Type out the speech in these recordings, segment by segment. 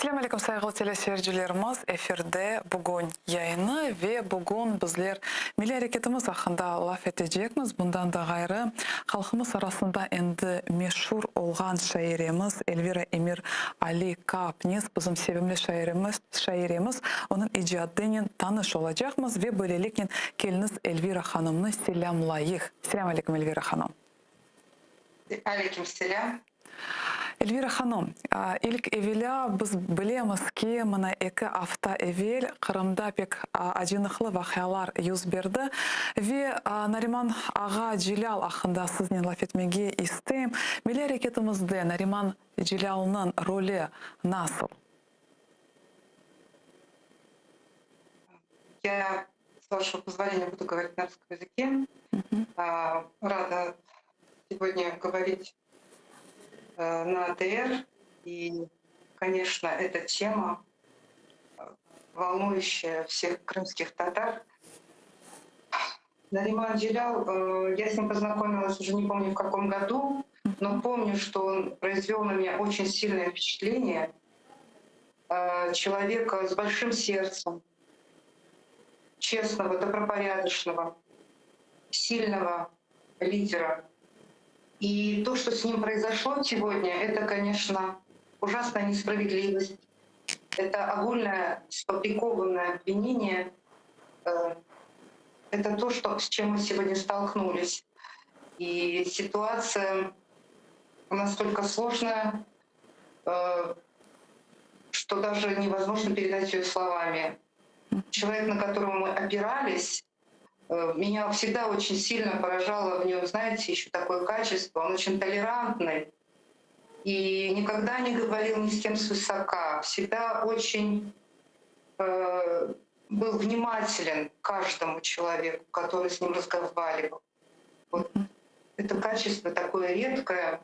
Assalamu alaikum saygılı teleseyircilerimiz. Efirde bugün yayını ve bugün bizler milli hareketimiz hakkında laf edecekmiz. Bundan da gayrı halkımız arasında endi meşhur olgan şairimiz Elvira Emir Ali Kapnis bizim sevimli şairimiz onun icadıyla tanış olacakmız ve böylelikle keliniz Elvira Hanım'ını selamlayık. Assalamu alaikum Elvira Hanım. Aleyküm selam. Elvira Hanım, ilk evvela biz bilemiz ki mana 2 hafta evvel Kırım'da pek acınıklı vakalar yüz berdi ve Nariman Ağa Cilal hakkında sizinle laf etmegi isteyim. Milli hareketimizde Nariman Cilal'ın rolü nasıl? Я, с вашего позволения, буду говорить на русском языке. Рада сегодня говорить на АТР. И, конечно, эта тема, волнующая всех крымских татар. Нариман Джелял, я с ним познакомилась уже не помню в каком году, но помню, что он произвел на меня очень сильное впечатление человека с большим сердцем, честного, добропорядочного, сильного лидера. И то, что с ним произошло сегодня, это, конечно, ужасная несправедливость. Это огульное сфабрикованное обвинение. Это то, с чем мы сегодня столкнулись. И ситуация настолько сложная, что даже невозможно передать ее словами. Человек, на которого мы опирались, меня всегда очень сильно поражало в нем, знаете, еще такое качество. Он очень толерантный и никогда не говорил ни с кем свысока. Всегда очень был внимателен к каждому человеку, который с ним разговаривал. Вот. Это качество такое редкое,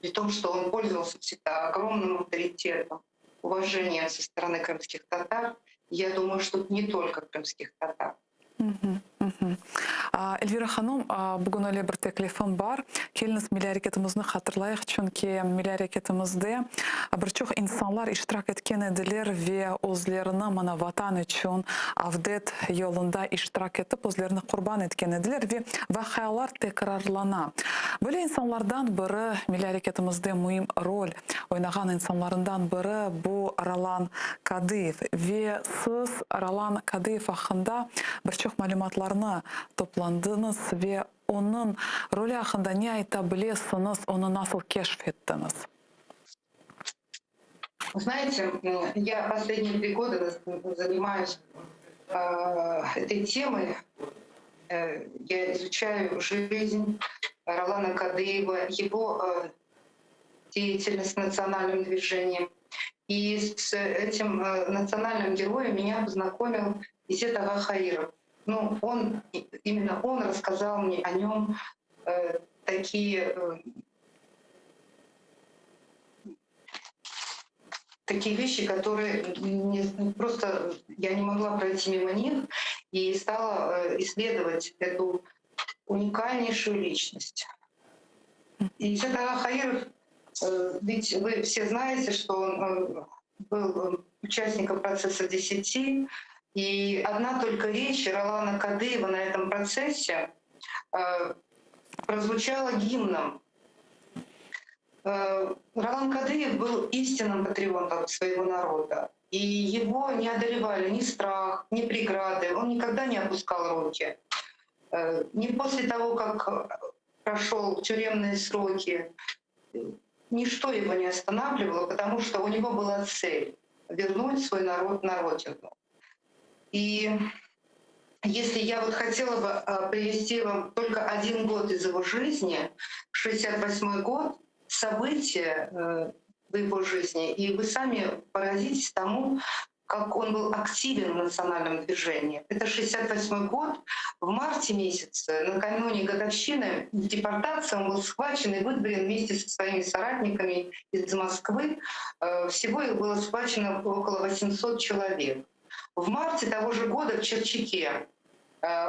при том, что он пользовался всегда огромным авторитетом, уважением со стороны крымских татар. Я думаю, что не только крымских татар. Elvira Hanım, bugün öyle bir teklifim var. Keliniz milli hareketimizni hatırlayıq, çünkü milli hareketimizde birçok insanlar iştirak etken ediler ve özlerini mana vatan için avdet yolunda iştirak etip özlerini kurban etken ediler ve vakalar tekrarlana. Böyle insanlardan biri milli hareketimizde mühim rol oynayan insanlarından biri bu Ralan Kadıyev ve siz Ralan Kadıyev hakkında birçok malumatlarını toplandınız ve onun rolü hakkında ne aytabilirsiniz, onu nasıl keşfettiniz? Знаете, я последние 3 года занимаюсь этой темой. Я изучаю жизнь Ролана Кадыева, его деятельность с национальным движением. И с этим национальным героем меня познакомил Изет Ага Хаиров. Ну, именно он рассказал мне о нем такие вещи, которые просто я не могла пройти мимо них, и стала исследовать эту уникальнейшую личность. И Изет Ага Хаиров, ведь вы все знаете, что он был участником процесса 10, и одна только речь Ролана Кадыева на этом процессе прозвучала гимном. Ролан Кадыев был истинным патриотом своего народа, и его не одолевали ни страх, ни преграды, он никогда не опускал руки. Не после того, как прошел тюремные сроки, ничто его не останавливало, потому что у него была цель — вернуть свой народ на родину. И если я вот хотела бы привести вам только 1 год из его жизни, 68-й год, события в его жизни, и вы сами поразитесь тому, как он был активен в национальном движении. Это 68-й год, в марте месяце, накануне годовщины депортации, он был схвачен и выдворен вместе со своими соратниками из Москвы. Всего их было схвачено около 800 человек. В марте того же года в Черчаке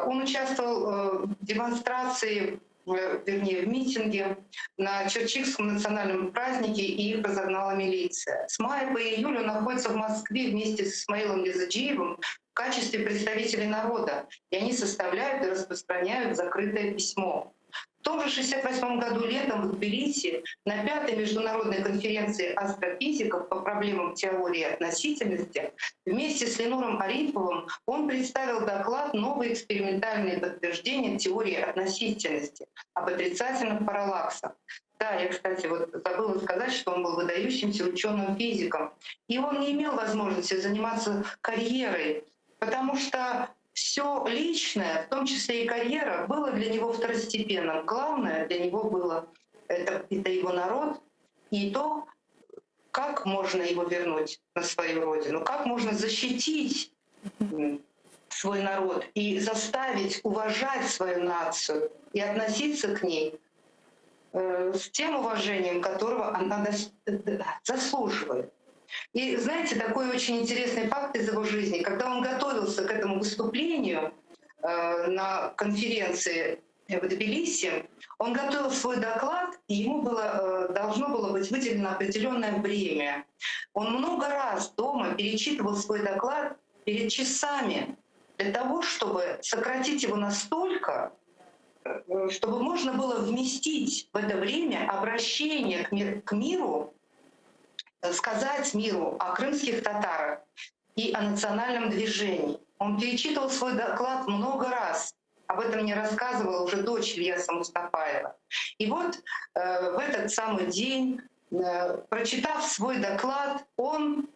он участвовал в демонстрации вернее, в митинге на Черчикском национальном празднике, и их разогнала милиция. С мая по июль он находится в Москве вместе с Исмаилом Лизаджиевым в качестве представителей народа, и они составляют и распространяют закрытое письмо. В том же 1968 году летом в Тбилиси на 5-й международной конференции астрофизиков по проблемам теории относительности вместе с Ленуром Арифовым он представил доклад «Новые экспериментальные подтверждения теории относительности об отрицательных параллаксах». Да, я, кстати, вот забыла сказать, что он был выдающимся ученым-физиком. И он не имел возможности заниматься карьерой, потому что все личное, в том числе и карьера, было для него второстепенным. Главное для него было это его народ и то, как можно его вернуть на свою родину, как можно защитить свой народ и заставить уважать свою нацию и относиться к ней с тем уважением, которого она заслуживает. И знаете, такой очень интересный факт из его жизни. Когда он готовился к этому выступлению на конференции в Тбилиси, он готовил свой доклад, и ему должно было быть выделено определенное время. Он много раз дома перечитывал свой доклад перед часами для того, чтобы сократить его настолько, чтобы можно было вместить в это время обращение к миру, сказать миру о крымских татарах и о национальном движении. Он перечитывал свой доклад много раз. Об этом мне рассказывала уже дочь Ильяса Мустафаева. И вот в этот самый день, прочитав свой доклад, он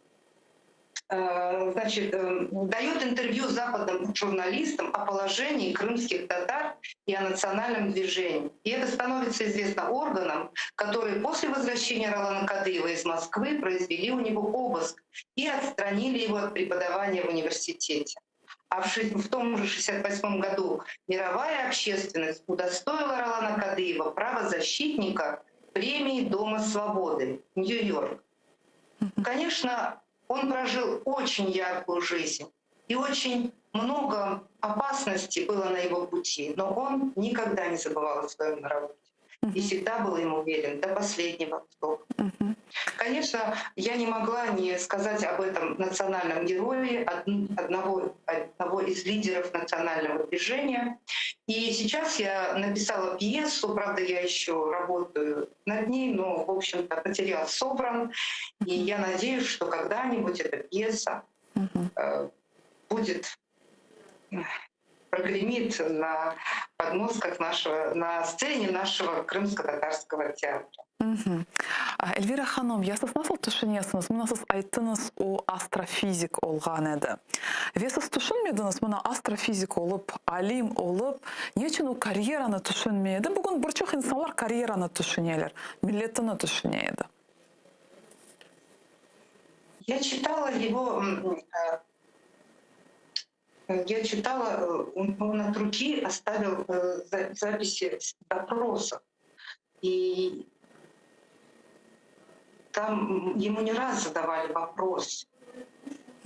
дает интервью западным журналистам о положении крымских татар и о национальном движении. И это становится известно органам, которые после возвращения Ролана Кадыева из Москвы произвели у него обыск и отстранили его от преподавания в университете. А в том же 1968 году мировая общественность удостоила Ролана Кадыева правозащитника премии Дома свободы Нью-Йорк. Конечно, он прожил очень яркую жизнь, и очень много опасностей было на его пути, но он никогда не забывал о своем народе и всегда был ему верен до последнего вздоха. Конечно, я не могла не сказать об этом национальном герое, одного из лидеров национального движения. И сейчас я написала пьесу, правда, я еще работаю над ней, но, в общем-то, материал собран. И я надеюсь, что когда-нибудь эта пьеса будет прогремит на подмостках на сцене нашего крымско-татарского театра. Эльвира ханым, ясыз насыл түшінесіңіз? Мұна сіз айттыңыз, о астрофизик олған еді. Весіз түшінмедіңіз, мұна астрофизик олып, алим олып, не үшін о карьераны түшінмеді? Бүгін бірчоқ инсанлар карьераны түшінелер, миллетіні түшінеді. Я читала его, он от руки оставил записи допросов. И там ему не раз задавали вопрос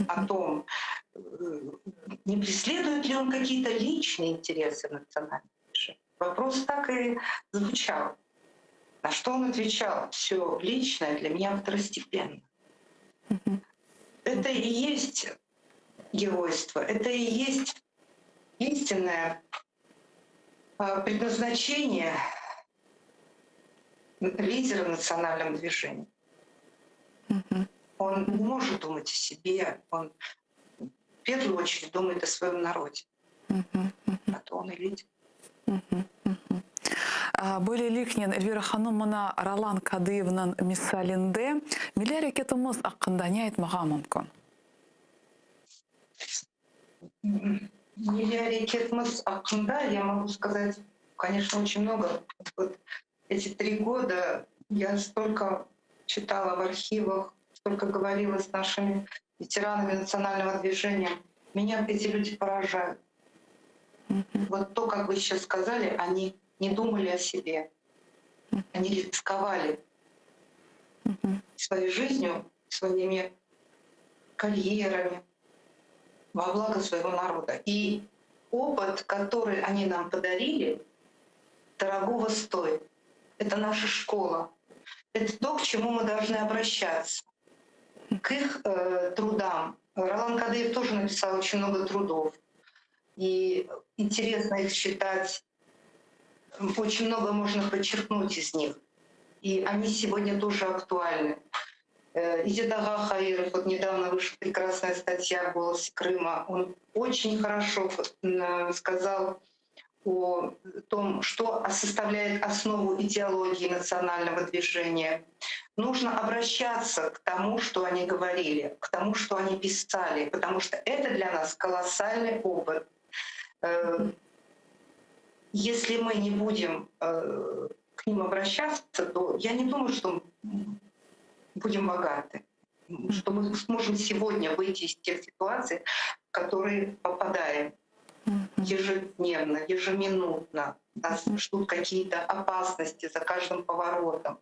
о том, не преследует ли он какие-то личные интересы национальные. Вопрос так и звучал. На что он отвечал: все личное для меня второстепенно. Это и есть геройство, это и есть истинное предназначение лидера в национальном движении. Он не может думать о себе, он в первую очередь думает о своем народе. А то он и лидер. Böyle ликнен Эльвира ханым, мына Ролан Кадыевның мисалінде милли әрекетіміз ақында не айтмаға мүмкін? Милли әрекетіміз ақында, я могу сказать, конечно, очень много. Вот эти 3 года я столько читала в архивах, столько говорила с нашими ветеранами национального движения. Меня эти люди поражают. Вот то, как вы сейчас сказали, они не думали о себе. Они рисковали своей жизнью, своими карьерами во благо своего народа. И опыт, который они нам подарили, дорогого стоит. Это наша школа. Это то, к чему мы должны обращаться. К их трудам. Ролан Кадыев тоже написал очень много трудов. И интересно их читать. Очень много можно подчеркнуть из них. И они сегодня тоже актуальны. Изидага Хаиров, вот недавно вышла прекрасная статья в «Голосе Крыма». Он очень хорошо сказал о том, что составляет основу идеологии национального движения. Нужно обращаться к тому, что они говорили, к тому, что они писали, потому что это для нас колоссальный опыт. Если мы не будем к ним обращаться, то я не думаю, что будем богаты, что мы сможем сегодня выйти из тех ситуаций, в которые попадаем ежедневно, ежеминутно. Нас ждут какие-то опасности за каждым поворотом.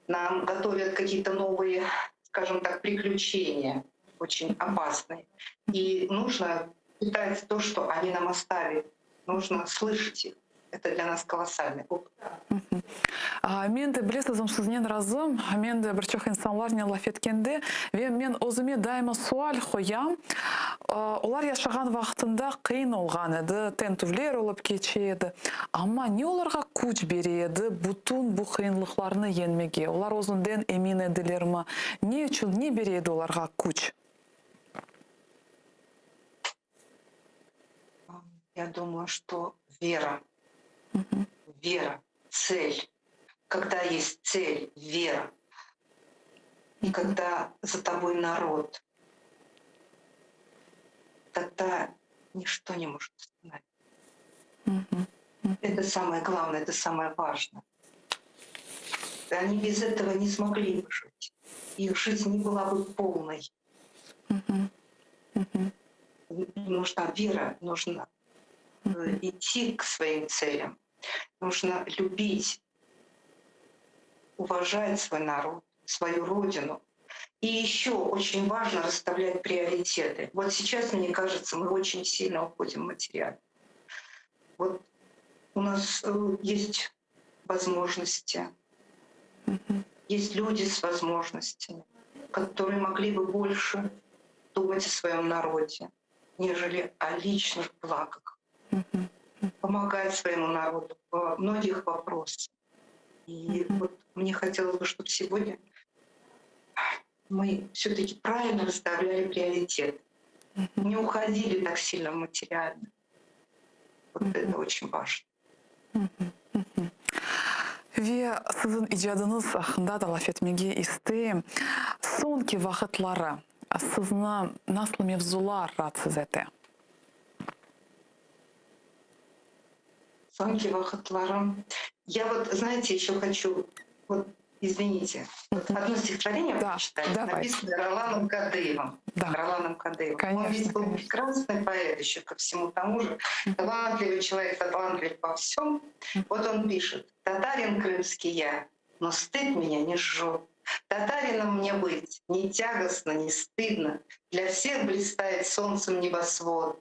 Нам готовят какие-то новые, скажем так, приключения, очень опасные. И нужно читать то, что они нам оставили. Нужно слышать их. Это для нас колоссальный опыт. Мен де білесіз сізден разым, мен де бірчоқ инсанларне лаф еткенде, мен өзіме дайыма суал қоям. Олар яшаған вақытында қиын олған еді, тентувлер олып кечеді. Ама не оларға күч береді бүтін бұл қиынлықларны енмеге? Олар өзінден емин еділер ме? Не үшін, не береді оларға күч? Я думаю, что вера. Вера, цель. Когда есть цель, вера, и когда за тобой народ, тогда ничто не может остановить. Это самое главное, это самое важное. Они без этого не смогли бы жить. Их жизнь не была бы полной. Нужна вера, нужно идти к своим целям. Нужно любить, уважать свой народ, свою родину. И еще очень важно расставлять приоритеты. Вот сейчас, мне кажется, мы очень сильно уходим в материал. Вот у нас есть возможности, есть люди с возможностями, которые могли бы больше думать о своем народе, нежели о личных благах. Помогать своему народу во многих вопросах. И вот мне хотелось бы, чтобы сегодня мы все-таки правильно расставляли приоритеты, не уходили так сильно в материальное. Вот это очень важно. Ве сіздің ижадыңыз ақында да лаф етмеге істе сонки вақытлары сізні наслы мевзулар радсыз еті? Сонки вахатларам. Я вот, знаете, еще хочу, вот, извините, вот одно стихотворение прочитать, написанное Роланом Кадыевым. Роланом Кадыевым. Конечно, Он ведь был прекрасный поэт еще ко всему тому же, талантливый человек, талантлив во всем. Вот он пишет: «Татарин крымский я, но стыд меня не жжет. Татарином мне быть не тягостно, не стыдно. Для всех блистает солнцем небосвод,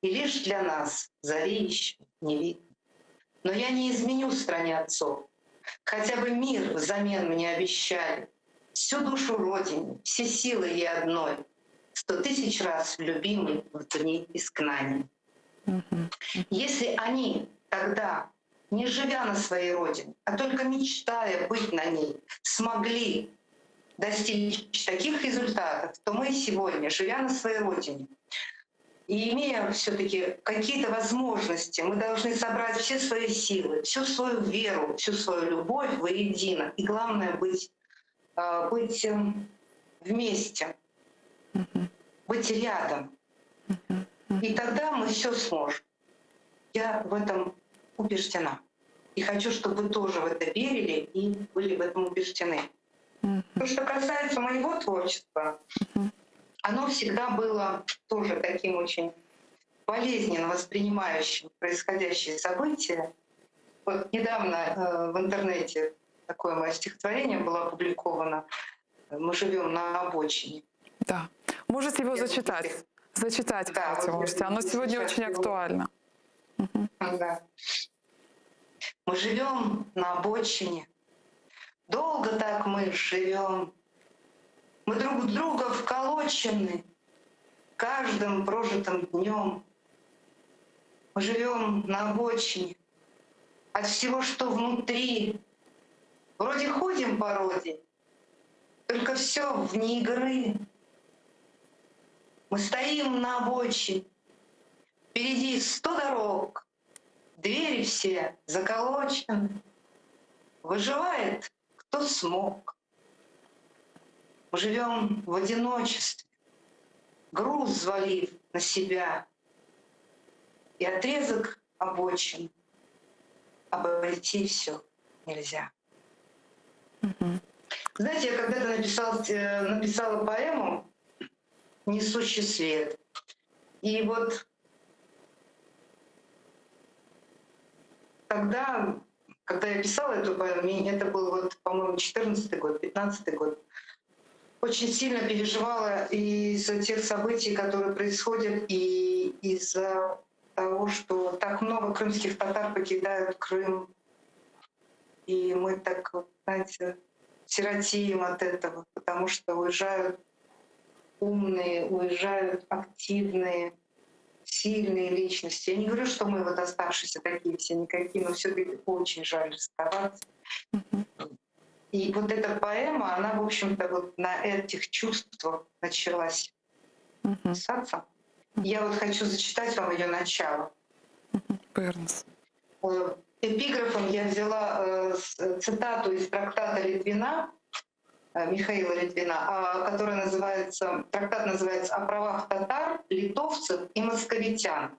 и лишь для нас зари еще не видно. Но я не изменю стране отцов. Хотя бы мир взамен мне обещали. Всю душу Родине, все силы ей одной. 100 000 раз любимый в дни изгнания». Если они тогда, не живя на своей Родине, а только мечтая быть на ней, смогли достичь таких результатов, то мы сегодня, живя на своей Родине, и имея все-таки какие-то возможности, мы должны собрать все свои силы, всю свою веру, всю свою любовь воедино. И главное быть вместе, быть рядом. И тогда мы все сможем. Я в этом убеждена. И хочу, чтобы вы тоже в это верили и были в этом убеждены. То, что касается моего творчества, оно всегда было тоже таким очень болезненно воспринимающим происходящие события. Вот недавно в интернете такое мое стихотворение было опубликовано «Мы живем на обочине». Да. Можете его зачитать? Зачитать, да, кстати, вот можете. Оно сегодня очень актуально. Да. Мы живем на обочине. Долго так мы живем. Мы друг в друга вколочены каждым прожитым днем. Мы живем на обочине от всего, что внутри. Вроде ходим по роде, только все вне игры. Мы стоим на обочине, впереди 100 дорог, двери все заколочены. Выживает, кто смог. Мы живем в одиночестве, груз взвалив на себя, и отрезок обочин обойти все нельзя. Знаете, я когда-то написала поэму «Несущий свет». И вот тогда, когда я писала эту поэму, это был, вот, по-моему, 14-й год, 15-й год, очень сильно переживала из-за тех событий, которые происходят, и из-за того, что так много крымских татар покидают Крым. И мы так, знаете, сиротеем от этого, потому что уезжают умные, уезжают активные, сильные личности. Я не говорю, что мы вот оставшиеся такие все никакие, но все-таки очень жаль расставаться. И вот эта поэма, она, в общем-то, вот на этих чувствах началась писаться. Я вот хочу зачитать вам ее начало. Эпиграфом я взяла цитату из трактата Литвина, Михаила Литвина, который называется, трактат называется «О правах татар, литовцев и московитян».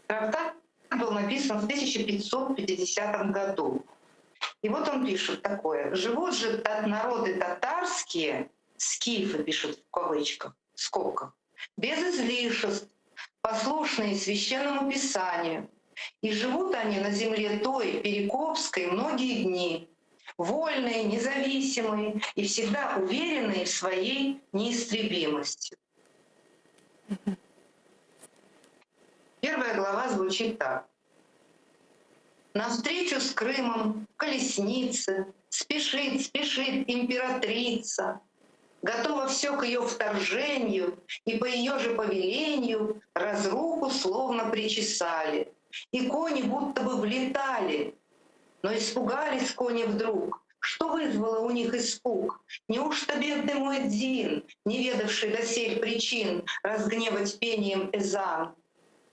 Трактат был написан в 1550 году. И вот он пишет такое: «Живут же народы татарские, скифы, пишет в кавычках, в скобках, без излишеств, послушные священному писанию. И живут они на земле той, Перекопской, многие дни, вольные, независимые и всегда уверенные в своей неистребимости». Первая глава звучит так. «Навстречу с Крымом колесница, спешит, спешит императрица, готова все к ее вторжению, и по ее же повелению разруху словно причесали, и кони будто бы влетали. Но испугались кони вдруг. Что вызвало у них испуг? Неужто бедный Муэдзин, не ведавший досель причин разгневать пением эзан?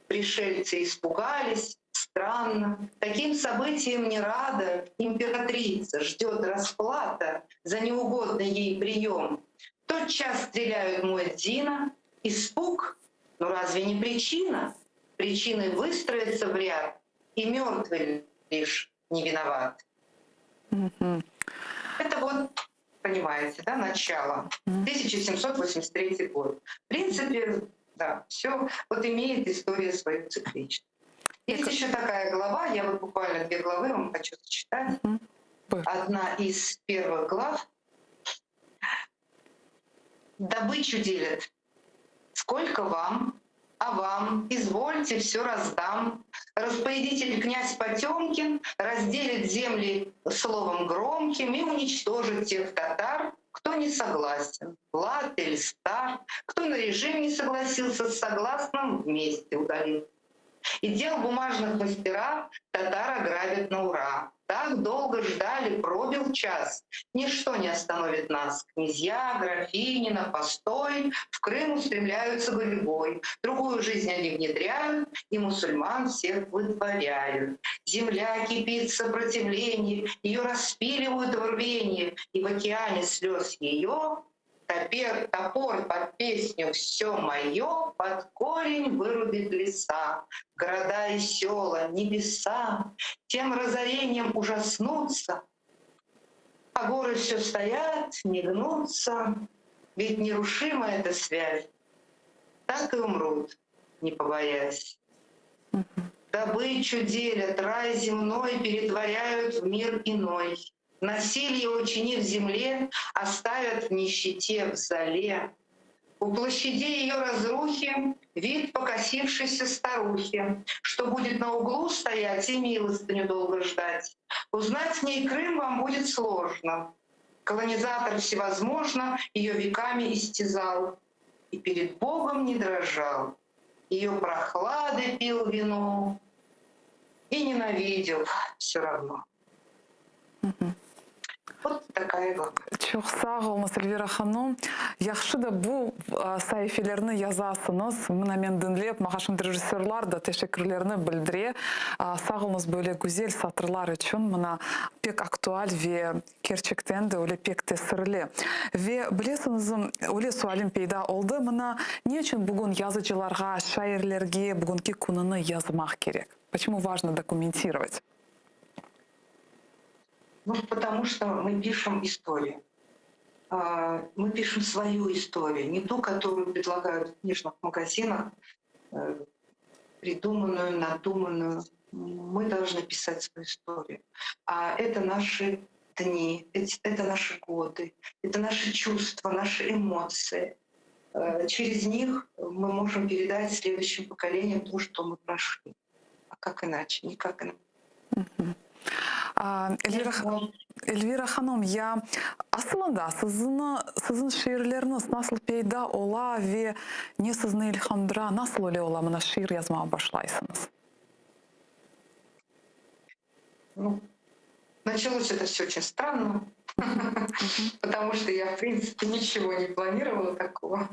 Пришельцы испугались, странно, таким событиям не рада императрица, ждет расплата за неугодный ей прием. Тотчас стреляют Муэдзина, испуг, но разве не причина? Причины выстроятся в ряд, и мертвый лишь не виноват. Это вот, понимаете, да, начало. 1783 год. В принципе, да, все вот имеет история свою цикличность. Есть еще такая глава, я вот буквально 2 главы вам хочу зачитать. Одна из первых глав. «Добычу делят. Сколько вам, а вам, извольте, все раздам. Распорядитель князь Потемкин разделит земли словом громким и уничтожит тех татар, кто не согласен, млад или стар, кто на режим не согласился с согласным, вместе удалит. И дел бумажных мастера татар ограбят на ура. Так долго ждали, пробил час. Ничто не остановит нас. Князья, графини на постой в Крым устремляются гурьбой. Другую жизнь они внедряют, и мусульман всех выдворяют. Земля кипит в сопротивлении, ее распиливают в рвении, и в океане слез ее топор под песню «Все мое» под корень вырубит леса, города и села, небеса, тем разорением ужаснутся, а горы все стоят, не гнутся, ведь нерушима эта связь, так и умрут, не побоясь. Добычу делят, рай земной перетворяют в мир иной. Насилие учинив в земле, оставят в нищете в зале. У площадей ее разрухи вид покосившейся старухи, что будет на углу стоять и милостыню долго ждать. Узнать с ней Крым вам будет сложно. Колонизатор всевозможно ее веками истязал и перед Богом не дрожал. Ее прохлады пил вино и ненавидел все равно. Вот такая глава. Çok sağ olunuz Эльвира ханым. Яхшы да бу сәйфелерни язасыныз. Мына мен динлеп, мағашым режиссерлар да тешекірлерни білдіре. Сağ olunuz böyle güzel satırlar için. Мына пек актуаль ве керчектен де оле пек тесірлі. Ве білесіңіз, оле суалим пейда олды. Мына не үшін бүгін yazıcılarga, шайырлерге бүгінгі күніні yazmak керек? Почему важно документировать? Ну, потому что мы пишем историю. Мы пишем свою историю, не ту, которую предлагают в книжных магазинах, придуманную, надуманную. Мы должны писать свою историю. А это наши дни, это наши годы, это наши чувства, наши эмоции. Через них мы можем передать следующим поколениям то, что мы прошли. А как иначе? Никак иначе. Эльвира ханым, я aslında sizin şiirleriniz nasıl peyda ola ve ne sizni ilhamdıra, nasıl öyle ola mına şiir yazmaya başlaysınız? Ну, началось это все очень странно, потому что я, в принципе, ничего не планировала такого.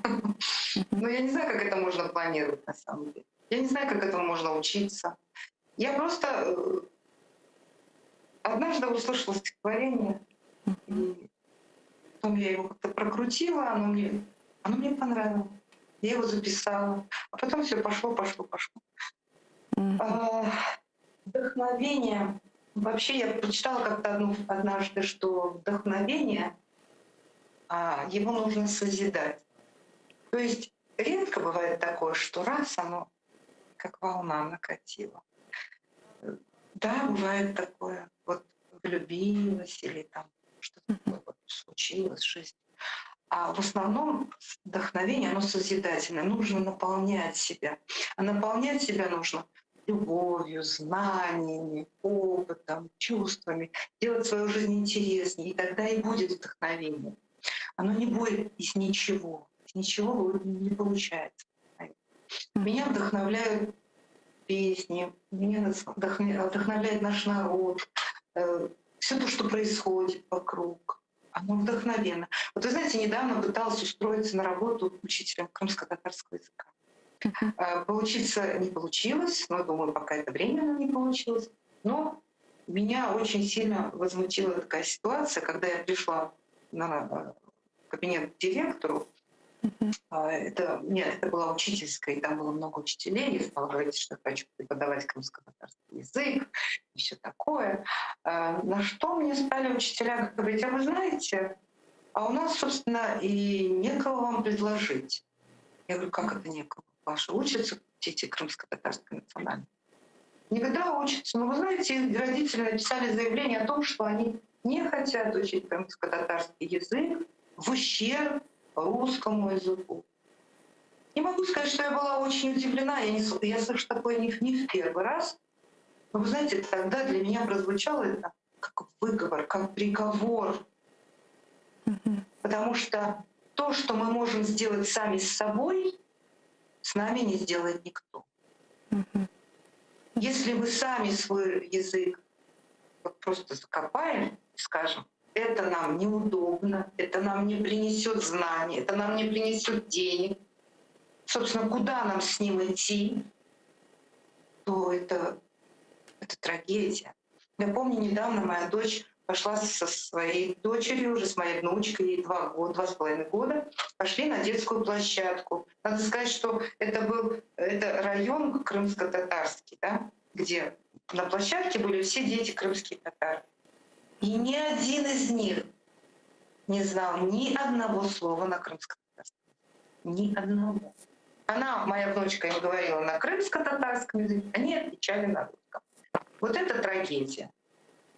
Но я не знаю, как это можно планировать на самом деле. Я не знаю, как этому можно учиться. Я просто однажды услышала стихотворение, и потом я его как-то прокрутила, оно мне понравилось. Я его записала, а потом все пошло. Вдохновение. Вообще я прочитала как-то однажды, что вдохновение, его нужно созидать. То есть редко бывает такое, что раз оно как волна накатило. Да, бывает такое, вот влюбилась или там что-то такое вот случилось в жизни. А в основном вдохновение, оно созидательное, нужно наполнять себя. А наполнять себя нужно любовью, знаниями, опытом, чувствами, делать свою жизнь интереснее, и тогда и будет вдохновение. Оно не будет из ничего. Из ничего не получается. Меня вдохновляют песни, меня вдохновляет наш народ, все то, что происходит вокруг. Оно вдохновенно. Вот вы знаете, недавно пыталась устроиться на работу учителем крымско-татарского языка. Получиться не получилось, но думаю, пока это временно не получилось. Но меня очень сильно возмутила такая ситуация, когда я пришла на кабинет к директору. Это была учительская, и там было много учителей. Я стала говорить, что я хочу преподавать крымско-татарский язык и все такое. На что мне стали учителя говорить: а вы знаете, а у нас, собственно, и некого вам предложить. Я говорю: как это некого? Ваши учатся дети крымско-татарской национальности? Никогда учатся. Но вы знаете, родители написали заявление о том, что они не хотят учить крымско-татарский язык в ущерб русскому языку. Не могу сказать, что я была очень удивлена. Я слышу такое не в первый раз. Но вы знаете, тогда для меня прозвучало это как выговор, как приговор. Потому что то, что мы можем сделать сами с собой, с нами не сделает никто. Если мы сами свой язык вот просто закопаем и скажем: это нам неудобно, это нам не принесет знаний, это нам не принесет денег, собственно, куда нам с ним идти, то это трагедия. Я помню, недавно моя дочь пошла со своей дочерью, уже с моей внучкой, ей 2,5 года, пошли на детскую площадку. Надо сказать, что это район крымско-татарский, да, где на площадке были все дети крымские татары. И ни один из них не знал ни одного слова на крымско-татарском. Ни одного. Моя внучка, им говорила на крымско-татарском языке, они отвечали на русском. Вот это трагедия,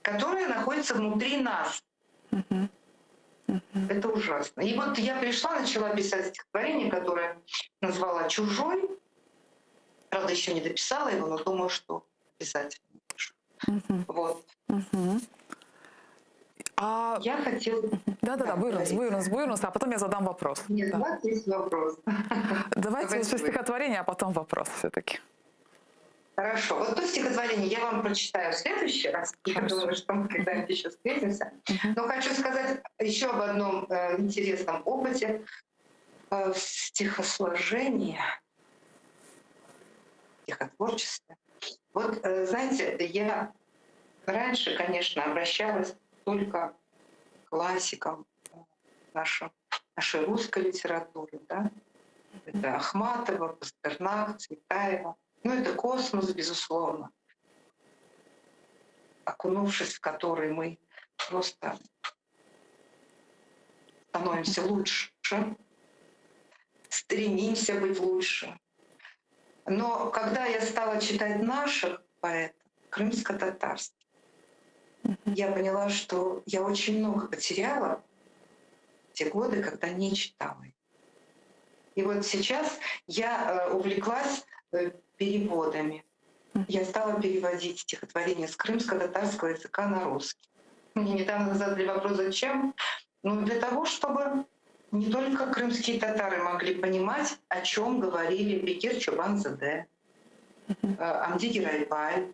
которая находится внутри нас. Это ужасно. И вот я пришла, начала писать стихотворение, которое назвала «Чужой». Правда, еще не дописала его, но думаю, что писать. Вот. А Я хотела... да-да-да, buyurunuz, а потом я задам вопрос. Нет, Да. у вас есть вопрос. Давайте лучше вы. стихотворение, а потом вопрос все-таки. Хорошо. Вот то стихотворение я вам прочитаю в следующий раз. Я думаю, что мы когда-нибудь еще встретимся. Но хочу сказать еще об одном интересном опыте в стихосложении, стихотворчестве. Вот, знаете, я раньше, конечно, обращалась только к классикам нашей русской литературы, да? Это Ахматова, Пастернак, Цветаева. Ну, это космос, безусловно, окунувшись в который мы просто становимся лучше, стремимся быть лучше. Но когда я стала читать наших поэтов, крымско-татарских, я поняла, что я очень много потеряла в те годы, когда не читала их. И вот сейчас я увлеклась переводами. Я стала переводить стихотворения с крымско-татарского языка на русский. Мне недавно задали вопрос, зачем? Ну, для того, чтобы не только крымские татары могли понимать, о чем говорили Бекир Чобанзаде, Амди Гирайбай.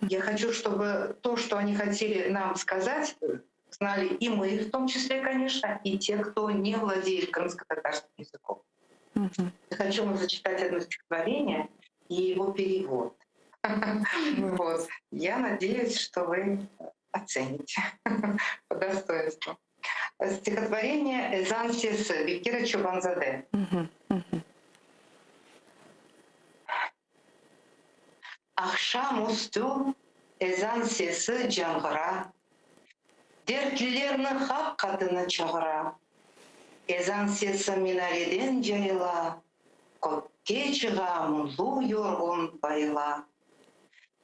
Я хочу, чтобы то, что они хотели нам сказать, знали и мы, в том числе, конечно, и те, кто не владеет крымско-татарским языком. Я хочу вам зачитать одно стихотворение и его перевод. Вот. Я надеюсь, что вы оцените по достоинству. Стихотворение «Эзан Сесы» Бекира Чобанзаде. Akşamüstü ezan sesi cangıra, dertlilerini hak katına çağıra. Ezan sesi minareden cayıla, kökке çığa mulu yorgun bayıla.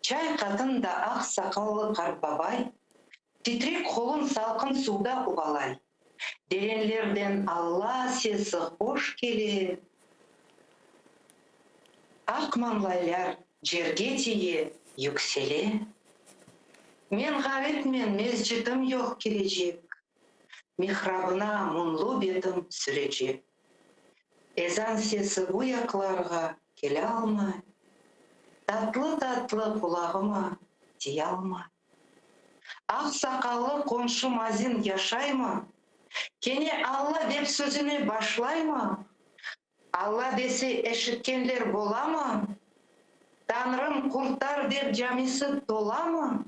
Çay katında ak sakallı karbabay, titrek kolun salkın suda ubalay. Derenlerden Allah sesi hoş gelir. Ak mamlaylar жерге тие yüksele. Men garipmen, mescidim yok gelecek. Mihrabına munlu bedim sürecek. Ezan sesi bu yaklarga kele almay. Tatlı tatlı kulağıma tiye almay. Ak sakallı konşu mazin yaşay mı? Kene Allah dep sözünü başlay mı? Allah dese eşitkenler bola mı? Tanrım kurtar dep camisi tola mı?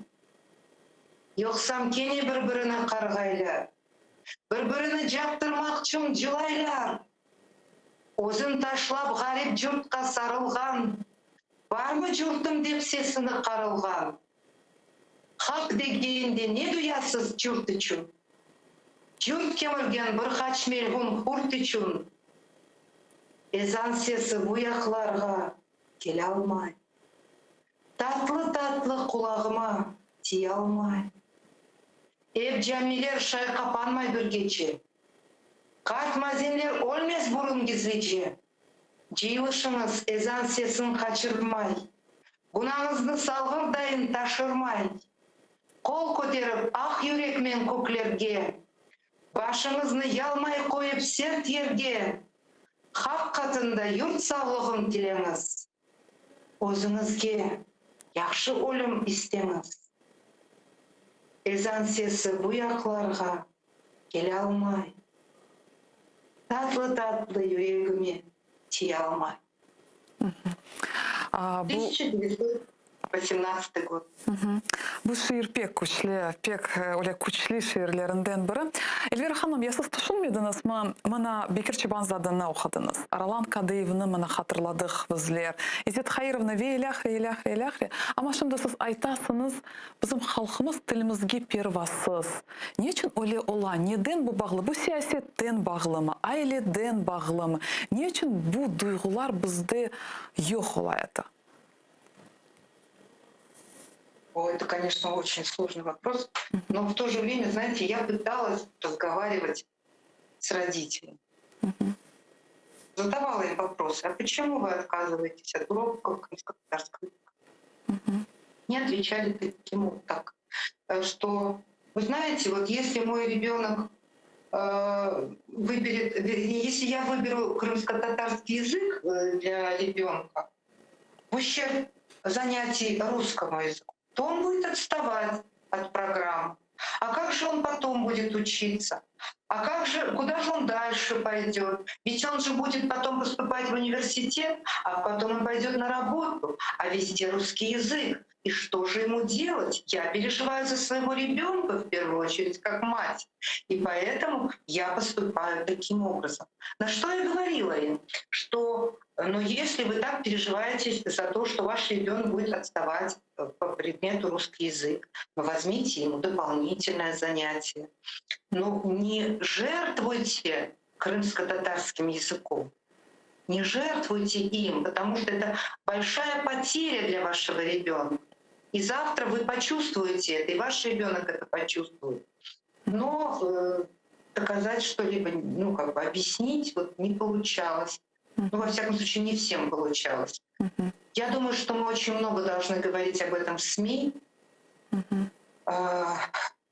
Yoksam kene bir-birine kargaylar. Bir-birini jaktırmakçım жылайлар. Өзін ташлап ғарип жұртқа сарылған. Бар ма жұртым деп сесіні қарылған? Хақ дегенде не дуясыз жұрт үшін? Жұрт кемірген бір қачмелгін хурт үшін. Ezan sesi bu yaklarga kele almay. Tatlı kulağıma tiye almay. Ev camiler şay kapanmay bir gece. Kart mazinler olmaz burun gizlice. Cıyılışınız ezan sesin kaçırmay. Günahınızны salgırdayın taşırmay. Kol koterip ah yürekmen köklerge. Başınızны ялмай koyup sert yerge. Hak katında yurt sağlığın dilеңіз. Өзіңізге яқшы ölüm istеңіз. Ezan sesi bu yaklarga kele almay. Tatlı yüreğime tiye almay. 1918 год. Бұл шиыр пек күчлі шиырлерінден бірі. Эльвира ханым, ясыз тұшын медіңіз, мұна Бекир Чобанзадыны оқыдыңыз. Аралан Кадыевны мұна хатырладық біздер. Изет Хаировны вейляхри. Ама шымды сіз айтасыңыз, біздің халқымыз тілімізге первасыз. Не үшін оле ола? Неден бұл бағлы? Бұл сиясеттен бағлы ма? Айледен бағлы ма? Не үшін бұл дұйғылар бізде йоқ олайты? О, это, конечно, очень сложный вопрос, но в то же время, знаете, я пыталась разговаривать с родителями, Мгм. задавала им вопросы: а почему вы отказываетесь от уроков крымско-татарского языка? Мгм. Не отвечали таким вот так, что вы знаете, вот если мой ребенок выберет, вернее, если я выберу крымско-татарский язык для ребенка в ущерб занятий русскому языку, то он будет отставать от программы. А как же он потом будет учиться? А как же, куда же он дальше пойдет? Ведь он же будет потом поступать в университет, а потом он пойдет на работу, а везде русский язык. И что же ему делать? Я переживаю за своего ребенка в первую очередь, как мать. И поэтому я поступаю таким образом. На что я говорила им, что но если вы так переживаете за то, что ваш ребенок будет отставать по предмету русский язык, возьмите ему дополнительное занятие. Но не жертвуйте крымско-татарским языком, не жертвуйте им, потому что это большая потеря для вашего ребенка. И завтра вы почувствуете это, и ваш ребенок это почувствует. Но доказать что-либо, ну как бы объяснить вот не получалось. Ну, во всяком случае, не всем получалось. Мгм. Я думаю, что мы очень много должны говорить об этом в СМИ. Мгм. А,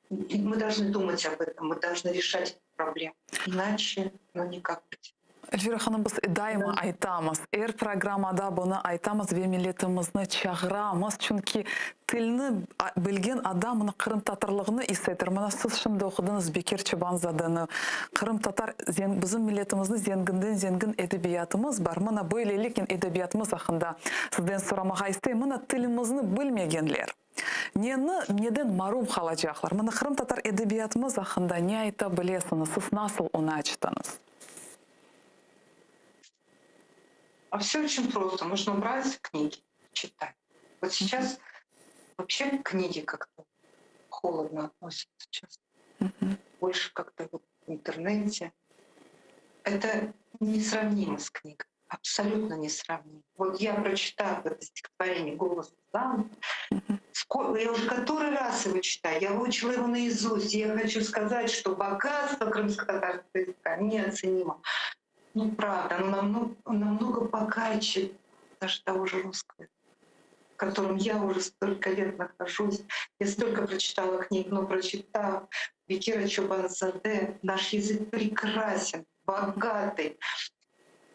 и мы должны думать об этом, мы должны решать эту проблему. Иначе, ну никак быть. Эльвира ханым, біз дайыма айтамыз. Эр программада бұны айтамыз ве милletimizni чағырамыз. Чүнки тілні білген адам мұны Қырым татарлығыны естетір. Мұны сіз шымды оқыдыңыз Бекер Чебанзаданы. Қырым татар біздің милletimizni зенгін әдебиятымыз бар. Мұны бөйлелік әдебиятымыз ақында. Сізден сұрамаға істей, мұны тілімізні білмегенлер. Неден марум қалачақлар. Мұны Қырым татар әдебиятымыз ақында не айта білесіңіз? Сіз насыл оны ачтыңыз? А все очень просто. Нужно брать книги, читать. Вот сейчас вообще к книге как-то холодно относятся сейчас. Мгм. Больше как-то вот в интернете. Это несравнимо с книгой. Абсолютно несравнимо. Вот я прочитала это стихотворение «Голос Зам». Я уже который раз его читаю. Я выучила его наизусть. И я хочу сказать, что богатство крымско-татарского языка неоценимо. Ну, правда, оно намного богаче даже того же русского, в котором я уже столько лет нахожусь. Я столько прочитала книг, но прочитав Бекира Чубанзаде, наш язык прекрасен, богатый.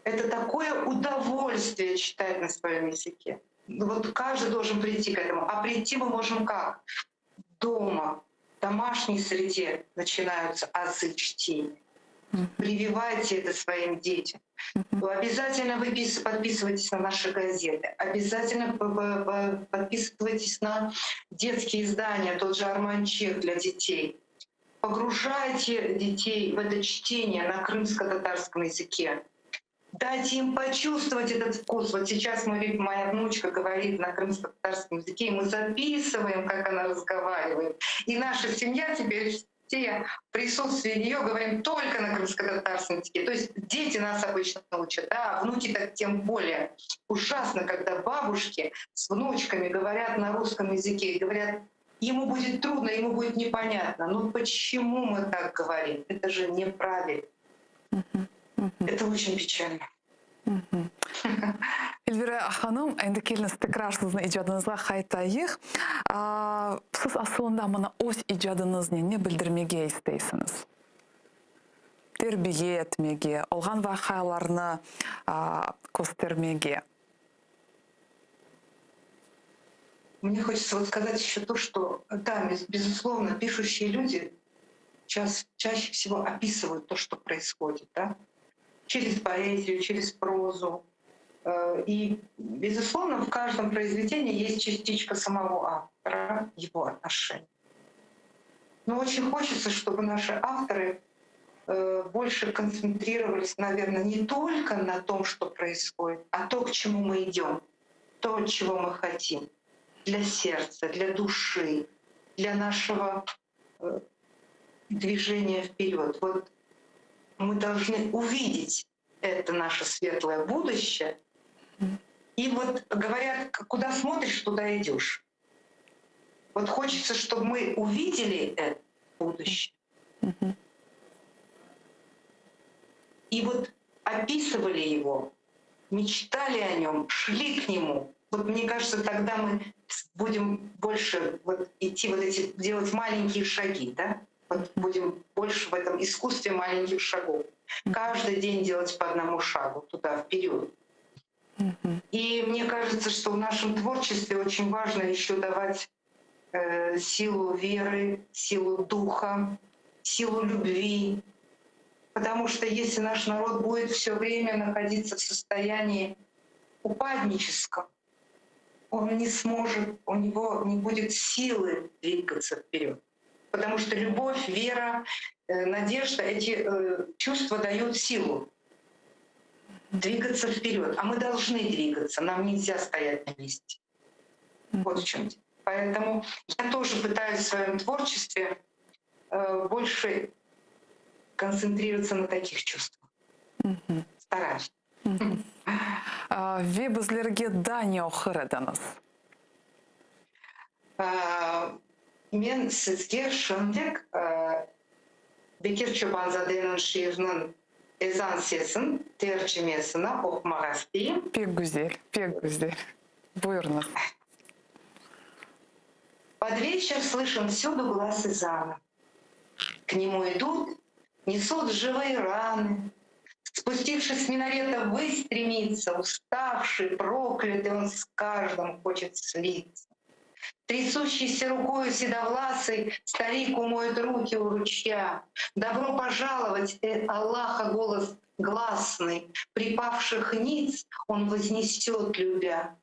Это такое удовольствие читать на своем языке. Ну, вот каждый должен прийти к этому. А прийти мы можем как? Дома, в домашней среде начинаются азы чтения. Прививайте это своим детям. Обязательно подписывайтесь на наши газеты. Обязательно подписывайтесь на детские издания, тот же «Арманчех» для детей. Погружайте детей в это чтение на крымско-татарском языке. Дайте им почувствовать этот вкус. Вот сейчас моя внучка говорит на крымско-татарском языке, и мы записываем, как она разговаривает. И наша семья теперь все в присутствии нее говорим только на крымско-татарском языке. То есть дети нас обычно учат, а внуки так тем более. Ужасно, когда бабушки с внучками говорят на русском языке и говорят, ему будет трудно, ему будет непонятно. Ну почему мы так говорим? Это же неправильно. Это очень печально. Эльвира ханым, енді келіңіз тікрар сіздің ижадыңызға қайтайық. Сіз асылында мұны өз ижадыңызны не білдірмеге істейсіңіз? Тербие етмеге, олған вақайларны көстермеге. Мне хочется вот сказать еще то, что, да, безусловно, пишущие люди чаще всего описывают то, что происходит, да? Через поэзию, через прозу. И, безусловно, в каждом произведении есть частичка самого автора, его отношений. Но очень хочется, чтобы наши авторы больше концентрировались, наверное, не только на том, что происходит, а то, к чему мы идем, то, чего мы хотим для сердца, для души, для нашего движения вперед. Вот мы должны увидеть это наше светлое будущее. И вот говорят, куда смотришь, туда идешь. Вот хочется, чтобы мы увидели это будущее и вот описывали его, мечтали о нем, шли к нему. Вот мне кажется, тогда мы будем больше вот идти вот эти, делать маленькие шаги, да? Вот будем больше в этом искусстве маленьких шагов. Каждый день делать по одному шагу туда, вперед. И мне кажется, что в нашем творчестве очень важно еще давать силу веры, силу духа, силу любви. Потому что если наш народ будет все время находиться в состоянии упадническом, он не сможет, у него не будет силы двигаться вперед. Потому что любовь, вера, надежда, эти чувства дают силу двигаться вперед. А мы должны двигаться, нам нельзя стоять на месте. Вот в чем дело. Поэтому я тоже пытаюсь в своем творчестве больше концентрироваться на таких чувствах. Стараюсь. Ви безлерге дане охырадыңыз. Мен сізге шынбек Бекир Чобанзаденің шиырының ezan sesін tercümesini okumak isteyeyim. Пек güzel, пек güzel. Buyurunuz. Под вечер слышен всюду глаз Изана. К нему идут, несут живые раны. Спустившись с минарета, ввысь стремится, уставший, проклятый, он с каждым хочет слиться. Трясущейся рукою седовласый старик умоет руки у ручья. Добро пожаловать, Аллаха голос гласный, припавших ниц он вознесет, любя.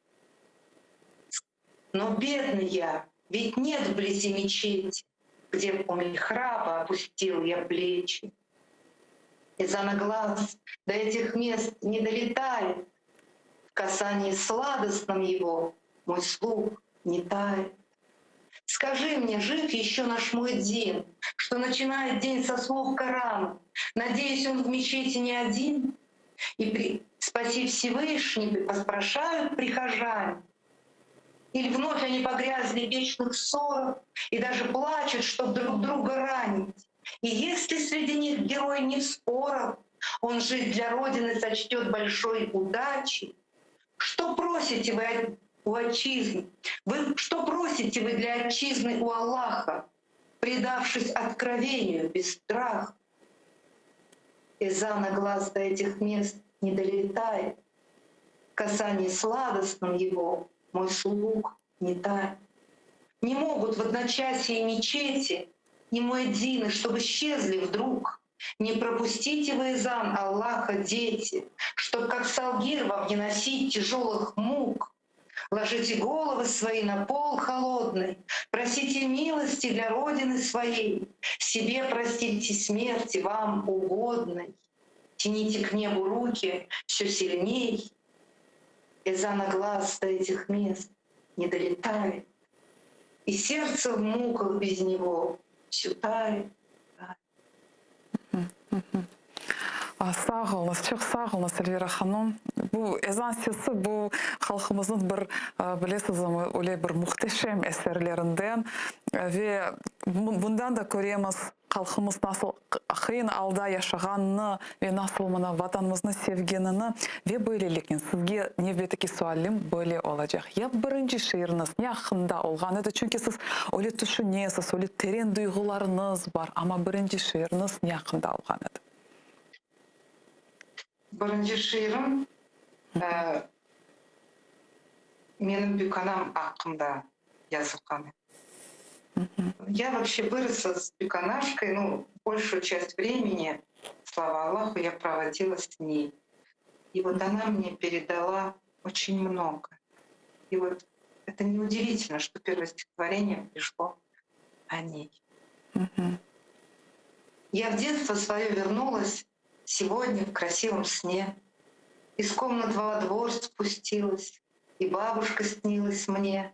Но бедный я, ведь нет вблизи мечети, где у михраба опустил я плечи. Изана глаз до этих мест не долетает, в касании сладостном его мой слух не тает. Скажи мне, жив еще наш Муэддин, что начинает день со слов Корана? Надеюсь, он в мечети не один? И спаси Всевышний, поспрашают прихожане. Или вновь они погрязли в вечных ссорах и даже плачут, чтоб друг друга ранить. И если среди них герой не в спорах, он жить для Родины сочтет большой удачей, что просите вы у отчизны? Что просите вы для отчизны у Аллаха, предавшись откровению без страха? Изана глаз до этих мест не долетает, в касании сладостном его мой слух не тает. Не могут в одночасье мечети ни Муэддины, чтобы исчезли вдруг. Не пропустите вы изан Аллаха, дети, чтоб как Салгир вам не носить тяжелых мук. Ложите головы свои на пол холодный, просите милости для Родины своей, себе простите смерти вам угодной. Тяните к небу руки все сильней, изана глаз до этих мест не долетает, и сердце в муках без него все тает. Сағылыңыз, çox сағылыңыз, Эльвира ханым. Bu ezan sesi bu halkımızın bir bilesiz öyle bir muhteşem eserlerinden ve bundan da görüyoruz halkımız nasıl kıyın alda yaşaganını ve nasıl mana vatanımızı sevgenini ve böylelikle sizge nevbeteki sualim böyle olacak. Ya birinci şiiriniz yakında olgan edi çünkü siz öyle düşünüyorsunuz, öyle terin duygularınız var ama birinci şiiriniz yakında olgan edi. Бірінші шиырым менің Бюканам ақында жазылған. Я вообще выросла с Бюканашкой, ну, большую часть времени, слава Аллаху, я проводила с ней. И вот она мне передала очень много. И вот это неудивительно, что первое стихотворение пришло о ней. Я в детство свое вернулась сегодня в красивом сне. Из комнат во двор спустилась, и бабушка снилась мне.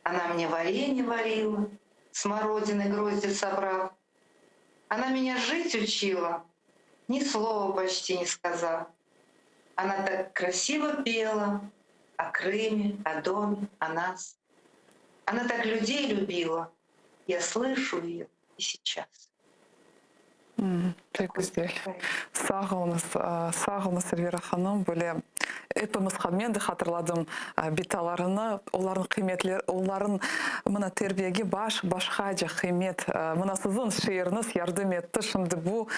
Она мне варенье варила, смородины грозди собрав. Она меня жить учила, ни слова почти не сказав. Она так красиво пела о Крыме, о доме, о нас. Она так людей любила. Я слышу ее и сейчас. Çok Такой güzel. поэт. Sağ olunuz Эльвира ханым. Böyle эпимызга мен де хатırladım биталарыны, оларын кыйметлер, оларын мына тербиеге башка же кыймет. Мына сиздин шиырыңыз ярдәм етти шунда бу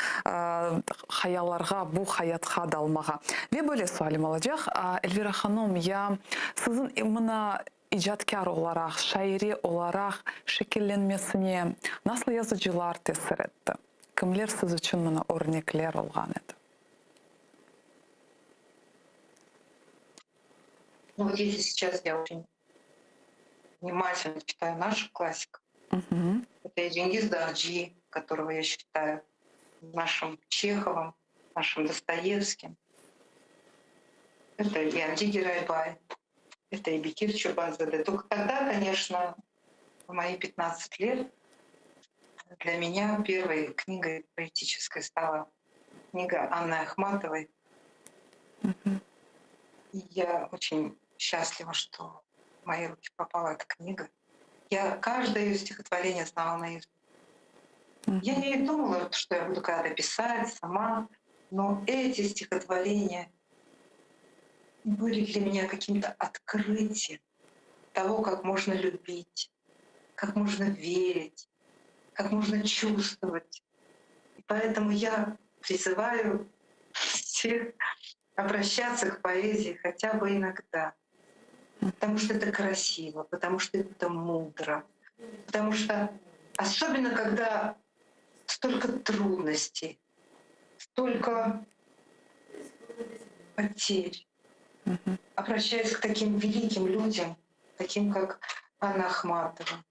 хаялларга, бу хаятка далмага. Ve böyle sualim olacak. Эльвира ханым, я сиздин мына icadkar olarak, şairi olarak şekillenmesine nasıl yazıcılar tesir etti? Kimler siz için bana örnekler olgan edi? Ну вот если сейчас я очень внимательно читаю нашу классику, это и Чингис Дарджи, которого я считаю нашим Чеховым, нашим Достоевским. Это и Амди Гирайбай, это и Бекир Чурбанзаде. Только тогда, конечно, в мои 15 лет для меня первой книгой поэтической стала книга Анны Ахматовой. И я очень счастлива, что в мои руки попала эта книга. Я каждое ее стихотворение знала наизусть. Я не думала, что я буду когда-то писать сама, но эти стихотворения были для меня каким-то открытием того, как можно любить, как можно верить, как можно чувствовать. И поэтому я призываю всех обращаться к поэзии хотя бы иногда. Потому что это красиво, потому что это мудро, потому что особенно когда столько трудностей, столько потерь, обращаясь к таким великим людям, таким как Анна Ахматова,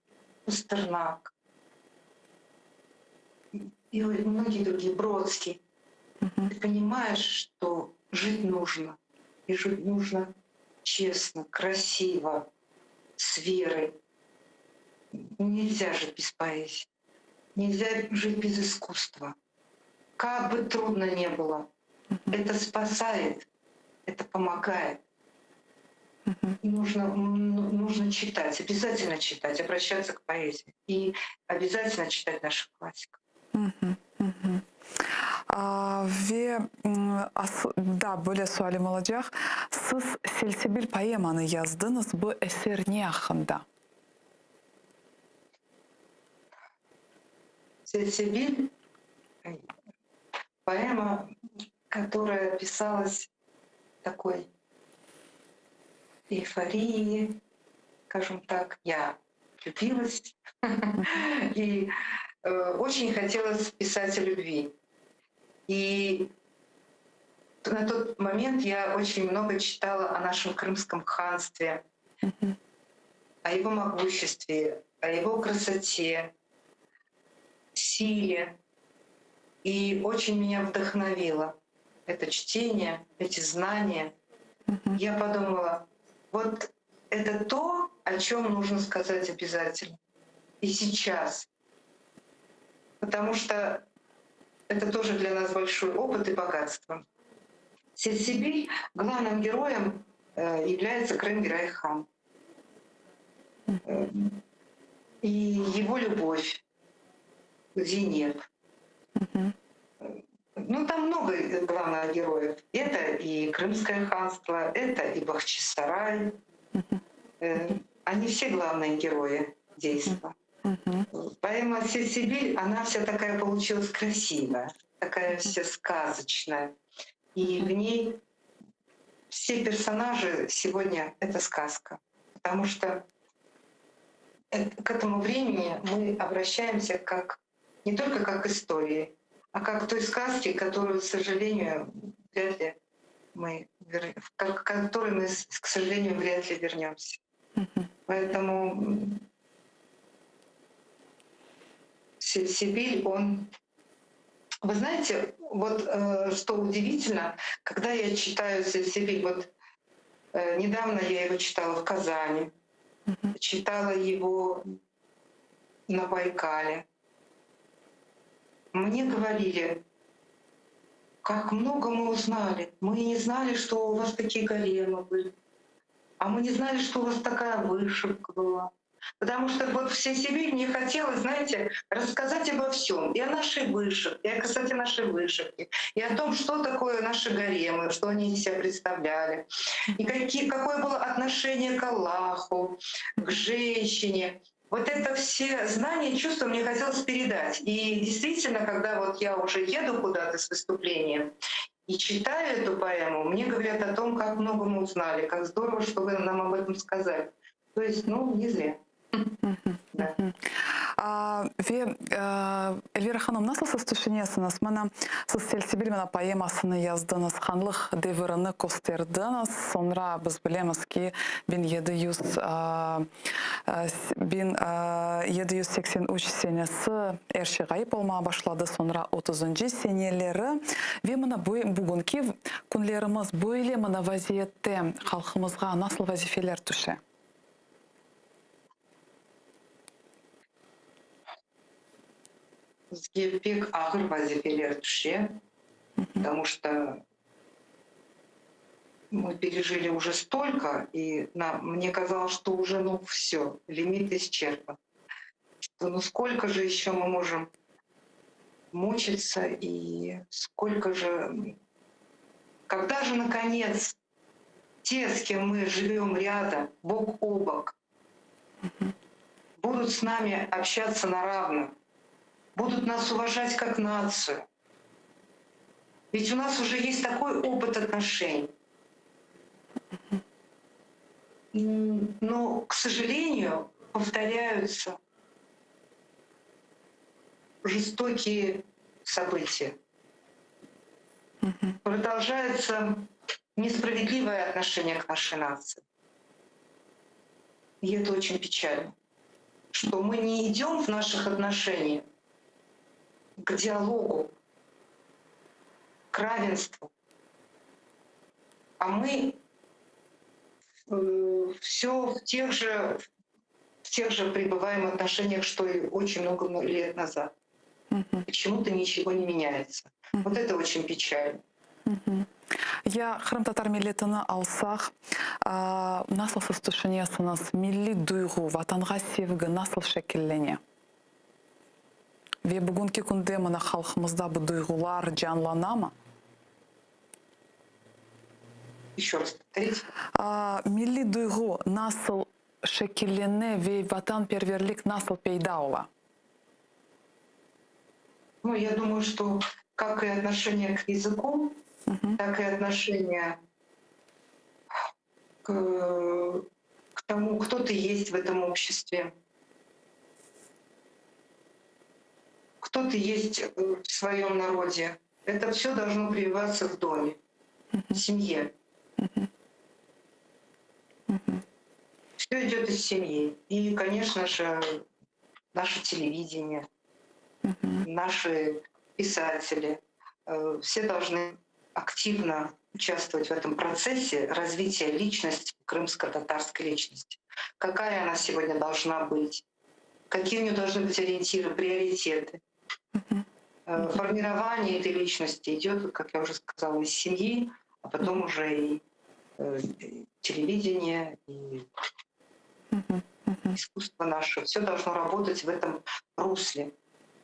Пастернак и многие другие, Бродский, ты понимаешь, что жить нужно, и жить нужно честно, красиво, с верой. Нельзя жить без поэзии, нельзя жить без искусства. Как бы трудно ни было, это спасает, это помогает. И нужно читать, обязательно читать, обращаться к поэзии. И обязательно читать нашу классику. Ve da böyle sualim olacak. Siz Selsebil poemanı yazdınız. Bu eser ne hakkında? Сельсибиль — поэма, которая писалась такой эйфории, скажем так. Я влюбилась и очень хотелось писать о любви. И на тот момент я очень много читала о нашем Крымском ханстве, о его могуществе, о его красоте, силе. И очень меня вдохновило это чтение, эти знания. Я подумала, вот это то, о чем нужно сказать обязательно. И сейчас. Потому что это тоже для нас большой опыт и богатство. Сельсибиль главным героем является Крым-Гирай-хан. И его любовь к Зинеп. Ну, там много главных героев. Это и Крымское ханство, это и Бахчисарай. Они все главные герои действа. Поэма «Сельсибиль», она вся такая получилась красивая, такая вся сказочная. И в ней все персонажи сегодня — это сказка. Потому что к этому времени мы обращаемся как не только как к истории, а как к той сказке, которую, к сожалению, вряд ли к которой мы, к сожалению, вряд ли вернемся. Поэтому Сельсибиль, он... Вы знаете, вот что удивительно, когда я читаю Сельсибиль, вот недавно я его читала в Казани, читала его на Байкале. Мне говорили, как много мы узнали. Мы не знали, что у вас такие големы были. А мы не знали, что у вас такая вышивка была. Потому что вот всей Сибири мне хотелось, знаете, рассказать обо всем. И о нашей вышивке, и о красоте нашей вышивки, и о том, что такое наши гаремы, что они из себя представляли, и какое было отношение к Аллаху, к женщине. Вот это все знания и чувства мне хотелось передать. И действительно, когда вот я уже еду куда-то с выступлением и читаю эту поэму, мне говорят о том, как много мы узнали, как здорово, что вы нам об этом сказали. То есть, ну, не зря. Да. Эльвира ханым, насыл сіз түшінесіңіз? Мана сіз Сельсибель мана поэмасыны яздыңыз, ханлық девіріні көстердіңіз, sonra біз білеміз ки 1783 senesi erşi gayip olmaya başladı, sonra 30. seneleri ve mına bugünkü günlerimiz böyle mına vaziyette halkımızga nasıl vazifeler düşe? Бізге пек ağır вазифелер түше, потому что мы пережили уже столько, и мне казалось, что уже все, лимит исчерпан. Что, сколько же еще мы можем мучиться, и сколько же... Когда же, наконец, те, с кем мы живем рядом, бок о бок, будут с нами общаться на равных, будут нас уважать как нацию. Ведь у нас уже есть такой опыт отношений. Но, к сожалению, повторяются жестокие события. Продолжается несправедливое отношение к нашей нации. И это очень печально, что мы не идем в наших отношениях к диалогу, к равенству, а мы все в тех же пребываем отношениях, что и очень много лет назад. Почему-то ничего не меняется. Вот это очень печально. Я Кырым татар миллетini алсақ, nasıl siz düşünüyorsunuz? Milli duygu, vatanға sevgi nasıl şekilлене? Ve bugünkü günde mına halkımızda bu duygular canlana mı? Еще раз повторите. Milli duygu nasıl şekilлене ve vatanperverlik nasıl peyda ola? Ну, я думаю, что как и отношение к языку, так и отношение к тому, кто ты есть в этом обществе, кто ты есть в своем народе. Это все должно прививаться в доме, в семье. Все идет из семьи. И, конечно же, наше телевидение, наши писатели, все должны активно участвовать в этом процессе развития личности, крымско-татарской личности. Какая она сегодня должна быть? Какие у нее должны быть ориентиры, приоритеты? Формирование этой личности идет, как я уже сказала, из семьи, а потом уже и телевидение, и искусство наше. Все должно работать в этом русле.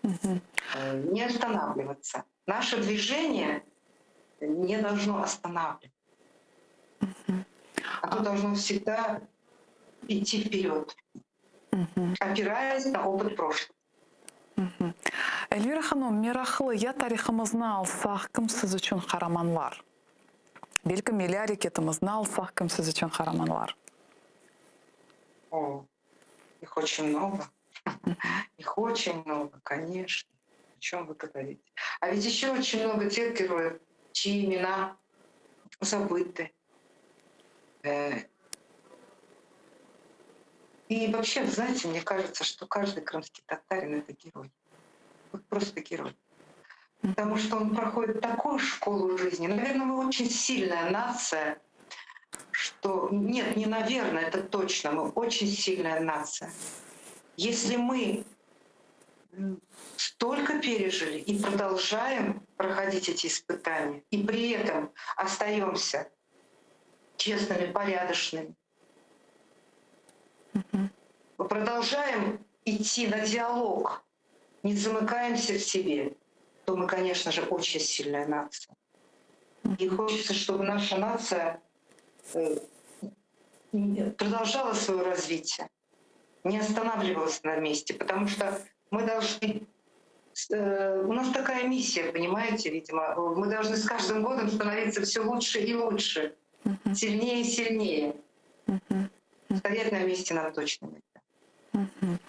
Не останавливаться. Наше движение не должно останавливаться. Оно должно всегда идти вперед, опираясь на опыт прошлого. Эльвира ханым, мерахлы, я тарихымызны алсақ, кім сіз үшін қараманлар? Белкім елі әрекетімізні алсақ, кім сіз үшін қараманлар? О, их очень много. Их очень много, конечно. О чем вы говорите? А ведь еще очень много тех героев, чьи имена забыты. И вообще, знаете, мне кажется, что каждый крымский татарин — это герой. Вот просто герой. Потому что он проходит такую школу жизни. Наверное, мы очень сильная нация, что... Нет, не наверное, это точно. Мы очень сильная нация. Если мы столько пережили и продолжаем проходить эти испытания, и при этом остаемся честными, порядочными, продолжаем идти на диалог, не замыкаемся в себе, то мы, конечно же, очень сильная нация. И хочется, чтобы наша нация продолжала свое развитие, не останавливалась на месте, потому что мы должны... У нас такая миссия, понимаете, видимо. Мы должны с каждым годом становиться все лучше и лучше, сильнее и сильнее. Стоять на месте нам точно нельзя.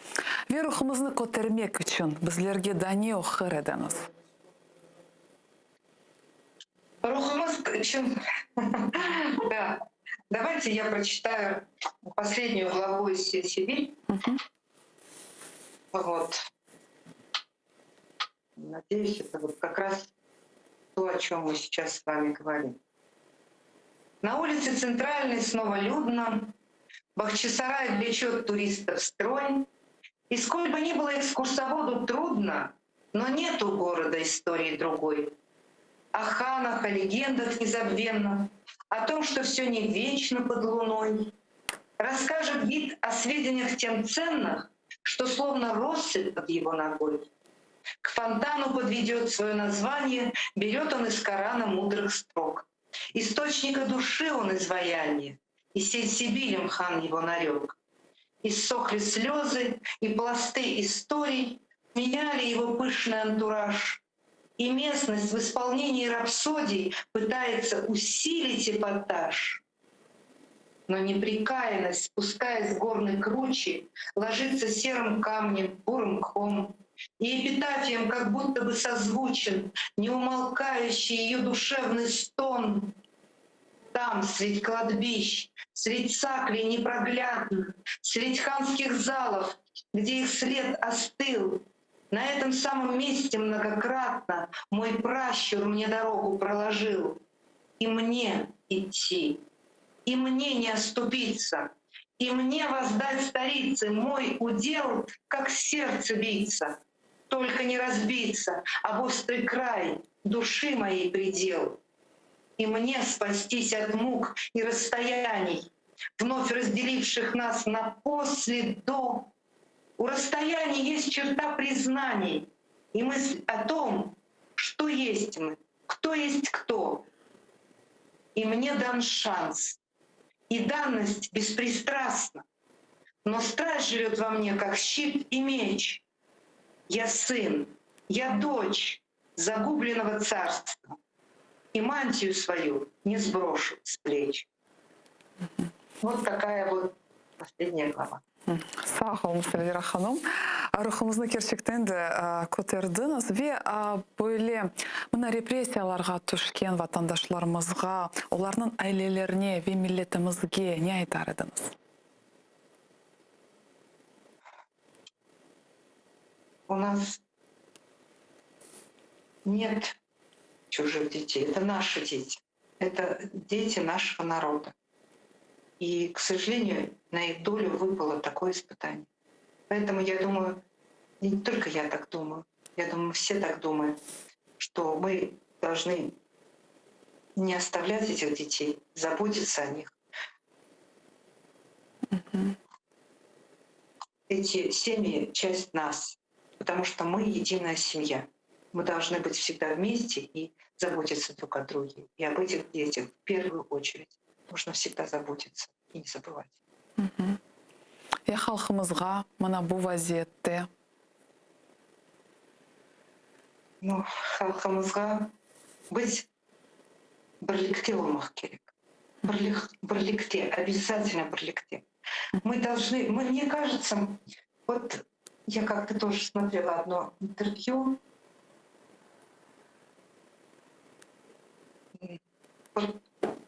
Вирухымызны көтермек үшін біздерге дане оқыр едіңіз. Рухамыз үшін... Да. Давайте я прочитаю последнюю главу из Сибирь. Вот. Надеюсь, это вот как раз то, о чем мы сейчас с вами говорим. На улице Центральной снова людно, Бахчисарай влечет туристов в строй. И сколь бы ни было экскурсоводу трудно, но нет у города истории другой. О ханах, о легендах незабвенных, о том, что все не вечно под луной. Расскажет гид о сведениях тем ценных, что словно россыпь под его ногой. К фонтану подведет свое название, берет он из Корана мудрых строк. Источника души он изваяние, и сельсибилем хан его нарек. Иссохли слезы и пласты историй, меняли его пышный антураж. И местность в исполнении рапсодий пытается усилить эпатаж. Но непрекаянность, спускаясь с горной кручи, ложится серым камнем, бурым мхом, и эпитафием как будто бы созвучен неумолкающий ее душевный стон. Там, средь кладбищ, средь саклей непроглядных, средь ханских залов, где их след остыл, на этом самом месте многократно мой пращур мне дорогу проложил. И мне идти, и мне не оступиться, и мне воздать старице мой удел, как сердце биться, только не разбиться, а в острый край души моей предел. И мне спастись от мук и расстояний, вновь разделивших нас на после до. У расстояний есть черта признаний и мысль о том, что есть мы, кто есть кто. И мне дан шанс, и данность беспристрастна, но страсть живет во мне, как щит и меч. Я сын, я дочь загубленного царства, и мантию свою не сброшу с плеч. Вот такая вот последняя глава. Sağ olun Elvira ханым. Рухымызны керчектен де көтердіңіз. Ве böyle мына репрессияларға түшкен ватандашларымызға, оларның айлелеріне ве миллетімізге не айтар едіңіз? У нас нет чужих детей. Это наши дети. Это дети нашего народа. И, к сожалению, на их долю выпало такое испытание. Поэтому я думаю, не только я так думаю, я думаю, все так думают, что мы должны не оставлять этих детей, заботиться о них. Эти семьи — часть нас, потому что мы единая семья. Мы должны быть всегда вместе и заботиться друг о друге. И об этих детях в первую очередь нужно всегда заботиться и не забывать. Я халқымызға мына бұл вазиетте. Ну, халқымызға быть бірлікте болмақ керек. Бірлікте, обязательно бірлікте. Мы должны, мне кажется, вот я как-то тоже смотрела одно интервью, вот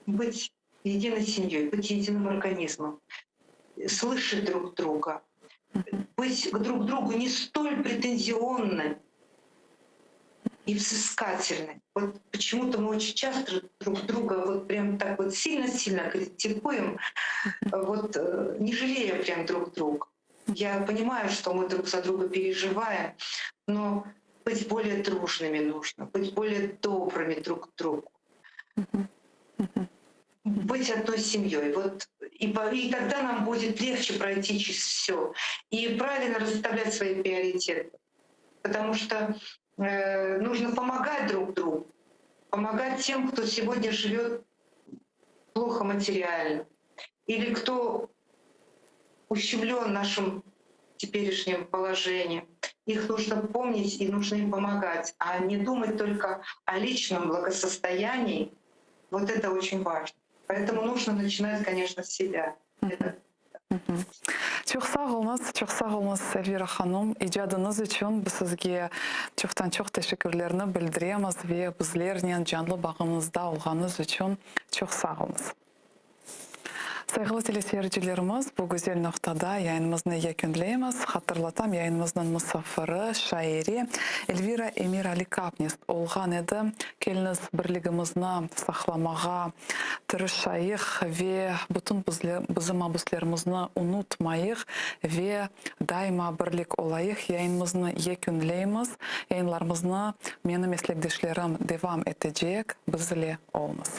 быть единой семьей, быть единым организмом, слышать друг друга, быть друг к другу не столь претензионны и взыскательны. Вот почему-то мы очень часто друг друга вот прям так вот сильно-сильно критикуем, вот не жалея прям друг друга. Я понимаю, что мы друг за друга переживаем, но быть более дружными нужно, быть более добрыми друг к другу. быть одной семьей. Вот, и тогда нам будет легче пройти через все. И правильно расставлять свои приоритеты. Потому что нужно помогать друг другу, помогать тем, кто сегодня живет плохо материально, или кто ущемлен нашим теперешним положением. Их нужно помнить и нужно им помогать, а не думать только о личном благосостоянии. Вот это очень важно. Поэтому нужно начинать, конечно, с себя. Çok sağ olunuz Elvira Hanım. İcadınız için biz sizge çoxtan çok teşekkürlerini bildiremiz ve bizlerle canlı bağımızda olganız için çok sağ olunuz. Saygılı teleseyircilerimiz, bu güzel noktada yayınımızı yakınlayımız. Hatırlatam, yayınımızın musafiri, şairi Elvira Emir Ali Kapnis olgan edi. Keliniz birligimizni saklamağa tırışayıq ve bütün bizim abuslarımızı unutmayıq ve daima birlik olayıq. Yayınımızı yakınlayımız. Yayınlarımızı benim meslektaşlarım devam edecek. Bizle olunuz.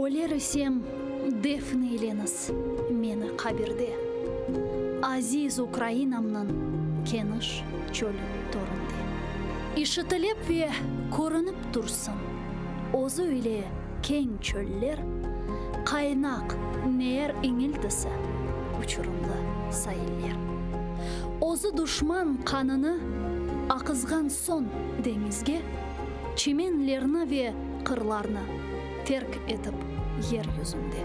Олерісем Дефне Еленас мені қабірде. Азиз Украинамнан кеніш чөлі торынды. Ишітілеп ве көрініп тұрсын. Озы үйле кең чөллер, қайнақ нер еңілдісі, ұчырымлы сайылер. Озы душман қаныны ақызған сон деңізге, чеменлерні ве қырларны терк етіп ер yüzünde.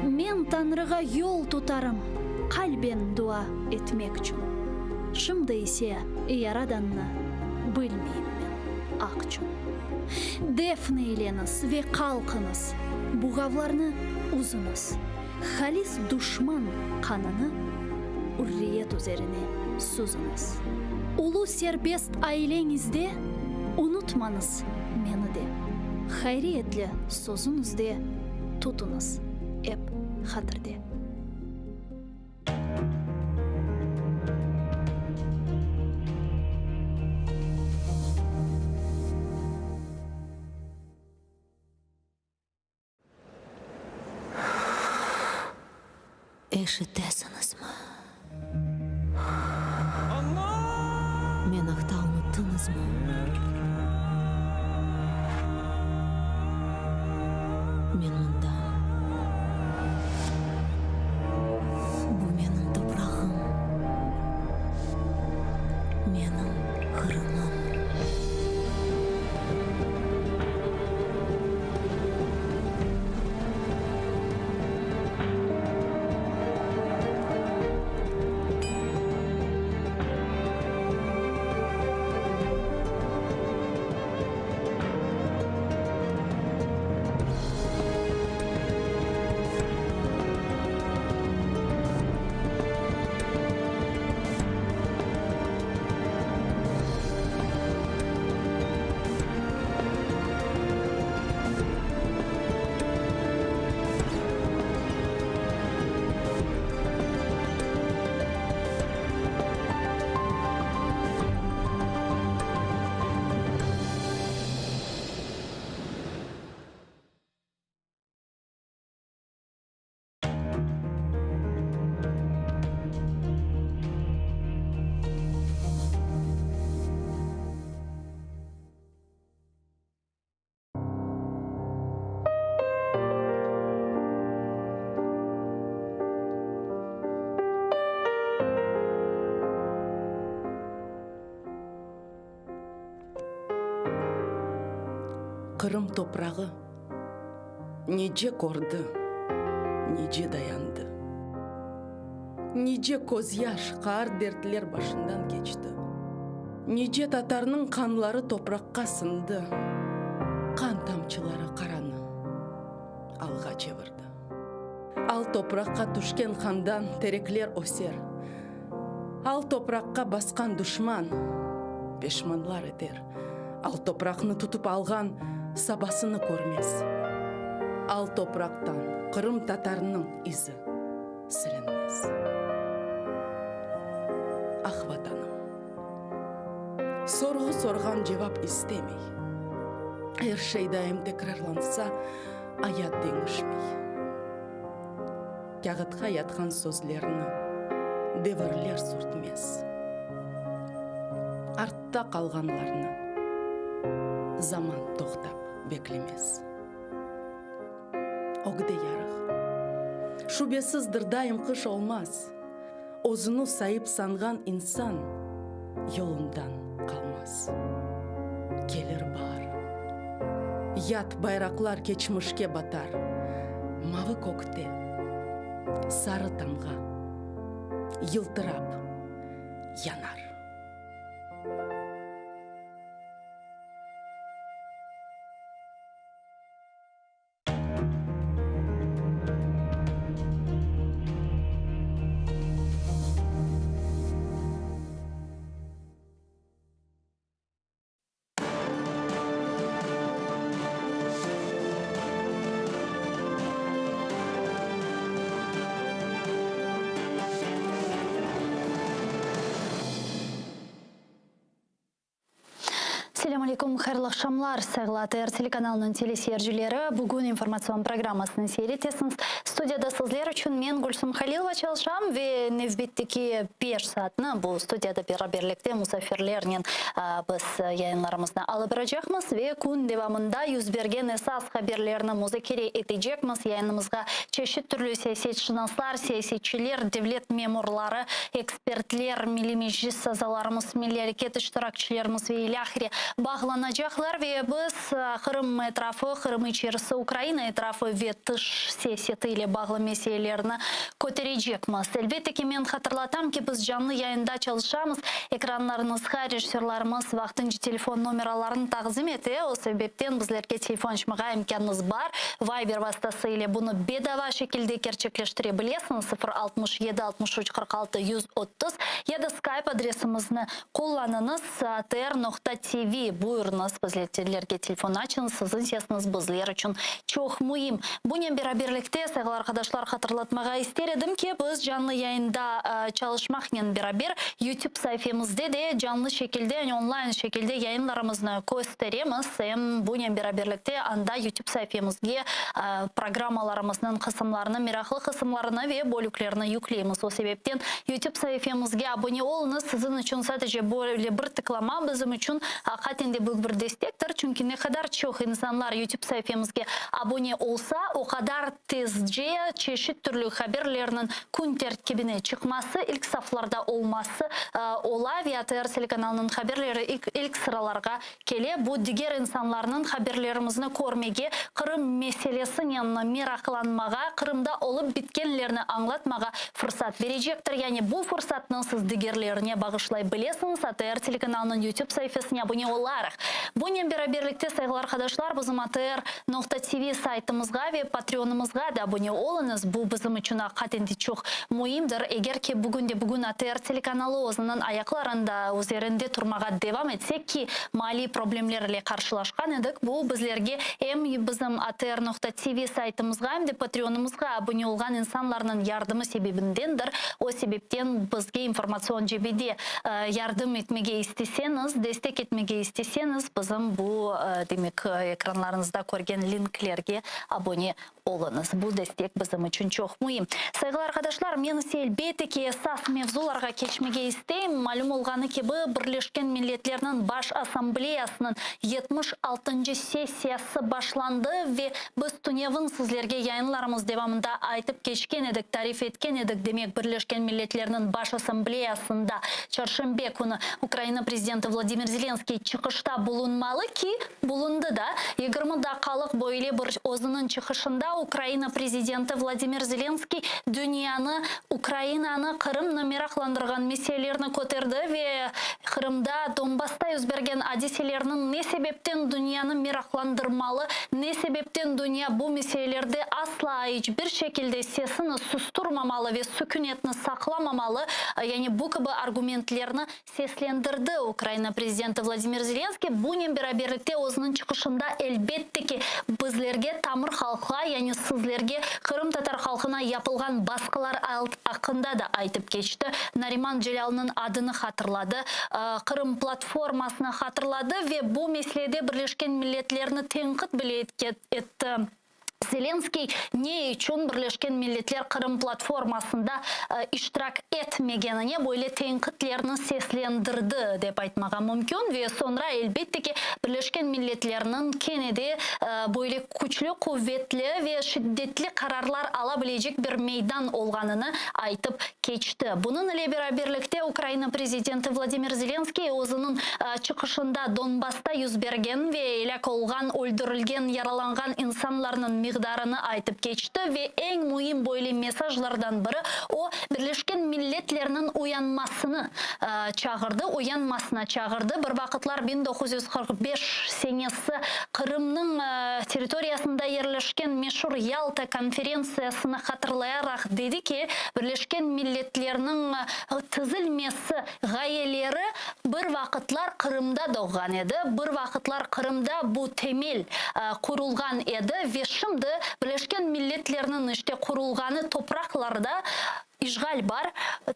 Мен Tanrıға yol tutarım, kalben dua etmek için. Şimdi ise yaradanını bilmeyim ben akçın. Defne eyleniz ve kalkınız, buğavlarını uzunuz. Halis düşman kanını hürriyet üzerine suzunuz. Ulu serbest ailenizde unutmanız meni de. Hayriyetli sözünüzde tutunuz hep hatırda. Eşitesiniz mi? Meni hata unuttunuz mu? Men mundam. Bu mening toprağım. Mening hırımım. Kırım toprağı nice kordu, nice dayandı. Nice koz yaş, kar dertler başından geçti. Неше татарның қанлары топыраққа сынды, қан тамчылары қараны алға чевырды. Ал топыраққа түшкен қандан тереклер осер. Ал топыраққа басқан дұшман пешманлар етер. Ал топырақны тұтып алған сабасыны көрмес. Ал топырақтан Қырым татарының ізі сілінмес. Ах ватаным, сорғы сорған жевап істемей. Әр шейдайым текрарланса, аят деңішмей. Кәғытқа ятқан сөзлеріні девірлер сүртмес. Артта қалғанларны заман тоқтап беклемес. Огде ярық. Шубесіз дырдайым қыш олмас. Озыну сайып санған инсан yolundan қалмас. Келер бар. Ят байрақлар кечмішке батар. Мавы көкте, сары тамға, йылтырап, янар. Assalamu alaikum, xayrlı akşamlar. Sağla TR телеканалының телесерджілері. Бүгін информацион программасының сейретесіңіз. Студияда сізлер үшін мен Гүлсім Халилова çalışам ve nevbetteki 5 saatini bu studiyada beraberlikte musafirlerinin biz yayınlarımızda alıp baracakmız ve kun devamında yüz bergen esas haberlerini muzakere edecekmiz. Yayınımızga çeşit türlü siyasetçiler, siyasetçiler, devlet memurları, ekspertler, milli meclis azalarımız, milli hareket iştirakçılarımız ve ilahiri bağlanacaklar ve biz Kırım etrafı, Kırım içerisi, Ukrayna etrafı ve dış siyasetiyle bağlı meselelerini көтерecekmiz. Elbette ki men hatırlatam ki biz canlı yayında çalışamız. Ekranlarınızga rejissörlarımız vaxtınca telefon numaralarını taqdim eti. O sebepten bizlerge telefon açmağa imkanımız var. Viber vasıtasıyla bunu bedava şekilde gerçekleştirebilirsiniz. 067 63 46 130 ya da Skype adresimizni kullanınız. tr.tv buyurunuz. Bizlerge telefon açınız. Sizin sesiniz bizler için çok mühim. Bununla beraberlikte sevgili arkadaşlar hatırlatmağa isterim ki biz canlı yayında çalışmakla beraber YouTube sayfamızda da canlı şekilde, yani online şekilde yayınlarımızı gösteremiz. Hem bununla beraberlikte anda YouTube sayfamızda programmalarımızın kısımlarını, meraklı kısımlarını ve bölüklerini yükleyemiz. O sebepten YouTube sayfamızda abone olunuz. Sizin için sadece böyle bir tıklama bizim için hakikaten de büyük bir destektir. Çünkü ne kadar çok insanlar YouTube sayfamızda abone olsa o kadar tezce çeşit türlü haberlerinin kun tertibine çıkması, ilk saflarda olması ola ve TR telekanalının haberleri ilk sıralarga kele. Bu diğer insanların haberlerimizini görmege, Kırım meselesinin yanına meraklanmağa, Kırım'da olup bitkenlerini anlatmağa fırsat verecektir. Yani bu fırsatını siz diğerlerine bağışlayabilirsiniz. TR telekanalının YouTube sayfasına abone olarak. Bununla beraberlikte sevgili arkadaşlar bizim ATR.tv saytımızga ve Patreon'ımızga da abone olunuz. Bu bizim için hakikaten de çok mühimdir. Eğer ki bugün ATR telekanalı özünün ayaklarında üzerinde durmağa devam etsek ki mali problemlerle karşılaşkan edik. Bu bizlerge hem bizim ATR.tv saytımızga hem de Patreon'ımızga abone olan insanların yardımı sebebindendir. O sebepten bizge informasyon cebide yardım etmege isteseniz, destek etmege isteseniz bizim bu demek ekranlarınızda görgen linklerge abone olunuz. Bu destek bizim için çok mühim. Sevgili arkadaşlar, men elbette ki esas mevzularga geçmege isteyim. Malum olganı ki bu Birleşken Milletler'in Baş Asambleyasının 76. sessiyası başlandı ve biz tunevin sizlerge yayınlarımız devamında aytıp geçken edik, tarif etken edik. Demek Birleşken Milletler'in Baş Asambleyasında çarşamba günü Ukrayna Prezidenti Vladimir Zelenskiy çıkışta Донбасста булунмалы ки булунды да. 20 дақалық бойлы бір өзінің чықышында Украина президенті Владимир Зеленский Украинаны Қырымны мерақландырған меселеріні көтерді ве Қырымда Донбасста өзберген адиселерінің не себептен дүнияны мерақландырмалы, не себептен дүния бұл меселерді асла бір шекілде сесіні сұстырмамалы ве сүкінетіні сақламамалы, яғни бұл кібі аргументлеріні сеслендірді Украина президенті Владимир Зеленский. Бұнен бераберлікте өзінің чықышында әлбетті ки біздерге тамыр халқыға, яғни сізлерге Қырым татар халқына япылған басқалар ақында да айтып кешті. Нариман Джелялның адыны хатырлады, Қырым платформасына хатырлады ве бұл меселеде Бірлескен Миллетлеріні теңқіт білет етті. Зеленский не үшін Бірлескен Миллетлер Қырым платформасында иштирак етмегеніне бойлы теңқітлерін сеслендірді деп айтмаға мүмкін. Ве sonra әлбетте ки Бірлескен Миллетлерінің кенеде бойлы күчлі, қуветлі ве шиддетлі қарарлар ала білежек бір мейдан олғанını айтып кечті. Бұның іле бераберлікте Украина президенті Владимир Зеленский өзінің чықышында Донбасста юзберген ве елек олған, өлдірілген, яраланған инсанларының миғдарыны айтып кечті ве ең мұйым бойлы месажлардан бірі о Бірлескен Миллетлерінің уянмасына чағырды. Бір вақытлар 1945 сенесі Қырымның территориясында ерлешкен мешур Ялта конференциясыны қатырлаярақ деді ки Бірлескен Миллетлерінің тізілмесі ғайелері бір вақытлар Қырымда доған еді. Бір вақытлар Қырымда бұл темел құрылған еді ве Бірлескен Миллетлерінің іште құрылғаны топырақларда ишғал бар,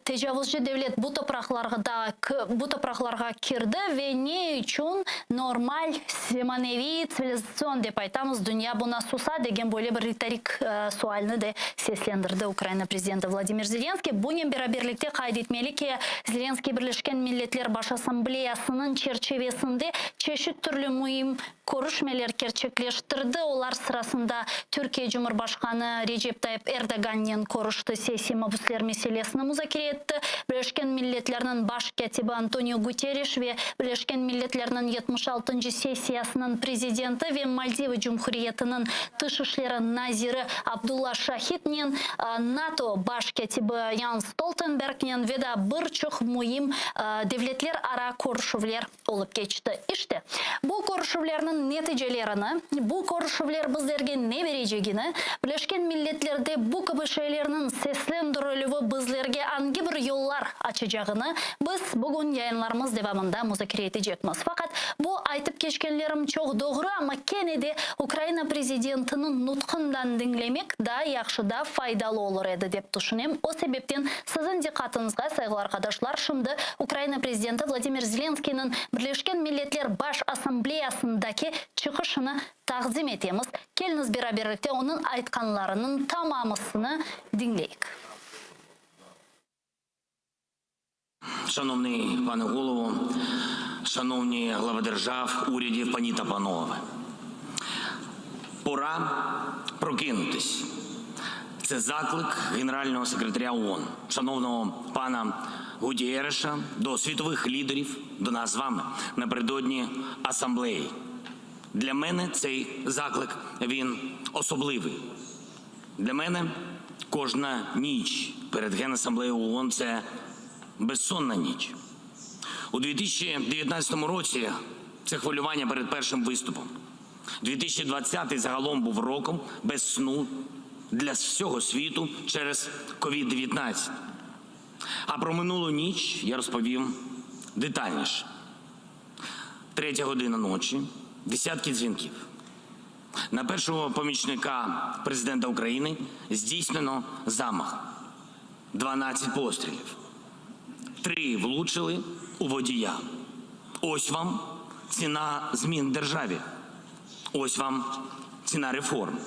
тежавузчы девлет бұл топырақларға кірді ве не үшін нормаль, семаневи, цивилизацион деп айтамыз, дүния бұна суса деген бойлы бір риторик суалны де сеслендірді Украина президенті Владимир Зеленский. Бұнен бераберлікте қайдетмелі ке Зеленский Бірлескен Миллетлер Баш Ассамблеясының черчевесінде чешет түрлі мұйым көрішмелер керчеклештірді. Олар сырасында Түркия Жұмырбашқаны Режеп Тайып Эрдоганнен көрішті сессия meselesini muzakere etti. Birleşken Milletler'in baş katibi Antonio Guterres ve Birleşken Milletler'in 76. sessiyasının prezidenti ve Maldiva Cumhuriyeti'nin dışişleri naziri Abdullah Shahid'nin NATO baş katibi Jens Stoltenberg'nin ve de birçok mühim devletler ara görüşmeler olup geçti. İşte bu görüşmelerin neticelerini, bu görüşmeler bizlerge ne vereceğini, Birleşken Milletler'de bu gibi şeylerin seslendirilüğü bizlerge hangi bir yollar açacağını biz bugün yayınlarımız devamında muzakere edeceğiz. Fakat bu aytıp geçkenlerim çok doğru ama gene de Ukrayna prezidentinin nutkundan dinlemek daha yaxşı da faydalı olur edi dep düşünem. O sebepten sizin dikkatinize saygılı arkadaşlar, şimdi Ukrayna prezidenti Vladimir Zelenskiy'nin Birleşken Milletler Baş Asambleyasındaki çıkışını takdim etemiz. Keliniz beraberlikte onun aytkanlarının tamamısını dinleyik. Шановний пане голово, шановні глави держав, урядів, пані та панове. Пора прокинутись. Це заклик Генерального секретаря ООН, шановного пана Гутєреша, до світових лідерів, до нас з вами, напередодні асамблеї. Для мене цей заклик, він особливий. Для мене кожна ніч перед Генасамблеєю ООН – це безсонна ніч. У 2019 році це хвилювання перед першим виступом. 2020 загалом був роком без сну для всього світу через COVID-19. А про минулу ніч я розповім детальніше. 3 година ночі, десятки дзвінків. На першого помічника президента України здійснено замах. 12 пострілів. 3 влучили у водія. Ось вам ціна змін в державі. Ось вам ціна реформ.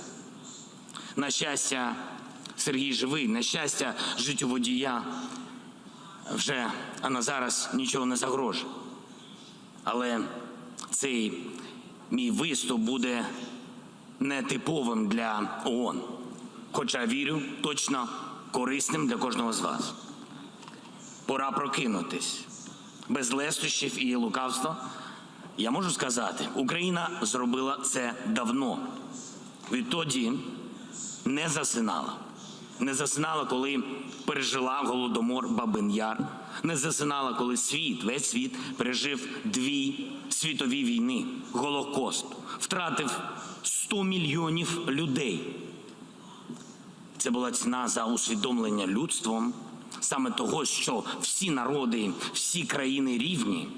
На щастя, Сергій живий. На щастя, життю водія вже, а на зараз нічого не загрожує. Але цей мій виступ буде нетиповим для ООН. Хоча, вірю, точно корисним для кожного з вас. Пора прокинутись. Без лестощів і лукавства Я можу сказати, Україна зробила це давно. Відтоді не засинала. Не засинала, коли пережила Голодомор, Бабин Яр. Не засинала, коли весь світ пережив 2 світові війни, Голокост. Втратив 100 мільйонів людей. Це була ціна за усвідомлення людством саме того, що всі народи, всі країни рівні,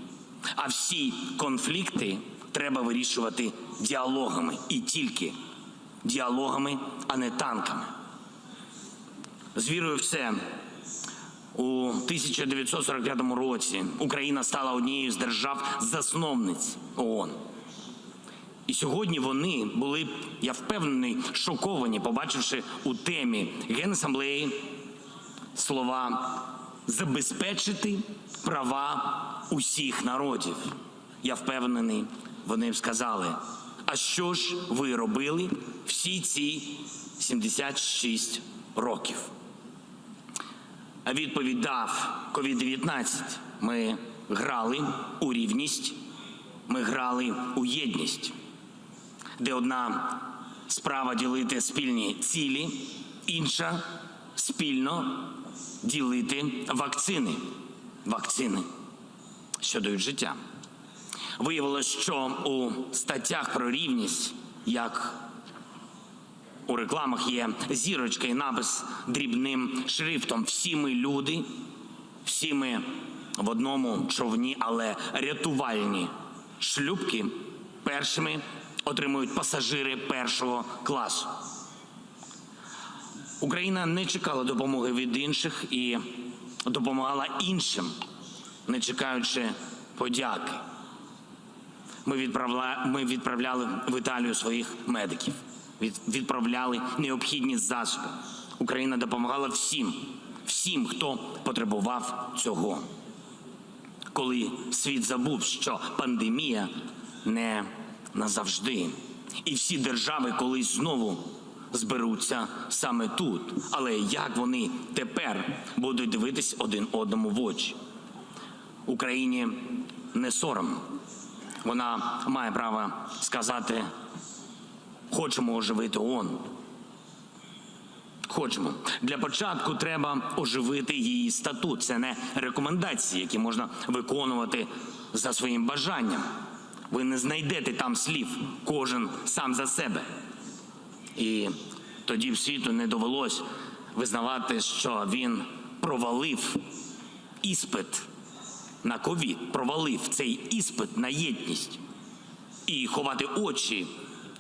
а всі конфлікти треба вирішувати діалогами. І тільки діалогами, а не танками. З вірою в це, у 1945 році Україна стала однією з держав-засновниць ООН. І сьогодні вони були, я впевнений, шоковані, побачивши у темі Генасамблеї слова «забезпечити права усіх народів». Я впевнений, вони б сказали, а що ж ви робили всі ці 76 років? А відповідь дав COVID-19. Ми грали у рівність, ми грали у єдність, де одна справа ділити спільні цілі, інша спільно ділити вакцини. Вакцини, що дають життя. Виявилося, що у статтях про рівність, як у рекламах, є зірочка і напис дрібним шрифтом «Всі ми люди, всі ми в одному човні, але рятувальні шлюпки першими отримують пасажири першого класу». Україна не чекала допомоги від інших і допомагала іншим, не чекаючи подяки. Ми відправляли в Італію своїх медиків, відправляли необхідні засоби. Україна допомагала всім, хто потребував цього. Коли світ забув, що пандемія не назавжди, і всі держави колись знову зберуться саме тут. Але як вони тепер будуть дивитись один одному в очі? Україні не соромно. Вона має право сказати: хочемо оживити ООН. Хочемо. Для початку треба оживити її статут. Це не рекомендації, які можна виконувати за своїм бажанням. Ви не знайдете там слів «кожен сам за себе». І тоді б світу не довелось визнавати, що він провалив іспит на ковід, провалив цей іспит на єдність. І ховати очі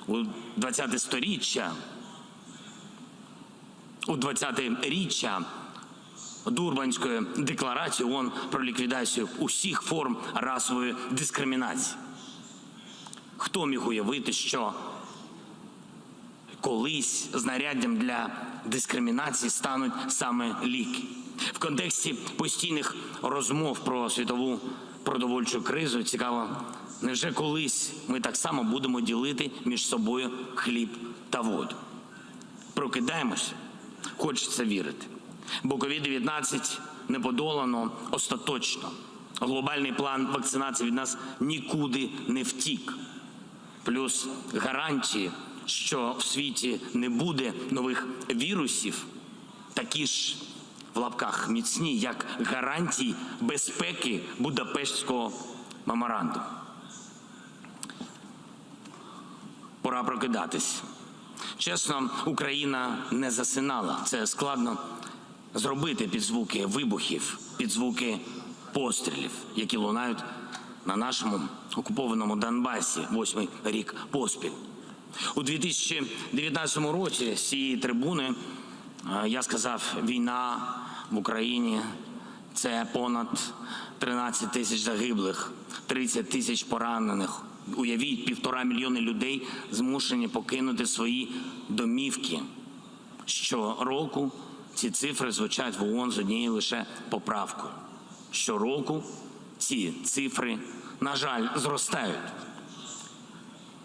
у 20-те сторіччя, у 20-річчя Дурбанської декларації ООН про ліквідацію усіх форм расової дискримінації. Хто міг уявити, що колись знаряддям для дискримінації стануть саме ліки? В контексті постійних розмов про світову продовольчу кризу цікаво, невже колись ми так само будемо ділити між собою хліб та воду? Прокидаємось, хочеться вірити. Бо COVID-19 не подолано остаточно. Глобальний план вакцинації від нас нікуди не втік. Плюс гарантії, що в світі не буде нових вірусів, такі ж в лапках міцні, як гарантії безпеки Будапештського меморандуму. Пора прокидатись. Чесно, Україна не засинала. Це складно зробити під звуки вибухів, під звуки пострілів, які лунають на нашому окупованому Донбасі 8-й рік поспіль. У 2019 році з цієї трибуни я сказав: війна в Україні – це понад 13 тисяч загиблих, 30 тисяч поранених. Уявіть, 1,5 мільйони людей змушені покинути свої домівки. Щороку ці цифри звучать в ООН з однією лише поправкою. Щороку ці цифри, на жаль, зростають.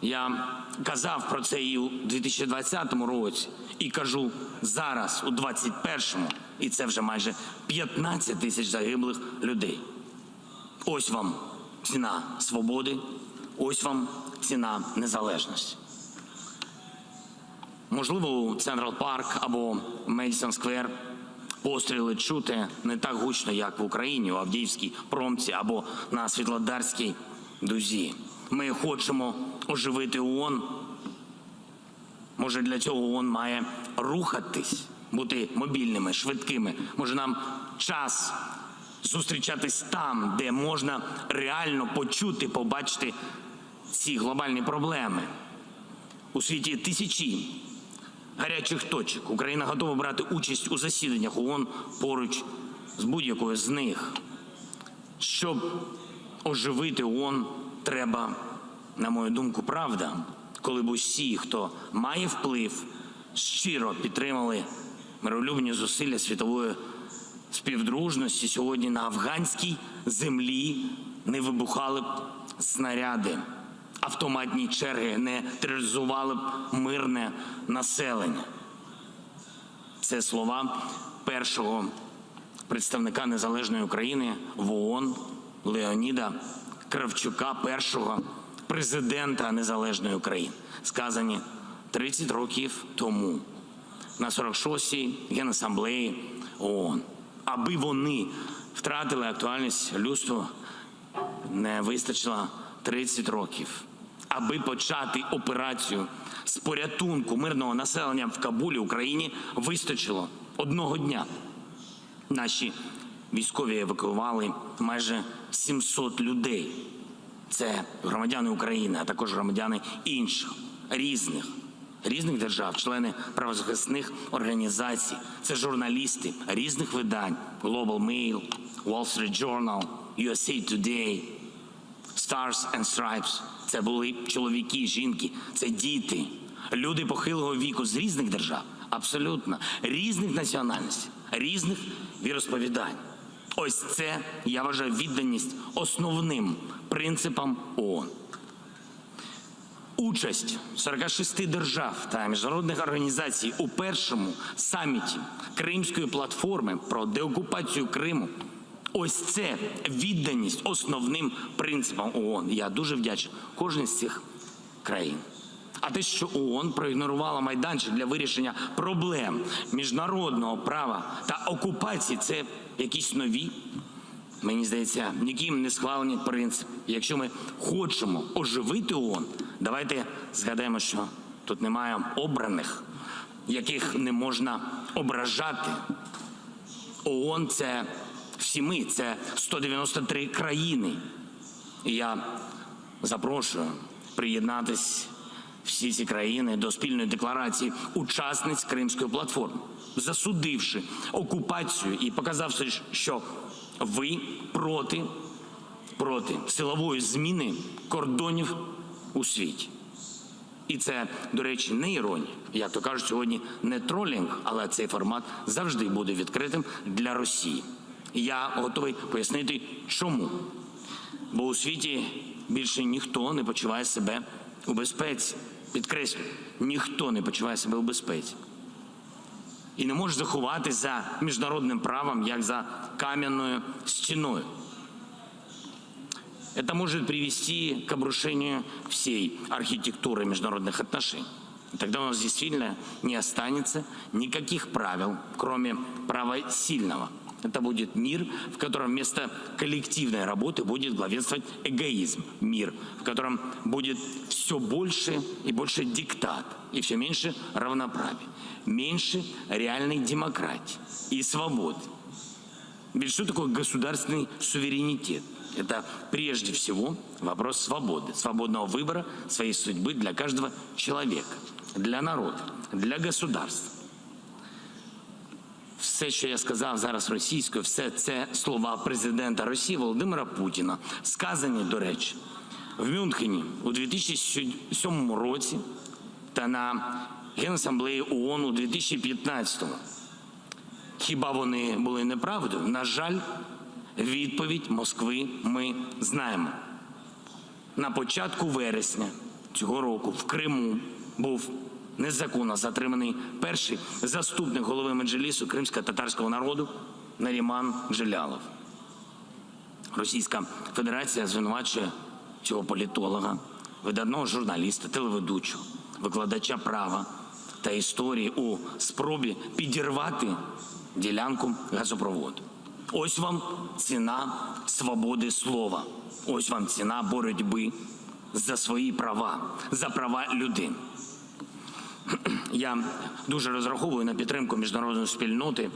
Я казав про це і у 2020 році, і кажу зараз, у 2021-му, і це вже майже 15 тисяч загиблих людей. Ось вам ціна свободи, Ось вам ціна незалежності. Можливо, у Централ Парк або Медісон Сквер постріли чути не так гучно, як в Україні, у Авдіївській промці або на Світлодарській дузі. Ми хочемо оживити ООН. Може, для цього ООН має рухатись, бути мобільними, швидкими. Може, нам час зустрічатись там, де можна реально почути, побачити ці глобальні проблеми. У світі тисячі гарячих точок. Україна готова брати участь у засіданнях ООН поруч з будь-якою з них. Щоб оживити ООН, треба, на мою думку, правда, коли б усі, хто має вплив, щиро підтримали миролюбні зусилля світової співдружності, сьогодні на афганській землі не вибухали б снаряди, автоматні черги не тероризували б мирне населення. Це слова першого представника незалежної України в ООН Леоніда Кравчука, першого президента незалежної України, сказані 30 років тому на 46-й Генасамблеї ООН. Аби вони втратили актуальність, людству не вистачило 30 років. Аби почати операцію з порятунку мирного населення в Кабулі, Україні вистачило одного дня. Наші військові евакуювали майже 700 людей. Це громадяни України, а також громадяни інших, різних держав, члени правозахисних організацій. Це журналісти різних видань: Global Mail, Wall Street Journal, USA Today, Stars and Stripes. Це були чоловіки, жінки, це діти, люди похилого віку з різних держав, абсолютно різних національностей, різних віросповідань. Ось це, я вважаю, відданість основним принципам ООН. Участь 46 держав та міжнародних організацій у першому саміті Кримської платформи про деокупацію Криму. Ось це відданість основним принципам ООН. Я дуже вдячний кожній з цих країн. А те, що ООН проігнорувала майданчик для вирішення проблем міжнародного права та окупації, це якісь нові, мені здається, ніким не схвалені принципи. Якщо ми хочемо оживити ООН, давайте згадаємо, що тут немає обраних, яких не можна ображати. ООН – це всі ми, це 193 країни. І я запрошую приєднатись всі ці країни до спільної декларації учасниць Кримської платформи, засудивши окупацію і показавши, що ви проти силової зміни кордонів у світі. І це, до речі, не іронія. Як то кажуть, сьогодні не тролінг, але цей формат завжди буде відкритим для Росії. Я готовий пояснити, чому. Бо у світі більше ніхто не почуває себе у безпеці. Підкреслюю, ніхто не почуває себе у безпеці. І не може заховатися за міжнародним правом, як за кам'яною стіною. Это может привести к обрушению всей архитектуры международных отношений. И тогда у нас действительно не останется никаких правил, кроме права сильного. Это будет мир, в котором вместо коллективной работы будет главенствовать эгоизм. Мир, в котором будет все больше и больше диктат, и все меньше равноправия, меньше реальной демократии и свободы. Ведь что такое государственный суверенитет? Это прежде всего вопрос свободы, свободного выбора своей судьбы для каждого человека, для народа, для государства. Все, що я сказав зараз російською, все це слова президента Росії Володимира Путіна, сказані, до речі, в Мюнхені у 2007 році та на Генасамблеї ООН у 2015. Хіба вони були неправдою? На жаль, відповідь Москви ми знаємо. На початку вересня цього року в Криму був незаконно затриманий перший заступник голови Меджлісу кримсько-татарського народу Наріман Джелялов. Російська Федерація звинувачує цього політолога, видатного журналіста, телеведучого, викладача права та історії у спробі підірвати ділянку газопроводу. Ось вам ціна свободи слова. Ось вам ціна боротьби за свої права, за права людини. Я дуже розраховую на підтримку міжнародної спільноти,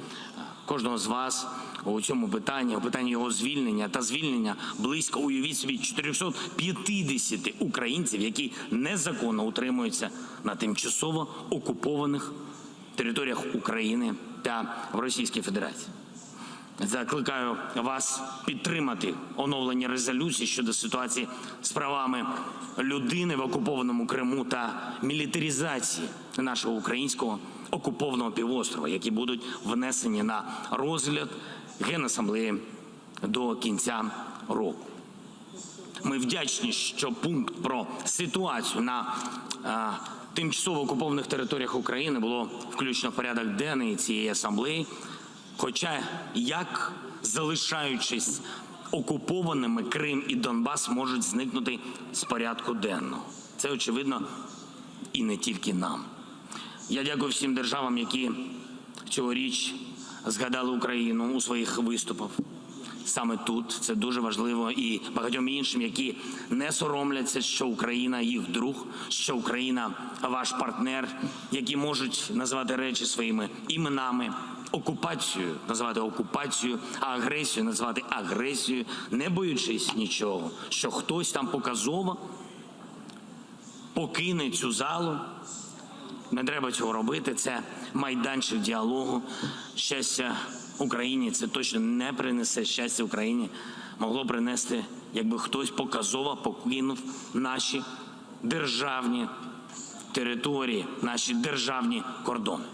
кожного з вас у цьому питанні, у питанні його звільнення та звільнення близько, уявіть собі, 450 українців, які незаконно утримуються на тимчасово окупованих територіях України та в Російській Федерації. Закликаю вас підтримати оновлення резолюції щодо ситуації з правами людини в окупованому Криму та мілітаризації нашого українського окупованого півострова, які будуть внесені на розгляд Генасамблеї до кінця року. Ми вдячні, що пункт про ситуацію на тимчасово окупованих територіях України було включено в порядок денний цієї асамблеї. Хоча, як залишаючись окупованими, Крим і Донбас можуть зникнути з порядку денного. Це очевидно і не тільки нам. Я дякую всім державам, які цьогоріч згадали Україну у своїх виступах. Саме тут це дуже важливо, і багатьом іншим, які не соромляться, що Україна їх друг, що Україна ваш партнер, які можуть називати речі своїми іменами, окупацію називати окупацією, а агресію називати агресією, не боючись нічого, що хтось там показово покине цю залу. Не треба цього робити, це майданчик діалогу. Щастя Україні це точно не принесе. Щастя Україні могло принести, якби хтось показово покинув наші державні території, наші державні кордони.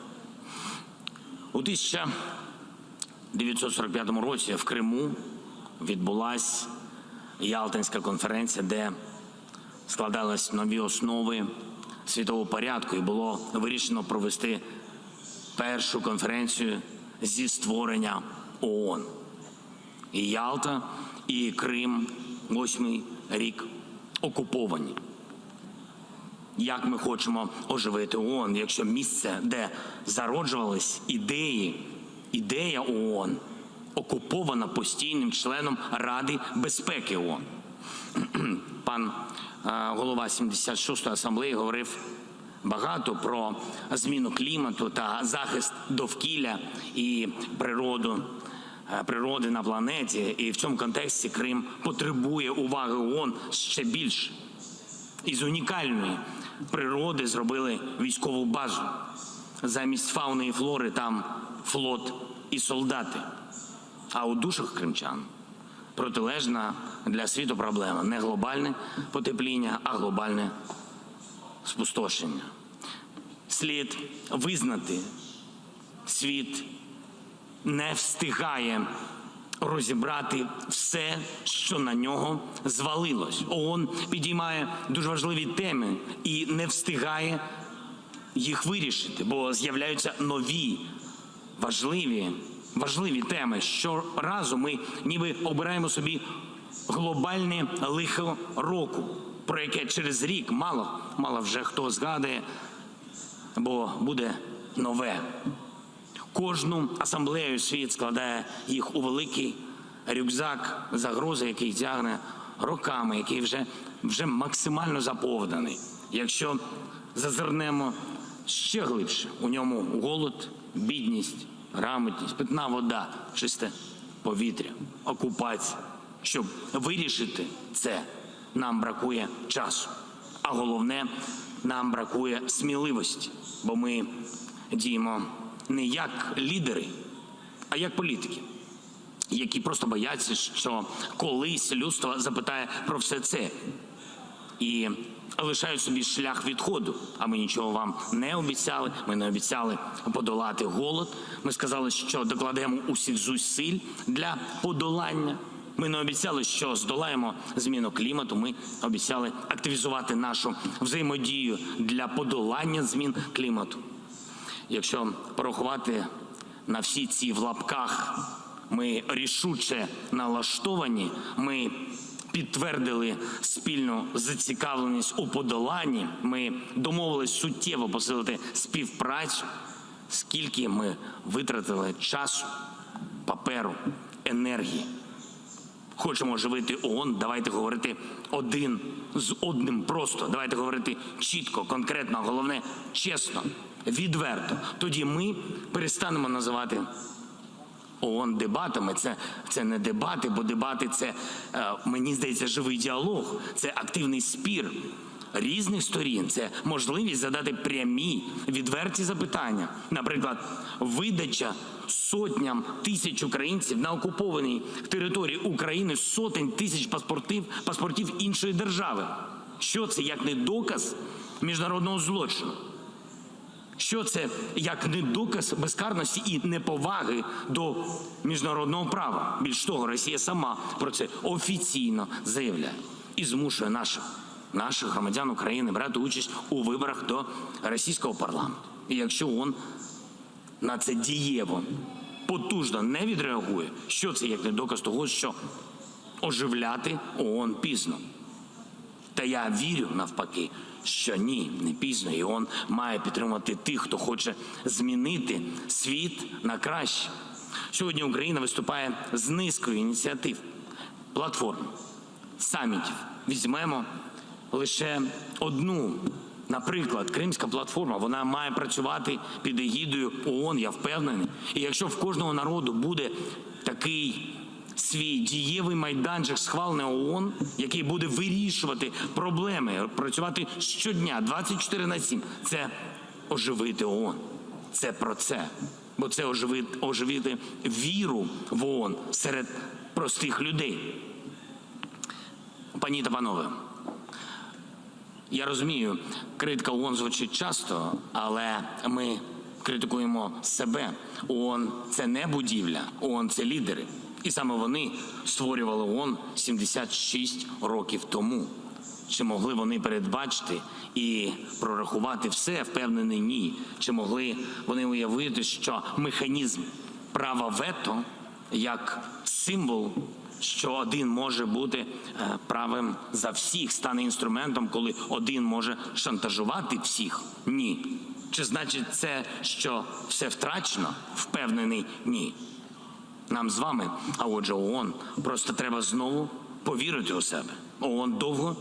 У 1945 році в Криму відбулася Ялтинська конференція, де складались нові основи світового порядку, і було вирішено провести першу конференцію зі створення ООН. І Ялта, і Крим 8-й рік окуповані. Як ми хочемо оживити ООН, якщо місце, де зароджувались ідея ООН, окупована постійним членом Ради безпеки ООН? Пан голова 76-ї асамблеї говорив багато про зміну клімату та захист довкілля і природи на планеті. І в цьому контексті Крим потребує уваги ООН ще більше. Із унікальної природи зробили військову базу. Замість фауни і флори там флот і солдати. А у душах кримчан протилежна для світу проблема. Не глобальне потепління, а глобальне спустошення. Слід визнати, світ не встигає розібрати все, що на нього звалилось. ООН підіймає дуже важливі теми і не встигає їх вирішити, бо з'являються нові, важливі теми. Щоразу ми ніби обираємо собі глобальне лихо року, про яке через рік мало вже хто згадує, бо буде нове. Кожну асамблею світ складає їх у великий рюкзак загрози, який тягне роками, який вже максимально заповнений. Якщо зазирнемо ще глибше, у ньому голод, бідність, грамотність, питна вода, чисте повітря, окупація. Щоб вирішити це, нам бракує часу. А головне, нам бракує сміливості, бо ми діємо не як лідери, а як політики, які просто бояться, що колись людство запитає про все це і лишають собі шлях відходу. А ми нічого вам не обіцяли. Ми не обіцяли подолати голод. Ми сказали, що докладемо усіх зусиль для подолання. Ми не обіцяли, що здолаємо зміну клімату. Ми обіцяли активізувати нашу взаємодію для подолання змін клімату. Якщо порахувати на всі ці в лапках, ми рішуче налаштовані, ми підтвердили спільну зацікавленість у подоланні. Ми домовились суттєво посилити співпрацю. Скільки ми витратили часу, паперу, енергії. Хочемо оживити ООН, давайте говорити один з одним просто. Давайте говорити чітко, конкретно, а головне – чесно, відверто. Тоді ми перестанемо називати ООН дебатами. Це не дебати, бо дебати – це, мені здається, живий діалог. Це активний спір різних сторін. Це можливість задати прямі, відверті запитання. Наприклад, видача сотням тисяч українців на окупованій території України сотень тисяч паспортів іншої держави. Що це, як не доказ міжнародного злочину? Що це, як не доказ безкарності і неповаги до міжнародного права? Більш того, Росія сама про це офіційно заявляє і змушує наших громадян України брати участь у виборах до російського парламенту. І якщо ООН на це дієво, потужно не відреагує, що це, як не доказ того, що оживляти ООН пізно? Та я вірю, навпаки, що ні, не пізно. І ООН має підтримувати тих, хто хоче змінити світ на краще. Сьогодні Україна виступає з низкою ініціатив, платформ, самітів. Візьмемо лише одну. Наприклад, Кримська платформа, вона має працювати під егідою ООН, я впевнений. І якщо в кожного народу буде такий свій дієвий майданчик, схвалений ООН, який буде вирішувати проблеми, працювати щодня, 24/7, це оживити ООН. Це про це. Бо це оживити віру в ООН серед простих людей. Пані та панове, я розумію, критика ООН звучить часто, але ми критикуємо себе. ООН – це не будівля, ООН – це лідери. І саме вони створювали ООН 76 років тому. Чи могли вони передбачити і прорахувати все? Впевнений, ні. Чи могли вони уявити, що механізм права вето як символ, що один може бути правим за всіх, стане інструментом, коли один може шантажувати всіх? Ні. Чи значить це, що все втрачено? Впевнений, ні. Нам з вами, а отже ООН, просто треба знову повірити у себе. ООН довго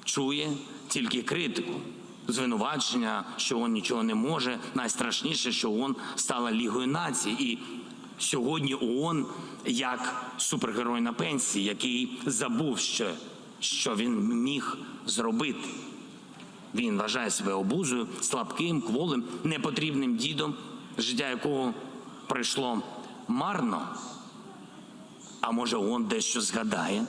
чує тільки критику, звинувачення, що ООН нічого не може. Найстрашніше, що ООН стала Лігою націй. І сьогодні ООН як супергерой на пенсії, який забув, що він міг зробити. Він вважає себе обузою, слабким, кволим, непотрібним дідом, життя якого пройшло марно. А може ООН дещо згадає,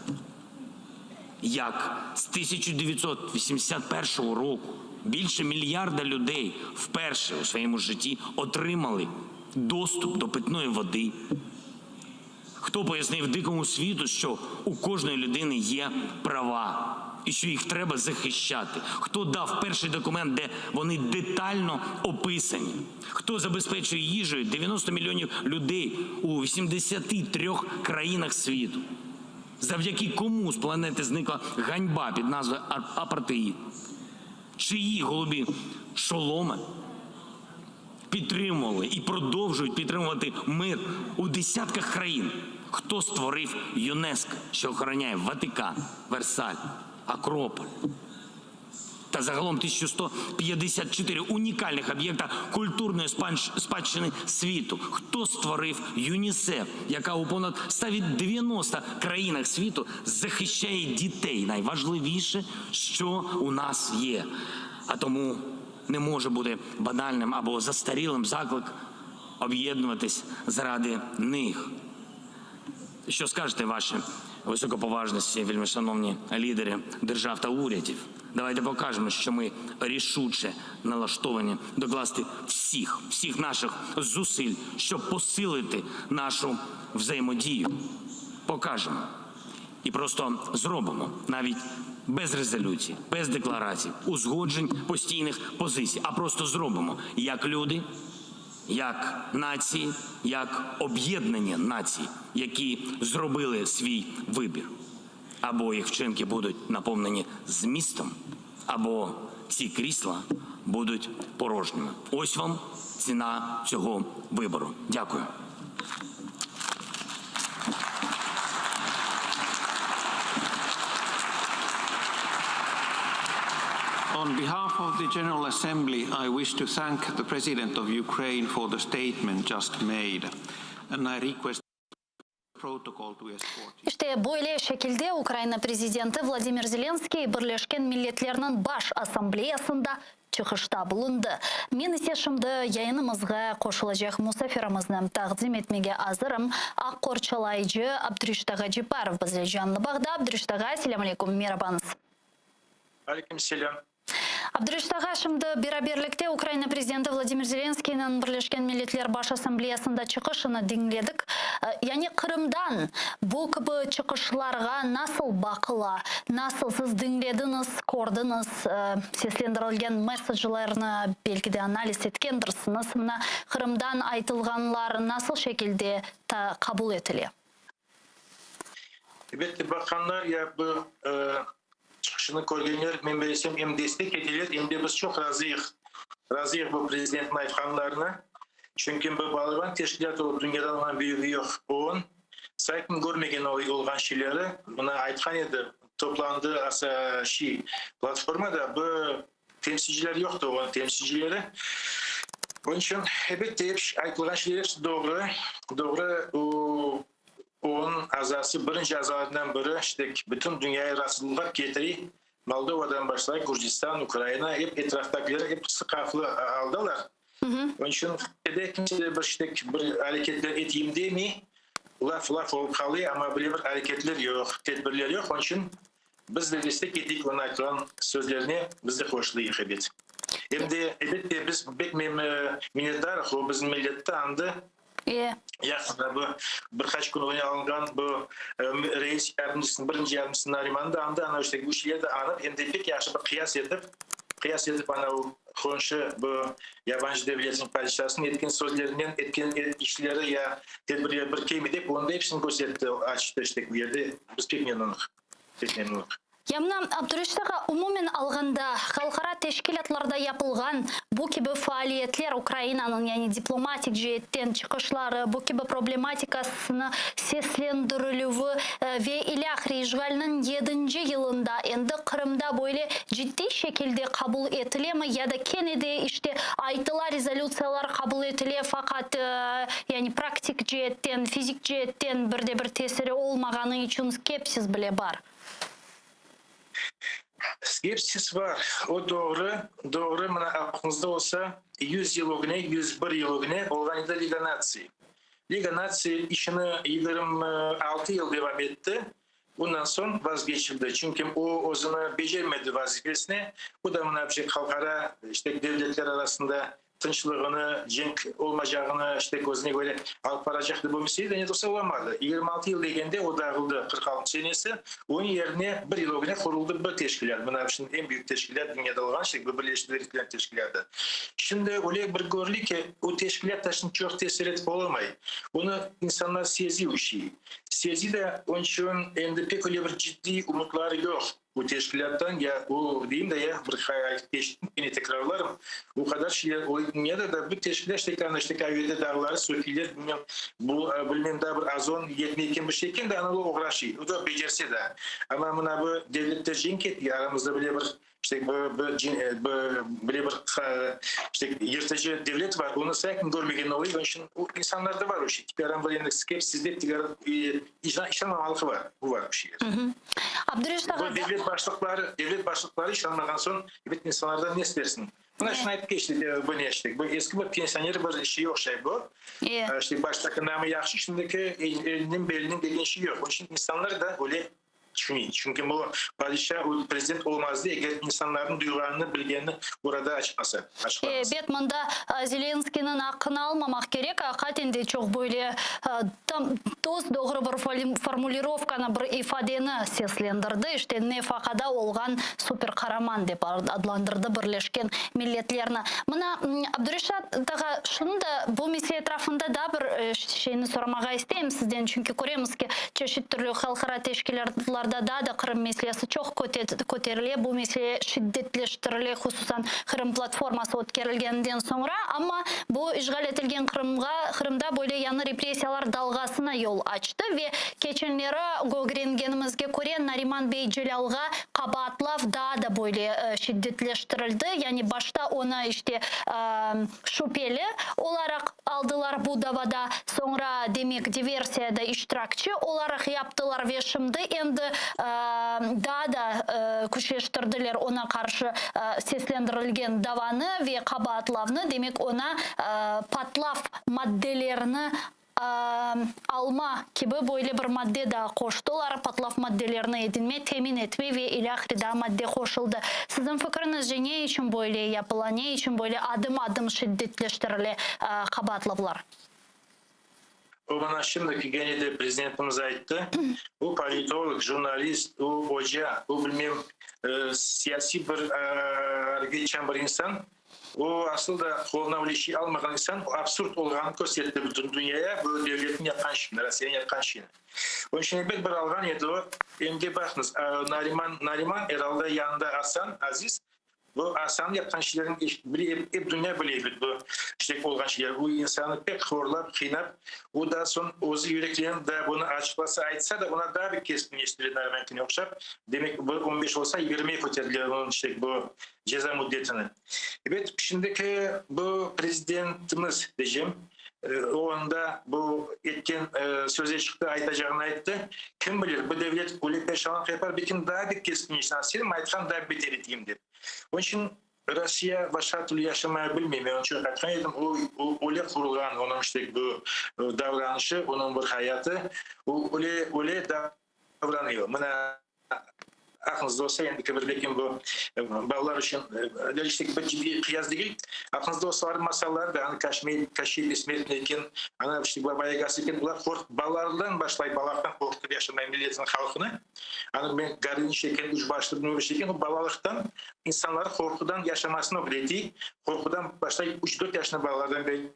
як з 1981 року більше мільярда людей вперше у своєму житті отримали доступ до питної води. Хто пояснив дикому світу, що у кожної людини є права і що їх треба захищати? Хто дав перший документ, де вони детально описані? Хто забезпечує їжею 90 мільйонів людей у 83 країнах світу? Завдяки кому з планети зникла ганьба під назвою апартеїд? Чиї голубі шоломи підтримували і продовжують підтримувати мир у десятках країн? Хто створив ЮНЕСКО, що охороняє Ватикан, Версаль, Акрополь та загалом 1154 унікальних об'єкта культурної спадщини світу? Хто створив ЮНІСЕФ, яка у понад 190 країнах світу захищає дітей? Найважливіше, що у нас є. А тому не може бути банальним або застарілим заклик об'єднуватись заради них. Що скажете ваші високоповажності, вельмишановні лідери держав та урядів? Давайте покажемо, що ми рішуче налаштовані докласти всіх наших зусиль, щоб посилити нашу взаємодію. Покажемо. І просто зробимо, навіть без резолюцій, без декларацій, узгоджень, постійних позицій, а просто зробимо як люди, як нації, як об'єднані нації, які зробили свій вибір. або їх вчинки будуть наповнені змістом, або ці крісла будуть порожніми. Ось вам ціна цього вибору. Дякую. On behalf of the General Assembly, I wish to thank the President of Ukraine for the statement just made, and I request protocol to escort him. İşte böyle şekilde Ukrayna Prezidenti Vladimir Zelenskiy Birleşken Milletler'nin Baş Asambleyasında çıkışta bulundu. Men ise şimdi yayınımızga qoşulacak musafirimizni taqdim etmege hazırım. Aqqorchalaycı Abdurishta G'ajiparov bizle canlı bağda. Abdurishta G'a, selam aleyküm, merhabanız. Aleykümselam. Abdurishta G'a, şimdi beraberlikte Ukrayna Prezidenti Vladimir Zelenskiy'nin Birleşken Milletler Baş Asambleyasında çıkışını dinledik. Yani Kırım'dan bu gibi çıkışlarga nasıl bakıla, nasıl siz dinlediniz, gördünüz, seslendirilgen mesajlarını belki de analiz etkendirsiniz. Kırım'dan aytılganlar nasıl şekilde kabul etili? Evet, bakanlar ya bu çıkışını koyganlar men bersem hem destek edilir hem de biz çok razıyız. Razıyız bu prezidentin aytkanlarına. Çünkü bu bağlanan teşkilat o dünyadan olan büyüğü yok. Onun sayın görmegen olgan şeyleri buna aytkan edi. Toplandığı asa platformada bu temsilciler yoktu, o temsilcileri. Onun için evet hep aytılgan şeyler hepsi doğru. Doğru. Onun azası birinci azalarından biri işte bütün dünyaya rahatsızlıklar getiriyor. Moldova'dan başlayıp Gürcistan, Ukrayna hep etraftakileri hep sıkaklı aldılar. Onun için de kimse bir hareketler edeyim demiyor. Laf olup kalıyor ama böyle bir hareketler yok, tedbirler yok. Onun için biz de destek ettik ona aytılan sözlerine biz de hoşlayıq evet. Hem de evet de biz pek minnettarız o bizim millette andı. Yakında bu birkaç gün önce alıngan bu reis yardımcısının birinci yardımcısının Nariman'da andı. Ana işte bu şeyleri de anıp hem de pek yaxşı bir kıyas edip ana o konuşu bu yabancı devletin padişahsının etkin sözlerinden etkin işleri ya tedbirleri bir keyim edip onu da hepsini gösterdi açtı işte bu yerde biz pek memnunuk. Yamna Abdurishta G'a, umumen alganda halkara teşkilatlarda yapılgan bu gibi faaliyetler Ukrayna'nın yani diplomatik cihetten çıkışları, bu gibi problematikasını seslendirilüvü ve ilahri işgalinin 7. yılında endi Kırım'da böyle ciddi şekilde kabul etile mi ya da Kennedy işte aytılar rezolüsiyalar kabul etile fakat yani praktik cihetten, fizik cihetten bir tesiri olmaganı için skepsis bile var. Skepsis var. O doğru. Doğru. Bana aklınızda olsa 100 yıl ögüne, 101 yıl ögüne olgan da Liga Nazi. Liga Nazi işini 26 yıl devam etti. Bundan sonra vazgeçildi. Çünkü o özünü becermedi vazifesine. Bu da buna bir halkara işte devletler arasında tinçlığını, cenk olmayacağını işte gözüne göre alıp varacaktı bu meseleyi de ne olsa olamadı. 26 yıl degende o dağıldı 46 senesi. Onun yerine bir yıl ögüne kuruldu bir teşkilat. Buna şimdi en büyük teşkilat dünyada olan şey bu Birleşik teşkilatı. Şimdi öyle bir görülü ki o teşkilat taşın çok tesir etip olamayı. Bunu insanlar seziyor işi. Sezi de onun için endi pek öyle bir ciddi umutları yok. Bu teşkilattan ya o diyeyim de ya bir hayal geçtim yine tekrarlarım. O kadar şeyler o dünyada da bu teşkilat işte kayıda dağları söküler bu bilmem daha bir azon yetmeyken bir şeyken de analı uğraşı. O da becerse de. Ama buna bu devletler cenk etti aramızda böyle bir işte böyle bir işte yırtıcı devlet var. Onu sakın görmegen oluyor. Onun için o insanlarda var o şey. Aramızda skepsizlik, işlemamalık var. Bu var bir şeyler. Abdurishta G'a, Devlet başlıkları işlenmeden sonra evet insanlardan ne istersin? Buna şuna hep geçti bu ne işte. Bu eski bir pensioner bir şey yok şey bu. İşte baştaki namı yaxşı şimdiki elinin belinin dediğin şey yok. Onun için insanlar da öyle düşünüyor. Çünkü bu padişah, o prezident olmazdı eğer insanların duygularını, bilgilerini burada açıklasa. Evet, bunda Zelenskiy'nin hakkını almamak gerek. Hakikaten de çok böyle Тос doğru bir формулировканы bir ifadeni seslendirdi. İşte nefakada olgan super kahraman деп adlandırdı Birleşken Milletlerine. Mına Abdurrashad daga şunu da bu mesele etrafında da bir şeyini sormağa isteyim sizden. Çünkü görüyoruz ki çeşitli türlü halkara teşkilatlarda da Kırım meselesi çok koteriliyor. Bu mesele şiddetleştiriliyor. Hususan Kırım platforması ötkerilgenden sonra. Ama bu işgal etilgen Kırım'da böyle yanı represiyalar dalgasına yol açtı ve geçenleri göğrengenimizge göre Nariman Bey Celalga kabatlaf daha da böyle şiddetleştirildi. Yani başta ona işte şüpheli olarak aldılar bu davada, sonra demek diversiyada iştirakçı olarak yaptılar ve şimdi endi daha da güçleştirdiler ona karşı seslendirilgen davanı ve kabatlavını, demek ona patlaf maddelerini alma gibi böyle bir madde daha koştular. Patlaf maddelerini edinme, temin etme ve ilahri daha madde koşuldu. Sizin fikrinizce ne için böyle yapılan, ne için böyle adım adım şiddetleştirile kabatlavlar? O bana şimdiki gene de prezidentimiz aytdı. O politolog, jurnalist, o hoca, o bilmem siyasi bir geçen bir insan. O aslında koluna bir şey almayan insan absürt olağanı gösterdi bütün dünyaya. Bu devletin yapan şeyini, Rusya'nın yapan şeyini. Onun için bir algan yedi o. Şimdi bakınız Nariman herhalde yanında Hasan Aziz. Bu Hasan yapan şeylerin hep dünya biliyor bu işte olgan şeyler. O insanı pek horlap, kıynap. O da son ozu yürekleyen de bunu açıklasa aytsa da ona daha bir keskinleştirir Nariman'kine okşap. Demek bu 15 olsa 20'ye koyarlar onun işte bu ceza müddetini. Evet, şimdiki bu prezidentimiz diyeceğim. O anda bu etken söze çıktı, aytacağını ayttı. Kim bilir bu devlet öyle peşalanlık yapar, bir daha bir keskinleştirir, aytkan daha beter edeyim dedi. Onun için Rusya başka türlü yaşamayı bilmiyor. Onun için aytkan edim, o öyle kurulgan, onun işte bu davranışı, onun bir hayatı, o öyle davranıyor. Buna aklınızda olsa yani birlekin bu bağlar için işte bir kıyas değil. Aklınızda olsa var masallar da hani Kaşmir İsmet'in hani işte babaya gazeteken bunlar bağlardan başlayıp bağlardan korkup yaşamayı milletin halkını. Hani ben garini şeken, üç başlı bir şeken o bağlarlıktan insanları korkudan yaşamasını öğretti. Korkudan başlayıp 3-4 yaşında bağlardan beri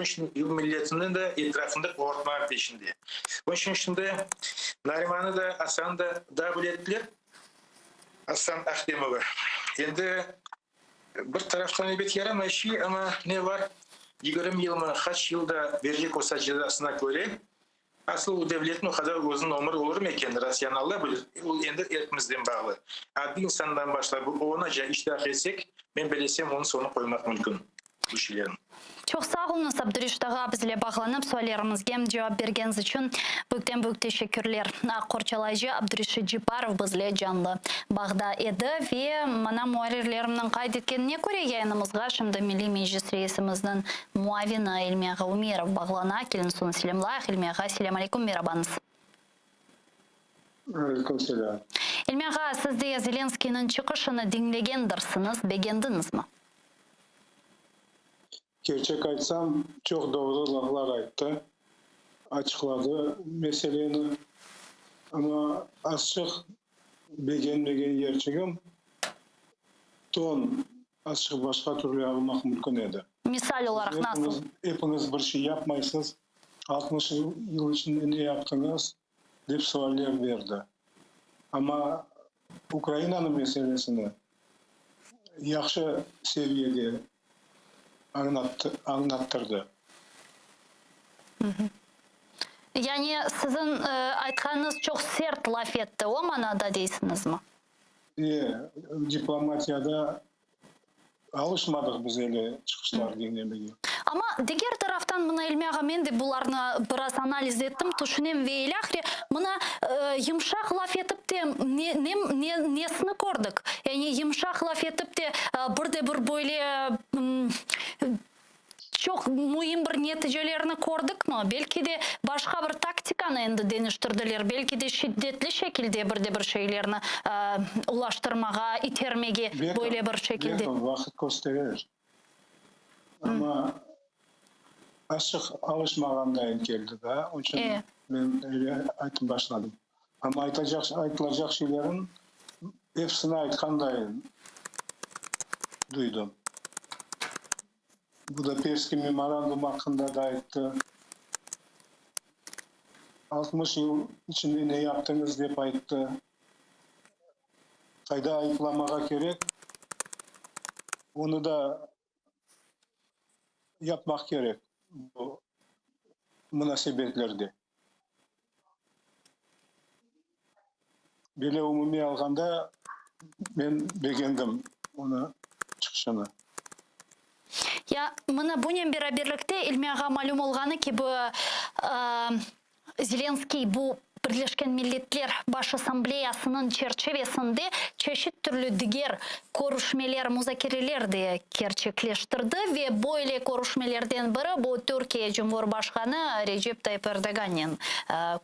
şimdi milletinin de etrafında korkma peşinde. Onun için şimdi Nariman'ı da Hasan'ı da kabul ettiler. Hasan Akdemova. Şimdi bir taraftan elbet yaramay şey ama ne var? 20 yıl mı, kaç yılda verecek olsa cezasına göre asıl o devletin o kadar uzun ömrü olur mu eken Rusya'nın Allah bilir. O endi elimizden bağlı. Adi insandan başlar. Bu onaca iştah etsek ben belesem onun sonu koymak mümkün. Bu şeylerin. Çok sağ olun Abdurrashad bizle bağlanıp sorularımızga cevap bergeniz için büyük teşekkürler. Korçalaycı Abdurrashad Jiparov bizle canlı bağda edi ve mana muharirlerimden kaydetkenine göre yayınımızga şimdi Milli Meclis Reisimizden muavini Elmiyaga Umirov bağlana. Kelin sonu selamlar. Elmiyaga selamun aleyküm, merhabanız. Aleyküm selam. Elmiyaga siz de Zelenskiy'nin çıkışını dinlegendirsiniz, beğendiniz mi? Gerçek aytsam çok doğru laflar ayttı. Açıkladı meseleni. Ama açık beğenmegen gerçeğim ton açık başka türlü almak mümkün edi. Misal olarak nasıl? Hepiniz bir şey yapmaysınız. 60 yıl içinde ne yaptınız? Deyip sorular verdi. Ama Ukrayna'nın meselesini yaxşı seviyede anlattırdı. Yani sizin aytkanınız çok sert laf etti. O manada deysiniz mi? Diplomatiyada alışmadık biz öyle çıkışlar dinlemeye. Ama diğer taraftan buna Elmiyaga men de bularını biraz analiz ettim. Düşünem ve ilahri buna yumuşak laf etip de nesini gördük? Yani yumuşak laf etip de bir böyle çok mühim bir neticelerini gördük mü? Belki de başka bir taktikаны endi deniştirdiler. Belki de şiddetli şekilde bir şeylerini ulaştırmağa, itermege böyle bir şekilde. Vakit gösterir. Ama açık alışmağından geldi de. Onun için Ben öyle aytып başladım. Ama aytılacak şeylerin hepsini aytkandayn duydum. Budapeşt'ki memorandum hakkında da ayttı. 60 yıl içinde ne yaptınız diye ayttı. Kayda ayıplamağa gerek. Onu da yapmak gerek bu münasebetlerde. Böyle umumi alganda ben beğendim onu çıkışını. Ya мына bunun birlikte ilmiyaga malum olganı ki bu Zelenskiy bu Birleşken Milletler Baş Asambleyasının çerçevesinde çeşit türlü diğer görüşmeler, müzakereler de gerçekleştirdi ve böyle görüşmelerden biri bu Türkiye Cumhurbaşkanı Recep Tayyip Erdoğan'ın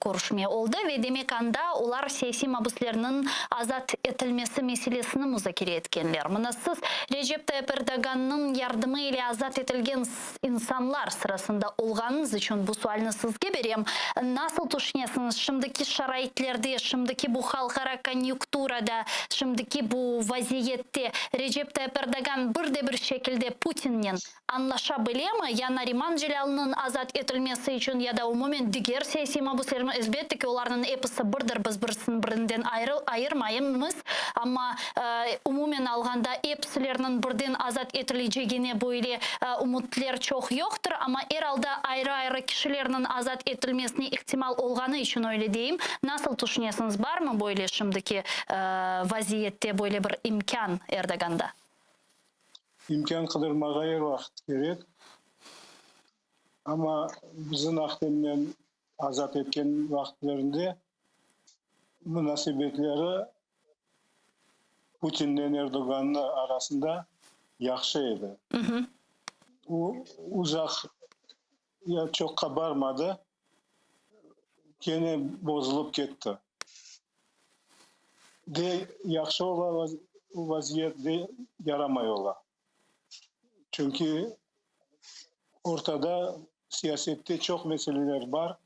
görüşme oldu ve demek anda ular siyasi mahpuslarının azat edilmesi meselesini müzakere etkenler. Mına siz Recep Tayyip Erdoğan'ın yardımı ile azat edilgen insanlar sırasında olganınız için bu sualını sizge berem. Nasıl düşünüyorsunuz? Şimdiki şaraitlerde, şimdiki bu halkara konjunkturada, şimdiki bu vaziyette Recep Tayyip Erdoğan bir şekilde Putin'le anlaşabilir mi? Ya Nariman Celal'ın azat edilmesi için ya da umumen diğer siyasi mahpusların elbette ki onların hepsi birdir, biz birinden ayırmayız ama umumen alganda hepsilerinin birden azat edileceğine böyle umutlar çok yoktur ama herhalde ayrı kişilerin azat edilmesine ihtimal olganı için öyle diyeyim. Nasıl düşünüyorsunuz? Var mı böyle şimdiki vaziyette böyle bir imkan Erdoğan'da? İmkan kıdırmağa yer vakit gerek. Ama bizim akdemden azat etken vaktlerinde münasebetleri Putin'le Erdoğan'ın arasında yaxşı idi. O uzak ya çok kabarmadı. Gene bozulup gitti. De yaxşı ola vaziyette yaramıyorlar. Çünkü ortada siyasette çok meseleler var.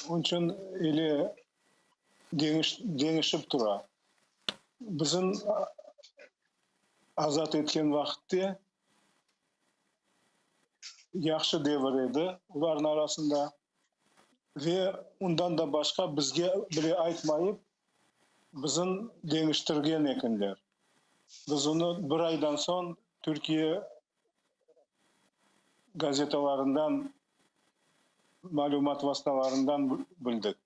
Onun için öyle değişip durar. Bizim azat etken vakitte yaxşı devir edi. Onların arasında ve ondan da başka bizge bile aytmayıp bizim değiştirgen ekenler. Biz onu bir aydan son Türkiye gazetelerinden, malumat vasıtalarından bildik.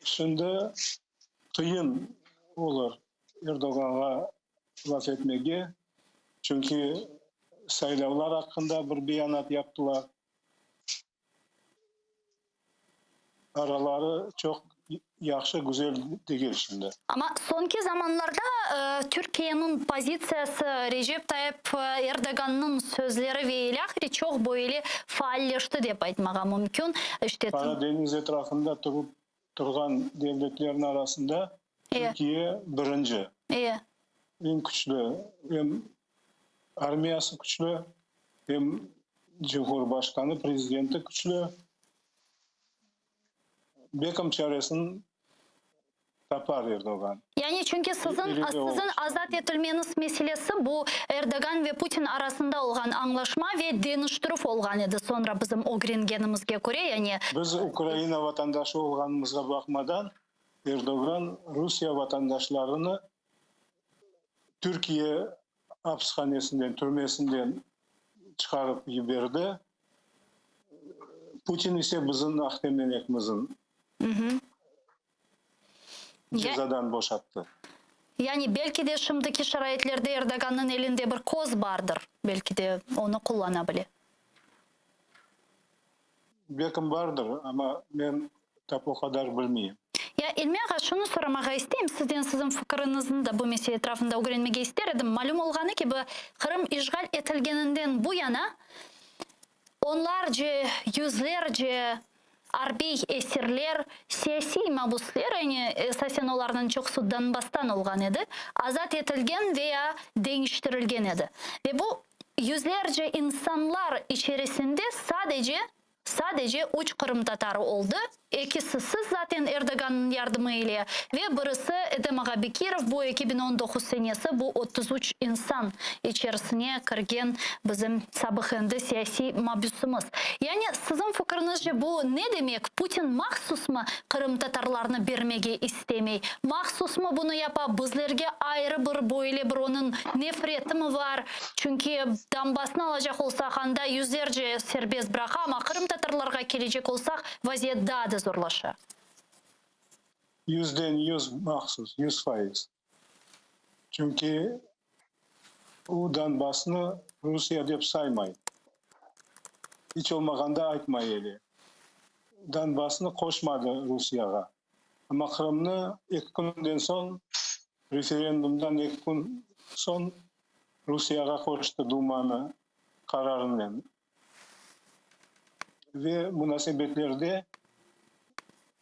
Şimdi kıyın olur Erdoğan'a laf etmeye. Çünkü saylavlar hakkında bir beyanat yaptılar. Araları çok yaxşı, güzel değil şimdi. Ama sonki zamanlarda Türkiye'nin pozisiyası Recep Tayyip Erdoğan'ın sözleri ve ilahiri çok böyle faalleşti deyip aytmağa mümkün. İşte Karadeniz etrafında durgan devletlerin arasında Türkiye birinci. En güçlü, hem armiyası güçlü, hem Cumhurbaşkanı, prezidenti güçlü. Bekim çaresini tapar Erdoğan. Yani çünkü sizin azat edilmeniz meselesi bu Erdoğan ve Putin arasında olan anlaşma ve deniştirif olgan idi sonra bizim öğrengenimizge göre yani. Biz Ukrayna vatandaşı olganımızga bakmadan Erdoğan Rusya vatandaşlarını Türkiye hapishanesinden, türmesinden çıkarıp yiberdi. Putin ise bizim akdemlenekimizin cezadan boşattı. Yani belki de şimdiki şaraitlerde Erdoğan'ın elinde bir koz vardır. Belki de onu kullanabilir. Belki vardır ama ben tabi o kadar bilmeyeyim. Ya İlmiyağa şunu sormağa isteyeyim. Sizin fikrinizin de bu mesele etrafında öğrenmeye isterdim. Malum olganı ki bu Kırım işgal etilgeninden bu yana onlarca, yüzlerce Arbey esirler, siyasi mahpuslar, yani esasen onlardan çok sudan bastan olgan edi, azat etilgen veya değiştirilgen edi. Ve bu yüzlerce insanlar içerisinde sadece 3 Kırım Tatarı oldu. İkisi zaten Erdoğan'ın yardımı ile ve birisi Edem Ağabekirov. Bu 2019 senesi bu 33 insan içerisine kirgen bizim sabıkında siyasi mabusumuz. Yani sizin fikrinizce bu ne demek? Putin mahsus mu Kırım Tatarlarını vermeye istemey? Mahsus mu bunu yapa? Bizlerge ayrı bir böyle bir onun nefreti mi var? Çünkü Donbass'ını alacak olsak anda yüzlerce serbest bırak ama Kırım Tatarlarga gelecek olsak vaziyet daha da zorlaşır. %100 mahsus, 100%. Çünkü o Donbass'ını Rusya dep saymayın. Hiç olmaganda aytmayeli. Donbass'ını koşmadı Rusya'ga. Ama Kırım'ını 2 günden son, referandumdan 2 gün son Rusya'ga koştu Duma'nı kararıyla. Ve münasebetlerde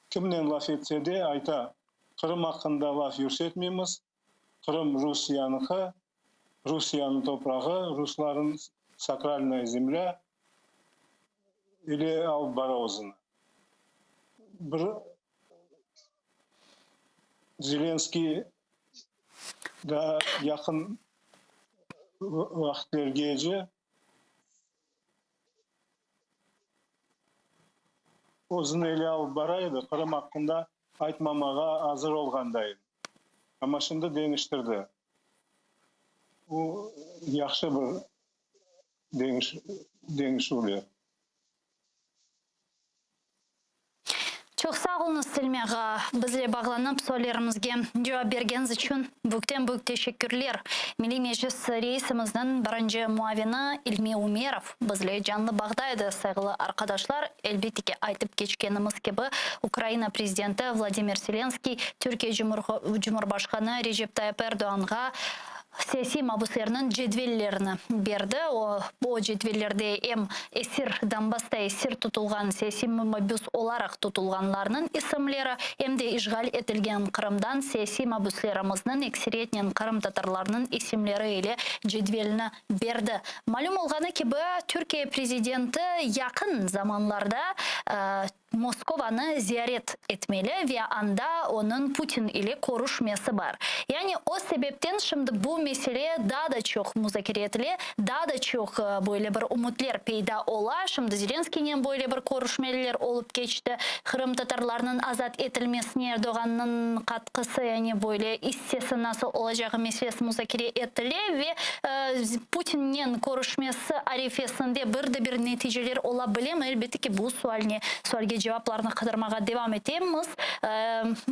kimden laf etse de ayta Kırım hakkında laf yürütmemiz. Kırım Rusya'nınki, Rusya'nın toprağı, Rusların sakralная земля ile al barozunu. Bir Zelenski da yakın vakitlergece o'zini ele alib baraydı. Kırım hakkında aytmamaga hazır olgandaydı. Ama şimdi değiştirdi. Bu yaxşı bir değiş oluyor. Çok sağ olun Selmi ağa. Bizle bağlanıp sorularımızga cevap bergeniz için büyük teşekkürler. Milli Meclis reisimizden birinci muavini İlmi Umerov bizle canlı bağdaydı sayılı arkadaşlar. Elbette ki aytıp geçkenimiz gibi Ukrayna Prezidenti Vladimir Zelenskiy Türkiye Cumhurbaşkanı Recep Tayyip Erdoğan'a siyasi mabuslarının cedvellerini berdi. Bu cedvellerde hem esir, Donbass'ta esir tutulgan siyasi mabus olarak tutulganlarının isimleri hem de işgal etilgen Kırım'dan siyasi mabuslarımızın ekseriyetten Kırım Tatarlarının isimleri ile cedvelini berdi. Malum olganı gibi Türkiye Prezidenti yakın zamanlarda Moskova'nı ziyaret etmeli ve anda onun Putin ile görüşmesi var. Yani o sebepten şimdi bu mesele daha da çok müzakere edildi, daha da çok böyle bir umutlar peyda ola. Şimdi Zelenskiy'nin böyle bir görüşmeler olup geçti. Kırım Tatarlarının azat edilmesine Erdoğan'ın katkısı yani böyle hissesi nasıl olacağı meselesi müzakere edildi ve Putin'in görüşmesi arifesinde bir neticeler olabilir mi? Elbette ki bu sualga cevaplarını kıdırmağa devam edemiz.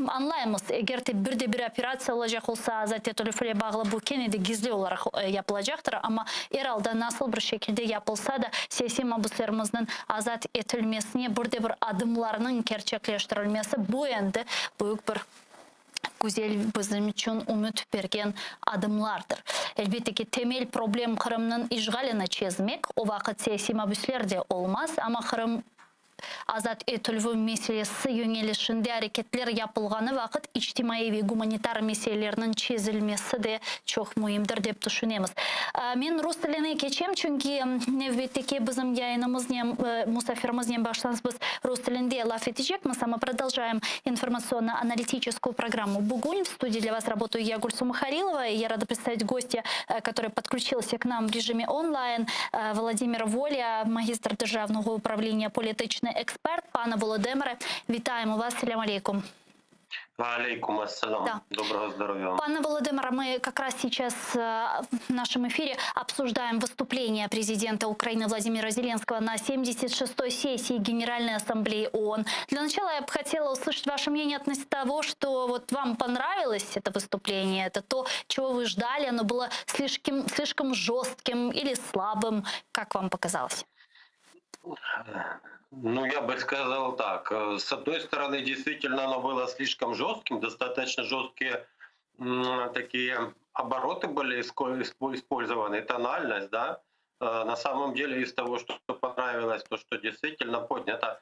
Anlayamız. Eğer de bir operatsiya olacak olsa azat etülüfle bağlı bu Kennedy gizli olarak yapılacaktır ama herhalde nasıl bir şekilde yapılsa da siyasi mabuslarımızın azat edilmesine bir adımlarının gerçekleştirilmesi bu yönde büyük bir güzel bizim için umut bergen adımlardır. Elbette ki temel problem Kırım'ın işgalini çözmek. O vakit siyasi mabuslar da olmaz ama Kırım azat etülü meselesi yönelişinde hareketler yapılganı vakit içtimai ve humanitar meselelerinin çözülmesi de çok mühimdir deyip düşünemiz. Ben Rus diline geçeyim çünkü elbette bizim yayınımız, musafirimiz baştan biz Rus dilinde laf edecekmiz, ama продолжаем информационно-аналитическую программу. Бугунь. В студии для вас работаю я, Гульсума Харилова, и я рада представить гостя, который подключился к нам в режиме онлайн. Владимир Воля, магистр державного управління політичної експерт. Пане Володимире, вітаємо вас. Салям алейкум. Алейкум ассалам. Да. Доброго здоровья. Пане Володимире, мы как раз сейчас в нашем эфире обсуждаем выступление президента Украины Владимира Зеленского на 76-й сессии Генеральной Ассамблеи ООН. Для начала я бы хотела услышать ваше мнение относительно того, что вот вам понравилось это выступление, это то, чего вы ждали, оно было слишком жестким или слабым, как вам показалось? Ну, я бы сказал так. С одной стороны, действительно, оно было слишком жестким, достаточно жесткие такие обороты были использованы, тональность, да. На самом деле, из того, что понравилось, то, что действительно поднята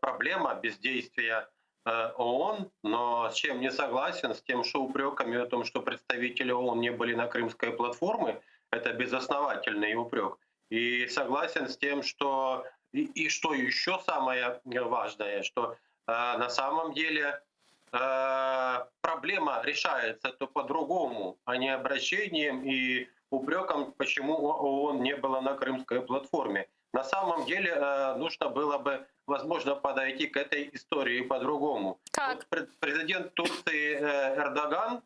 проблема бездействия ООН, но с чем не согласен, с тем, что упреками о том, что представители ООН не были на Крымской платформе, это безосновательный упрек. И согласен с тем, что И что еще самое важное, что на самом деле проблема решается то по-другому, а не обращением и упреком, почему ООН не было на Крымской платформе. На самом деле нужно было бы, возможно, подойти к этой истории по-другому. Как? Вот президент Турции Эрдоган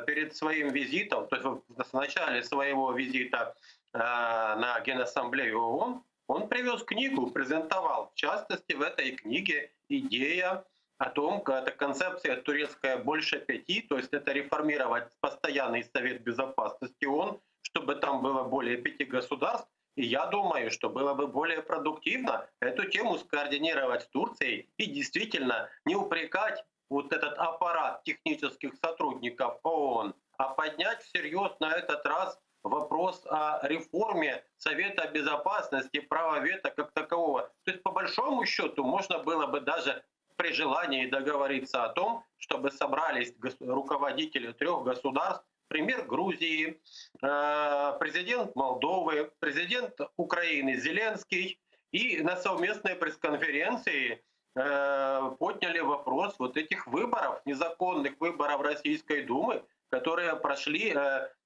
перед своим визитом, то есть в начале своего визита на Генассамблею ООН, он привез книгу, презентовал. В частности, в этой книге идея о том, это концепция турецкая «больше 5», то есть это реформировать постоянный Совет Безопасности ООН, чтобы там было более 5 государств. И я думаю, что было бы более продуктивно эту тему скоординировать с Турцией и действительно не упрекать вот этот аппарат технических сотрудников ООН, а поднять всерьез на этот раз вопрос о реформе Совета Безопасности, права вето как такового. То есть по большому счету можно было бы даже при желании договориться о том, чтобы собрались руководители 3 государств, пример Грузии, президент Молдовы, президент Украины Зеленский, и на совместной пресс-конференции подняли вопрос вот этих выборов, незаконных выборов Российской Думы, которые прошли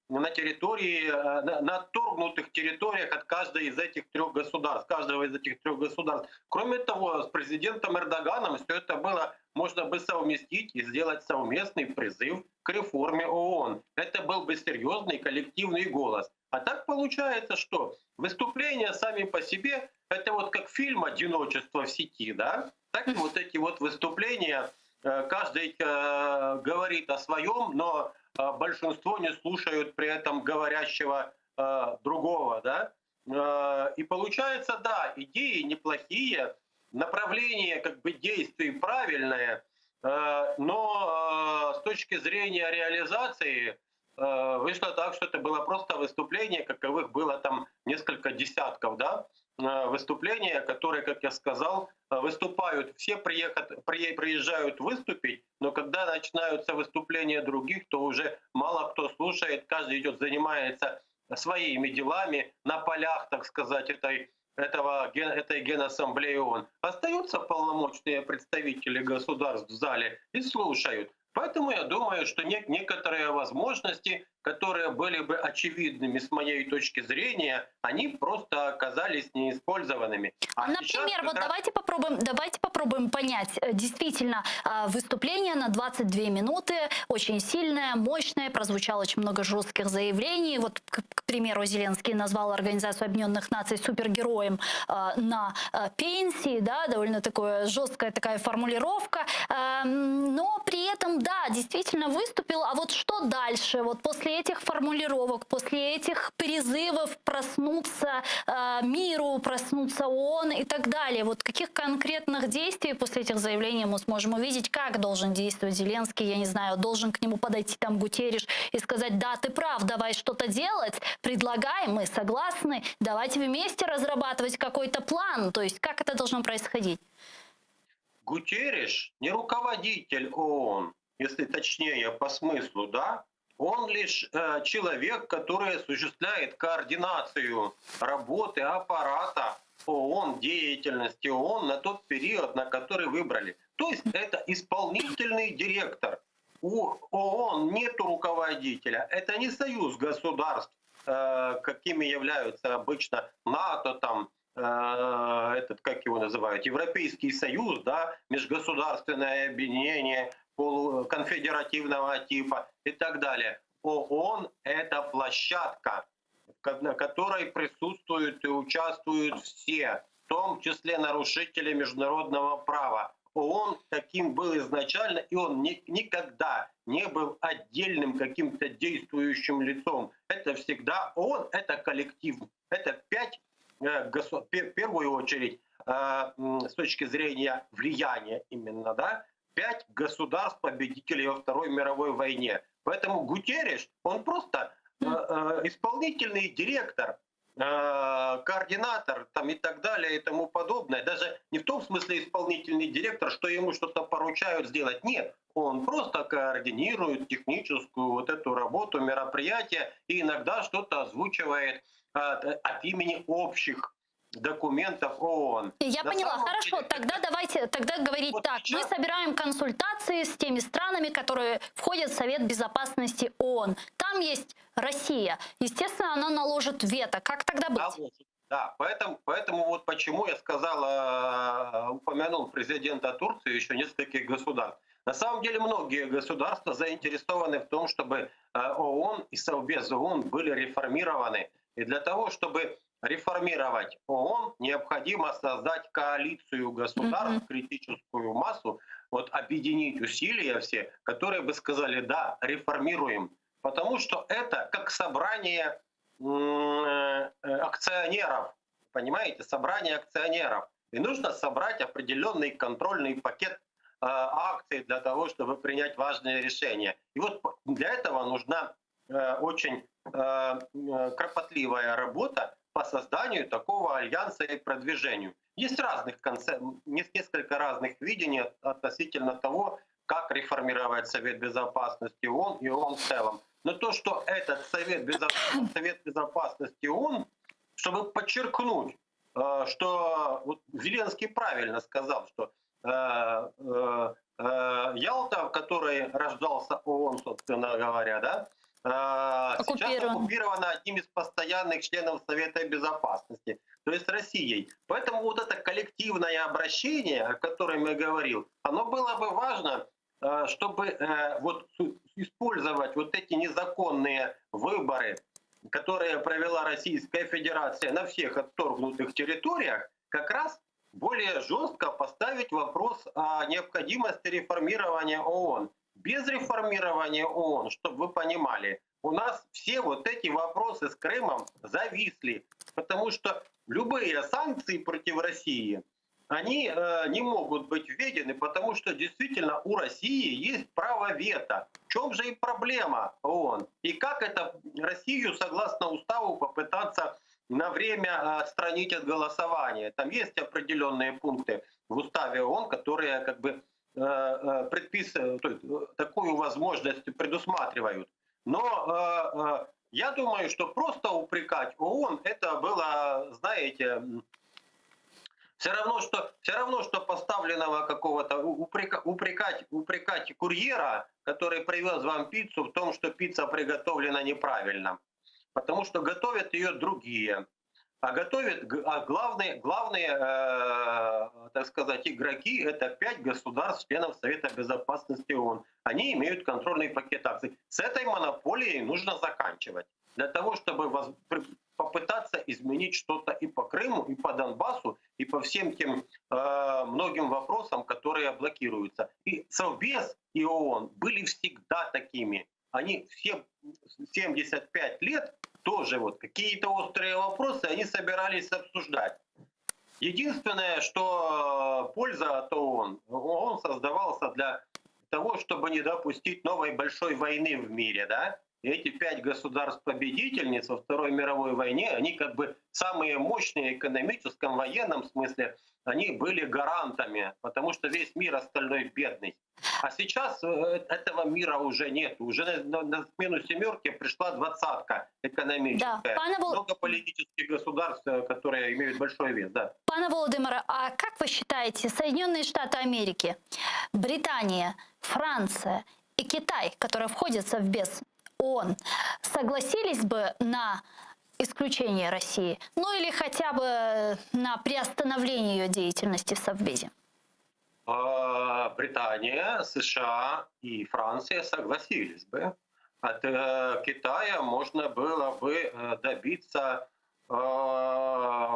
на территории, на отторгнутых территориях от каждого из этих 3 государств. Кроме того, с президентом Эрдоганом все это было можно бы совместить и сделать совместный призыв к реформе ООН. Это был бы серьезный коллективный голос. А так получается, что выступления сами по себе — это вот как фильм «Одиночество в сети», да? Так и вот эти вот выступления, каждый говорит о своем, но большинство не слушают при этом говорящего другого, да? И получается, да, идеи неплохие, направление как бы действий правильное, но с точки зрения реализации вышло так, что это было просто выступление, каковых было там несколько десятков, да? Выступления, которые, как я сказал, выступают, все приезжают выступить, но когда начинаются выступления других, то уже мало кто слушает, каждый идет, занимается своими делами на полях, так сказать, этой Генассамблеи ООН. Остаются полномочные представители государств в зале и слушают. Поэтому я думаю, что некоторые возможности, которые были бы очевидными с моей точки зрения, они просто оказались неиспользованными. Например, вот давайте попробуем понять. Действительно, выступление на 22 минуты, очень сильное, мощное, прозвучало очень много жестких заявлений. Вот, к примеру, Зеленский назвал Организацию Объединенных Наций супергероем на пенсии, да, довольно жесткая такая формулировка. Но при этом, да, действительно выступил. А вот что дальше? Вот после этих формулировок, после этих призывов проснуться миру, проснуться ООН и так далее. Вот каких конкретных действий после этих заявлений мы сможем увидеть, как должен действовать Зеленский, я не знаю, должен к нему подойти там Гутерриш и сказать: да, ты прав, давай что-то делать, предлагай, мы согласны, давайте вместе разрабатывать какой-то план. То есть как это должно происходить? Гутерриш не руководитель ООН, если точнее по смыслу, да? Он лишь человек, который осуществляет координацию работы аппарата ООН, деятельности ООН на тот период, на который выбрали. То есть это исполнительный директор. У ООН нет руководителя. Это не союз государств, какими являются обычно НАТО, там, как его называют, Европейский Союз, да, межгосударственное объединение полуконфедеративного типа и так далее. ООН — это площадка, на которой присутствуют и участвуют все, в том числе нарушители международного права. ООН таким был изначально, и он никогда не был отдельным каким-то действующим лицом. Это всегда ООН, это коллектив, это 5 государств, в первую очередь, с точки зрения влияния именно, да, 5 государств-победителей во Второй мировой войне. Поэтому Гутерриш, он просто исполнительный директор, координатор там, и так далее и тому подобное. Даже не в том смысле исполнительный директор, что ему что-то поручают сделать. Нет, он просто координирует техническую вот эту работу, мероприятия и иногда что-то озвучивает от имени общих документов ООН. Я На поняла, самом хорошо, деле, тогда давайте говорить Вот так. Мы сейчас- собираем консультации с теми странами, которые входят в Совет Безопасности ООН. Там есть Россия. Естественно, она наложит вето. Как тогда быть? наложит. Да, поэтому вот почему я сказал, упомянул президента Турции, еще нескольких государств. На самом деле многие государства заинтересованы в том, чтобы ООН и Совбез ООН были реформированы. И для того, чтобы реформировать ООН, необходимо создать коалицию государств, критическую массу, вот объединить усилия все, которые бы сказали, да, реформируем. Потому что это как собрание акционеров, понимаете, собрание акционеров. И нужно собрать определенный контрольный пакет акций для того, чтобы принять важные решения. И вот для этого нужна очень кропотливая работа по созданию такого альянса и продвижению. Есть несколько разных видений относительно того, как реформировать Совет Безопасности ООН и ООН в целом. Но то, что этот Совет Безопасности ООН, чтобы подчеркнуть, что вот Зеленский правильно сказал, что Ялта, в которой рождался ООН, собственно говоря, да, сейчас оккупирована одним из постоянных членов Совета Безопасности, то есть Россией. Поэтому вот это коллективное обращение, о котором я говорил, оно было бы важно, чтобы вот использовать вот эти незаконные выборы, которые провела Российская Федерация на всех отторгнутых территориях, как раз более жестко поставить вопрос о необходимости реформирования ООН. Без реформирования ООН, чтобы вы понимали, у нас все вот эти вопросы с Крымом зависли, потому что любые санкции против России, они не могут быть введены, потому что действительно у России есть право вето. В чем же и проблема ООН? И как это Россию, согласно уставу, попытаться на время отстранить от голосования? Там есть определенные пункты в уставе ООН, которые как бы предписывают, то есть, такую возможность предусматривают. Но я думаю, что просто упрекать ООН, это было, знаете, все равно, что поставленного какого-то упрекать курьера, который привез вам пиццу, в том, что пицца приготовлена неправильно. Потому что готовят ее другие. А главные, так сказать, игроки — это 5 государств, членов Совета Безопасности ООН. Они имеют контрольный пакет акций. С этой монополией нужно заканчивать. Для того, чтобы попытаться изменить что-то и по Крыму, и по Донбассу, и по всем тем многим вопросам, которые блокируются. И Совбез, и ООН были всегда такими. Они все 75 лет тоже вот какие-то острые вопросы они собирались обсуждать. Единственное, что польза от ООН, ООН создавался для того, чтобы не допустить новой большой войны в мире, да? И эти 5 государств-победительниц во Второй мировой войне, они как бы самые мощные в экономическом, военном смысле, они были гарантами, потому что весь мир остальной бедный. А сейчас этого мира уже нет. Уже на смену семерке пришла 20-ка экономическая. Да. Много политических государств, которые имеют большой вес. Да. Пане Володимире, а как вы считаете, Соединенные Штаты Америки, Британия, Франция и Китай, которые входят в Совбез ООН, согласились бы на исключение России, ну или хотя бы на приостановление ее деятельности в Совбезе? Британия, США и Франция согласились бы. От Китая можно было бы добиться,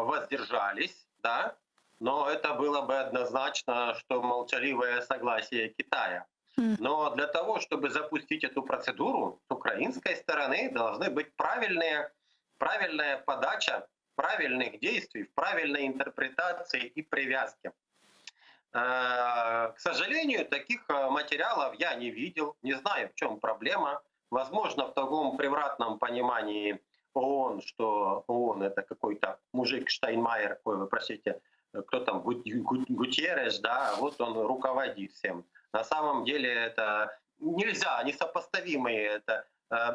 воздержались, да, но это было бы однозначно, что молчаливое согласие Китая. Но для того, чтобы запустить эту процедуру, с украинской стороны должны быть правильная подача правильных действий, правильной интерпретации и привязки. К сожалению, таких материалов я не видел, не знаю, в чем проблема. Возможно, в таком превратном понимании ООН, что ООН — это какой-то мужик Штайнмайер, простите, кто там, Гутерреш, да, вот он руководит всем. На самом деле это нельзя, несопоставимые это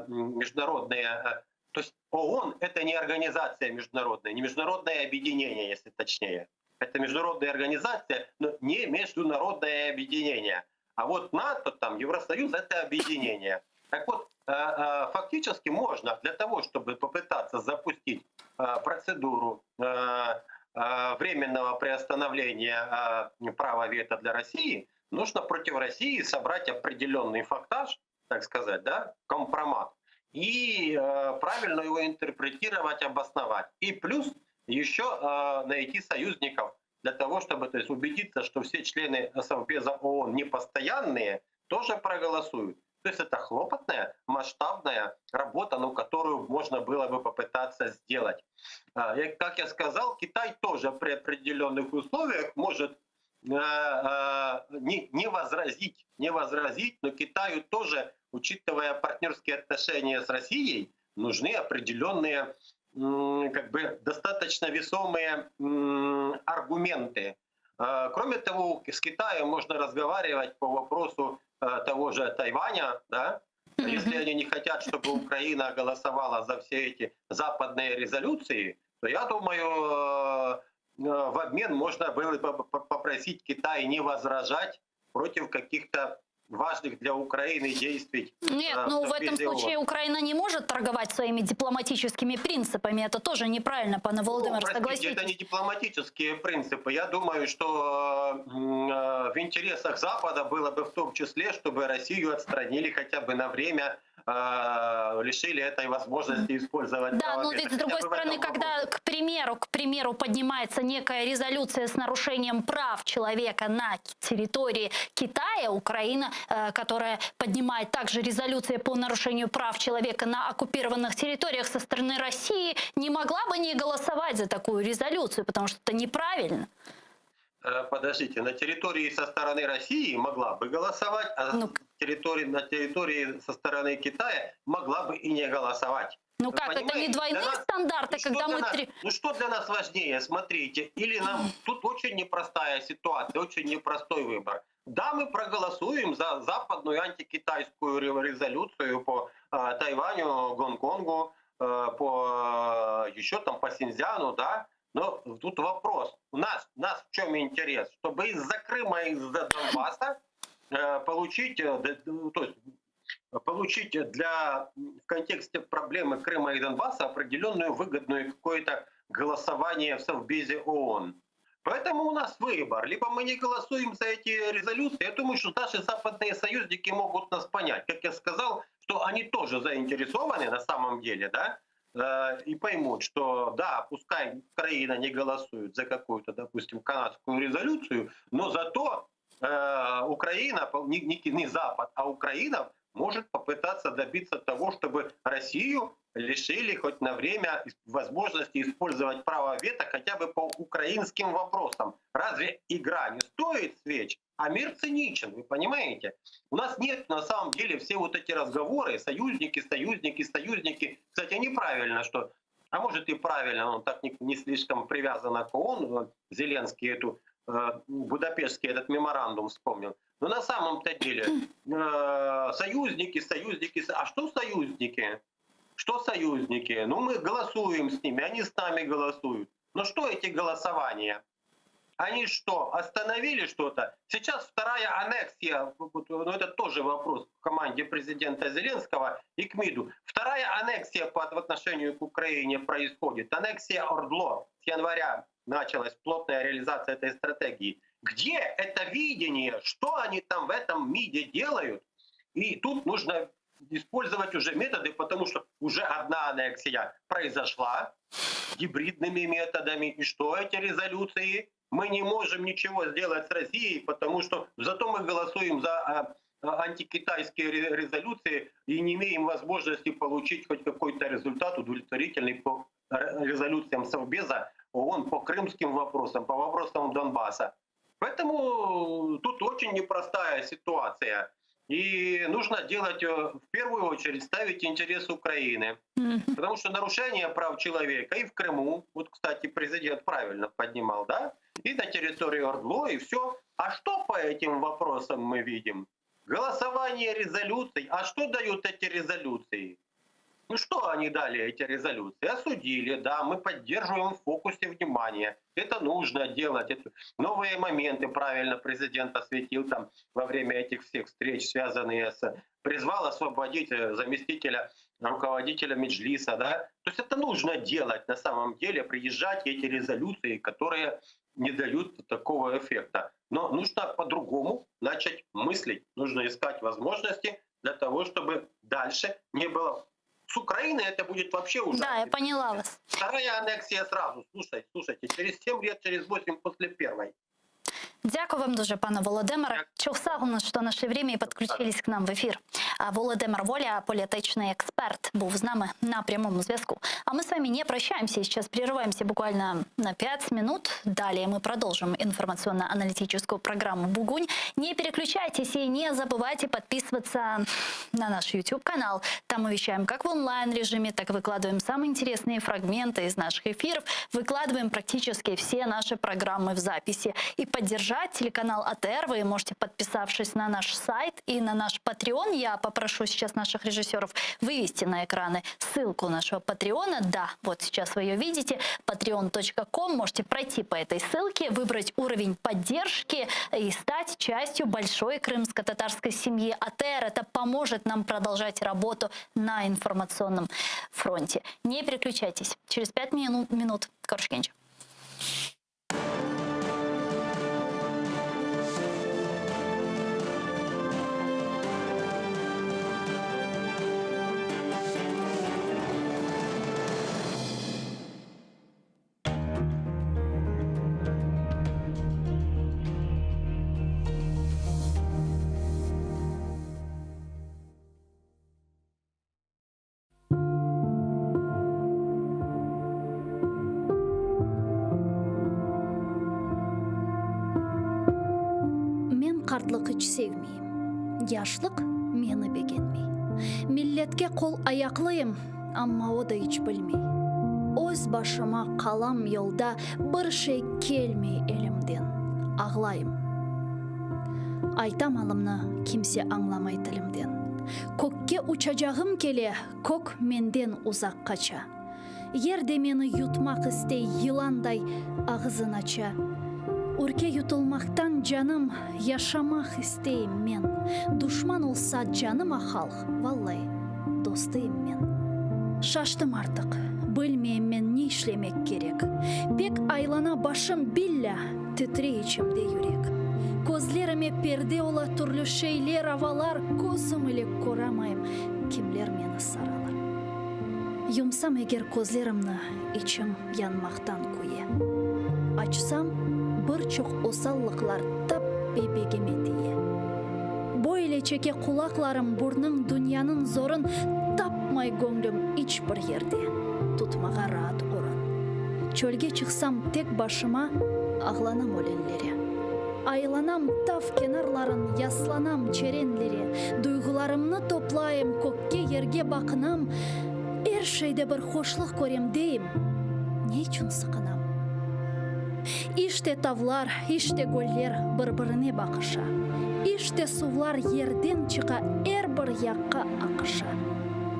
международные То есть ООН — это не организация международная, не международное объединение, если точнее. Это международная организация, но не международное объединение. А вот НАТО, там, Евросоюз — это объединение. Так вот, фактически можно для того, чтобы попытаться запустить процедуру временного приостановления права вето для России, нужно против России собрать определенный фактаж, так сказать, да, компромат, и правильно его интерпретировать, обосновать. И плюс еще найти союзников для того, чтобы, то есть, убедиться, что все члены Совбеза ООН непостоянные тоже проголосуют. То есть это хлопотная, масштабная работа, ну, которую можно было бы попытаться сделать. Как я сказал, Китай тоже при определенных условиях может не возразить, но Китаю тоже, учитывая партнерские отношения с Россией, нужны определенные, как бы, достаточно весомые аргументы. Кроме того, с Китаем можно разговаривать по вопросу того же Тайваня, да? Если они не хотят, чтобы Украина голосовала за все эти западные резолюции, то я думаю, в обмен можно было бы попросить Китай не возражать против каких-то важных для Украины действий. Нет, ну в этом случае Украина не может торговать своими дипломатическими принципами. Это тоже неправильно, пане Володимир, согласитесь? Это не дипломатические принципы. Я думаю, что в интересах Запада было бы в том числе, чтобы Россию отстранили хотя бы на время, лишили этой возможности использовать. Да, но ведь с другой стороны, когда, к примеру, поднимается некая резолюция с нарушением прав человека на территории Китая, Украина, которая поднимает также резолюции по нарушению прав человека на оккупированных территориях со стороны России, не могла бы не голосовать за такую резолюцию, потому что это неправильно. Подождите, на территории со стороны России могла бы голосовать, а на территории со стороны Китая могла бы и не голосовать. Ну как, это не двойные стандарты, когда мы... Ну что для нас важнее, смотрите, или нам... Тут очень непростая ситуация, очень непростой выбор. Да, мы проголосуем за западную антикитайскую резолюцию по Тайваню, Гонконгу, еще там по Синьцзяну, да. Но тут вопрос. Нас в чем интерес? Чтобы из-за Крыма, из-за Донбасса получить в контексте проблемы Крыма и Донбасса определенную выгодную какое-то голосование в Совбезе ООН. Поэтому у нас выбор. Либо мы не голосуем за эти резолюции. Я думаю, что наши западные союзники могут нас понять. Как я сказал, что они тоже заинтересованы на самом деле, да? И поймут, что да, пускай Украина не голосует за какую-то, допустим, канадскую резолюцию, но зато Украина, не Запад, а Украина может попытаться добиться того, чтобы Россию лишили хоть на время возможности использовать право вето хотя бы по украинским вопросам. Разве игра не стоит свеч? А мир циничен, вы понимаете? У нас нет на самом деле все вот эти разговоры, союзники. Кстати, неправильно, что... А может и правильно, он так не слишком привязан к ООН, Зеленский Будапештский этот меморандум вспомнил. Но на самом-то деле союзники. А что союзники? Что союзники? Ну мы голосуем с ними, они с нами голосуют. Но что эти голосования? Они что, остановили что-то? Сейчас вторая аннексия, ну это тоже вопрос к команде президента Зеленского и к МИДу. Вторая аннексия по отношению к Украине происходит. Аннексия ОРДЛО. С января началась плотная реализация этой стратегии. Где это видение? Что они там в этом МИДе делают? И тут нужно использовать уже методы, потому что уже одна аннексия произошла гибридными методами. И что эти резолюции? Мы не можем ничего сделать с Россией, потому что зато мы голосуем за антикитайские резолюции и не имеем возможности получить хоть какой-то результат удовлетворительный по резолюциям Совбеза ООН, по крымским вопросам, по вопросам Донбасса. Поэтому тут очень непростая ситуация. И нужно делать, в первую очередь, ставить интерес Украины. Потому что нарушение прав человека и в Крыму, вот, кстати, президент правильно поднимал, да, и на территории ОРДЛО, и все. А что по этим вопросам мы видим? Голосование резолюций. А что дают эти резолюции? Ну что они дали, эти резолюции? Осудили, да, мы поддерживаем в фокусе внимания. Это нужно делать. Это новые моменты правильно президент осветил там во время этих всех встреч, связанные с... Призвал освободить заместителя руководителя Меджлиса, да. То есть это нужно делать на самом деле, приезжать эти резолюции, которые не дают такого эффекта. Но нужно по-другому начать мыслить. Нужно искать возможности для того, чтобы дальше не было. С Украиной это будет вообще ужасно. Да, я поняла вас. Вторая аннексия сразу. Слушайте, через 7 лет, через 8 после первой. Дякую вам дуже, пане Володимире. Чухсагу, що знайшли время і підключились к нам в ефір. Володимир Воля, політичний експерт, був з нами на прямому зв'язку. А мы с вами не прощаемся, сейчас прерываемся буквально на 5 минут. Далее мы продолжим информационно-аналитическую программу «Бугунь». Не переключайтесь и не забывайте подписываться на наш YouTube-канал. Там мы вещаем как в онлайн-режиме, так и выкладываем самые интересные фрагменты из наших эфиров. Выкладываем практически все наши программы в записи. И поддержать телеканал АТР вы можете, подписавшись на наш сайт и на наш Patreon. Я попрошу сейчас наших режиссеров вывести на экраны ссылку нашего Патреона. Да, вот сейчас вы ее видите. patreon.com. Можете пройти по этой ссылке, выбрать уровень поддержки и стать частью большой крымско-татарской семьи АТР. Это поможет нам продолжать работу на информационном фронте. Не переключайтесь. Через 5 минут Коршкенч. Қартлық іч sevmeyim. Яшлық мені бегенмей. Миллетке қол аяқлıyım, амма о да іч білмей. Өз башыма қалам yolda бір şey келмей елімден. Ағлайым. Айтам алымны kimse аңламай тілімден. Көкке ұчачағым келе, көк менден ұзақ қача. Ерде мені ютмақ істей yılanдай ağzын ача. Үрке ютылмақтан жаным, яшамақ істейім мен. Душман олса жаныма халық, валлай, достыйым мен. Шаштым артық, білмейм мен не ішлемек керек. Пек айлана башым билля, тітре içimде юрек. Көзлеріме перде ола түрлі шейлер, авалар, көзім илек көрамайым, кімлер мені саралар. Юмсам егер көзлерімні, içim янмақтан көе. Açsam, birçok osallıklar tap bebegeme diye. Böyle çeke kulaklarım burnun dünyanın zorun tapmay gönlüm iç bir yerde. Tutmağa rahat orun. Çölge çıksam tek başıma ağlanam ölenlere. Aylanam taf kenarların yaslanam çerenlere. Duygularımını toplayım kökке yerge bakınam. Her şeyde bir hoşluk görem deyim. Ne için sıkınam? İşte tavlar, işte göller bir-birine bakışa. İşte sular yerden çıka her bir yakka akışa.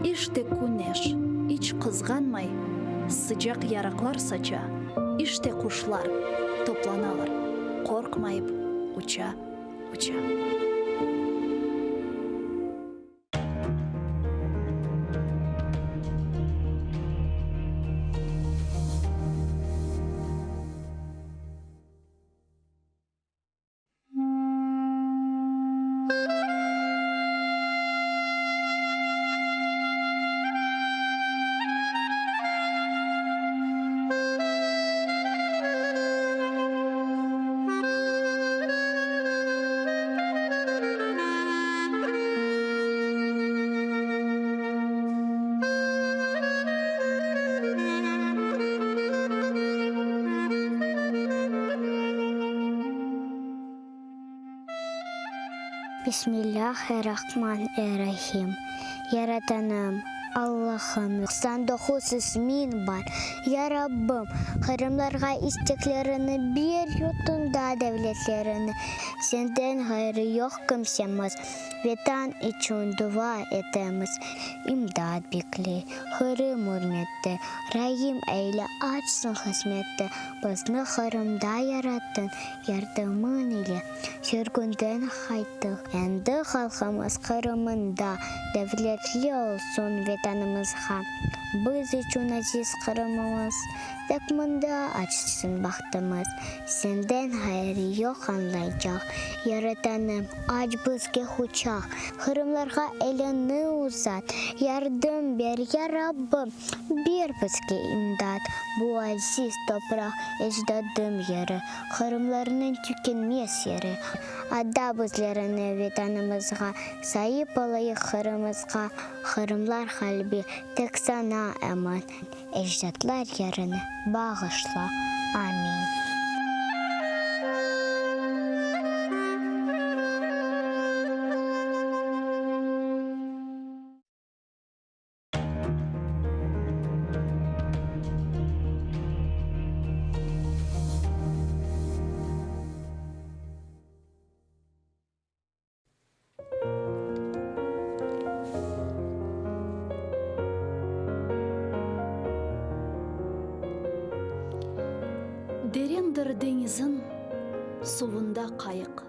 İşte güneş hiç kızganmay, sıcak yaraklar saça. İşte kuşlar toplanalar, korkmayıp uça, uça. Bismillahirrahmanirrahim. Yaradanım, Allah'ım, 99 min var. Ya Rabbim, Kırımlarga isteklerini bir yutunda devletlerini. Senden hayrı yok kimsemiz. Vatan için dua etemiz. İmdad bekle, Kırım hürmette. Rahim eyle açsın hizmette. Bizni Kırımda yarattın, yardımın ile. Sürgünden kaytık. Endi halkımız Kırım'ında devletli olsun vatanımızga. Biz için aziz Kırım'ımız. Takmında açsın baktımız. Senden hayrı yok anlayacak. Yaratanım aç bizge uçak. Kırımlarga elini uzat. Yardım ver ya Rabbim. Bir bizge imdat. Bu aziz toprak ecdadım yeri. Kırımlarının tükenmez yeri. Adda bizlerini vatanımızga. Sahip olayı Kırım'ızga. Kırımlar kalbi tek sana eman. Ecdatlar yerini bağışla. Amin. Derенdir denizin suvunda kayık.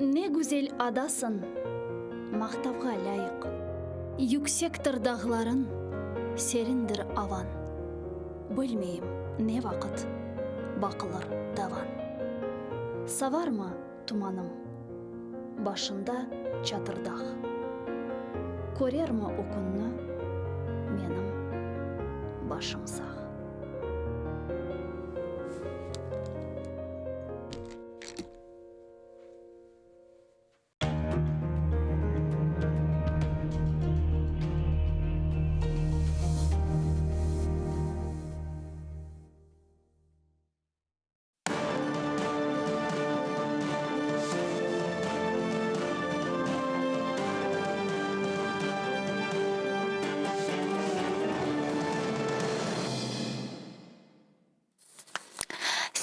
Ne güzel adasın, mақтауға layık. Yüksektir dağların, serindir avan. Bilmeyim ne vakit bakılır davan. Savar mı tumanım, başında çatırdağ. Korer mi o günni, menim başım sağ.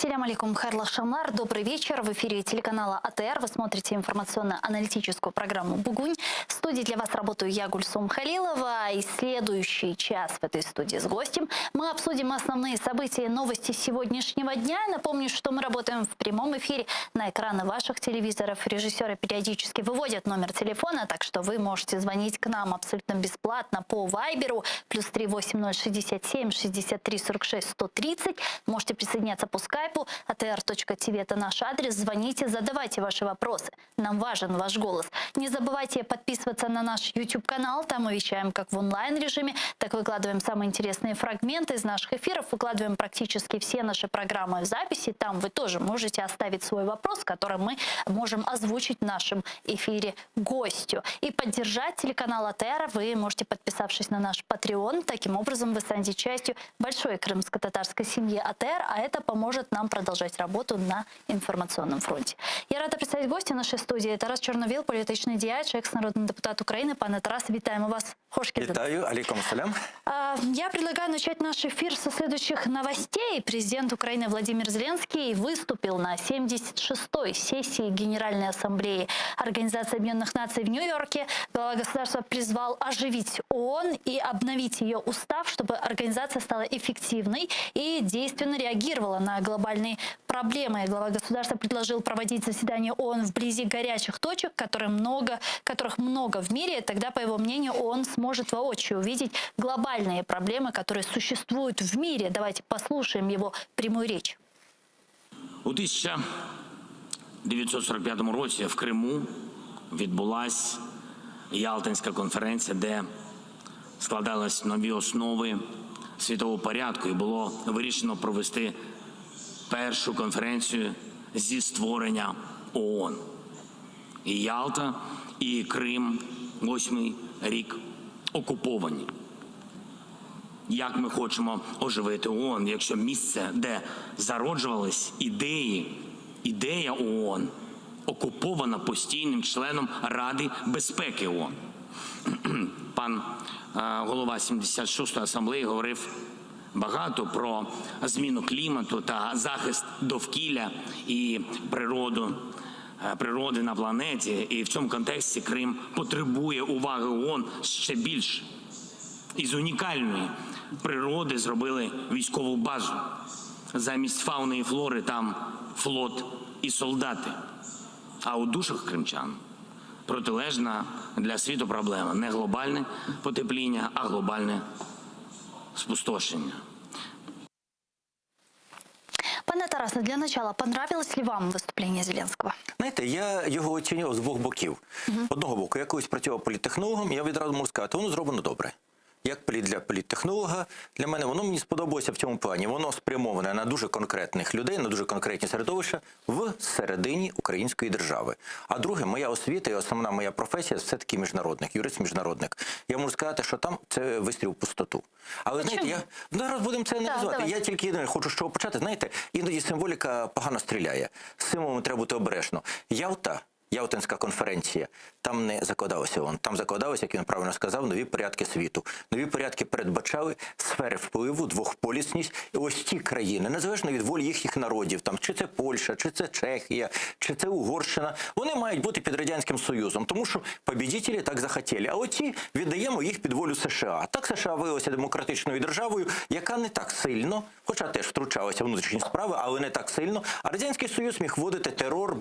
Ассаляму алейкум, хайрлах шамлар. Добрый вечер. В эфире телеканала АТР. Вы смотрите информационно-аналитическую программу «Бугунь». В студии для вас работаю я, Гульсум Халилова. И следующий час в этой студии с гостем мы обсудим основные события и новости сегодняшнего дня. Напомню, что мы работаем в прямом эфире на экраны ваших телевизоров. Режиссеры периодически выводят номер телефона, так что вы можете звонить к нам абсолютно бесплатно по Вайберу +3 8067 63 46 130. Можете присоединяться по скайпу. atr.tv — это наш адрес. Звоните, задавайте ваши вопросы. Нам важен ваш голос. Не забывайте подписываться на наш YouTube-канал. Там мы вещаем как в онлайн-режиме, так выкладываем самые интересные фрагменты из наших эфиров. Выкладываем практически все наши программы в записи. Там вы тоже можете оставить свой вопрос, который мы можем озвучить в нашем эфире гостю. И поддержать телеканал АТР вы можете, подписавшись на наш Patreon. Таким образом, вы станете частью большой крымско-татарской семьи АТР, а это поможет нам продолжать работу на информационном фронте. Я рада представить гостя нашей студии. Тарас Чорновіл, політичний діяч, екс-народний депутат Украины. Пане Тарас, вітаємо вас. Витаю, алейкум ассалям. Я предлагаю начать наш эфир со следующих новостей. Президент Украины Владимир Зеленский выступил на 76-й сессии Генеральной Ассамблеи Организации Объединенных Наций в Нью-Йорке. Глава государства призвал оживить ООН и обновить ее устав, чтобы организация стала эффективной и действенно реагировала на глобальные проблемы. Глава государства предложил проводить заседания ООН вблизи горячих точек, которых много в мире. Тогда, по его мнению, ООН сможет воочию увидеть глобальные проблемы, которые существуют в мире. Давайте послушаем его прямую речь. У 1945 році в Криму відбулася Ялтинська конференція, де складались нові основи світового порядку, і було вирішено провести першу конференцію зі створення ООН. І Ялта, і Крим 8-й рік окуповані. Як ми хочемо оживити ООН, якщо місце, де зароджувались ідея ООН, окупована постійним членом Ради безпеки ООН? Пан голова 76-ї асамблеї говорив багато про зміну клімату та захист довкілля і природи на планеті. І в цьому контексті Крим потребує уваги ООН ще більше. Із унікальної природи зробили військову базу. Замість фауни і флори там флот і солдати. А у душах кримчан протилежна для світу проблема. Не глобальне потепління, а глобальне спустошення. Пане Тарасе, для начала, понравилось ли вам выступление Зеленского? Знаєте, я його оцінював з двох боків. Одного боку, я колись працював політтехнологом, я відразу можу сказати, воно зроблено добре. Як для політтехнолога, для мене воно мені сподобалося в цьому плані. Воно спрямоване на дуже конкретних людей, на дуже конкретні середовища всередині української держави. А друге, моя освіта і основна моя професія – все-таки міжнародник, юрист-міжнародник. Я можу сказати, що там це вистріл в пустоту. Але, знаєте, зараз будемо це аналізувати. Я тільки єдине хочу з чого почати. Знаєте, іноді символіка погано стріляє. З символами треба бути обережно. Ялтинська конференція, там не закладалося ООН, там закладалося, як він правильно сказав, нові порядки світу. Нові порядки передбачали сфери впливу, двохполісність. І ось ті країни, незалежно від волі їхніх народів, там, чи це Польща, чи це Чехія, чи це Угорщина, вони мають бути під Радянським Союзом, тому що побідітелі так захотіли. А оці віддаємо їх під волю США. Так США виявилася демократичною державою, яка не так сильно, хоча теж втручалася в внутрішні справи, але не так сильно, а Радянський Союз міг вводити терор,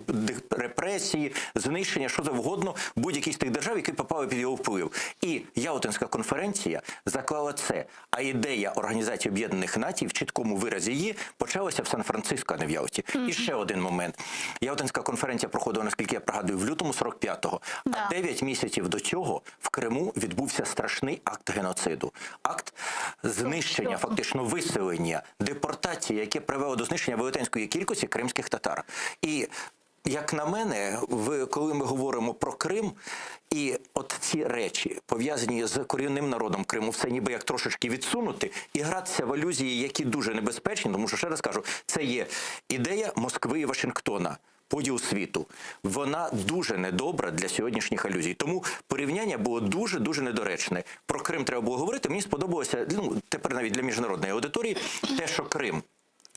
репресії, знищення, що завгодно будь-якій з тих держав, які попали під його вплив. І Ялтинська конференція заклала це. А ідея Організації Об'єднаних Націй в чіткому виразі її почалася в Сан-Франциско, а не в Ялті. І ще один момент. Ялтинська конференція проходила, наскільки я пригадую, в лютому 45-го. А 9 місяців до цього в Криму відбувся страшний акт геноциду. Акт знищення, фактично виселення, депортації, яке привело до знищення велетенської кількості кримських татар. І як на мене, коли ми говоримо про Крим, і от ці речі, пов'язані з корінним народом Криму, все ніби як трошечки відсунути і гратися в алюзії, які дуже небезпечні, тому що, ще раз кажу, це є ідея Москви і Вашингтона. Поділ світу. Вона дуже недобра для сьогоднішніх алюзій. Тому порівняння було дуже-дуже недоречне. Про Крим треба було говорити. Мені сподобалося, тепер навіть для міжнародної аудиторії, те, що Крим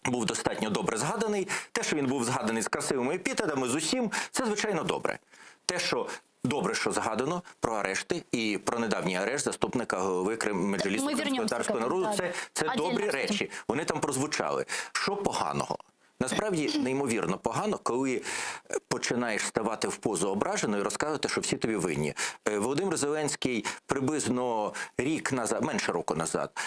був достатньо добре згаданий, те, що він був згаданий з красивими епітетами, з усім, це, звичайно, добре. Те, що добре, що згадано про арешти і про недавній арешт заступника голови Меджлісу кримськотатарського народу, це добрі речі. Вони там прозвучали. Що поганого? Насправді, неймовірно погано, коли починаєш ставати в позу ображеною і розказувати, що всі тобі винні. Володимир Зеленський приблизно рік назад, менше року назад,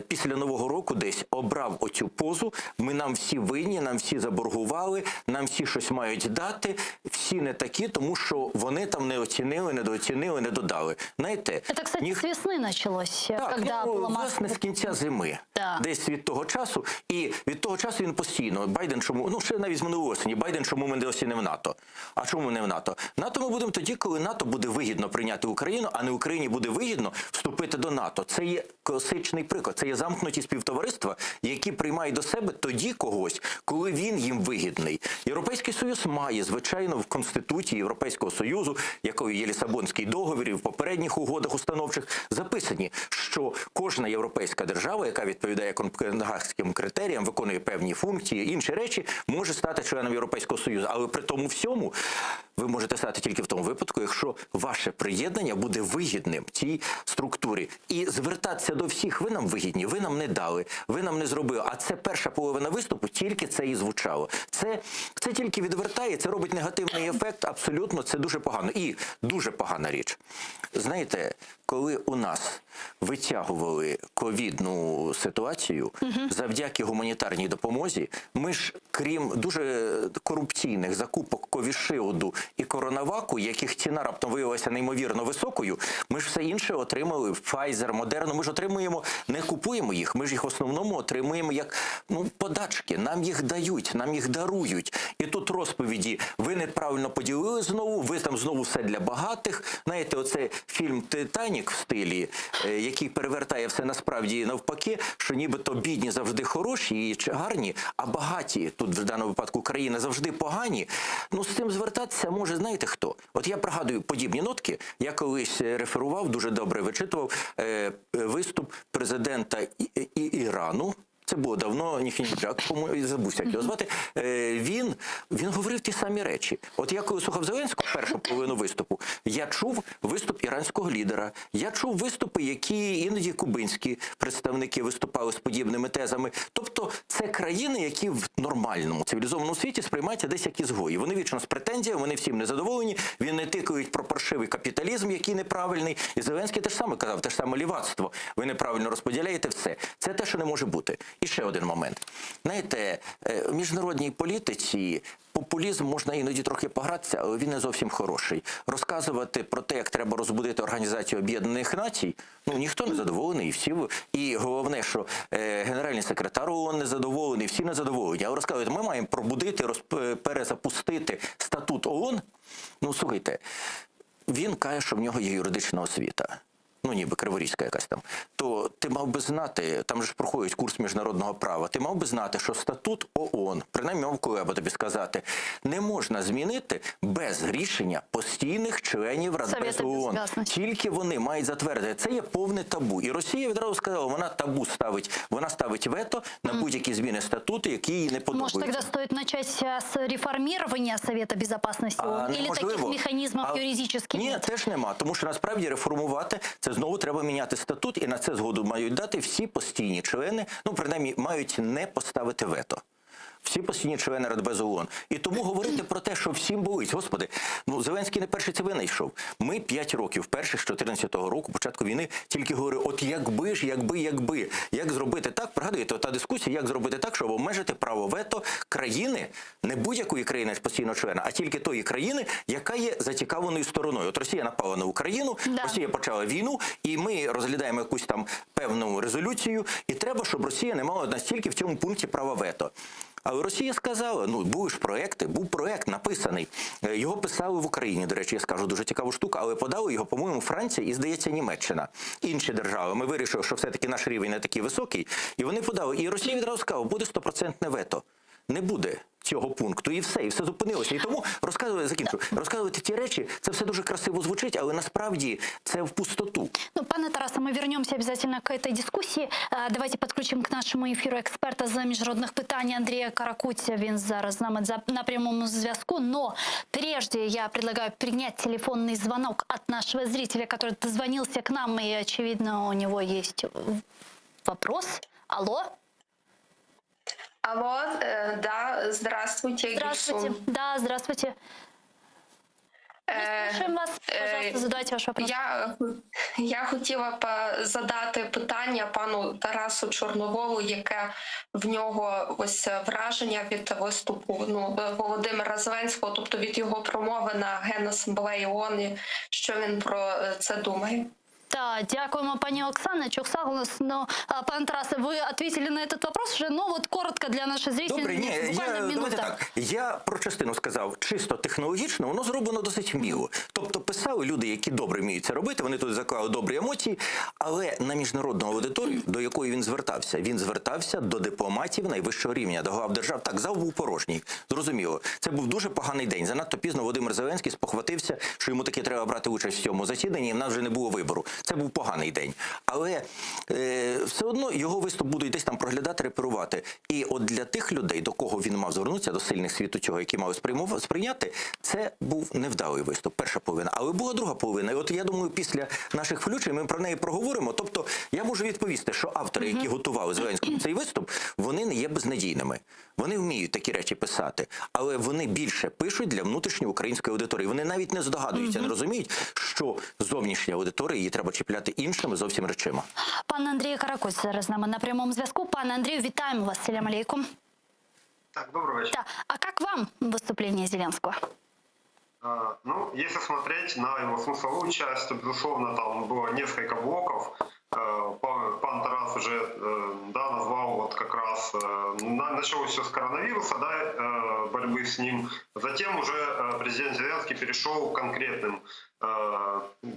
після Нового року десь обрав оцю позу. Нам всі винні, нам всі заборгували, нам всі щось мають дати. Всі не такі, тому що вони там не оцінили, недооцінили, не додали. Знаєте, це, кстати, з весни почалось. Так, власне, з кінця зими. Да. Десь від того часу. І від того часу він постійно, Байден чому, ще навіть з минулої осені, Байден чому ми досі не в НАТО. А чому не в НАТО? НАТО ми будемо тоді, коли НАТО буде вигідно прийняти Україну, а не Україні буде вигідно вступити до НАТО. Це є класичний приклад, це є замкнуті співтовариства, які приймають до себе тоді когось, коли він їм вигідний. Європейський Союз має, звичайно, в Конституції Європейського Союзу, якою є Лісабонський договір, і в попередніх угодах установчих, записані, що кожна європейська держава, яка відповідає копенгагенським критеріям, виконує певні функції, інші речі, може стати членом Європейського Союзу. Але при тому всьому ви можете стати тільки в тому випадку, якщо ваше приєднання буде вигідним цій структурі. І звертатися до всіх: ви нам вигідні, ви нам не дали, ви нам не зробили. А це перша половина виступу, тільки це і звучало. Це тільки відвертає, це робить негативний ефект, абсолютно, це дуже погано. І дуже погана річ. Знаєте, коли у нас витягували ковідну ситуацію завдяки гуманітарній допомозі, ми ж, крім дуже корупційних закупок Ковішилду і Коронаваку, яких ціна раптом виявилася неймовірно високою, ми ж все інше отримали: Pfizer, Moderna. Ми ж отримуємо, не купуємо їх, ми ж їх в основному отримуємо як подачки. Нам їх дають, нам їх дарують. І тут тут розповіді, ви неправильно поділили знову, ви там знову все для багатих. Знаєте, оце фільм «Титанік» в стилі, який перевертає все насправді навпаки, що нібито бідні завжди хороші і гарні, а багаті, тут в даному випадку країна, завжди погані. Ну, з цим звертатися може, знаєте хто? От я пригадую подібні нотки, я колись реферував, дуже добре вичитував виступ президента Ірану. Це було давно, Ніхінджак, по-моєму, забувся, як його звати. Він говорив ті самі речі. От я коли слухав Зеленського першу половину виступу, я чув виступ іранського лідера, я чув виступи, які іноді кубинські представники виступали з подібними тезами. Тобто це країни, які в нормальному, цивілізованому світі сприймаються десь як ізгої. Вони вічно з претензіями, вони всім незадоволені, він не тикають про паршивий капіталізм, який неправильний. І Зеленський теж саме казав, те ж саме лівацтво. Ви неправильно розподіляєте все. Це те, що не може бути. І ще один момент. Знаєте, в міжнародній політиці популізм можна іноді трохи погратися, але він не зовсім хороший. Розказувати про те, як треба розбудити Організацію Об'єднаних Націй, ну, ніхто не задоволений, і головне, що генеральний секретар ООН не задоволений, всі не задоволені. Але розказують, ми маємо пробудити, перезапустити статут ООН. Ну, слухайте, він каже, що в нього є юридична освіта. Ну, ніби Криворізька якась там, то ти мав би знати, там же ж проходить курс міжнародного права, ти мав би знати, що статут ООН, принаймні мав Кулеба тобі сказати, не можна змінити без рішення постійних членів Радбезу ООН. Тільки вони мають затвердити. Це є повне табу. І Росія відразу сказала, вона табу ставить, вона ставить вето на будь-які зміни статуту, які їй не подобаються. Может, тогда стоит начать с реформирования Совета Безопасности ООН? Или таких механизмов юридических нет? Ні, теж нема, тому що насправді реформувати це знову треба міняти статут, і на це згоду мають дати всі постійні члени, ну, принаймні, мають не поставити вето. Всі постійні члени Радбезу ООН. І тому говорити про те, що всім болить. Господи, ну, Зеленський не перший це винайшов. Ми 5 років, перших з 14-го року, початку війни, тільки говорили, от якби. Як зробити так, пригадуєте, та дискусія, як зробити так, щоб обмежити право вето країни, не будь-якої країни постійного члена, а тільки тої країни, яка є зацікавленою стороною. От Росія напала на Україну, Росія почала війну, і ми розглядаємо якусь там певну резолюцію, і треба, щоб Росія не мала настільки в цьому пункті права вето. Але Росія сказала, ну, були ж проекти, був проект написаний. Його писали в Україні, до речі, я скажу, дуже цікаву штуку, але подали його, по-моєму, Франція і, здається, Німеччина. Інші держави. Ми вирішили, що все-таки наш рівень не такий високий, і вони подали. І Росія відразу сказала, буде 100% вето. Не буде цього пункту, і все зупинилося. І тому розказувати ті речі, це все дуже красиво звучить, але насправді це в пустоту. Ну, пане Тарасе, мы вернемся обязательно к этой дискуссии. Давайте подключим к нашему эфиру експерта з міжнародних питань Андрія Каракутя. Він зараз з нами на прямому зв'язку. Но прежде я предлагаю принять телефонный звонок от нашего зрителя, который дозвонился к нам, и, очевидно, у него есть вопрос. Алло? Алло, да, здравствуйте. Здравствуйте. Да, здравствуйте. Мы слушаем вас. Пожалуйста, задавайте ваш вопрос. Я хотіла б задати питання пану Тарасу Чорноволу, яке в нього ось враження від виступу Володимира Зеленського, тобто від його промови на Генасамблеї ООН, що він про це думає. Да, дякуємо, пані Оксана. Согласно, пан Тарасе, ви ответили на этот вопрос вже, ну, от коротко для наших зрителей. Добре, ні, давайте так. Я про частину сказав, чисто технологічно, воно зроблено досить вміло. Тобто писали люди, які добре вміють це робити, вони тут заклали добрі емоції, але на міжнародну аудиторію, до якої він звертався до дипломатів найвищого рівня, до глав держав. Так, зал був порожній, зрозуміло. Це був дуже поганий день. Занадто пізно Володимир Зеленський спохватився, що йому таки треба брати участь в цьому засіданні, і в нас вже не було вибору. Це був поганий день. Але все одно його виступ будуть десь там проглядати, реперувати. І от для тих людей, до кого він мав звернутися, до сильних світу цього, які мали сприйняти, це був невдалий виступ, перша половина. Але була друга половина. І от я думаю, після наших включень ми про неї проговоримо. Тобто я можу відповісти, що автори, які готували Зеленському цей виступ, вони не є безнадійними. Вони вміють такі речі писати, але вони більше пишуть для внутрішньої української аудиторії. Вони навіть не здогадуються, не розуміють, що зовнішня аудиторія її треба чіпляти іншими зовсім речима. Пан Андрій Каракуць зараз з нами на прямому зв'язку. Пане Андрію, вітаємо вас. Салям алейкум. Так, добрый вечер. Да. А как вам выступление Зеленского? Ну, если смотреть на его смысловую часть, то, безусловно, там было несколько блоков. Пан Тарас уже назвал вот как раз, началось все с коронавируса, борьбы с ним. Затем уже президент Зеленский перешел к конкретным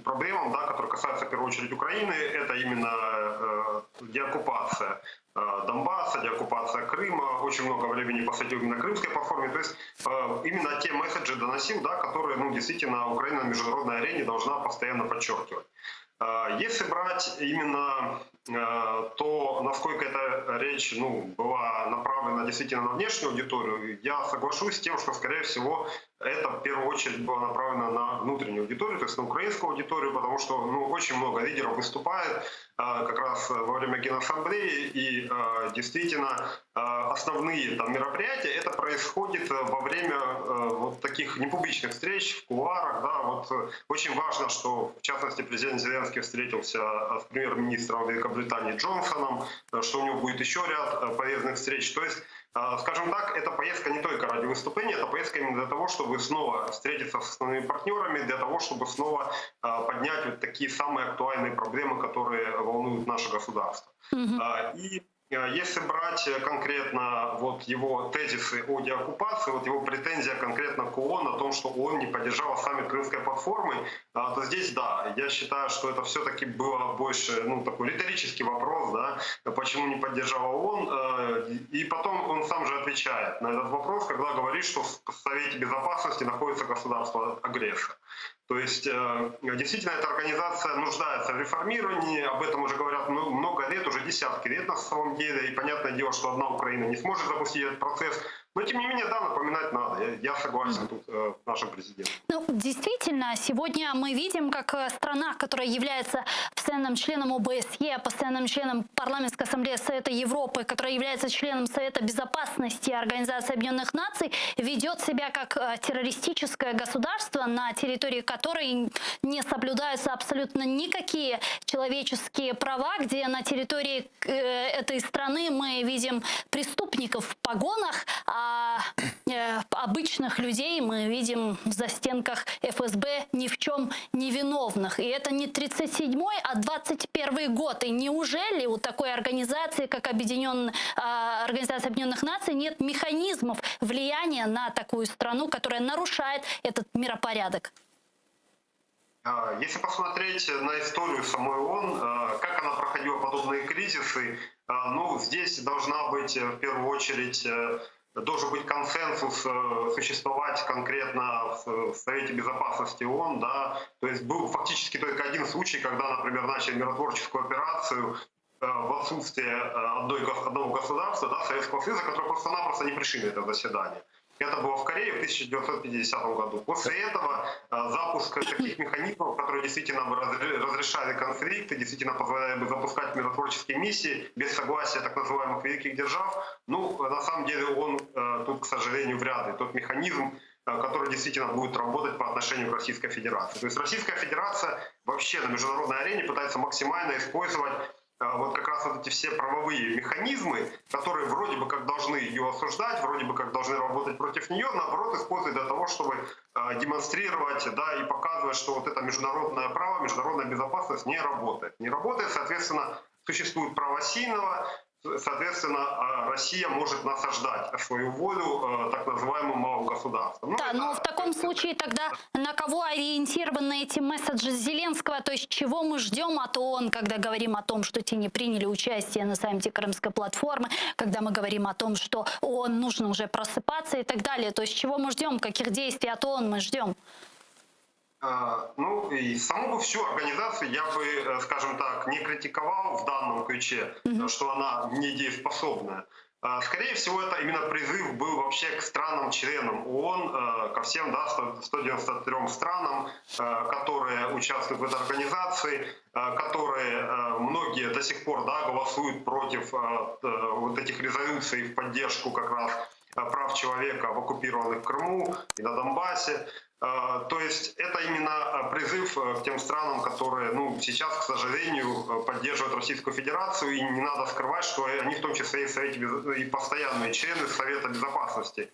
проблемам, которые касаются в первую очередь Украины. Это именно деоккупация Донбасса, деоккупация Крыма. Очень много времени посвятил именно Крымской платформе. То есть именно те месседжи доносил, которые действительно Украина на международной арене должна постоянно подчеркивать. Если брать именно то, насколько эта речь была направлена действительно на внешнюю аудиторию, я соглашусь с тем, что, скорее всего, это в первую очередь было направлено на внутреннюю аудиторию, то есть на украинскую аудиторию, потому что очень много лидеров выступает как раз во время Генассамблеи, и действительно основные мероприятия, это происходит во время вот таких непубличных встреч в кулуарах. Очень важно, что в частности президент Зеленский встретился с премьер-министром Великобритании Джонсоном, что у него будет еще ряд полезных встреч. То есть, скажем так, эта поездка не только ради выступления, это поездка именно для того, чтобы снова встретиться с основными партнерами, для того, чтобы снова поднять вот такие самые актуальные проблемы, которые волнуют наше государство. И если брать конкретно вот его тезисы о деоккупации, вот его претензия конкретно к ООН о том, что ООН не поддержала саммит Крымской платформы, то здесь я считаю, что это все-таки было больше такой риторический вопрос, почему не поддержала ООН. И потом он сам же отвечает на этот вопрос, когда говорит, что в Совете Безопасности находится государство-агрессор. То есть действительно эта организация нуждается в реформировании, об этом уже говорят много лет, уже десятки лет на самом деле, и понятное дело, что одна Украина не сможет запустить этот процесс. Но тем не менее, напоминать надо. Я согласен тут с нашим президентом. Действительно, сегодня мы видим, как страна, которая является постоянным членом ОБСЕ, постоянным членом Парламентской ассамблеи Совета Европы, которая является членом Совета Безопасности Организации Объединенных Наций, ведет себя как террористическое государство, на территории которой не соблюдаются абсолютно никакие человеческие права, где на территории этой страны мы видим преступников в погонах, а обычных людей мы видим в застенках ФСБ ни в чем не виновных. И это не 37-й, а 21 год. И неужели у такой организации, как Организация Объединенных Наций, нет механизмов влияния на такую страну, которая нарушает этот миропорядок? Если посмотреть на историю самой ООН, как она проходила подобные кризисы, здесь должна быть в первую очередь должен быть консенсус существовать конкретно в Совете Безопасности ООН. То есть был фактически только один случай, когда, например, начали миротворческую операцию в отсутствие одного государства, Советского Союза, которые просто-напросто не пришли на это заседание. Это было в Корее в 1950 году. После этого запуск таких механизмов, которые действительно бы разрешали конфликты, действительно позволяли бы запускать миротворческие миссии без согласия так называемых великих держав, на самом деле он тут, к сожалению, вряд ли тот механизм, который действительно будет работать по отношению к Российской Федерации. То есть Российская Федерация вообще на международной арене пытается максимально использовать вот как раз вот эти все правовые механизмы, которые вроде бы как должны ее осуждать, вроде бы как должны работать против нее, наоборот, используют для того, чтобы демонстрировать, и показывать, что вот это международное право, международная безопасность не работает. Не работает, соответственно, существует право сильного, соответственно, Россия может насаждать свою волю так называемому малому государству. Но в таком случае тогда на кого ориентированы эти месседжи Зеленского, то есть чего мы ждем от ООН, когда говорим о том, что те не приняли участие на саммите Крымской платформы, когда мы говорим о том, что ООН нужно уже просыпаться и так далее, то есть чего мы ждем, каких действий от ООН мы ждем? И саму всю организацию я бы, скажем так, не критиковал в данном ключе, что она недееспособная. Скорее всего, это именно призыв был вообще к странам-членам ООН, ко всем 193 странам, которые участвуют в этой организации, которые многие до сих пор голосуют против вот этих резолюций в поддержку как раз прав человека в оккупированных Крыму и на Донбассе. То есть это именно призыв к тем странам, которые сейчас, к сожалению, поддерживают Российскую Федерацию, и не надо скрывать, что они в том числе и постоянные члены Совета Безопасности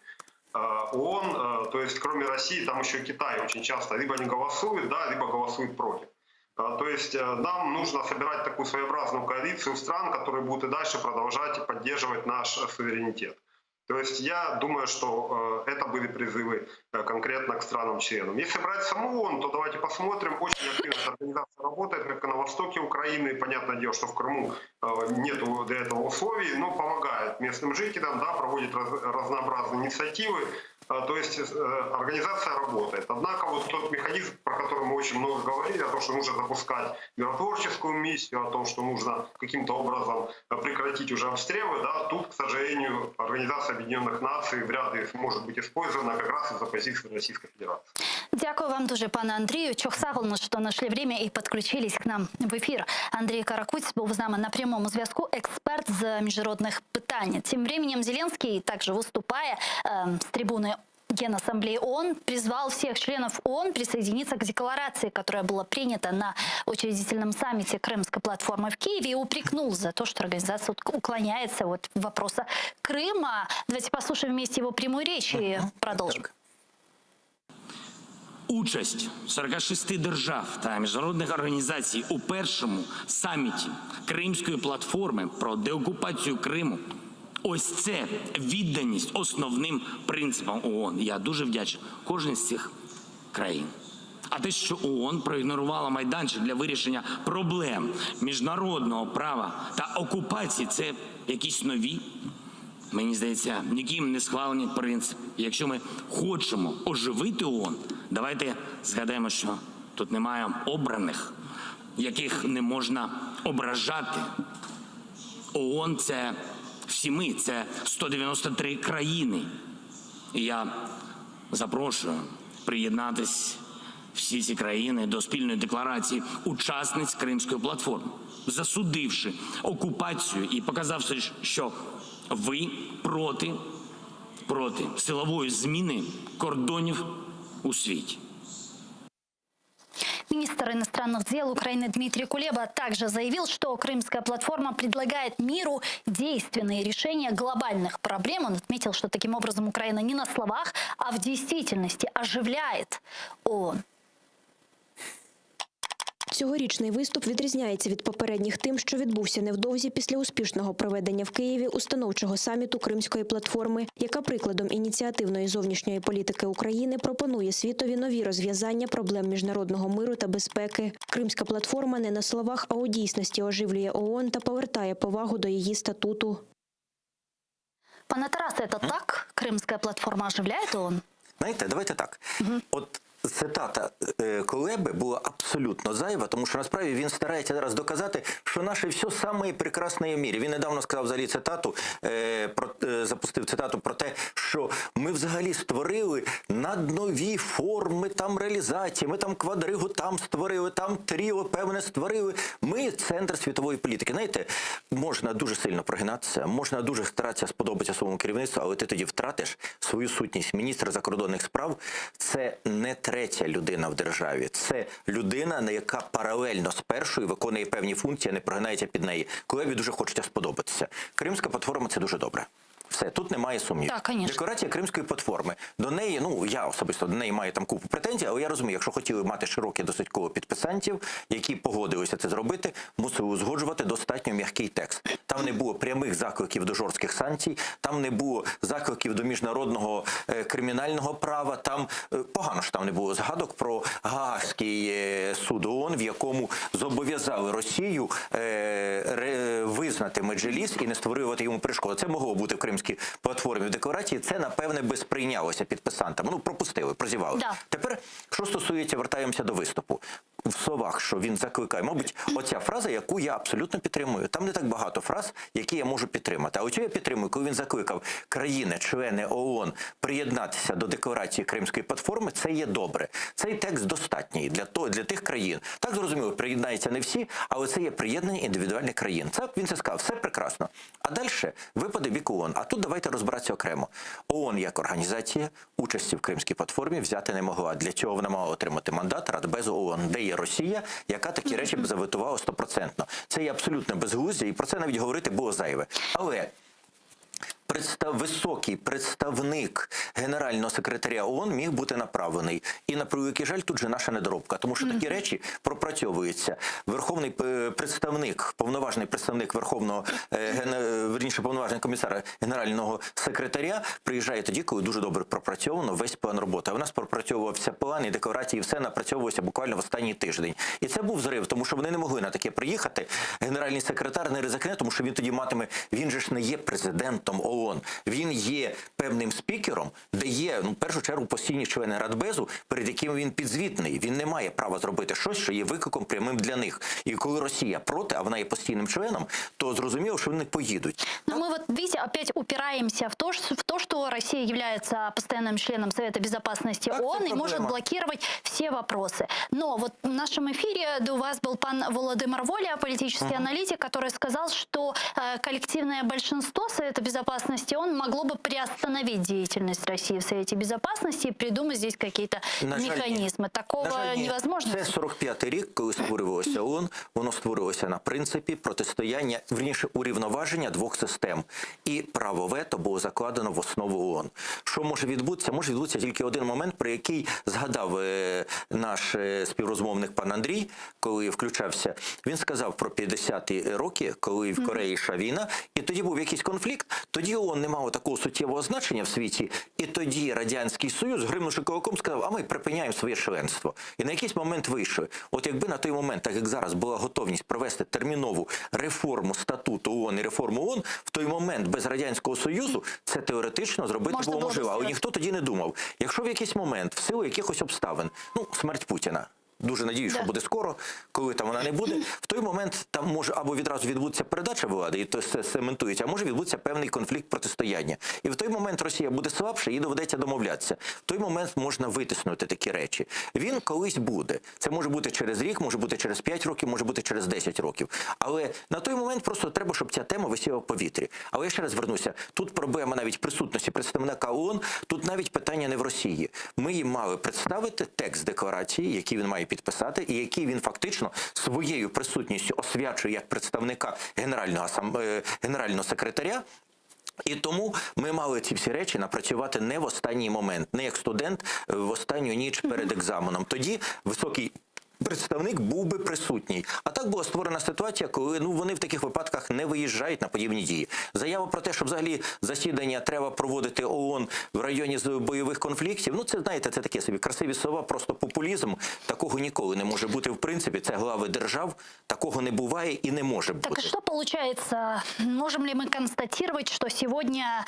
ООН, то есть кроме России там еще Китай очень часто либо не голосует, либо голосует против. То есть нам нужно собирать такую своеобразную коалицию стран, которые будут и дальше продолжать поддерживать наш суверенитет. То есть я думаю, что это были призывы конкретно к странам-членам. Если брать саму ООН, то давайте посмотрим. Очень активно эта организация работает, как и на востоке Украины. Понятное дело, что в Крыму нет для этого условий, но помогает местным жителям, да, проводит разнообразные инициативы. То есть организация работает. Однако вот тот механизм, про который мы очень много говорили, о том, что нужно запускать миротворческую миссию, о том, что нужно каким-то образом прекратить уже обстрелы, да, тут, к сожалению, Организация Объединенных Наций вряд ли может быть использована как раз из-за позиции Российской Федерации. Дякую вам дуже, пане Андрію. Чохсагл, що нашли время і підключились к нам в ефір. Андрій Каракуць був з нами на прямому зв'язку, експерт з міжнародних питань. Тим временем Зеленский также выступая с трибуны Генассамблеи ООН, призвал всех членов ООН присоединиться к декларации, которая была принята на учредительном саммите Крымской платформы в Киеве, и упрекнул за то, что организация уклоняется от вопроса Крыма. Давайте послушаем вместе его прямую речь и продолжим. Участь 46 держав та міжнародних організацій у першому саміті Кримської платформи про деокупацію Криму – ось це відданість основним принципам ООН. Я дуже вдячний кожній з цих країн. А те, що ООН проігнорувала майданчик для вирішення проблем міжнародного права та окупації – це якісь нові, мені здається, ніким не схвалені принципи. Якщо ми хочемо оживити ООН, давайте згадаємо, що тут немає обраних, яких не можна ображати. ООН – це всі ми, це 193 країни. І я запрошую приєднатись всі ці країни до спільної декларації учасниць Кримської платформи, засудивши окупацію і показавши, що ви проти силової зміни кордонів у світі. Министр иностранных дел Украины Дмитрий Кулеба также заявил, что Крымская платформа предлагает миру действенные решения глобальных проблем. Он отметил, что таким образом Украина не на словах, а в действительности оживляет ООН. Цьогорічний виступ відрізняється від попередніх тим, що відбувся невдовзі після успішного проведення в Києві установчого саміту Кримської платформи, яка прикладом ініціативної зовнішньої політики України пропонує світові нові розв'язання проблем міжнародного миру та безпеки. Кримська платформа не на словах, а у дійсності оживлює ООН та повертає повагу до її статуту. Пане Тарасе, это так? Крымская платформа оживляет ООН? Знаєте, давайте так. От цитата Кулеби була абсолютно зайва, тому що насправді він старається зараз доказати, що наше все саме прекрасне в мірі. Він недавно сказав взагалі цитату, запустив цитату про те, що ми взагалі створили наднові форми там реалізації, ми там квадригу там створили, там тріо певне створили. Ми центр світової політики. Знаєте, можна дуже сильно прогинатися, можна дуже старатися сподобатися своєму керівництву, але ти тоді втратиш свою сутність. Міністр закордонних справ – це не третя людина в державі. Це людина, яка паралельно з першою виконує певні функції, а не прогинається під неї. Кулебі дуже хочеться сподобатися. Кримська платформа – це дуже добре. Все, тут немає сумнівів. Декларація Кримської платформи. До неї, я особисто до неї маю там купу претензій, але я розумію, якщо хотіли мати широке досить коло підписантів, які погодилися це зробити, мусили узгоджувати достатньо м'який текст. Там не було прямих закликів до жорстких санкцій, там не було закликів до міжнародного кримінального права, там погано, що там не було згадок про Гаазький суд ООН, в якому зобов'язали Росію визнати Меджліс і не створювати йому перешкоди. Це могло бути в Кримській платформі в декларації, це, напевне, би сприйнялося підписантам. Пропустили, прозівали. Да. Тепер, що стосується, вертаємося до виступу. В словах, що він закликає, мабуть, оця фраза, яку я абсолютно підтримую. Там не так багато фраз, які я можу підтримати. А оцю я підтримую, коли він закликав країни-члени ООН приєднатися до декларації Кримської платформи, це є добре. Цей текст достатній для тих країн. Так, зрозуміло, приєднаються не всі, але це є приєднання індивідуальних країн. Це, він це сказав, все прекрасно. А далі випаде бік ООН. А тут давайте розбиратися окремо. ООН як організація участі в Кримській платформі взяти не могла. Для цього вона мала отримати мандат Радбезу ООН, де є Росія, яка такі речі б заветувала 100%. Це є абсолютно безглуздя, і про це навіть говорити було зайве. Але високий представник генерального секретаря ООН міг бути направлений. І, на превеликий жаль, тут же наша недоробка. Тому що такі речі пропрацьовуються. Верховний представник, повноважний представник Верховного, повноважний комісар генерального секретаря приїжджає тоді, коли дуже добре пропрацьовано весь план роботи. А в нас пропрацьовувався план і декларації, все напрацьовувалося буквально в останній тиждень. І це був зрив, тому що вони не могли на таке приїхати. Генеральний секретар не ризикне, тому що він тоді він же ж не є президентом ООН. Він є певним спікером, де є, в першу чергу, постійні члени Радбезу, перед якими він підзвітний. Він не має права зробити щось, що є викликом прямим для них. І коли Росія проти, а вона є постійним членом, то зрозуміло, що вони поїдуть. Но мы вот, видите, опять упираемся в то, что Россия является постоянным членом Совета Безопасности ООН и может блокировать все вопросы. Но вот в нашем эфире у вас был пан Володимир Воля, политический аналитик, который сказал, что коллективное большинство Совета Безопасности ООН могло бы приостановить деятельность России в Совете Безопасности и придумать здесь какие-то механизмы. Такого невозможно? Це 45-й рік, коли створювалося ООН, воно створювалося на принципі протистояння, вірніше, урівноваження двох систем. І право вето було закладено в основу ООН. Що може відбутися? Може відбутися тільки один момент, про який згадав наш співрозмовник пан Андрій, коли включався. Він сказав про 50-ті роки, коли в Кореї йшла війна, і тоді був якийсь конфлікт, тоді ООН не мало такого суттєвого значення в світі, і тоді Радянський Союз, гримнувши кулаком, сказав, а ми припиняємо своє членство. І на якийсь момент вийшли. От якби на той момент, так як зараз, була готовність провести термінову реформу статуту ООН і реформу ООН, в той момент без Радянського Союзу це теоретично зробити було можливо. Але ніхто тоді не думав. Якщо в якийсь момент, в силу якихось обставин, смерть Путіна, дуже надіюсь, що буде скоро, коли там вона не буде, в той момент там може або відразу відбудеться передача влади, і то все цементується, а може відбудеться певний конфлікт протистояння. І в той момент Росія буде слабша, їй доведеться домовлятися. В той момент можна витиснути такі речі. Він колись буде. Це може бути через рік, може бути через 5 років, може бути через 10 років. Але на той момент просто треба, щоб ця тема висіла в повітрі. Але я ще раз звернуся, тут проблема навіть присутності представника ООН, тут навіть питання не в Росії. Ми їм мали представити текст декларації, який він має підписати, і який він фактично своєю присутністю освячує як представника генерального секретаря. І тому ми мали ці всі речі напрацювати не в останній момент, не як студент в останню ніч перед екзаменом. Тоді високий представник був би присутній. А так була створена ситуація, коли вони в таких випадках не виїжджають на подібні дії. Заява про те, що взагалі засідання треба проводити ООН в районі бойових конфліктів, це, знаєте, це такі собі красиві слова, просто популізм. Такого ніколи не може бути в принципі. Це глави держав, такого не буває і не може бути. Так что получается, можем ли мы констатировать, что сегодня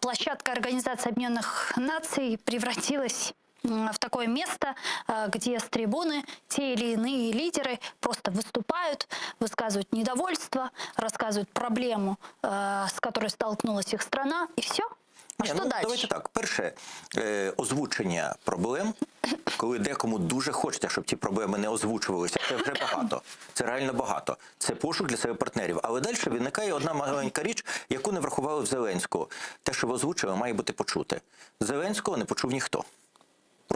площадка Организации Объединенных Наций превратилась в такое место, где с трибуны те или иные лидеры просто выступают, высказывают недовольство, рассказывают проблему, с которой столкнулась их страна, и все? А що далі? Давайте так. Перше, озвучення проблем, коли декому дуже хочеться, щоб ці проблеми не озвучувалися, це вже багато. Це реально багато. Це пошук для себе партнерів. Але далі виникає одна маленька річ, яку не врахували в Зеленського. Те, що ви озвучили, має бути почуте. Зеленського не почув ніхто.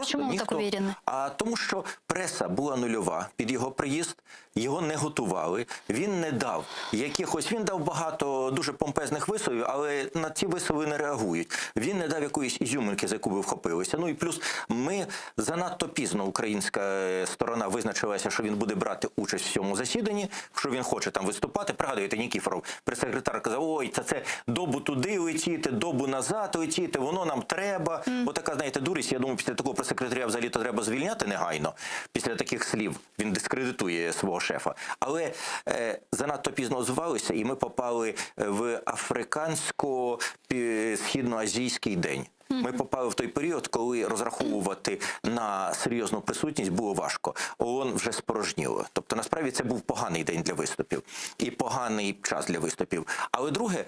Чому ви так уверені? А тому, що преса була нульова під його приїзд, його не готували, він не дав якихось, він дав багато дуже помпезних висловів, але на ці вислови не реагують. Він не дав якоїсь ізюминки, за яку ви вхопилися. І плюс ми занадто пізно, українська сторона визначилася, що він буде брати участь в цьому засіданні, що він хоче там виступати. Пригадуєте, Нікіфоров, прес-секретар, казав, ой, це добу туди летіти, добу назад летіти, воно нам треба. Отака, знаєте, дурість, я думаю, після такого прес-секретаря взагалі-то треба звільняти негайно. Після таких слів він дискредитує свого шефа. Але занадто пізно озвалися, і ми попали в африкансько-східноазійський день. Ми попали в той період, коли розраховувати на серйозну присутність було важко. ООН вже спорожніло. Тобто, насправді, це був поганий день для виступів. І поганий час для виступів. Але друге,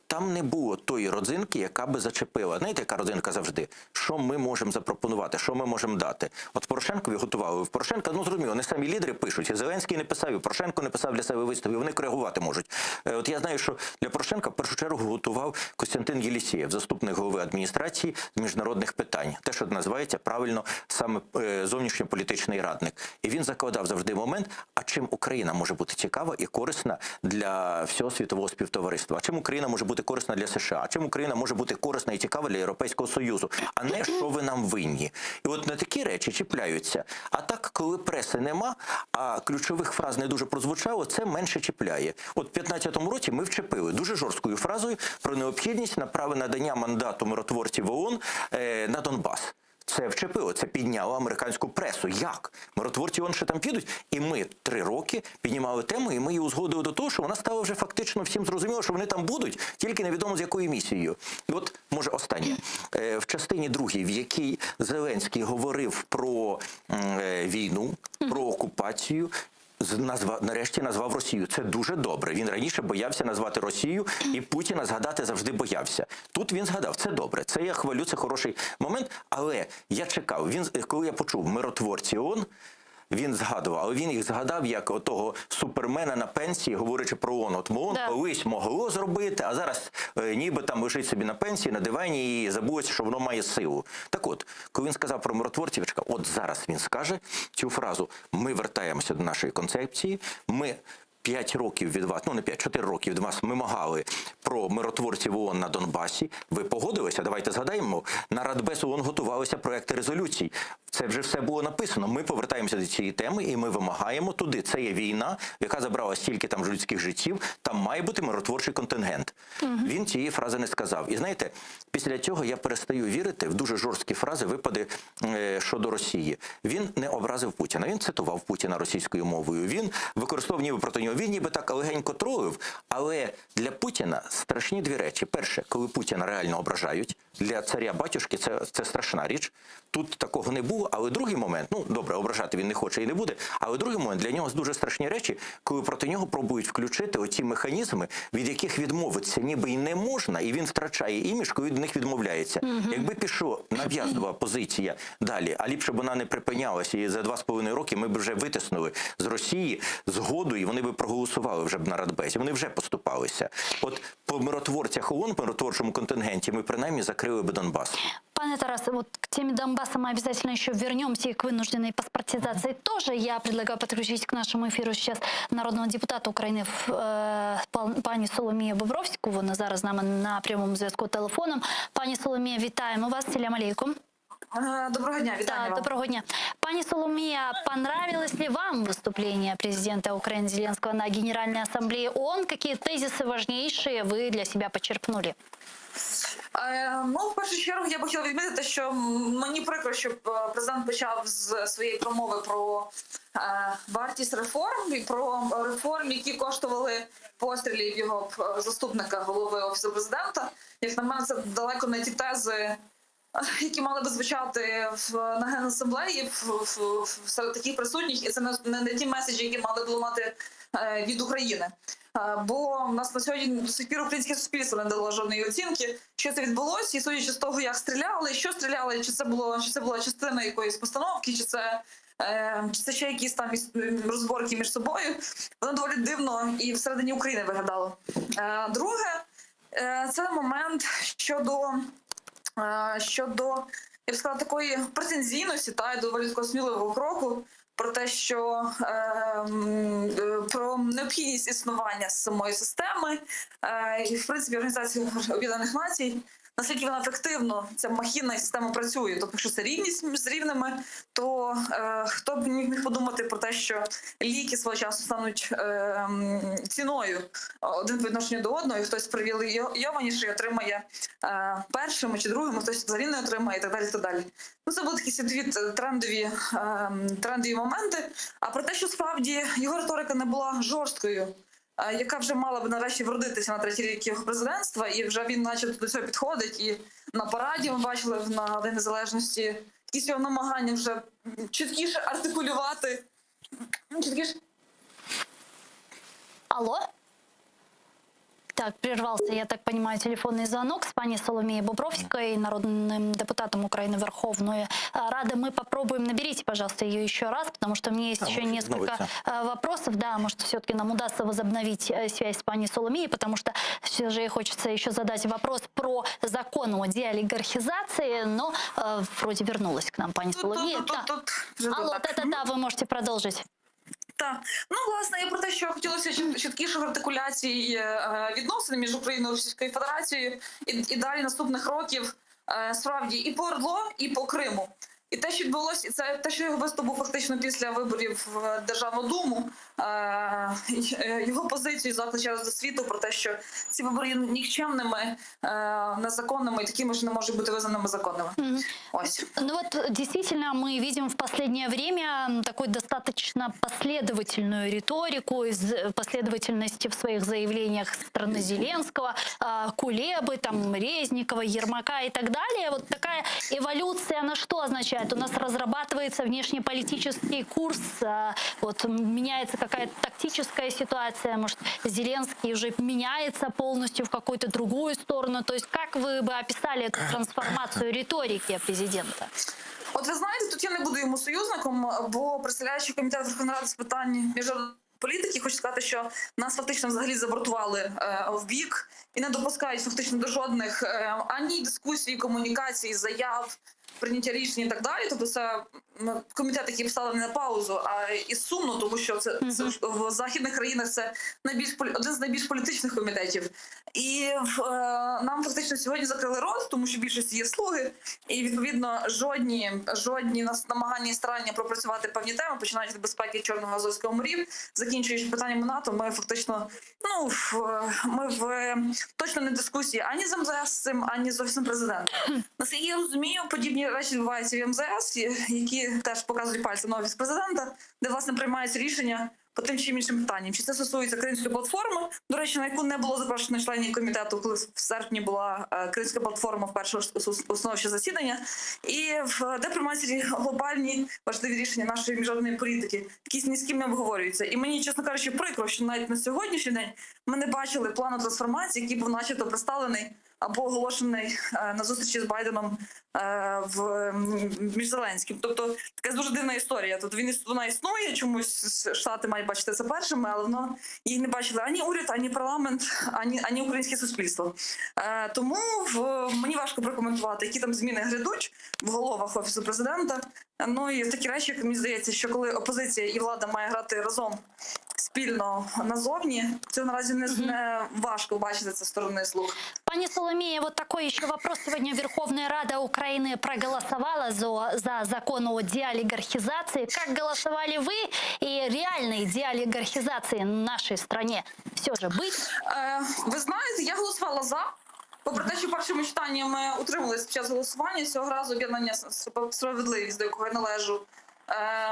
там не було тої родзинки, яка би зачепила. Знаєте, яка родзинка завжди? Що ми можемо запропонувати, що ми можемо дати? От Порошенкові готували. В Порошенка, зрозуміло, не самі лідери пишуть. І Зеленський не писав, і Порошенко не писав для себе виступів. Вони коригувати можуть. От я знаю, що для Порошенка в першу чергу готував Костянтин Єлісєєв, заступник голови адміністрації, комунікації, з міжнародних питань. Те, що називається правильно саме зовнішньополітичний радник. І він закладав завжди момент, а чим Україна може бути цікава і корисна для всього світового співтовариства, а чим Україна може бути корисна для США, а чим Україна може бути корисна і цікава для Європейського Союзу, а не що ви нам винні. І от на такі речі чіпляються. А так, коли преси нема, а ключових фраз не дуже прозвучало, це менше чіпляє. От в 15-му році ми вчепили дуже жорсткою фразою про необхідність надання мандату миротворців ООН на Донбас. Це вчепило, це підняло американську пресу. Як? Миротворці ООН ще там підуть? І ми 3 роки піднімали тему, і ми її узгодили до того, що вона стала вже фактично всім зрозуміло, що вони там будуть, тільки невідомо з якою місією. І от, може, останнє. В частині 2, в якій Зеленський говорив про війну, про окупацію, нарешті назвав Росію. Це дуже добре. Він раніше боявся назвати Росію, і Путіна згадати завжди боявся. Тут він згадав. Це добре. Це я хвалю, це хороший момент. Але я чекав. Коли я почув миротворці ООН, він згадував, але він їх згадав як отого супермена на пенсії, говорячи про ООН. От ООН колись могло зробити, а зараз ніби там лежить собі на пенсії, на дивані і забулося, що воно має силу. Так от, коли він сказав про миротворців, я чекав, от зараз він скаже цю фразу: ми вертаємося до нашої концепції, ми 5 років від вас, ну не 5, 4 роки від вас вимагали про миротворців ООН на Донбасі. Ви погодилися? Давайте згадаємо. На Радбез ООН готувалися проекти резолюцій. Це вже все було написано. Ми повертаємося до цієї теми і ми вимагаємо туди. Це є війна, яка забрала стільки там людських життів. Там має бути миротворчий контингент. Він цієї фрази не сказав. І знаєте, після цього я перестаю вірити в дуже жорсткі фрази, випади щодо Росії. Він не образив Путіна. Він цитував Путіна російською мовою. Він використовував ніби проти нього. Він ніби так легенько тролив. Але для Путіна страшні 2 речі. Перше, коли Путіна реально ображають. Для царя-батюшки це страшна річ. Тут такого не було. Але другий момент, ну добре, ображати він не хоче і не буде, але другий момент, для нього дуже страшні речі, коли проти нього пробують включити оці механізми, від яких відмовитися ніби й не можна, і він втрачає імідж, коли від них відмовляється. Якби пішла нав'язлива позиція далі, а ліпше б вона не припинялася, і за 2,5 роки ми б вже витиснули з Росії згоду, і вони б проголосували вже б на Радбезі. Вони вже поступалися. От по миротворцях ООН, по миротворчому контингенті, ми принаймні закрили б Донбас. Пане Тарасе, вот к теме Донбасса мы обязательно еще вернемся, и к вынужденной паспортизации тоже. Я предлагаю подключить к нашему эфиру сейчас народного депутата України пані Соломію Бобровську. Вона зараз з нами на прямому зв'язку телефоном. Пані Соломія, вітаємо вас. Салям алейкум. Доброго дня, вітаю вам. Доброго дня. Пани Соломия, понравилось ли вам выступление президента Украины Зеленского на Генеральной Ассамблее ООН? Какие тезисы важнейшие вы для себя почерпнули? Ну, в першу чергу, я б хотіла відмітити, що мені прикро, що президент почав з своєї промови про вартість реформ і про реформ, які коштували пострілів його заступника голови Офісу президента. Як на мене, це далеко не ті тези, які мали би звучати на Генасамблеї серед таких присутніх, і це не ті меседжі, які мали б лунати від України. Бо в нас на сьогодні до сих пір українське суспільство не дало жодної оцінки, що це відбулося, і судячи з того, як стріляли, що стріляли, чи це була частина якоїсь постановки, чи це ще якісь там розборки між собою, воно доволі дивно і всередині України виглядало. Друге, це момент щодо, я б сказала, такої претензійності та й доволі такого сміливого кроку про те, що про необхідність існування самої системи і, в принципі, Організації Об'єднаних Націй, наскільки вона ефективно, ця махінна система працює. Тобто, якщо це рівність з рівними, то хто б міг подумати про те, що ліки свого часу стануть ціною один по відношенню до одного, і хтось привілейованіший отримає першими чи другими, хтось взагалі не отримає і так далі, і так далі. Ну, це були такі світові трендові моменти. А про те, що справді його риторика не була жорсткою, яка вже мала б нарешті вродитися на 3-й рік його президентства, і вже він начебто до цього підходить. І на параді ми бачили на День Незалежності якісь його намагання вже чіткіше артикулювати. Алло? Так, прервался, я так понимаю, телефонный звонок с пани Соломеей Бобровской, народным депутатом Украины Верховной Рады. Мы попробуем, наберите, пожалуйста, ее еще раз, потому что мне есть еще несколько вопросов. Да, может, все-таки нам удастся возобновить связь с пани Соломеей, потому что все же ей хочется еще задать вопрос про закон о деолигархизации, но вроде вернулась к нам пани Соломея. Алло, да, вы можете продолжить. Так, ну власне, я про те, що хотілося чіткіших артикуляцій відносин між Україною і Російською Федерацією і далі наступних років справді і по ОРДЛО, і по Криму. І те, що відбулося, це те, що його виступ був фактично після виборів в Державну Думу, його позицію заклик через до світу про те, що ці вибори є нікчемними, незаконними і такими ж не можуть бути визнаними законними. Ось. Ну вот действительно мы видим в последнее время такую достаточно последовательную риторику, последовательности в своих заявлениях страны Зеленского, Кулебы, там, Резникова, Ермака и так далее. Вот такая эволюция, она что означает? У нас разрабатывается внешнеполитический курс, вот меняется какая-то тактическая ситуация, может, Зеленский уже меняется полностью в какую-то другую сторону. То есть как вы бы описали эту трансформацию риторики президента? От ви знаєте, тут я не буду йому союзником, бо представляючи комітет Верховної Ради з питань міжнародної політики, хочу сказати, що нас фактично взагалі забортували в бік і не допускають фактично до жодних ані дискусій, комунікацій, заяв, прийняття рішень і так далі. Тобто це комітет, який поставлений на паузу, а і сумно, тому що це в західних країнах це один з найбільш політичних комітетів. І нам фактично сьогодні закрили рот, тому що в більшості є слуги, і відповідно жодні намагання і старання пропрацювати певні теми, починаючи від безпеки Чорного Азовського морів, закінчуючи питаннями НАТО, ми фактично, ми точно не в дискусії ані з МЗС з цим, ані з офісом президента. Наскільки я розумію, подібні речі відбуваються в МЗС, які теж показують пальцем на офіс президента, де власне приймаються рішення по тим чи іншим питанням. Чи це стосується Кримської платформи, до речі, на яку не було запрошено членів комітету, коли в серпні була Кримська платформа в перше установче засідання, і де приймаються глобальні важливі рішення нашої міжнародної політики, які ні з ким не обговорюються. І мені, чесно кажучи, прикро, що навіть на сьогоднішній день ми не бачили плану трансформації, який був начебто представлений або оголошений на зустрічі з Байденом між Зеленським. Тобто така дуже дивна історія. Тут вона існує, чомусь Штати мають бачити це першими, але воно їх не бачили ані уряд, ані парламент, ані українське суспільство. Тому мені важко прокоментувати, які там зміни грядуть в головах Офісу президента. Ну і такі речі, як мені здається, що коли опозиція і влада має грати разом спільно назовні, цього наразі не важко бачити це сторони слуг. Пани Соломея, вот такой еще вопрос. Сегодня Верховная Рада Украины проголосовала за закон о деолигархизации. Как голосовали вы и реальной деолигархизации в нашей стране все же быть? Ви знаєте, я голосувала за. Попри те, що в першому читанні ми утрималися під час голосування, цього разу об'єднання «Справедливість», до якого я належу,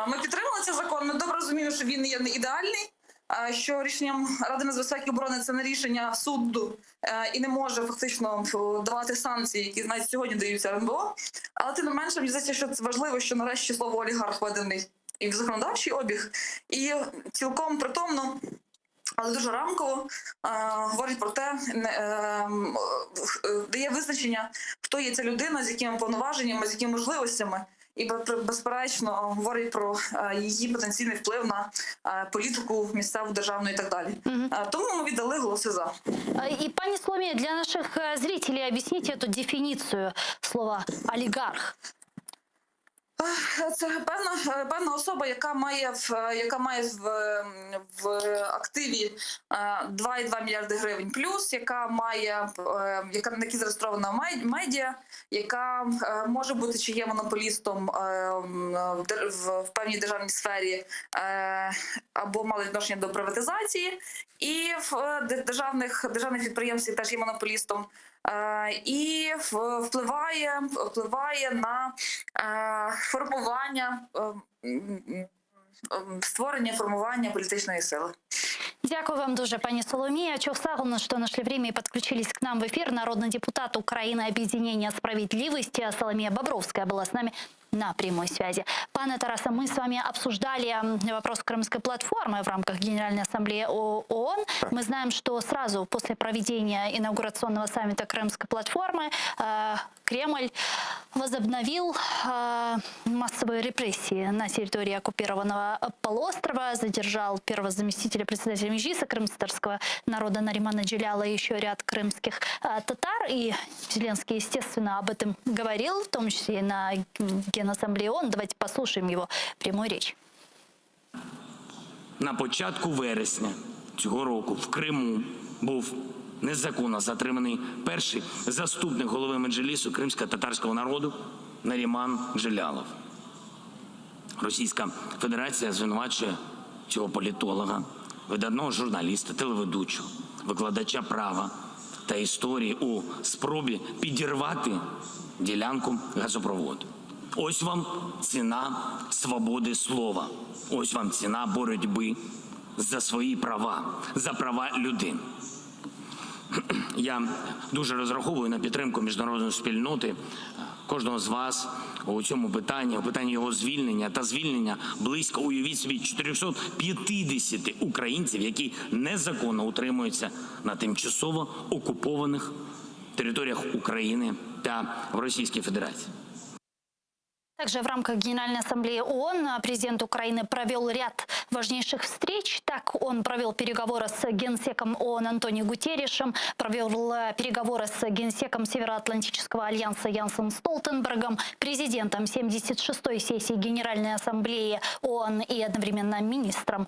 ми підтримали цей закон. Ми добре розуміємо, що він є не ідеальний, що рішенням Ради нацбезпеки і оборони це не рішення суду і не може фактично давати санкції, які навіть сьогодні даються РНБО. Але тим не менше, мені здається, що це важливо, що нарешті слово олігарх введений і в законодавчий обіг, і цілком притомно, але дуже рамково говорить про те, дає визначення, хто є ця людина, з якими повноваженнями, з якими можливостями, і безперечно говорить про її потенційний вплив на політику місцеву, державну і так далі. Тому ми віддали голоси за. И, пани Соломея, для наших зрителей объясните эту дефиницию слова «олигарх». Це певна особа, яка має в активі 2,2 мільярди гривень плюс, яка на якій зареєстрована медіа, яка може бути чи є монополістом в певній державній сфері або мала відношення до приватизації, і в державних підприємствах теж є монополістом. І впливає на формування політичної сили. Дякую вам дуже, пані Соломія. Чохсагуна, что нашли время и подключились к нам в эфир. Народный депутат Украины Объединения справедливости Соломия Бобровская была с нами на прямой связи. Пане Тараса, мы с вами обсуждали вопрос Крымской платформы в рамках Генеральной Ассамблеи ООН. Мы знаем, что сразу после проведения инаугурационного саммита Крымской платформы Кремль возобновил массовые репрессии на территории оккупированного полуострова, задержал первого заместителя председателя Меджлиса крымского народа Наримана Джелялова и еще ряд крымских татар. И Зеленский, естественно, об этом говорил, в том числе и на Генассамблее ООН. Давайте послушаем его прямую речь. На початку вересня цього року в Криму був незаконно затриманий перший заступник голови Меджлісу кримсько-татарського народу Наріман Джелялов. Російська Федерація звинувачує цього політолога, видатного журналіста, телеведучого, викладача права та історії у спробі підірвати ділянку газопроводу. Ось вам ціна свободи слова. Ось вам ціна боротьби за свої права, за права людини. Я дуже розраховую на підтримку міжнародної спільноти, кожного з вас у цьому питанні, у питанні його звільнення та звільнення близько, уявіть собі, 450 українців, які незаконно утримуються на тимчасово окупованих територіях України та в Російській Федерації. Также в рамках Генеральной Ассамблеи ООН президент Украины провел ряд важнейших встреч. Так, он провел переговоры с генсеком ООН Антонио Гутерришем, провел переговоры с генсеком Североатлантического альянса Янсом Столтенбергом, президентом 76-й сессии Генеральной Ассамблеи ООН и одновременно министром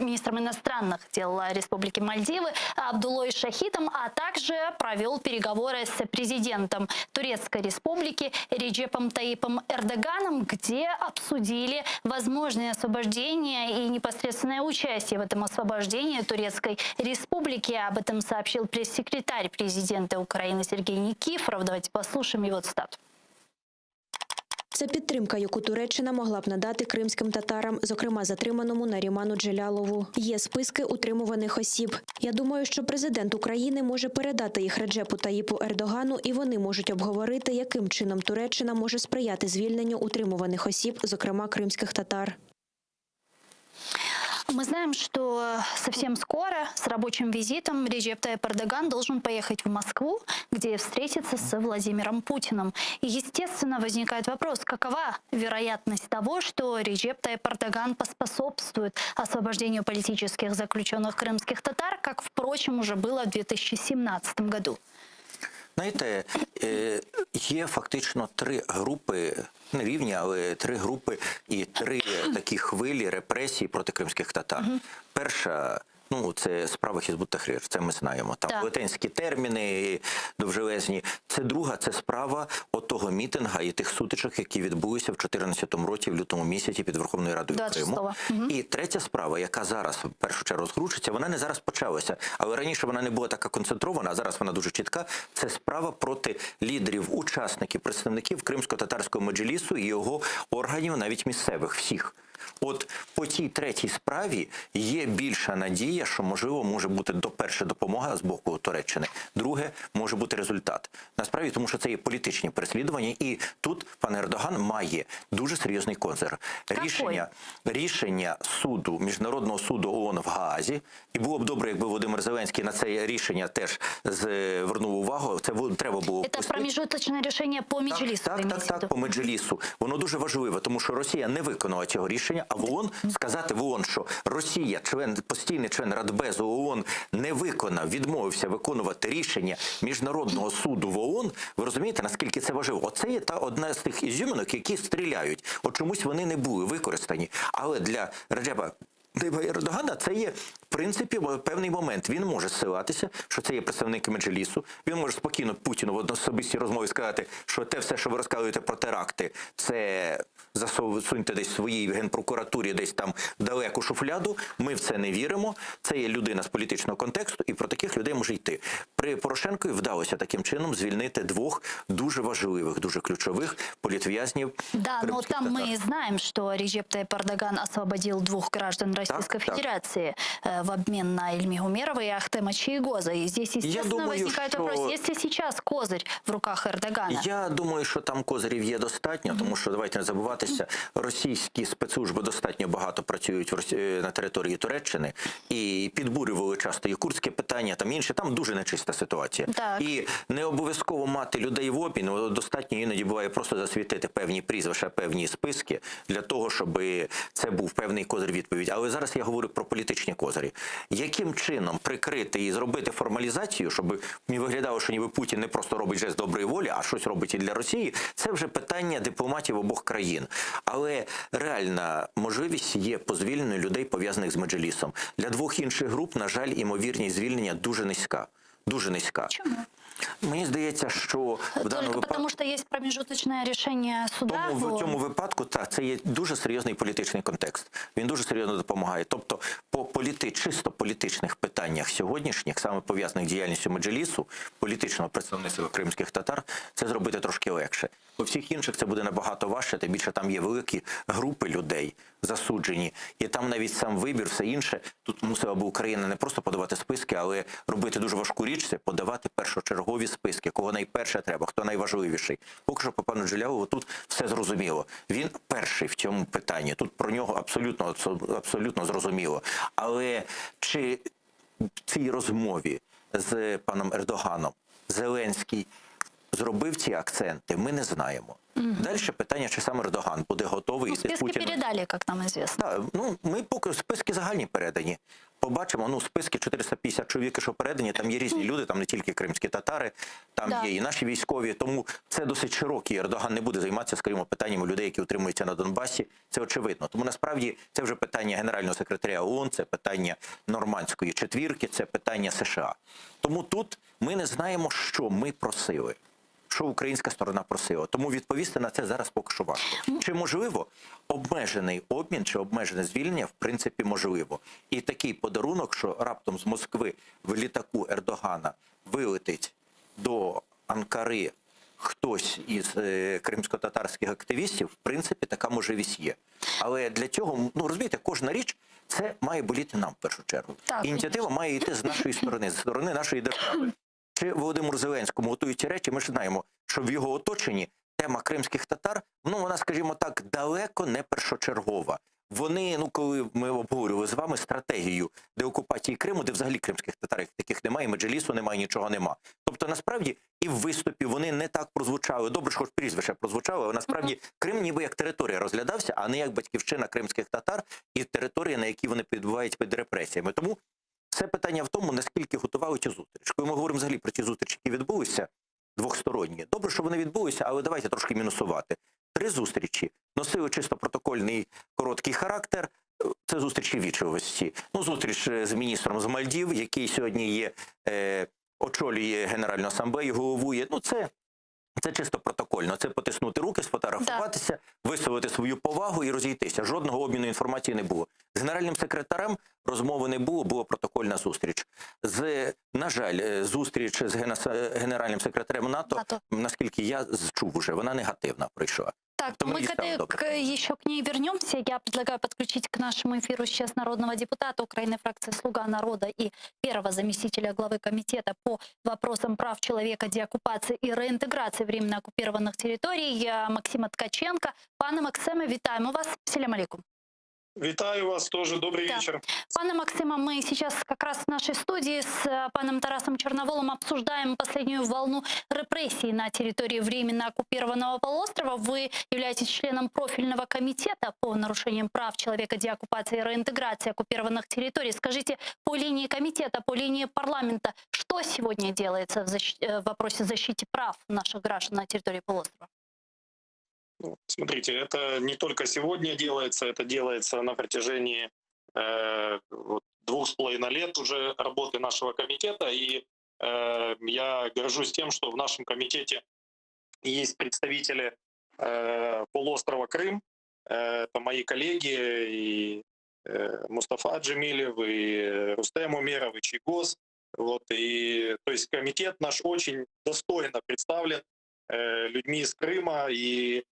министром иностранных дел Республики Мальдивы Абдуллой Шахидом, а также провел переговоры с президентом Турецкой Республики Реджепом Таипом Эрдоганом, где обсудили возможное освобождение и непосредственное участие в этом освобождении Турецкой Республики. Об этом сообщил пресс-секретарь президента Украины Сергей Никифоров. Давайте послушаем его цитату. Це підтримка, яку Туреччина могла б надати кримським татарам, зокрема затриманому Наріману Джелялову. Є списки утримуваних осіб. Я думаю, що президент України може передати їх Реджепу Таїпу Ердогану, і вони можуть обговорити, яким чином Туреччина може сприяти звільненню утримуваних осіб, зокрема кримських татар. Мы знаем, что совсем скоро с рабочим визитом Реджеп Таип Эрдоган должен поехать в Москву, где встретиться с Владимиром Путиным. И, естественно, возникает вопрос, какова вероятность того, что Реджеп Таип Эрдоган поспособствует освобождению политических заключенных крымских татар, как, впрочем, уже было в 2017 году. Знаєте, є фактично три групи, не рівні, але три групи і три такі хвилі репресій проти кримських татар. Перша, це справа Хізбут Тахрір, це ми знаємо. Там велетенські терміни, довжелезні. Це друга, це справа того мітинга і тих сутичок, які відбулися в 2014 році, в лютому місяці під Верховною Радою Криму. І третя справа, яка зараз в першу чергу розкручується, вона не зараз почалася, але раніше вона не була така концентрована, а зараз вона дуже чітка. Це справа проти лідерів, учасників, представників Кримсько-татарського меджлісу і його органів, навіть місцевих, всіх. От по тій третій справі є більша надія, що, можливо, може бути перша допомога з боку Туреччини. Друге, може бути результат. Насправді, тому що це є політичні переслідування, і тут пан Ердоган має дуже серйозний козир. Рішення суду, Міжнародного суду ООН в Гаазі, і було б добре, якби Володимир Зеленський на це рішення теж звернув увагу, це треба було... Це промежуточне рішення по Меджлісу. Так, по Меджлісу. Воно дуже важливе, тому що Росія не виконала цього рішення, а в ООН, сказати в ООН, що Росія, постійний член Радбезу ООН, не виконав, відмовився виконувати рішення Міжнародного суду в ООН, ви розумієте, наскільки це важливо? Оце є одна з тих ізюминок, які стріляють. От чомусь вони не були використані. Але для Реджепа Ердогана це є, в принципі, певний момент. Він може ссилатися, що це є представники Меджлісу. Він може спокійно Путіну в особистій розмові сказати, що те все, що ви розказуєте про теракти, це засуньте десь в своїй генпрокуратурі, десь там далеку шуфляду. Ми в це не віримо. Це є людина з політичного контексту, і про таких людей може йти. При Порошенкові вдалося таким чином звільнити двох дуже важливих, дуже ключових політв'язнів. Да, но там мы знаем, что Реджеп Таип Эрдоган освободил двух граждан Российской Федерации. в обмен на Ильмигу Умерова и Ахтема Чаегоза. И здесь, естественно, возникает вопрос, есть ли сейчас козырь в руках Ердогана? Я думаю, що там козирів є достатньо, тому що, давайте не забуватися, російські спецслужби достатньо багато працюють на території Туреччини і підбурювали часто і курдське питання, там інше, там дуже нечиста ситуація. Так. І не обов'язково мати людей в обмін, достатньо іноді буває просто засвітити певні прізвища, певні списки для того, щоб це був певний козир відповідь. Але зараз я говорю про політичні козирі. Яким чином прикрити і зробити формалізацію, щоб не виглядало, що ніби Путін не просто робить жест доброї волі, а щось робить і для Росії, це вже питання дипломатів обох країн. Але реальна можливість є по звільненню людей, пов'язаних з Меджлісом. Для двох інших груп, на жаль, імовірність звільнення дуже низька. Дуже низька. Чому? Мені здається, що в даному випадку... Тому що є проміжуточне рішення суда? В цьому випадку, так, це є дуже серйозний політичний контекст. Він дуже серйозно допомагає. Тобто, по чисто політичних питаннях сьогоднішніх, саме пов'язаних з діяльністю Меджлісу, політичного представництва кримських татар, це зробити трошки легше. По всіх інших це буде набагато важче, тим більше там є великі групи людей засуджені. І там навіть сам вибір, все інше. Тут мусила б Україна не просто подавати списки, але робити дуже важку річ – це подавати першочергові списки, кого найперше треба, хто найважливіший. Поки що по пану Джилявову тут все зрозуміло. Він перший в цьому питанні. Тут про нього абсолютно зрозуміло. Але чи в цій розмові з паном Ердоганом Зеленський зробив ці акценти, ми не знаємо. Далі питання, чи сам Ердоган буде готовий... Списки передали, як нам известно. Так, ми поки списки загальні передані. Побачимо, списки 450 чоловік, що передані, там є різні люди, там не тільки кримські татари, там є і наші військові, тому це досить широкий. Ердоган не буде займатися, скажімо, питаннями людей, які утримуються на Донбасі, це очевидно. Тому насправді це вже питання Генерального секретаря ООН, це питання Нормандської четвірки, це питання США. Тому тут ми не знаємо, що ми просили. Що українська сторона просила. Тому відповісти на це зараз поки що важко. Чи можливо обмежений обмін, чи обмежене звільнення, в принципі, можливо. І такий подарунок, що раптом з Москви в літаку Ердогана вилетить до Анкари хтось із кримсько-татарських активістів, в принципі, така можливість є. Але для цього, розумієте, кожна річ, це має боліти нам в першу чергу. Ініціатива має йти з нашої сторони, з сторони нашої держави. Чи Володимиру Зеленському готують ці речі, ми ж знаємо, що в його оточенні тема кримських татар, вона, скажімо так, далеко не першочергова. Вони, коли ми обговорювали з вами стратегію деокупації Криму, де взагалі кримських татар таких немає, Меджлісу немає, нічого нема. Тобто, насправді, і в виступі вони не так прозвучали. Добре, що хоч прізвище прозвучало, але насправді Крим ніби як територія розглядався, а не як батьківщина кримських татар і територія, на якій вони підбувають під репресіями. Тому це питання в тому, наскільки готували цю зустріч. Коли ми говоримо взагалі про ті зустрічі, які відбулися, двосторонні, добре, що вони відбулися, але давайте трошки мінусувати. 3 зустрічі носили чисто протокольний короткий характер, це зустрічі вічливості. Зустріч з міністром з Мальдів, який сьогодні очолює Генеральну асамблею, головує. Це чисто протокольно. Це потиснути руки, сфотографуватися, висловити свою повагу і розійтися. Жодного обміну інформації не було. З генеральним секретарем розмови не було, була протокольна зустріч. На жаль, зустріч з генеральним секретарем НАТО, наскільки я чув уже, вона негативна прийшла. Так, мы еще к ней вернемся. Я предлагаю подключить к нашему эфиру сейчас народного депутата Украины, фракции «Слуга народа» и первого заместителя главы комитета по вопросам прав человека, деоккупации и реинтеграции временно оккупированных территорий Максима Ткаченка. Пане Максиме, вітаємо вас. Салям алейкум. Витаю вас тоже. Добрый вечер. Пане Максима, мы сейчас как раз в нашей студии с паном Тарасом Черноволом обсуждаем последнюю волну репрессий на территории временно оккупированного полуострова. Вы являетесь членом профильного комитета по нарушениям прав человека, деоккупации и реинтеграции оккупированных территорий. Скажите, по линии комитета, по линии парламента, что сегодня делается в вопросе защиты прав наших граждан на территории полуострова? Смотрите, это не только сегодня делается, это делается на протяжении 2,5 лет уже работы нашего комитета. И я горжусь тем, что в нашем комитете есть представители полуострова Крым. Это мои коллеги и Мустафа Джемилев, и Рустем Умеров, и Чаегоз. То есть комитет наш очень достойно представлен людьми из Крыма, и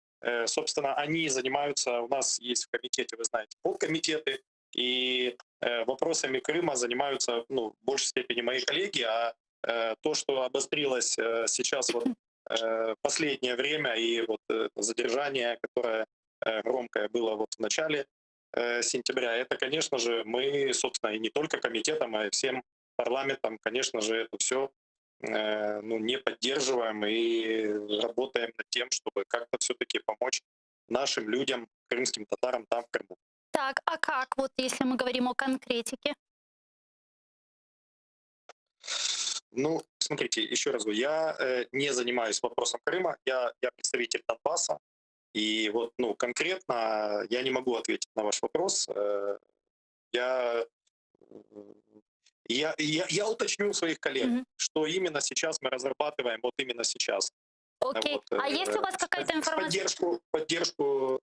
собственно, они занимаются, у нас есть в комитете, вы знаете, подкомитеты, И вопросами Крыма занимаются в большей степени мои коллеги, а то, что обострилось сейчас вот последнее время, и вот задержание, которое громкое было вот в начале сентября, это, конечно же, мы, собственно, и не только комитетом, а и всем парламентом, конечно же, это все не поддерживаем и работаем над тем, чтобы как-то все-таки помочь нашим людям, крымским татарам там в Крыму. Так, а как, вот если мы говорим о конкретике? Ну, смотрите, еще раз говорю, я не занимаюсь вопросом Крыма, я представитель Донбасса, и вот, конкретно я не могу ответить на ваш вопрос. Я уточню у своих коллег, что именно сейчас мы разрабатываем, вот именно сейчас. Окей. Вот, А есть у вас какая-то информация? Поддержку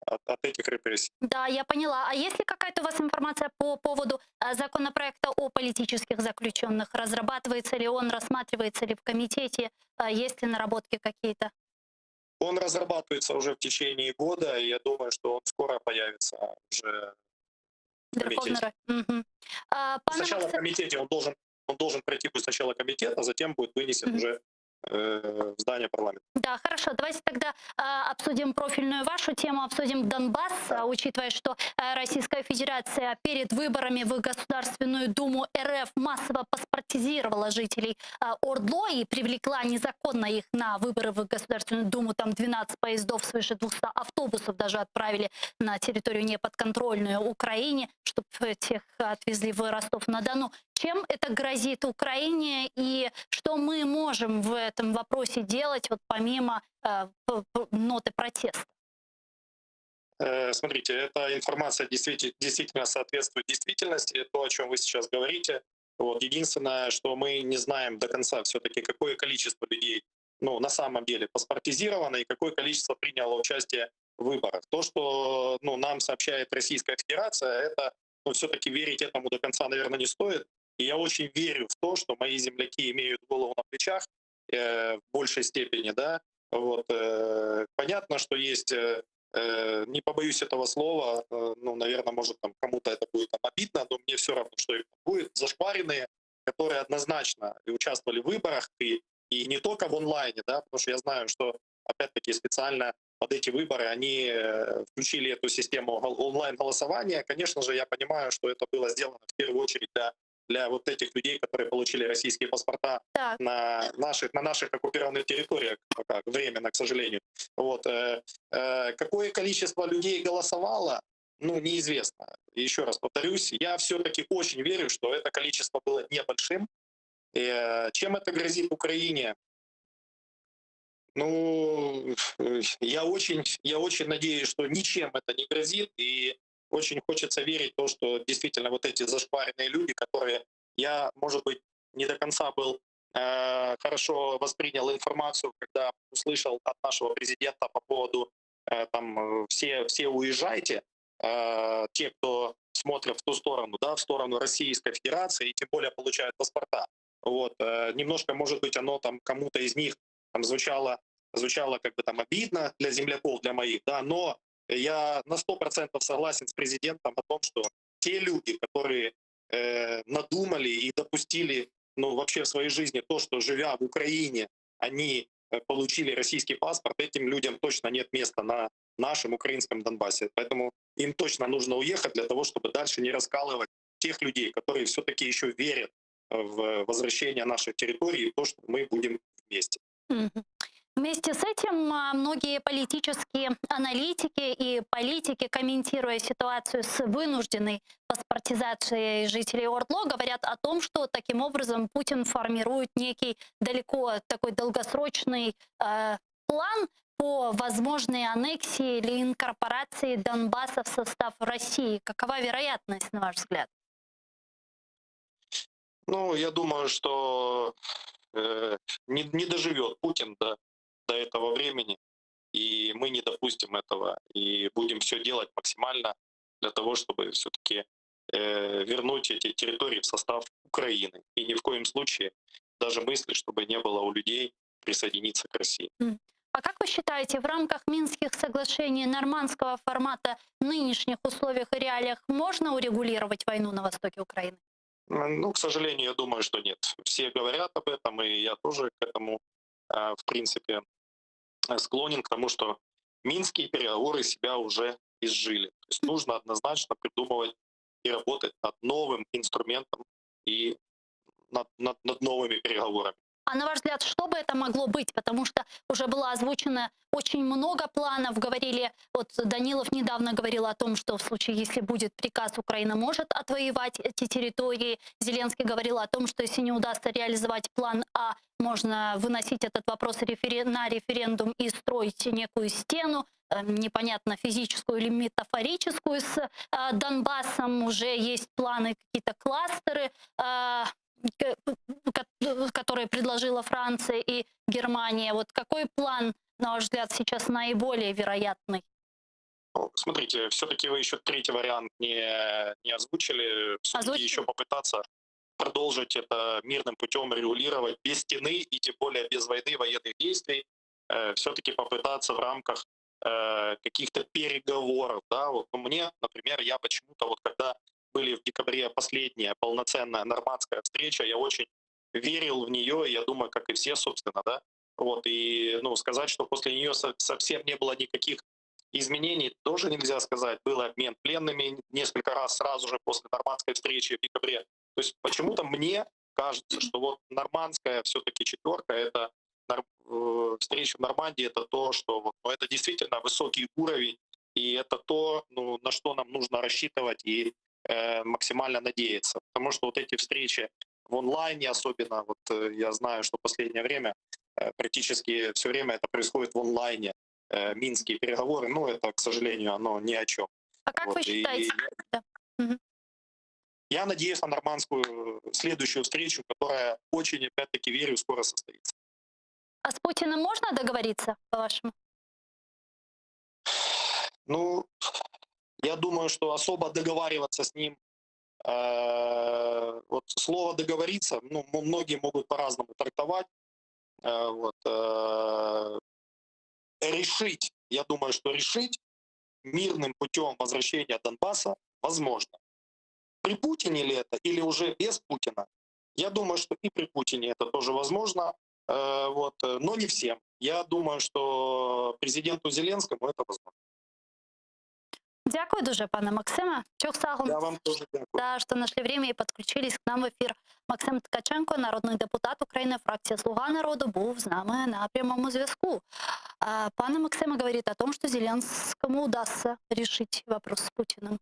от этих репрессий. Да, я поняла. А есть ли какая-то у вас информация по поводу законопроекта о политических заключенных? Разрабатывается ли он, рассматривается ли в комитете? Есть ли наработки какие-то? Он разрабатывается уже в течение года, и я думаю, что он скоро появится уже в комитете. Сначала в комитете он должен пройти сначала комитет, а затем будет вынесен уже в здание парламента. Да, хорошо. Давайте тогда обсудим профильную вашу тему, обсудим Донбасс, учитывая, что Российская Федерация перед выборами в Государственную Думу РФ массово паспортизировала жителей Ордло и привлекла незаконно их на выборы в Государственную Думу. Там 12 поездов, свыше 200 автобусов даже отправили на территорию неподконтрольную Украине, чтобы тех отвезли в Ростов-на-Дону. Чем это грозит Украине и что мы можем в этом вопросе делать, вот помимо ноты протеста? Смотрите, эта информация действительно соответствует действительности, то, о чем вы сейчас говорите. Вот. Единственное, что мы не знаем до конца все-таки, какое количество людей на самом деле паспортизировано и какое количество приняло участие в выборах. То, что нам сообщает Российская Федерация, это все-таки верить этому до конца, наверное, не стоит. И я очень верю в то, что мои земляки имеют голову на плечах в большей степени, да. Вот, понятно, что есть, не побоюсь этого слова, наверное, может, там кому-то это будет обидно, но мне все равно, что их будет, зашкваренные, которые однозначно участвовали в выборах, и не только в онлайне, да, потому что я знаю, что, опять-таки, специально под эти выборы они включили эту систему онлайн-голосования. Конечно же, я понимаю, что это было сделано в первую очередь для вот этих людей, которые получили российские паспорта на наших оккупированных территориях, пока временно, к сожалению. Вот. Какое количество людей голосовало, неизвестно. Еще раз повторюсь, я все-таки очень верю, что это количество было небольшим. Чем это грозит Украине? Я очень надеюсь, что ничем это не грозит, и очень хочется верить в то, что действительно вот эти зашкваренные люди, которые я, может быть, не до конца был хорошо воспринял информацию, когда услышал от нашего президента по поводу все уезжайте, те, кто смотрят в ту сторону, да, в сторону Российской Федерации, и тем более получают паспорта. Вот. Немножко, может быть, оно там кому-то из них там звучало как бы там обидно для земляков, для моих, да, но я на 100% согласен с президентом о том, что те люди, которые надумали и допустили вообще в своей жизни то, что, живя в Украине, они получили российский паспорт, этим людям точно нет места на нашем украинском Донбассе. Поэтому им точно нужно уехать для того, чтобы дальше не раскалывать тех людей, которые все-таки еще верят в возвращение наших территорий и то, что мы будем вместе. Вместе с этим многие политические аналитики и политики, комментируя ситуацию с вынужденной паспортизацией жителей Ордло, говорят о том, что таким образом Путин формирует некий далеко такой долгосрочный план по возможной аннексии или инкорпорации Донбасса в состав России. Какова вероятность, на ваш взгляд? Я думаю, что не доживет Путин до этого времени, и мы не допустим этого, и будем все делать максимально для того, чтобы все-таки вернуть эти территории в состав Украины. И ни в коем случае даже мысли, чтобы не было у людей присоединиться к России. А как вы считаете, в рамках Минских соглашений нормандского формата в нынешних условиях и реалиях можно урегулировать войну на востоке Украины? Ну, к сожалению, я думаю, что нет. Все говорят об этом, и я тоже к этому, в принципе, склонен к тому, что минские переговоры себя уже изжили. То есть нужно однозначно придумывать и работать над новым инструментом и над новыми переговорами. А на ваш взгляд, что бы это могло быть? Потому что уже было озвучено очень много планов. Говорили, вот Данилов недавно говорил о том, что в случае, если будет приказ, Украина может отвоевать эти территории. Зеленский говорил о том, что если не удастся реализовать план А, можно выносить этот вопрос на референдум и строить некую стену, непонятно, физическую или метафорическую, с Донбассом. Уже есть планы, какие-то кластеры, которые предложила Франция и Германия. Вот какой план, на ваш взгляд, сейчас наиболее вероятный? Смотрите, все-таки вы еще третий вариант не озвучили. Все-таки еще попытаться продолжить это мирным путем регулировать без стены и тем более без войны, военных действий. Все-таки попытаться в рамках каких-то переговоров. Да? Вот, мне, например, я почему-то, вот когда были в декабре последняя полноценная нормандская встреча, я очень верил в нее, я думаю, как и все, собственно, да. Вот, и, ну, сказать, что после нее совсем не было никаких изменений, тоже нельзя сказать. Был обмен пленными несколько раз сразу же после нормандской встречи в декабре. То есть почему-то мне кажется, что вот нормандская все-таки четверка, это встреча в Нормандии, это то, что вот, ну, это действительно высокий уровень, и это то, ну, на что нам нужно рассчитывать и максимально надеяться. Потому что вот эти встречи в онлайне, особенно, вот я знаю, что в последнее время практически все время это происходит в онлайне, минские переговоры, ну, это, к сожалению, оно ни о чем. А как вот, вы считаете? Я надеюсь на нормандскую следующую встречу, которая очень, опять-таки, верю, скоро состоится. А с Путиным можно договориться, по-вашему? Ну, я думаю, что особо договариваться с ним, вот слово «договориться», ну, многие могут по-разному трактовать. Решить, я думаю, что решить мирным путем возвращения Донбасса возможно. При Путине ли это или уже без Путина? Я думаю, что и при Путине это тоже возможно, но не всем. Я думаю, что президенту Зеленскому это возможно. Дякую дуже, пане Максиме. Чохсагом. Я вам тоже дякую. Да, что нашли время и подключились к нам в ефір. Максим Ткаченко, народний депутат України, фракція «Слуга народу», був з нами на прямому зв'язку. Пане Максиме говорит о том, что Зеленскому удастся решить вопрос с Путиным.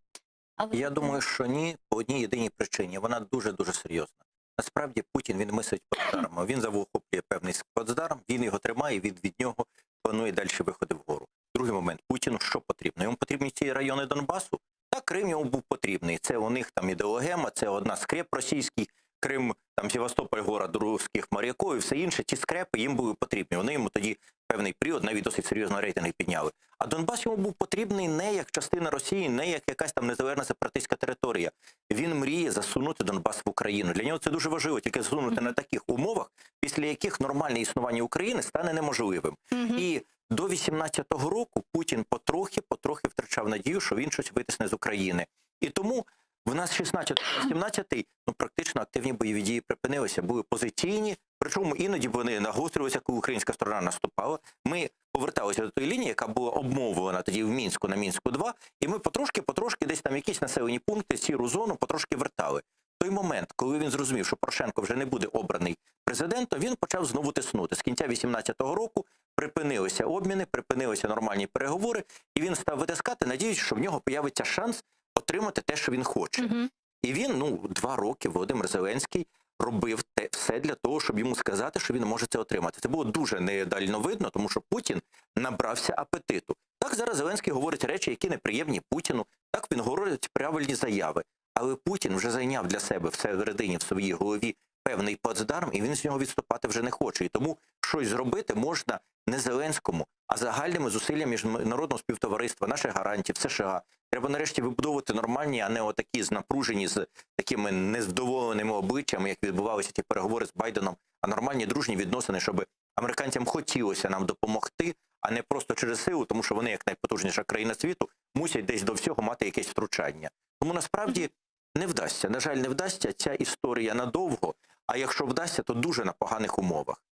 Я думаю, що ні, по одній єдиній причині. Вона дуже-дуже серйозна. Насправді Путін, він мислить Плацдармом. Він завохоплює певний Плацдарм, він його тримає, від нього планує далі виходи вгору. Другий момент. Путіну що потрібно? Йому потрібні ці райони Донбасу? Так, Крим йому був потрібний. Це у них там ідеологема, це одна скреп російський, Крим, там Севастополь, город русських моряків і все інше. Ці скрепи їм були потрібні. Вони йому тоді певний період навіть досить серйозно рейтинги підняли. А Донбас йому був потрібний не як частина Росії, не як якась там незалежна сепаратистська територія. Він мріє засунути Донбас в Україну. Для нього це дуже важливо, тільки засунути на таких умовах, після яких нормальне існування України стане неможливим. І до 18-го року Путін потрохи втрачав надію, що він щось витисне з України. І тому в нас 16-17, ну, практично активні бойові дії припинилися, були позиційні, причому іноді вони нагострювалися, коли українська сторона наступала. Ми поверталися до тої лінії, яка була обмовлена тоді в Мінську, на Мінську-2, і ми потрошки десь там якісь населені пункти, сіру зону потрошки вертали. В той момент, коли він зрозумів, що Порошенко вже не буде обраний президентом, він почав знову тиснути. З кінця 18-го року припинилися обміни, припинилися нормальні переговори, і він став витискати, надіючись, що в нього появиться шанс отримати те, що він хоче. І він, 2 роки, Володимир Зеленський, робив все для того, щоб йому сказати, що він може це отримати. Це було дуже недальновидно, тому що Путін набрався апетиту. Так зараз Зеленський говорить речі, які неприємні Путіну, так він говорить правильні заяви. Але Путін вже зайняв для себе всередині в своїй голові певний плацдарм, і він з нього відступати вже не хоче. І тому щось зробити можна не Зеленському, а загальними зусиллями міжнародного співтовариства, наших гарантів, США. Треба нарешті вибудовувати нормальні, а не отакі напружені, з такими нездоволеними обличчями, як відбувалися ті переговори з Байденом, а нормальні дружні відносини, щоб Американцям хотілося нам допомогти, а не просто через силу, тому що вони, як найпотужніша країна світу, мусять десь до всього мати якесь втручання. Тому насправді не вдасться, на жаль, не вдасться ця історія надовго, а якщо вдасться, то дуже на поганих умовах.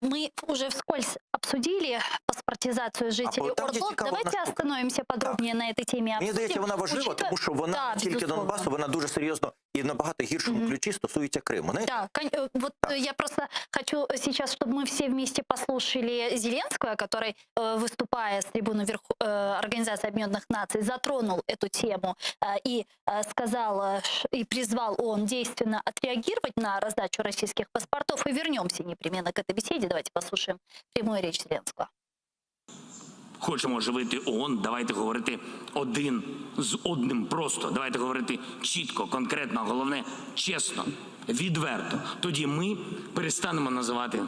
Мы уже вскользь обсудили паспортизацию жителей Ордло. Давайте остановимся подробнее на этой теме. Мені здається, вона важлива, тому що вона тільки Донбасу, вона дуже серйозно і в набагато гіршому ключі стосується Криму. Да, вот я просто хочу сейчас, чтобы мы все вместе послушали Зеленского, который, выступая с трибуны Организации Объединенных Наций, затронул эту тему и сказал, и призвал ООН действенно отреагировать на раздачу российских паспортов. И вернемся непременно к этой беседе. Давайте послушаем прямую речь Зеленского. Хочемо оживити ООН, давайте говорити один з одним просто. Давайте говорити чітко, конкретно, а головне чесно, відверто. Тоді ми перестанемо називати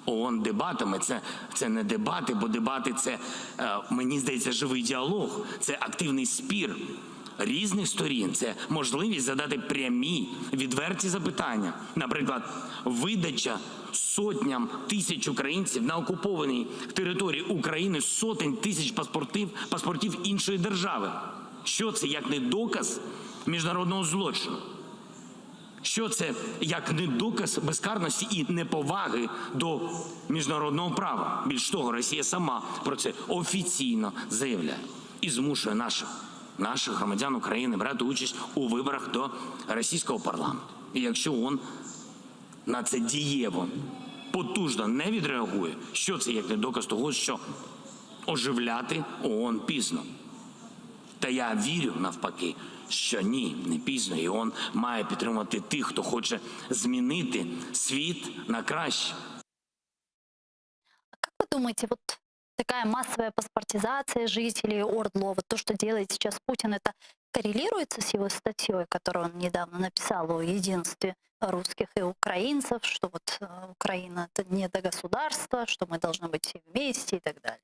ООН дебатами. Це не дебати, бо дебати – це, мені здається, живий діалог, це активний спір різних сторін, це можливість задати прямі, відверті запитання. Наприклад, видача сотням тисяч українців на окупованій території України сотень тисяч паспортів іншої держави. Що це, як не доказ міжнародного злочину? Що це, як не доказ безкарності і неповаги до міжнародного права? Більш того, Росія сама про це офіційно заявляє і змушує наших громадян України брати участь у виборах до російського парламенту. І якщо ООН на це дієво, потужно не відреагує, що це як не доказ того, що оживляти ООН пізно? Та я вірю, навпаки, що ні, не пізно, і ООН має підтримувати тих, хто хоче змінити світ на краще. Как вы думаете, вот такая массовая паспортизация жителей Ордло, вот то, что делает сейчас Путин, это коррелируется с его статьей, которую он недавно написал о единстве русских и украинцев, что вот Украина — это не до государства, что мы должны быть все вместе и так далі?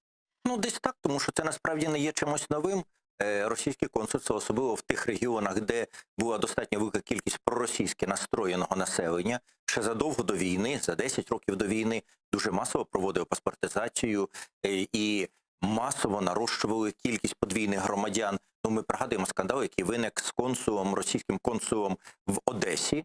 Ну, десь так, тому що це насправді не є чимось новим. Російське консульство, особливо в тих регіонах, де була достатньо велика кількість проросійськи настроєного населення, ще задовго до війни, за 10 років до війни, дуже масово проводив паспортизацію і масово нарощували кількість подвійних громадян. Ну, ми пригадуємо скандал, який виник з консулом, російським консулом в Одесі,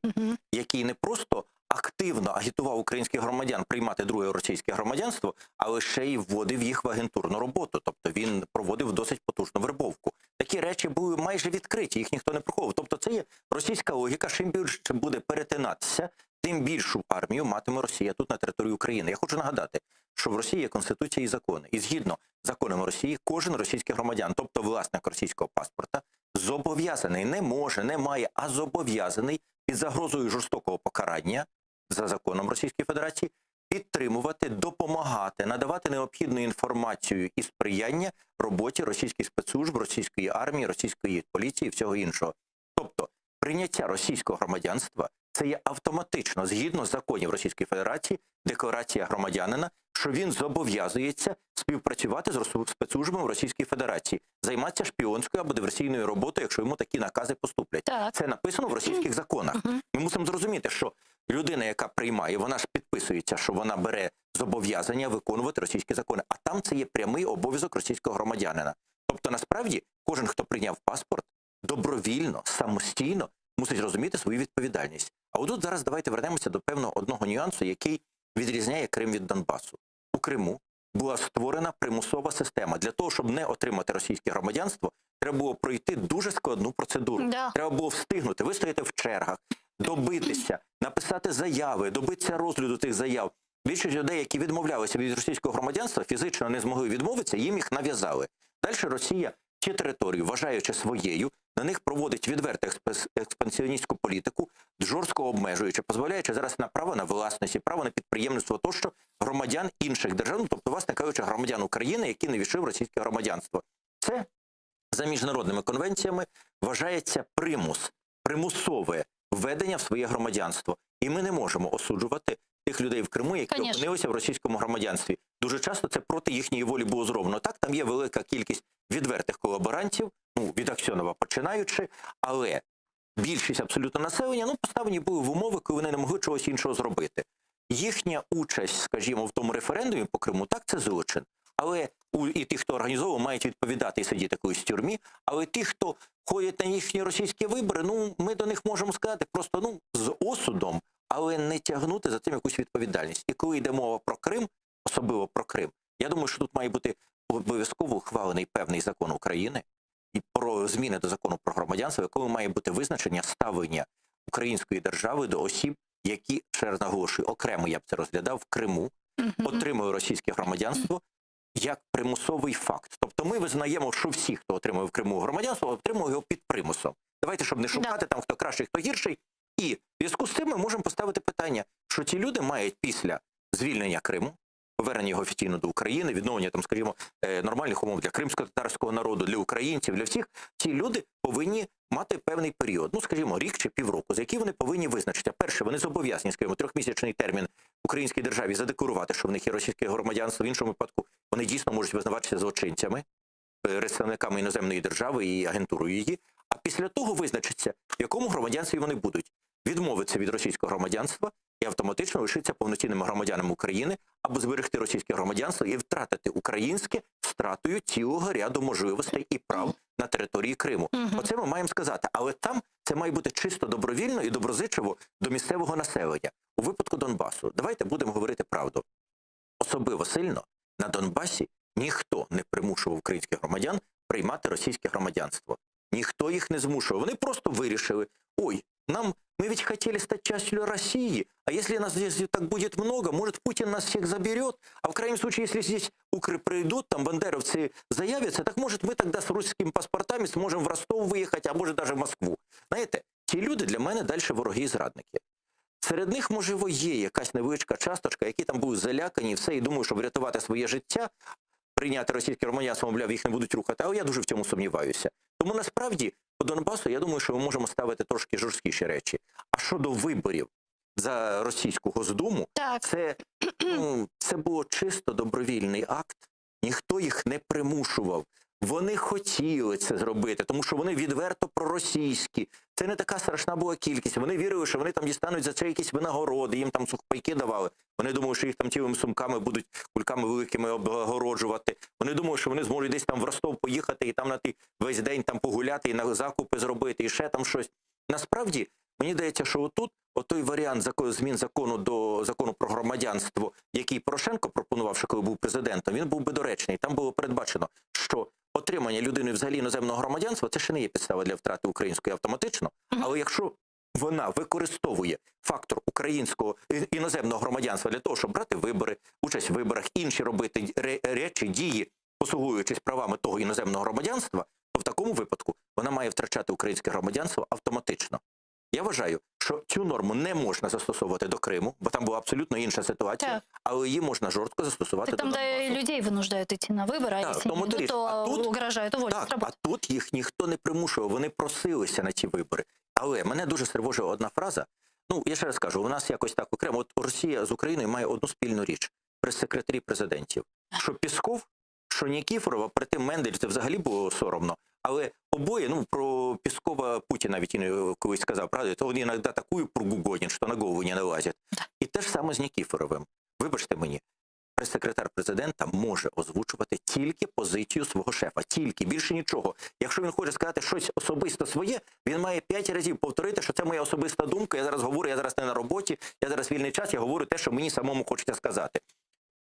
який не просто активно агітував українських громадян приймати друге російське громадянство, але ще й вводив їх в агентурну роботу. Тобто він проводив досить потужну вербовку. Такі речі були майже відкриті, їх ніхто не приховував. Тобто це є російська логіка, чим більше буде перетинатися, тим більшу армію матиме Росія тут на території України. Я хочу нагадати, що в Росії є Конституція і закони. І згідно з законами Росії, кожен російський громадян, тобто власник російського паспорта, зобов'язаний, не може, не має, а зобов'язаний під загрозою жорстокого покарання за законом Російської Федерації підтримувати, допомагати, надавати необхідну інформацію і сприяння роботі російських спецслужб, російської армії, російської поліції і всього іншого. Тобто прийняття російського громадянства – це є автоматично, згідно з законів Російської Федерації, декларація громадянина, що він зобов'язується співпрацювати з спецслужбами Російської Федерації, займатися шпіонською або диверсійною роботою, якщо йому такі накази поступлять. Це написано в російських законах. Ми мусимо зрозуміти, що людина, яка приймає, вона ж підписується, що вона бере зобов'язання виконувати російські закони, а там це є прямий обов'язок російського громадянина. Тобто, насправді, кожен, хто прийняв паспорт, добровільно, самостійно мусить розуміти свою відповідальність. А отут зараз давайте вернемося до певного одного нюансу, який відрізняє Крим від Донбасу. У Криму була створена примусова система. Для того, щоб не отримати російське громадянство, треба було пройти дуже складну процедуру. Треба було встигнути, вистояти в чергах, добитися, написати заяви, добитися розгляду тих заяв. Більшість людей, які відмовлялися від російського громадянства, фізично не змогли відмовитися, їм їх нав'язали. Далі Росія ті території, вважаючи своєю, на них проводить відверту експансіоністську політику, жорстко обмежуючи, позбавляючи зараз на право на власність, право на підприємництво, тощо громадян інших держав, тобто, власне кажучи, громадян України, які не війшли в російське громадянство. Це за міжнародними конвенціями вважається примусове введення в своє громадянство. І ми не можемо осуджувати тих людей в Криму, які опинилися в російському громадянстві. Дуже часто це проти їхньої волі було зроблено. Так, там є велика кількість відвертих колаборантів, від Аксьонова починаючи, але більшість абсолютно населення поставлені були в умови, коли вони не могли чогось іншого зробити. Їхня участь, скажімо, в тому референдумі по Криму, так, це злочин. Але і ті, хто організовував, мають відповідати і сидіти якоюсь в тюрмі. Але ті, хто ходять на їхні російські вибори, ну, ми до них можемо сказати просто, ну, з осудом, але не тягнути за тим якусь відповідальність. І коли йде мова про Крим, особливо про Крим, я думаю, що тут має бути обов'язково ухвалений певний закон України і про зміни до закону про громадянство, в якому має бути визначення ставлення української держави до осіб, які, ще раз наголошую, окремо я б це розглядав, в Криму, отримує російське громадянство як примусовий факт. Тобто ми визнаємо, що всі, хто отримує в Криму громадянство, отримує його під примусом. Давайте, щоб не шукати там, хто кращий, хто гірший. І в зв'язку з цим ми можемо поставити питання, що ці люди мають після звільнення Криму, повернення його офіційно до України, відновлення, там, скажімо, нормальних умов для кримсько-татарського народу, для українців, для всіх, ці люди повинні мати певний період, ну, скажімо, рік чи півроку, за який вони повинні визначити. Перше, вони зобов'язані, скажімо, 3-місячний термін українській державі задекларувати, що в них є російське громадянство. В іншому випадку вони дійсно можуть визнаватися злочинцями, представниками іноземної держави і агентурою її. А після того визначиться, в якому громадянстві вони будуть. Відмовитися від російського громадянства і автоматично лишитися повноцінними громадянами України, або зберегти російське громадянство і втратити українське втратою цілого ряду можливостей і прав на території Криму. Оце ми маємо сказати. Але там це має бути чисто добровільно і доброзичливо до місцевого населення. У випадку Донбасу, давайте будемо говорити правду. Особливо сильно на Донбасі ніхто не примушував українських громадян приймати російське громадянство. Ніхто їх не змушував. Вони просто вирішили, ой, мы ведь хотели стать частью России, а если нас здесь так будет много, может Путин нас всех заберет, а в крайнем случае, если здесь укры придут, там бандеровцы заявятся, так может мы тогда с русскими паспортами сможем в Ростов виїхати, а може даже в Москву. Знаєте, ці люди для мене далі вороги і зрадники. Серед них, можливо, є якась невеличка часточка, які там будуть залякані і все, і думаю, щоб врятувати своє життя, прийняти російське громадянство, мовляв, їх не будуть рухати, але я дуже в цьому сумніваюся. Тому насправді по Донбасу я думаю, що ми можемо ставити трошки жорсткіші речі. А щодо виборів за російську Госдуму, це було чисто добровільний акт, ніхто їх не примушував. Вони хотіли це зробити, тому що вони відверто проросійські. Це не така страшна була кількість. Вони вірили, що вони там дістануть за це якісь винагороди, їм там сухпайки давали. Вони думали, що їх там цілими сумками будуть кульками великими обгороджувати. Вони думали, що вони зможуть десь там в Ростов поїхати і там на весь день там погуляти, і на закупи зробити, і ще там щось. Насправді, мені здається, що отут, отой варіант змін закону до закону про громадянство, який Порошенко пропонував, що коли був президентом, він був би доречний. Там було передбачено, що отримання людини взагалі іноземного громадянства – це ще не є підстава для втрати української автоматично, але якщо вона використовує фактор українського іноземного громадянства для того, щоб брати вибори, участь в виборах, інші робити речі, дії, послугуючись правами того іноземного громадянства, то в такому випадку вона має втрачати українське громадянство автоматично. Я вважаю, що цю норму не можна застосовувати до Криму, бо там була абсолютно інша ситуація, але її можна жорстко застосувати до Донбасу. Там людей винуждають йти на вибори, а якщо не йдуть, то угрожають уволити з роботи. А тут їх ніхто не примушував, вони просилися на ці вибори. Але мене дуже стривожила одна фраза. Ну, я ще раз кажу, у нас якось так окремо. От Росія з Україною має одну спільну річ. Прес-секретарі президентів. Що Пісков, що Нікіфорова, при тим Мендель, це взагалі було соромно. Але обоє, ну, про Піскова Путін навіть колись сказав, правда, то він іноді таку пургу гонить, що на голову не налазять. І те ж саме з Нікіфоровим. Вибачте мені, прес-секретар президента може озвучувати тільки позицію свого шефа. Тільки, більше нічого. Якщо він хоче сказати щось особисто своє, він має 5 разів повторити, що це моя особиста думка, я зараз говорю, я зараз не на роботі, я зараз вільний час, я говорю те, що мені самому хочеться сказати.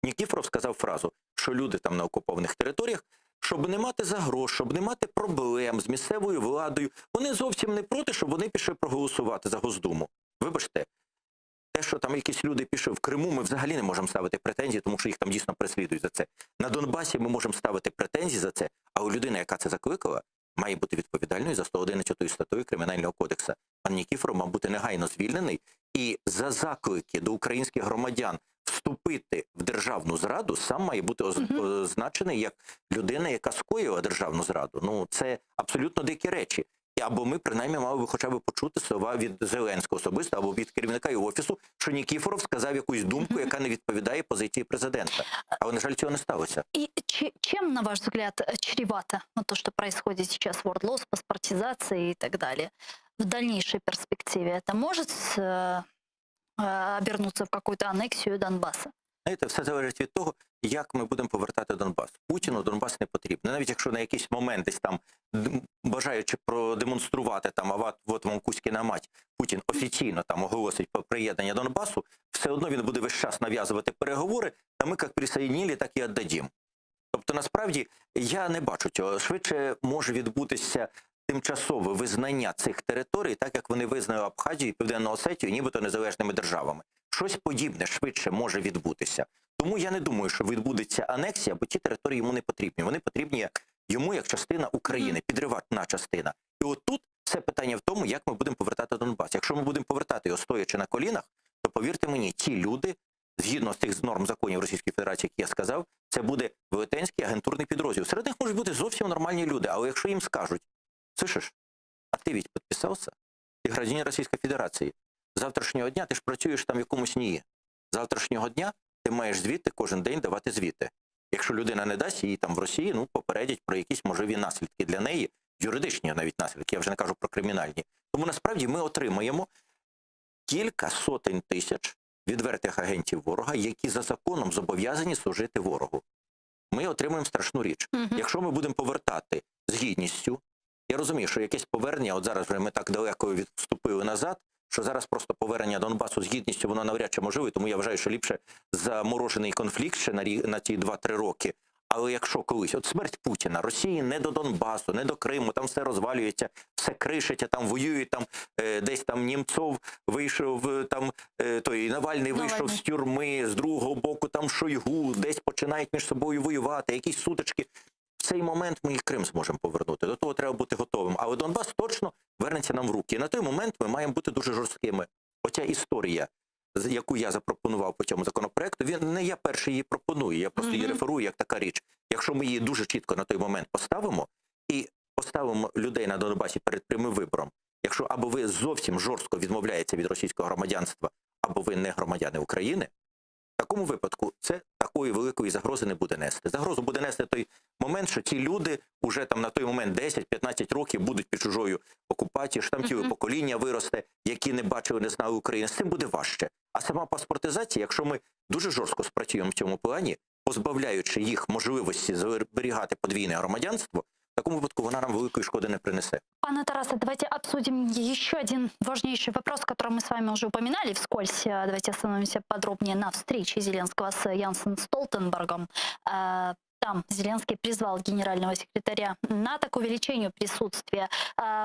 Нікіфоров сказав фразу, що люди там на окупованих територіях, щоб не мати загроз, щоб не мати проблем з місцевою владою, вони зовсім не проти, щоб вони пішли проголосувати за Госдуму. Вибачте, те, що там якісь люди пішли в Криму, ми взагалі не можемо ставити претензії, тому що їх там дійсно переслідують за це. На Донбасі ми можемо ставити претензії за це, а у людини, яка це закликала, має бути відповідальною за 111 статтею Кримінального кодексу. Пан Нікіфоров мав бути негайно звільнений, і за заклики до українських громадян вступити в державну зраду сам має бути означений як людина, яка скоїла державну зраду. Ну, це абсолютно дикі речі. Або ми, принаймні, мали би хоча б почути слова від Зеленського особисто, або від керівника його офісу, що Нікіфоров сказав якусь думку, яка не відповідає позиції президента. Але, на жаль, цього не сталося. И чем, на ваш взгляд, чревато то, что происходит сейчас в World Loss, паспортизация и так далее, в дальнейшей перспективе? Это может обернуться в какую-то аннексию Донбасса? Знаєте, все залежить від того, як ми будемо повертати Донбас. Путіну Донбас не потрібен. Навіть якщо на якийсь момент десь там, бажаючи продемонструвати там, а от вам Кузькіна мать, Путін офіційно там оголосить про приєднання Донбасу, все одно він буде весь час нав'язувати переговори, та ми як присоединили, так і віддадим. Тобто, насправді, я не бачу цього. Швидше може відбутися тимчасове визнання цих територій, так як вони визнали Абхазію і Південну Осетію, нібито незалежними державами. Щось подібне швидше може відбутися. Тому я не думаю, що відбудеться анексія, бо ті території йому не потрібні. Вони потрібні йому як частина України, підриватна частина. І от тут все питання в тому, як ми будемо повертати Донбас. Якщо ми будемо повертати його стоячи на колінах, то повірте мені, ті люди, згідно з тих норм законів Російської Федерації, як я сказав, це буде велетенський агентурний підрозділ. Серед них можуть бути зовсім нормальні люди, але якщо їм скажуть: «Слышиш, а ти ведь підписався? Ти громадянин Російської Федерації. Завтрашнього дня ти ж працюєш там в якомусь НІІ. Завтрашнього дня ти маєш звіти кожен день давати звіти. Якщо людина не дасть, її там в Росії, ну, попередять про якісь можливі наслідки для неї, юридичні навіть наслідки, я вже не кажу про кримінальні. Тому насправді ми отримаємо кілька сотень тисяч відвертих агентів ворога, які за законом зобов'язані служити ворогу. Ми отримаємо страшну річ. Якщо ми будемо повертати з гідністю, я розумію, що якесь повернення, от зараз вже ми так далеко відступили назад, що зараз просто повернення Донбасу з гідністю, воно навряд чи можливе, тому я вважаю, що ліпше заморожений конфлікт ще на ті 2-3 роки. Але якщо колись, от смерть Путіна, Росії не до Донбасу, не до Криму, там все розвалюється, все кришиться, там воюють, там десь там Німцов вийшов, там той Навальний вийшов з тюрми, з другого боку там Шойгу, десь починають між собою воювати, якісь сутички. В цей момент ми і Крим зможемо повернути. До того треба бути готовим. Але Донбас точно вернеться нам в руки. І на той момент ми маємо бути дуже жорсткими. Оця історія, яку я запропонував по цьому законопроекту, не я перший її пропоную, я просто її реферую як така річ. Якщо ми її дуже чітко на той момент поставимо, і поставимо людей на Донбасі перед прямим вибором, якщо або ви зовсім жорстко відмовляєтеся від російського громадянства, або ви не громадяни України, в такому випадку це такої великої загрози не буде нести. Загрозу буде нести той момент, що ці люди уже там на той момент 10-15 років будуть під чужою окупацією, що там ціле покоління виросте, які не бачили, не знали України. З цим буде важче. А сама паспортизація, якщо ми дуже жорстко спрацюємо в цьому плані, позбавляючи їх можливості зберігати подвійне громадянство, в такому випадку вона нам великої шкоди не принесе. Пане Тарасе, давайте обсудим еще один важнейший вопрос, который мы с вами уже упоминали вскользь. Давайте остановимся подробнее на встрече Зеленского с Янсом Столтенбергом. Там Зеленский призвал генерального секретаря НАТО к увеличению присутствия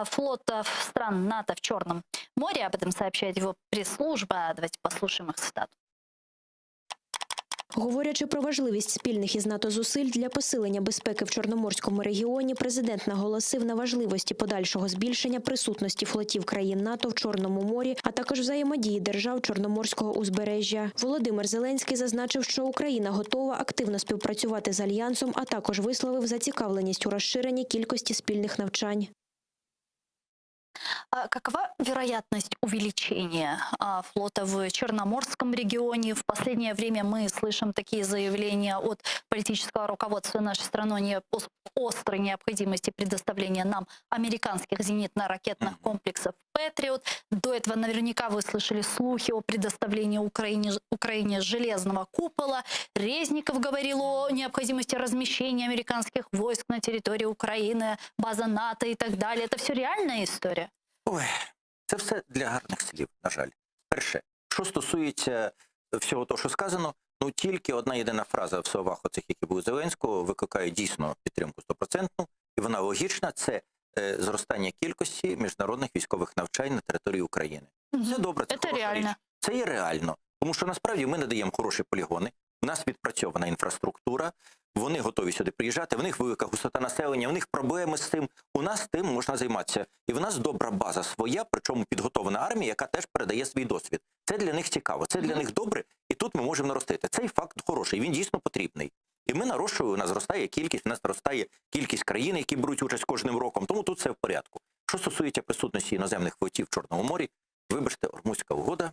флотов стран НАТО в Черном море. Об этом сообщает его пресс-служба. Давайте послушаем их цитату. Говорячи про важливість спільних із НАТО зусиль для посилення безпеки в Чорноморському регіоні, президент наголосив на важливості подальшого збільшення присутності флотів країн НАТО в Чорному морі, а також взаємодії держав Чорноморського узбережжя. Володимир Зеленський зазначив, що Україна готова активно співпрацювати з Альянсом, а також висловив зацікавленість у розширенні кількості спільних навчань. Какова вероятность увеличения флота в Черноморском регионе? В последнее время мы слышим такие заявления от политического руководства нашей страны о острой необходимости предоставления нам американских зенитно-ракетных комплексов «Патриот». До этого наверняка вы слышали слухи о предоставлении Украине железного купола. Резников говорил о необходимости размещения американских войск на территории Украины, база НАТО и так далее. Это все реальная история? Ой, це все для гарних слів, на жаль. Перше, що стосується всього того, що сказано, ну тільки одна єдина фраза в словах оцих, які були Зеленського, викликає дійсно підтримку 100%, і вона логічна, це зростання кількості міжнародних військових навчань на території України. Це добре, це хороша річ. Це є реально, тому що насправді ми надаємо хороші полігони, у нас відпрацьована інфраструктура, вони готові сюди приїжджати, в них велика густота населення, в них проблеми з цим, у нас тим можна займатися. І в нас добра база своя, причому підготовлена армія, яка теж передає свій досвід. Це для них цікаво, це для них добре, і тут ми можемо наростити. Цей факт хороший, він дійсно потрібний. І ми нарощуємо, у нас зростає кількість, у нас зростає кількість країн, які беруть участь кожним роком, тому тут все в порядку. Що стосується присутності іноземних флотів в Чорному морі, вибачте, Ормузька угода,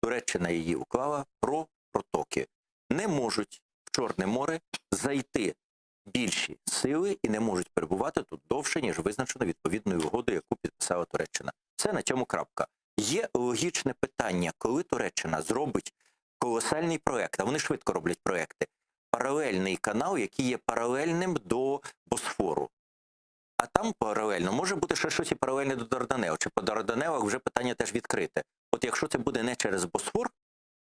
Туреччина її уклала про протоки. Не можуть в Чорне море зайти більші сили і не можуть перебувати тут довше, ніж визначено відповідною угодою, яку підписала Туреччина. Це на цьому крапка. Є логічне питання, коли Туреччина зробить колосальний проект, а вони швидко роблять проекти, паралельний канал, який є паралельним до Босфору. А там паралельно може бути ще щось і паралельне до Дарданелл, чи по Дарданеллах вже питання теж відкрите. От якщо це буде не через Босфор,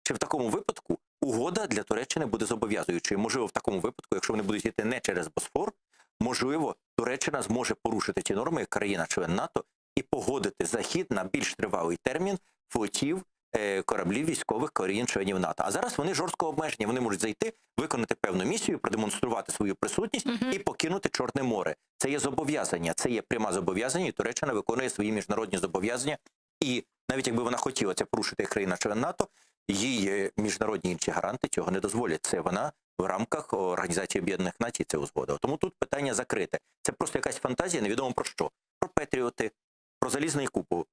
чи в такому випадку угода для Туреччини буде зобов'язуючою? Можливо, в такому випадку, якщо вони будуть йти не через Босфор, можливо, Туреччина зможе порушити ці норми як країна-член НАТО і погодити захід на більш тривалий термін флотів, кораблів військових країн-членів НАТО. А зараз вони жорстко обмежені. Вони можуть зайти, виконати певну місію, продемонструвати свою присутність і покинути Чорне море. Це є зобов'язання, це є пряме зобов'язання, і Туреччина виконує свої міжнародні зобов'язання. І навіть якби вона хотіла це порушити як країна-член НАТО, їй міжнародні інші гаранти цього не дозволять. Це вона в рамках Організації Об'єднаних Націй це узгодила. Тому тут питання закрите. Це просто якась фантазія, невідомо про що. Про Петріоти, про залізний купол.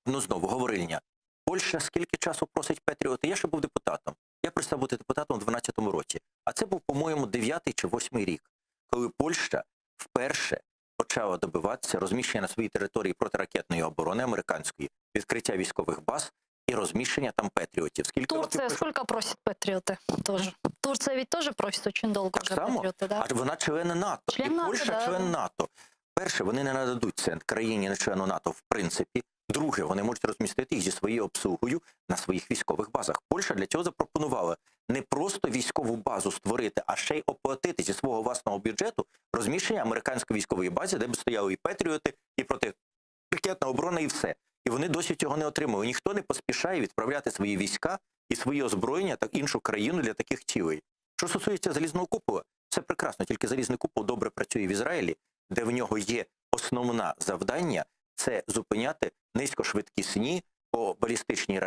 Ну знову, говорильня. Польща скільки часу просить Петріоти? Я ще був депутатом. Я перестав бути депутатом у 2012 році. А це був, по-моєму, 9-й чи 8-й рік, коли Польща вперше почала добиватися розміщення на своїй території протиракетної оборони американської, відкриття військових баз і розміщення там Петріотів. Турция сколько просит Патриоты? Тоже. Турция ведь тоже просит очень долго так уже само, Патриоты, да? а вона член НАТО. Член і НАТО, Польща да. член НАТО. Перше, вони не нададуть це країні не члену НАТО в принципі. Друге, вони можуть розмістити їх зі своєю обслугою на своїх військових базах. Польща для цього запропонувала не просто військову базу створити, а ще й оплатити зі свого власного бюджету розміщення американської військової бази, де б стояли і Петріоти, і протиракетна оборона, і все. І вони досі цього не отримали. Ніхто не поспішає відправляти свої війська і свої озброєння та іншу країну для таких цілей. Що стосується залізного купола, це прекрасно, тільки залізний купол добре працює в Ізраїлі, де в нього є основне завдання – це зупиняти низькошвидкісні по балістичній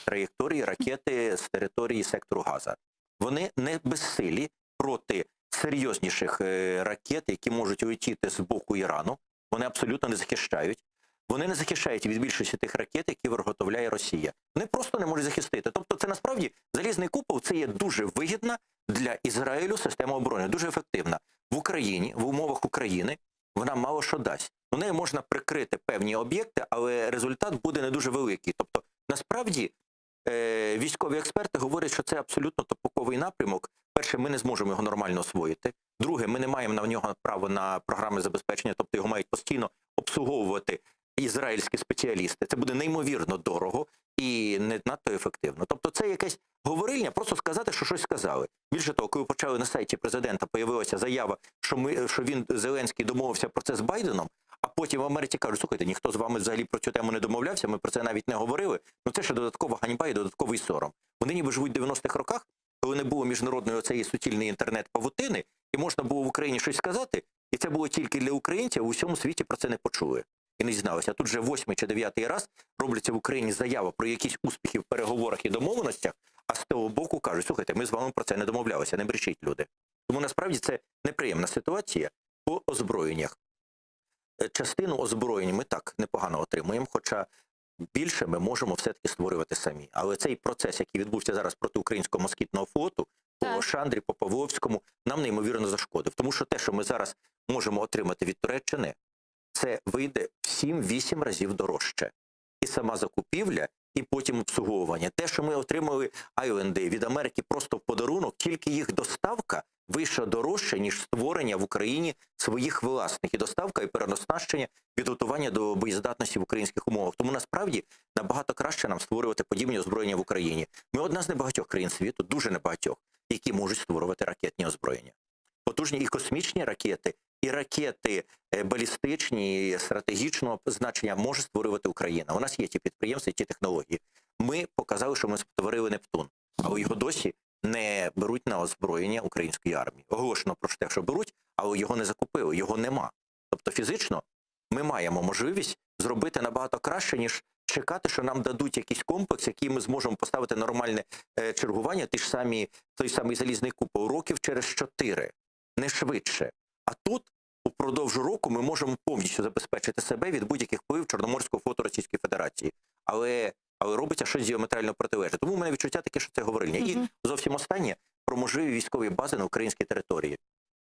траєкторії ракети з території сектору Газа. Вони не безсилі проти серйозніших ракет, які можуть летіти з боку Ірану. Вони абсолютно не захищають. Вони не захищають від більшості тих ракет, які виготовляє Росія. Вони просто не можуть захистити. Тобто це насправді залізний купол – це є дуже вигідна для Ізраїлю система оборони, дуже ефективна. В Україні, в умовах України, вона мало що дасть. У неї можна прикрити певні об'єкти, але результат буде не дуже великий. Тобто, насправді, військові експерти говорять, що це абсолютно тупиковий напрямок. Перше, ми не зможемо його нормально освоїти. Друге, ми не маємо на нього право на програми забезпечення, тобто його мають постійно обслуговувати ізраїльські спеціалісти. Це буде неймовірно дорого і не надто ефективно. Тобто це якесь говорильня, просто сказати, що щось сказали. Більше того, коли почали на сайті президента, появилася заява, що він, Зеленський, домовився про це з Байденом, а потім в Америці кажуть, слухайте, ніхто з вами взагалі про цю тему не домовлявся, ми про це навіть не говорили. Ну це ще додаткова ганьба і додатковий сором. Вони ніби живуть в 90-х роках, коли не було міжнародної оцеї суцільної інтернет-павутини, і можна було в Україні щось сказати, і це було тільки для українців, а у всьому світі про це не почули. І не дізналися. А тут вже 8-й чи 9-й раз робляться в Україні заява про якісь успіхи в переговорах і домовленостях, а з того боку кажуть, слухайте, ми з вами про це не домовлялися, не брешіть, люди. Тому насправді це неприємна ситуація по озброєннях. Частину озброєнь ми так непогано отримуємо, хоча більше ми можемо все-таки створювати самі. Але цей процес, який відбувся зараз проти українського москітного флоту, по Шандрі, по Павловському, нам неймовірно зашкодив. Тому що те, що ми зараз можемо отримати від Туреччини, це вийде в 7-8 разів дорожче. І сама закупівля, і потім обслуговування. Те, що ми отримали айленди від Америки просто в подарунок, тільки їх доставка вийшла дорожче, ніж створення в Україні своїх власних. І доставка, і переоснащення, підготування до боєздатності в українських умовах. Тому насправді набагато краще нам створювати подібні озброєння в Україні. Ми одна з небагатьох країн світу, дуже небагатьох, які можуть створювати ракетні озброєння. Потужні і космічні ракети, і ракети балістичні, стратегічного значення може створювати Україна. У нас є ті підприємства, ті технології. Ми показали, що ми створили Нептун, але його досі не беруть на озброєння української армії. Оголошено про те, що беруть, але його не закупили, його нема. Тобто фізично ми маємо можливість зробити набагато краще, ніж чекати, що нам дадуть якийсь комплекс, який ми зможемо поставити нормальне чергування, той самий залізний купол, років через 4, не швидше. А тут упродовж року ми можемо повністю забезпечити себе від будь-яких впливів Чорноморського флоту Російської Федерації. Але робиться щось діаметрально протилежне. Тому у мене відчуття таке, що це говорильня. І зовсім останнє про можливі військові бази на українській території.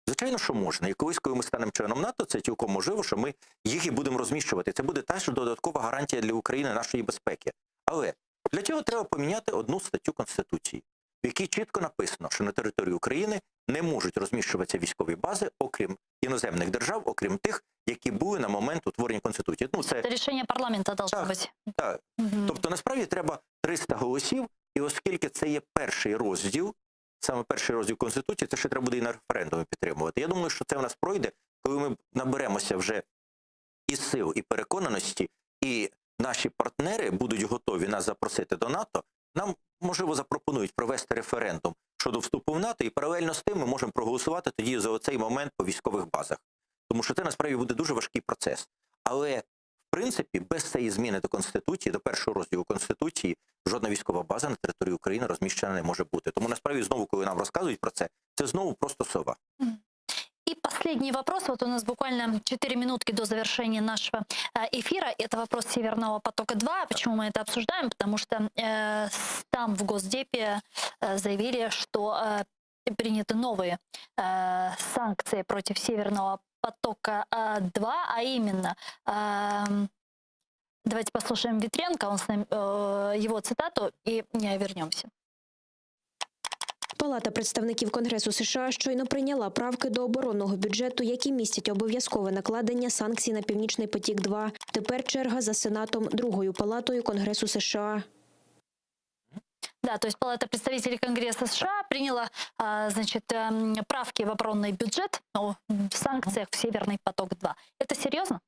Звичайно, Звичайно, що можна. І колись, коли ми станемо членом НАТО, це цілком можливо, що ми їх і будемо розміщувати. Це буде теж додаткова гарантія для України нашої безпеки. Але для цього треба поміняти одну статтю Конституції, в якій чітко написано, що на території України не можуть розміщуватися військові бази, окрім іноземних держав, окрім тих, які були на момент утворення Конституції. Ну, це рішення парламенту должно бути. Так. Тобто, насправді, треба 300 голосів, і оскільки це є перший розділ, саме перший розділ Конституції, це ще треба буде і на референдумі підтримувати. Я думаю, що це в нас пройде, коли ми наберемося вже і сил, і переконаності, і наші партнери будуть готові нас запросити до НАТО, нам, можливо, запропонують провести референдум щодо вступу в НАТО, і паралельно з тим ми можемо проголосувати тоді за оцей момент по військових базах. Тому що це, насправді, буде дуже важкий процес. Але, в принципі, без цієї зміни до Конституції, до першого розділу Конституції, жодна військова база на території України розміщена не може бути. Тому, насправді, знову, коли нам розказують про це знову просто сова. И последний вопрос. Вот у нас буквально 4 минутки до завершения нашего эфира. Это вопрос Северного потока-2. Почему мы это обсуждаем? Потому что там в Госдепе заявили, что приняты новые санкции против Северного потока-2, а именно... Давайте послушаем Ветренко, он с нами, его цитату, и вернемся. Палата представників Конгресу США щойно прийняла правки до оборонного бюджету, які містять обов'язкове накладення санкцій на Північний потік-2. Тепер черга за Сенатом, другою палатою Конгресу США. Да, то есть Палата представителей Конгресса США приняла, значит, правки в оборонный бюджет о санкциях в Северный поток-2. Это серьезно?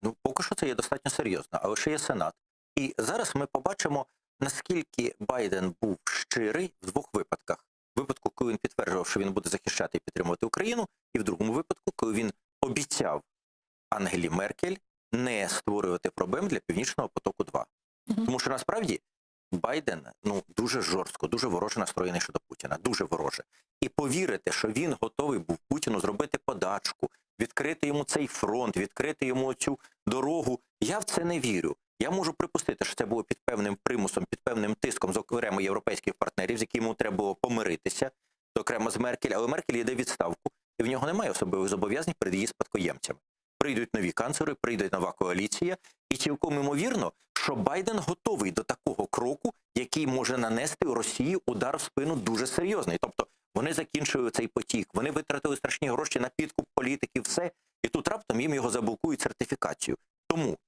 Ну, поки що це є достатньо серйозно, але ще є Сенат. І зараз ми побачимо, наскільки Байден був щирий в двох випадках. В випадку, коли він підтверджував, що він буде захищати і підтримувати Україну, і в другому випадку, коли він обіцяв Ангелі Меркель не створювати проблем для Північного потоку-2. Тому що, насправді, Байден дуже жорстко, дуже вороже настроєний щодо Путіна, дуже вороже. І повірити, що він готовий був Путіну зробити подачку, відкрити йому цей фронт, відкрити йому цю дорогу, я в це не вірю. Я можу припустити, що це було під певним примусом, під певним тиском з окремо європейських партнерів, з якими йому треба було помиритися, окремо з Меркель, але Меркель йде в відставку, і в нього немає особливих зобов'язань перед її спадкоємцями. Прийдуть нові канцлери, прийде нова коаліція, і цілком ймовірно, що Байден готовий до такого кроку, який може нанести Росії удар в спину дуже серйозний. Тобто вони закінчили цей потік, вони витратили страшні гроші на підкуп політиків, все, і тут раптом їм його заблокують сертифікацію. Тому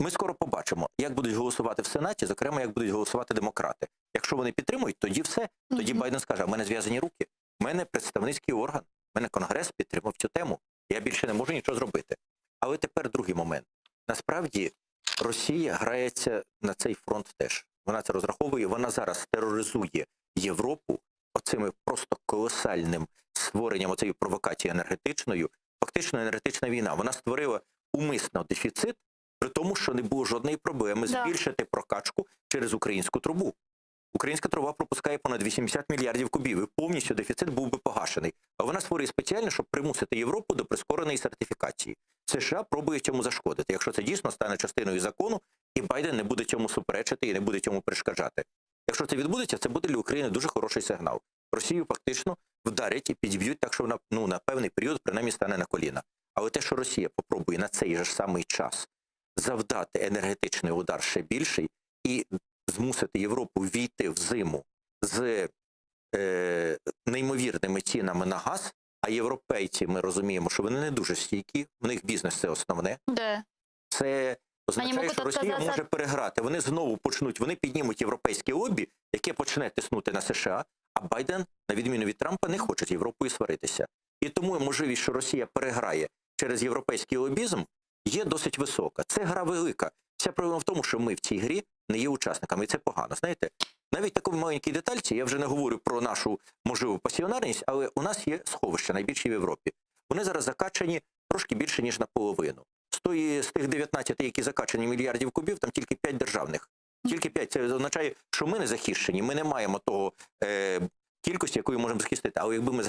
ми скоро побачимо, як будуть голосувати в Сенаті, зокрема, як будуть голосувати демократи. Якщо вони підтримують, тоді все. Тоді Байден скаже, а в мене зв'язані руки, в мене представницький орган, в мене Конгрес підтримав цю тему, я більше не можу нічого зробити. Але тепер другий момент. Насправді, Росія грається на цей фронт теж. Вона це розраховує, вона зараз тероризує Європу оцими просто колосальним створенням оцеї провокації енергетичною. Фактично енергетична війна. Вона створила умисно дефіцит, при тому, що не було жодної проблеми збільшити прокачку через українську трубу. Українська труба пропускає понад 80 мільярдів кубів, і повністю дефіцит був би погашений. А вона створює спеціально, щоб примусити Європу до прискореної сертифікації. США пробує цьому зашкодити, якщо це дійсно стане частиною закону, і Байден не буде цьому суперечити і не буде цьому перешкоджати. Якщо це відбудеться, це буде для України дуже хороший сигнал. Росію фактично вдарять і підіб'ють так, що вона на певний період принаймні стане на коліна. Але те, що Росія попробує на цей же ж самий час завдати енергетичний удар ще більший і змусити Європу війти в зиму з неймовірними цінами на газ, а європейці, ми розуміємо, що вони не дуже стійкі, в них бізнес – це основне. Це означає, що Росія може переграти. Вони знову почнуть, вони піднімуть європейське лобі, яке почне тиснути на США, а Байден, на відміну від Трампа, не хоче з Європою сваритися. І тому можливість, що Росія переграє через європейський лобізм, є досить висока. Це гра велика. Вся проблема в тому, що ми в цій грі не є учасниками, і це погано. Знаєте, навіть такій маленькій детальці, я вже не говорю про нашу можливу пасіонарність, але у нас є сховища, найбільші в Європі. Вони зараз закачані трошки більше, ніж наполовину. З тих 19, які закачані мільярдів кубів, там тільки 5 державних. Тільки 5. Це означає, що ми не захищені, ми не маємо того кількості, якою можемо захистити. Але якби ми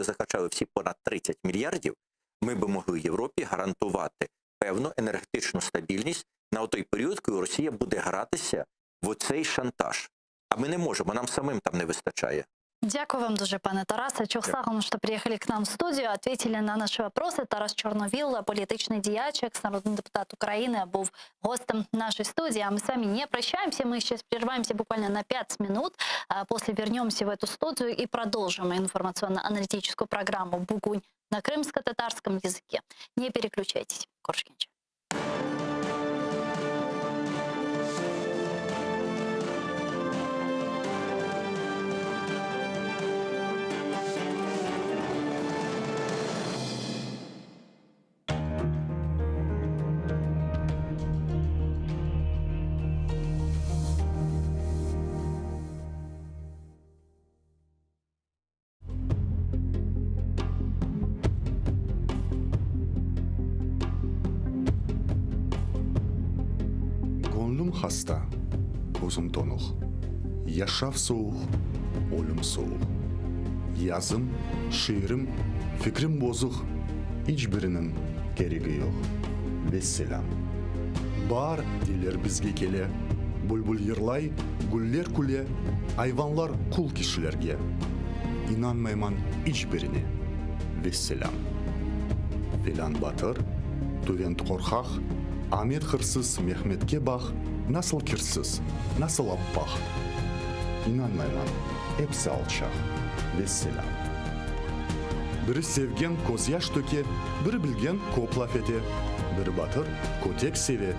закачали всі понад 30 мільярдів, ми б могли Європі гарантувати певну енергетичну стабільність на той період, коли Росія буде гратися в оцей шантаж. А ми не можемо, нам самим там не вистачає. Дякую вам дуже, пане Тарасе. Чухсагом, что приехали к нам в студию, ответили на наши вопросы. Тарас Чорновіл, политичный діяч, народный депутат Украины, был гостем нашей студии. А мы с вами не прощаемся, мы сейчас прерываемся буквально на 5 минут. После вернемся в эту студию и продолжим информационно-аналитическую программу «Бугунь» на крымско-татарском языке. Не переключайтесь. Коршкинч. Hasta, gözüm donuq. Yaşaf soğuk, ölüm soğuk. Yazım, şiirim, fikrim bozuk. Hiçbirinin gereği yok. Vesselam. Бар diler bizge kele. Bulbul yırlay, güller küle. Hayvanlar kul kişilerge. İnanmayman hiçbirine. Vesselam. Filan batır, tüvent korkak. Ahmet hırsız, Mehmet'ke bak. Nasıl kirsіз, nasıl appak. İnanmayman, hepsi alçak. Vesselam. Biri sevgen koz yaş töke, biri bilgen kop laf ete. Biri batır, kotek seve.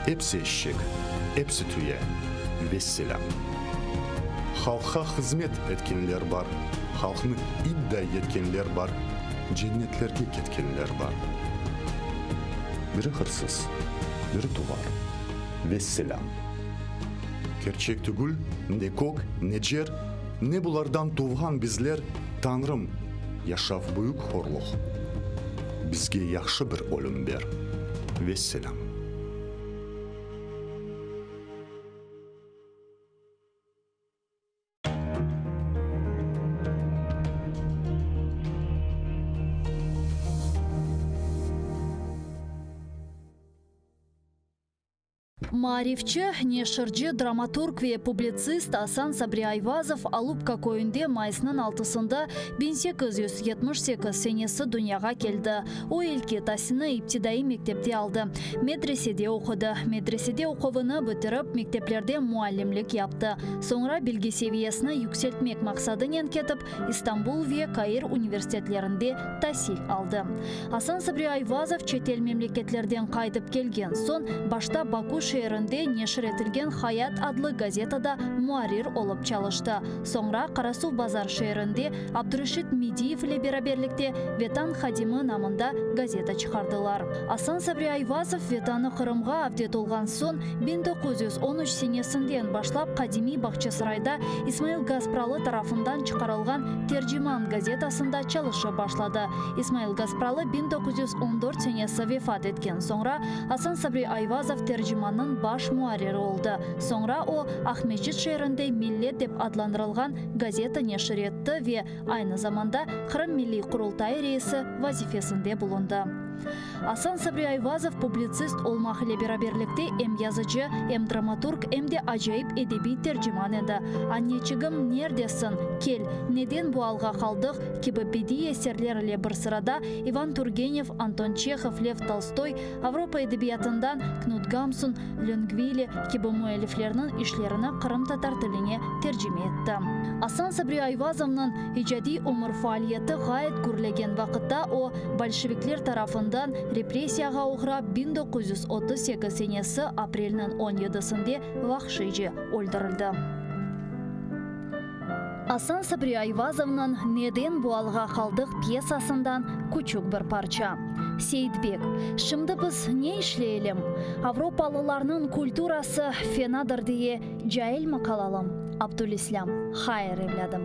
Hepsi eşek, hepsi tüye. Vesselam. Halka hizmet etkenler var. Halkını iddia etkenler var. Cennetlerge ketkenler var. Biri hırsız, biri duvar. Vesselam. Gerçek tügül, ne kok, ne cer, ne bulardan tuğhan bizler, Tanrım, yaşaf büyük horluq. Bizge yaxşı bir ölüm ber. Vesselam. Марифчы, нешырчы, драматург ве публицист Асан Сабри Айвазов Алупка көйінде майысының 6-сында 1878 сенесі дүнияға келді. О елке тасыны иптидаи мектепте алды. Медреседе оқыды. Медреседе оқуыны бітіріп, мектеплерде муалlimlik yaptı. Sonra bilgi seviyesini yükseltmek maksadымен кетіп, İstanbul ve Каир университетlerinde tahsil aldı. Асан Сабри Айвазов çetel memleketlerden qaytып келген son, başta Baku şehrinde neşir etilgen Hayat adlı gazetada muarir olup çalıştı. Sonra Karasuv Bazar şehrinde Abdurashid Midiyev ile beraberlikte Vetan Hadimi namında gazeta çıkardılar. Асан Сабри Айвазов Vetanı Kırımға avdet olgan son 1913 senesinden başlap Kadimi Bahçesaray'da İsmail Gaspralı tarafından çıkarılgan Tercüman gazetasında çalışa başladı. İsmail Gaspralı 1914 senesi vefat etken sonra Асан Сабри Айвазов tercümanın baş muariri oldu. Sonra o Ahmetçit şehrinde Millet dep adlandırılgan gazeta neşir etti ve aynı zamanda Kırım Milli Kurultayı reisi vazifesinde bulundu. Асан Сабри Айвазов publitsist olmak ile beraberlikte hem yazıcı, hem dramaturg, hem de acayip edebi tercüman edi. Anneciğim neredesin? Kel, neden bu alga kaldık? Gibi bedi eserler ile bir sırada Ivan Turgenev, Anton Çekhov, Lev Tolstoy, Avrupa edebiyatından Knut Gamsun, Longvili gibi müelliflerinin işlerini Kırım Tatar tiline tercüme etti. Асан Сабри Айвазов'ның icadi umur faaliyeti gayet gürlegen vakitte o Bolşevikler tarafından represiyaga uğrab 1938 senesi aprelinin 17'sinde vahşice öldürüldü. Асан Сабри Айвазов'ның Neden bu alga kaldık piyasasından küçük bir parça. Seyitbek, şimdi biz ne işleyelim? Avrupalılarının kulturası fenadır diye cahil mi kalalım? Abdülislam, hayır evladım.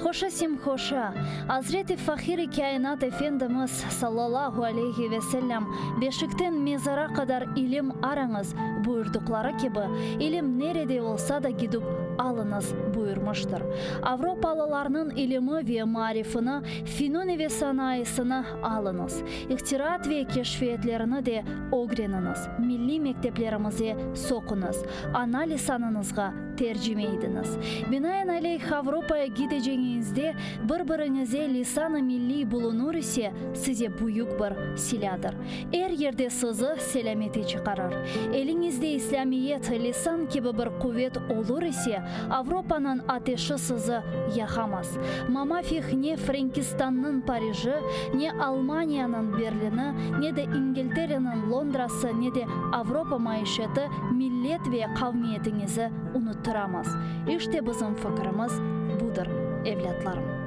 Hoşa sim hoşa. Hazreti Fahir-i Kainat Efendimiz sallallahu aleyhi ve sellem beşikten mezara kadar ilim aranız buyurdukları gibi ilim nerede olsa da gidip alınız buyurmuştur. Avropalılarının ilimi ve marifini, fünun ve sanayisini alınız. İhtirat ve keşfiyetlerini de öğreniniz. Milli mekteplerimize sokunuz. Ana lisanınızga tercüme ediniz. Binaenaleyh Avrupa'ya gideceğinizde birbirinize lisanı milli bulunur ise size büyük bir siladır. Her yerde sizi selameti çıkarır. Elinizde İslamiyet, lisan gibi bir kuvvet olur ise Avrupa'nın ateşi sizi yakamaz. Mamafih ne Frankistan'ın Paris'i, ne Almanya'nın Berlin'i, ne de İngiltere'nin Londra'sı, ne de Avrupa maişeti millet ve kavmiyetinizi unutturamaz. İşte bizim fikrimiz budur evlatlarım.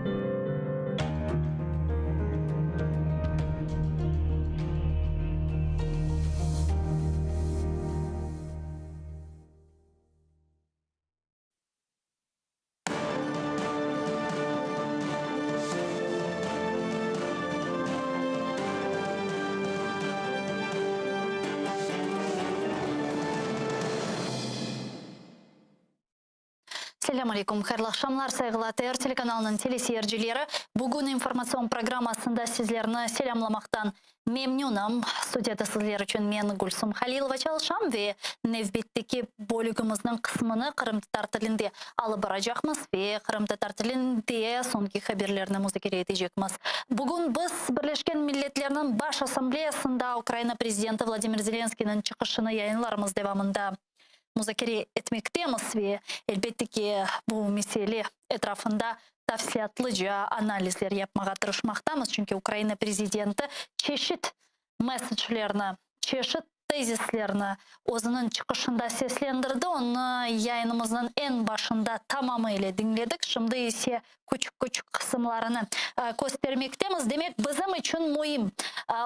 Assalamu alaikum, hayırlı akşamlar, saygılar. TR telekanalının teleseyircileri. Bugün informasyon programmasında sizlerini selamlamaktan memnunum. Studiyada sizler için men Gülsüm Halilova çalışam ve nevbetteki bölümümüzün kısmını Kırım Tatar tilinde alıp baracakmız ve Kırım Tatar tilinde sonki haberlerini müzakere edecekmiz. Bugün biz Birleşken Milletler'in Baş Asambleyasında Ukrayna Prezidenti Vladimir Zelenskiy'nin çıkışını yayınlarımız devamında müzakere etmektemiz ve elbette ki bu mesele etrafında tafsiyatlıca analizler yapmaya tırışmaktayız. Çünkü Ukrayna Prezidenti çeşit mesajlarını, çeşit tezislerini o'zining çıkışında seslendirdi. Onu yayınımızın en başında tamamıyla dinledik. Şimdi ise küçük kısımlarını göstermektemiz. Demek bizim için mühim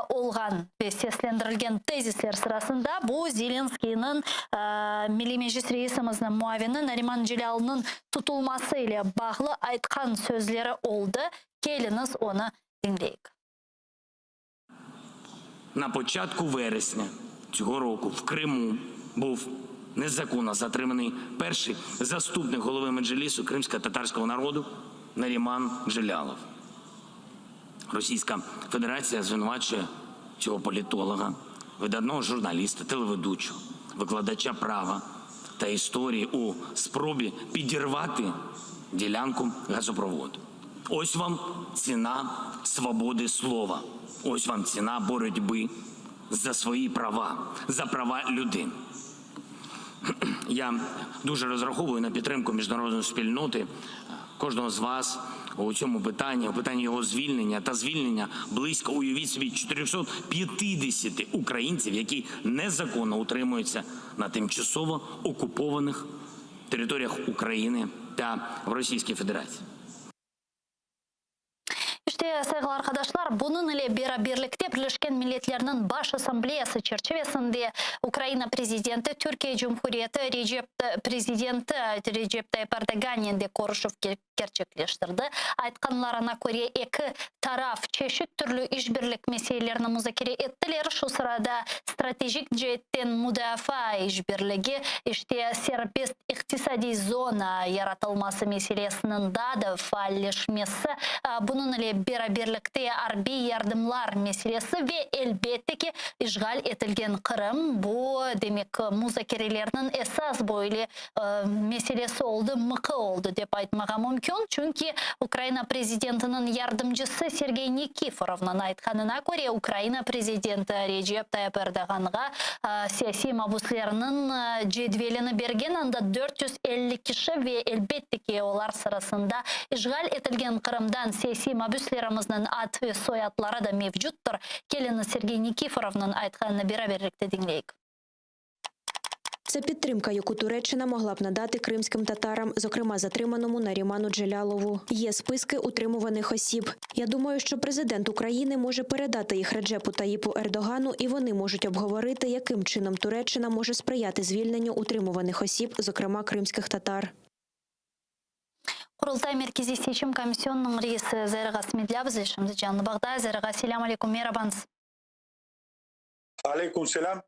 olgan ve seslendirilgen tezisler sırasında bu Zelenskiy'nin Milli Meclis Reisimizin muavini Nariman Jilalov'ның tutulması ile bağlı aytkan sözleri oldu. Geliniz onu dinleyik. На початку вересня цього року в Криму був незаконно затриманий перший заступник голови Меджлісу кримсько-татарського народу Наріман Джилялов. Російська Федерація звинувачує цього політолога, видатного журналіста, телеведучого, викладача права та історії у спробі підірвати ділянку газопроводу. Ось вам ціна свободи слова. Ось вам ціна боротьби за свої права, за права людини. Я дуже розраховую на підтримку міжнародної спільноти, кожного з вас у цьому питанні, у питанні його звільнення та звільнення близько, уявіть собі, 450 українців, які незаконно утримуються на тимчасово окупованих територіях України та в Російській Федерації. İşte sevgili arkadaşlar, bunun ile beraberlikte Birleşken Milletler'in Baş Asambleyası çerçevesinde Ukrayna Prezidenti Türkiye Cumhuriyeti Prezidenti Recep Tayyip Erdoğan'ın de görüşüp gerçekleştirdi. Aytkanlarına göre iki taraf çeşit türlü işbirlik meselelerini müzakere ettiler. Şu sırada stratejik cihetten müdafaa işbirliği, işte serbest iktisadi zona yaratılması meselesinin daha da faalleşmesi, bunun ile beraberlikte harbi yardımlar meselesi ve elbette ki işgal edilgen Kırım, bu demek müzakerelerinin esas böyle meselesi oldu, mıkı oldu dep aytmağa mümkün. Çünkü Ukrayna Prezidentinin yardımcısı Sergey Nikiforov'un aytkanına göre Ukrayna Prezidenti Recep Tayyip Erdoğan'a siyasi mabuslarının cedvelini bergen anda 450 kişi ve elbette ki onlar sırasında işgal edilgen Kırım'dan siyasi mabuslarımızın ad ve soyadları da mevcuttur. Gelin Sergey Nikiforov'un aytkanını beraberlikte dinleyik. Це підтримка, яку Туреччина могла б надати кримським татарам, зокрема затриманому Наріману Джилялову. Є списки утримуваних осіб. Я думаю, що президент України може передати їх Реджепу Таїпу Ердогану, і вони можуть обговорити, яким чином Туреччина може сприяти звільненню утримуваних осіб, зокрема кримських татар. Kurultay Merkezi Seçim Komisyonu'nun reisi Zahra Smedlab şimdi canlı bağda. Zahra, selamun aleyküm, merhabanız. Aleyküm selam.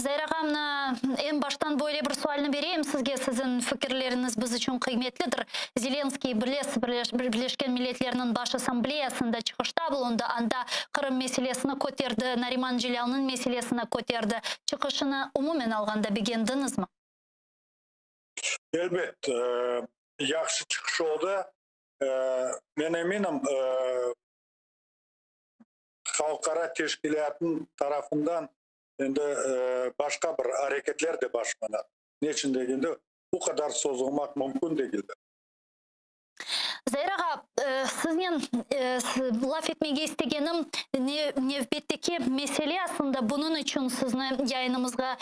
Зайраға, мына en baştan böyle bir sualını bereyim sizге. Sizin fikirleriniz biz için kıymetlidir. Zelenskiy Birleşken Milletlerinin Baş Asambleyasında çıkışta bulundu. Anda Kırım meselesini koterdi, Nariman Jilyal'nın meselesini koterdi. Çıkışını umumen alganda beğendiniz mi? Elbet, yaxşı çıkış oldu. Men eminim halkara teşkilatın tarafından endi başka bir hareketler de başlanadi. Neçin degende bu kadar sozulmak mümkün değil. Zayrağa, sizden laf etmege istegenim nevbetteki mesele aslında bunun için sizni yayınımızga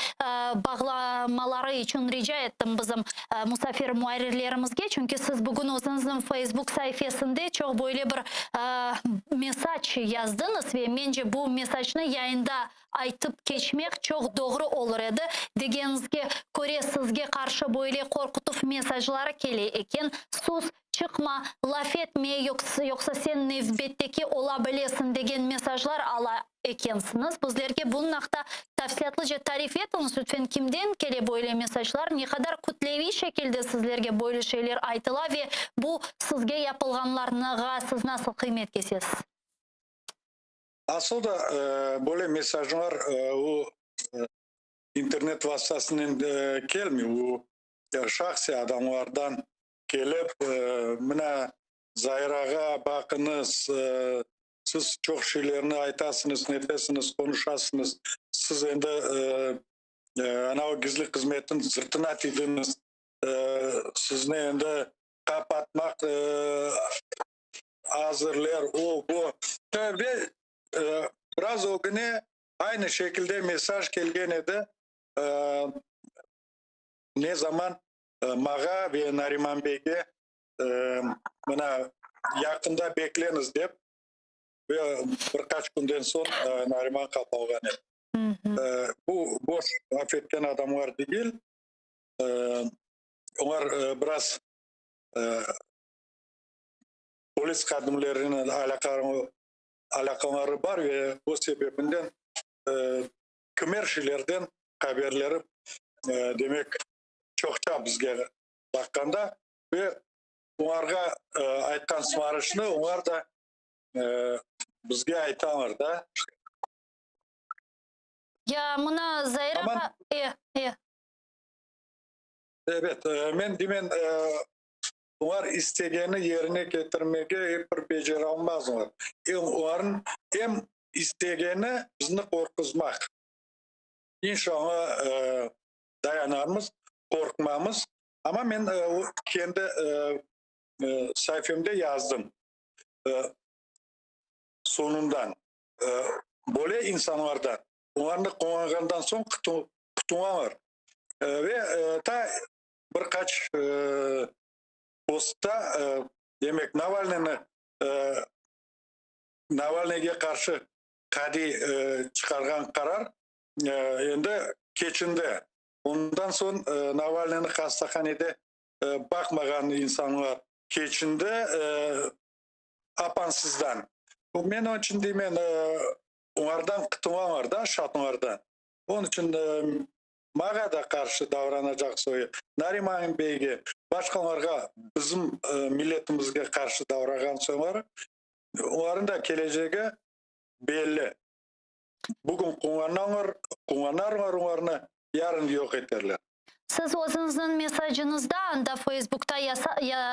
bağlamaları için rica ettim bizim musafir muayirlerimizge. Çünkü siz bugün o'zingizning Facebook sayfasında çok böyle bir mesaj yazdınız ve bence bu mesajını yayında aytıp geçmek çok doğru olur edi. Degenizge ko'ra sizge karşı böyle korkutup mesajlar kele eken. Sus, çıkma, laf etme, yoksa sen nevbetteki olabilirsin degen mesajlar ala ekensiniz. Bizlerge bunun haqda tafsilatlıca tarif etiniz lütfen, kimden kele böyle mesajlar, ne kadar kütlevi şekilde sizlerge böyle şeyler aytıla ve bu sizge yapılganlarına siz nasıl kıymet kesesiz? Aslında böyle mesajlar o internet vasıtasından gelmiyor. O şahsi adamlardan gelip mına Zayrağa bakınız, siz çok şeylerini aytasınız, netesiniz, konuşasınız. Siz endi ana o gizli hizmetin sırtına tidiniz. Sizni endi kapatmak hazırlar, o bu. Ve biraz o güne aynı şekilde mesaj gelgen edi. Ne zaman Mağa ve Nariman Bey'e buna yakında bekleniz deyip ve birkaç günden sonra Nariman kapalgan edi. Bu boş affetken adamlar değil. Onlar biraz polis kadınlarının alakaları var ve bu sebebinden kümerşilerden haberleri demek çokça bizge bakkanda ve onlarga aytkan svarışını onlar da bizge aytanlar da. Ya mına Zayrağa Evet, men demen onlar istegeni yerine getirmege hep bir beceri almazlar. Onların hem istegeni bizni korkuzmak. İnşallah dayanarmız, korkmamız. Ama ben kendi sayfamda yazdım. Sonundan. Böyle insanlardan. Onlarını kullangandan son kutuğa var. Ve ta birkaç postta demek Navalny'ye karşı kadi çıkargan karar endi keçinde. Ondan sonra Navalny'ni hastahanede bakmagan insanlar keçinde apansızdan. Men onun için demen onlardan kıtıma var da şatlardan. Onun için mağa da karşı davranacak soyu. Nariman Bey'e, başkalarına, bizim milletimizge karşı davranan soyları, onların da geleceği belli. Bugün kullananlar onlarını yarın yok ederler. Siz o'zingizning mesajinizda anda Facebook'ta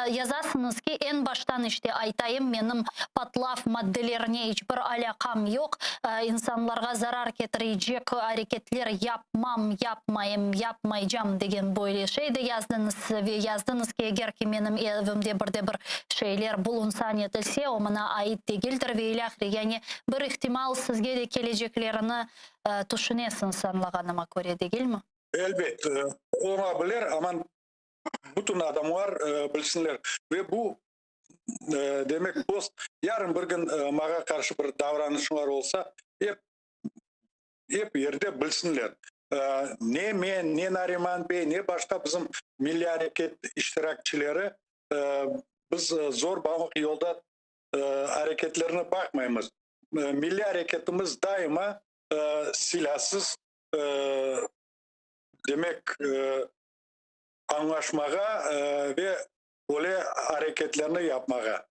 yazasınız ki en baştan işte aytayım, benim patlaf maddelerine hiçbir alakam yok. İnsanlarga zarar getirecek hareketler yapmayacağım degen böyle şey de yazdınız ve yazdınız ki eğer ki benim evimde bir şeyler bulunsa netilse o bana ait değildir ve ilahir. Yani bir ihtimal sizge de geleceklerini düşünesin sanlığanıma göre değil mi? Elbette olabilir ama bütün adamlar bilsinler ve bu demek post yarın bir gün mağa karşı bir davranışlar olsa hep yerde bilsinler. Ne men, ne Nariman Bey, ne başka bizim milli hareket iştirakçileri biz zor balık yolda hareketlerine bakmayız. Milli hareketimiz daima silahsız demek anlaşmaga ve öyle hareketlerini yapmaga.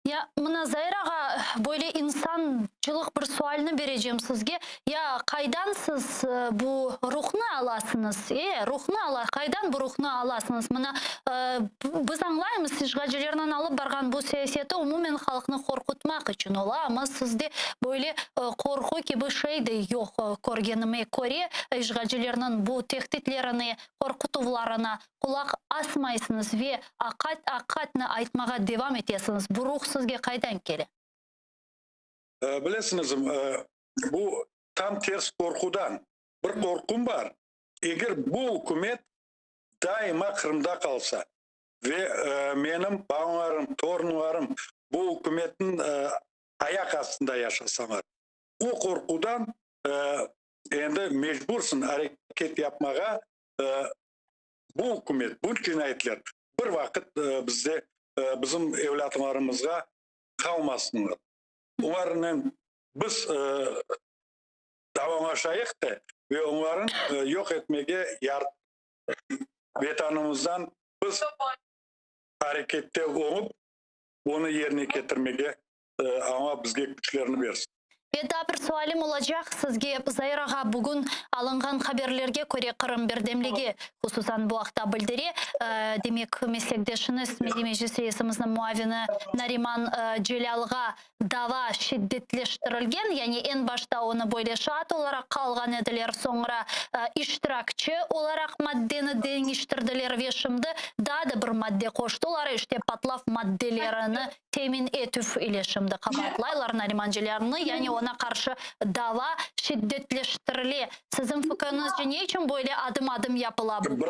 Ya mına Zahiraga böyle insancılık bir sualını vereceğim sizge. Ya kaydan siz bu ruhunu alasınız? Kaydan bu ruhunu alasınız? Mına biz anlayımız işgalcilerden alıp bargan bu siyaseti umumen halkını korkutmak için ola ama sizde böyle korku gibi şey de yok. Korgenime kore işgalcilerden bu tehditlerini, korkutularına kulak asmaysınız ve akatını aytmağa devam etesiniz. Bu ruh sizge kaydan kele? Bilesiniz, bu tam ters korkudan. Bir korkum var. Eğer bu hükümet daima Kırım'da kalsa ve benim bağlarım, torunlarım bu hükümetin ayak altında yaşasalar, o korkudan endi mecbursun hareket yapmaya. Bu hükümet, bu cinayetler bir vakit bizde bizim evlatlarımızga kalmasınlar. Onların biz davranışayık da ve onların yok etmeye vatanımızdan biz harekette olup onu yerine getirmeye ama bizge güçlerini versin. Ve daha bir sualim olacak sizge Zahiraga bugün alıngan haberlerge göre Kırım Birdemligi hususan bu hafta bildiri. Demek meslektaşınız Milli Meclis Reisimizin muavini Nariman Celalga dava şiddetleştirilgen. Yani en başta onu böyle şahit olarak kalgan ediler, sonra iştirakçı olarak maddeni değiştirdiler ve şimdi daha da bir madde koştular. İşte patlaf maddelerini temin etüf ile şimdi kapatlaylar Nariman Celal'ını. Yani ona karşı dava şiddetleştirili. Sizin fikrinizce ne için böyle adım adım yapılabilir?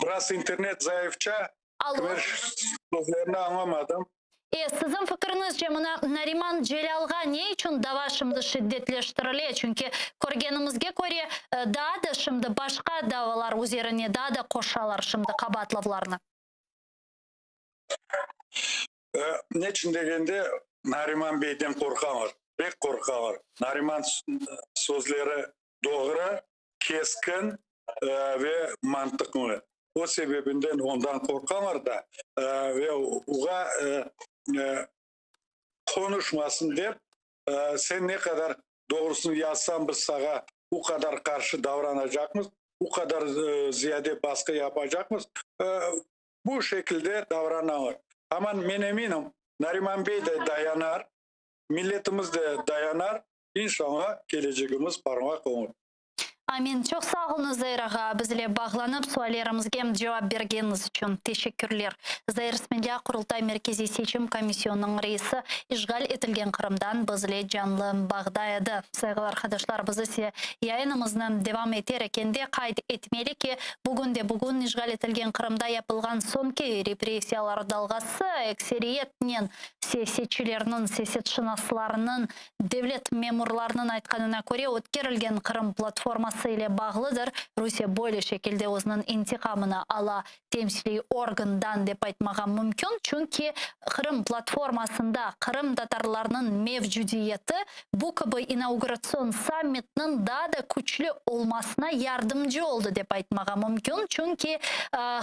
Biraz internet zayıfça. Sözlerini anlamadım. Sizin fikrinizce Nariman Celalga ne için dava şimdi şiddetleştirili? Çünkü görgenimizge göre daha da şimdi başka davalar üzerine daha da koşalar şimdi kabatlavlarını. Ne için degende Nariman Bey'den korkanlar. Pek korkanlar. Nariman sözleri doğru, keskin ve mantıklı. O sebebinden ondan korkanlar da ve oğa konuşmasın deyip sen ne kadar doğrusunu yazsan biz sana o kadar karşı davranacakmız, o kadar ziyade baskı yapacakmız. Bu şekilde davrananlar. Ama ben eminim Nariman Bey de dayanar, milletimiz de dayanar. İnşallah geleceğimiz parmak olur. Amin. Çok sağ olun Zahiraga. Bizle bağlanıp suallarımızga cevap bergeniz için teşekkürler. Zahir Ismailya Kurultay Merkezi Seçim Komisyonunun reisi işgal etilgen Kırım'dan bizle canlı bağdaydı. Saygılar arkadaşlar, biz ise yayınımızdan devam ederken de kayıt etmeli ki bugün işgal etilgen Kırım'da yapılgan sonki represiyalar dalgası ekseriyetinin siyasetçilerinin, siyasetçinaslarının, devlet memurlarının aytkanına göre ötkerilgen Kırım platforması ile bağlıdır. Rusya böyle şekilde özünün intikamını ala temsili organdan dep aytmağa mümkün. Çünkü Kırım platformasında Kırım Tatarlarının mevcudiyeti bu gibi inaugurasyon summitinin daha da güçlü olmasına yardımcı oldu dep aytmağa mümkün. Çünkü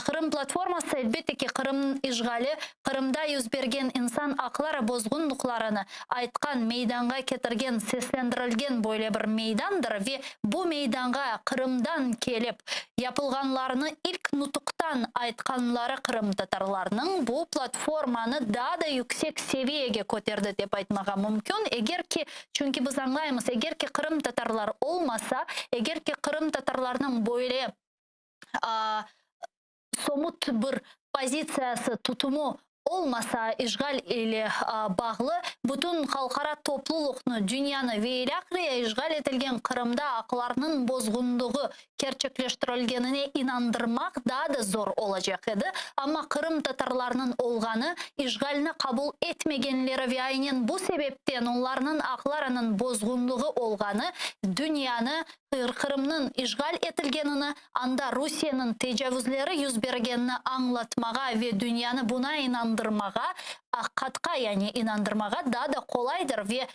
Kırım platforması elbette ki Kırım işgali, Kırımda yüz bergen insan akları bozgunluklarını aytkan meydanga getirgen, seslendirilgen böyle bir meydandır ve bu meydanga Kırım'dan kelip yapılganlarını ilk nutuktan aytkanları Kırım Tatarlarının bu platformanı daha da yüksek seviyeye koterdi dep aytmağa mümkün. Eğer ki, çünkü biz anlayımız, eğer ki Kırım Tatarlar olmasa, eğer ki Kırım Tatarlarının böyle somut bir pozisiyası, tutumu olmasa işgal ile bağlı bütün halkara topluluknu, dünyanı ve ilakrıya işgal etilgen Kırım'da aklarının bozgunluğu gerçekleştirilgenine inandırmak daha da zor olacak idi. Ama Kırım Tatarlarının olganı işgalini kabul etmegenleri ve aynen bu sebepten onlarının aklarının bozgunluğu olganı dünyanı Кырымның ишgal etilgenini, анда Rusiyanın tecavüzleri yüz bergenini anlatmağa ve dünyanı buna inandırmağa, hakikatка, yani inandırmağa daha da kolaydır ve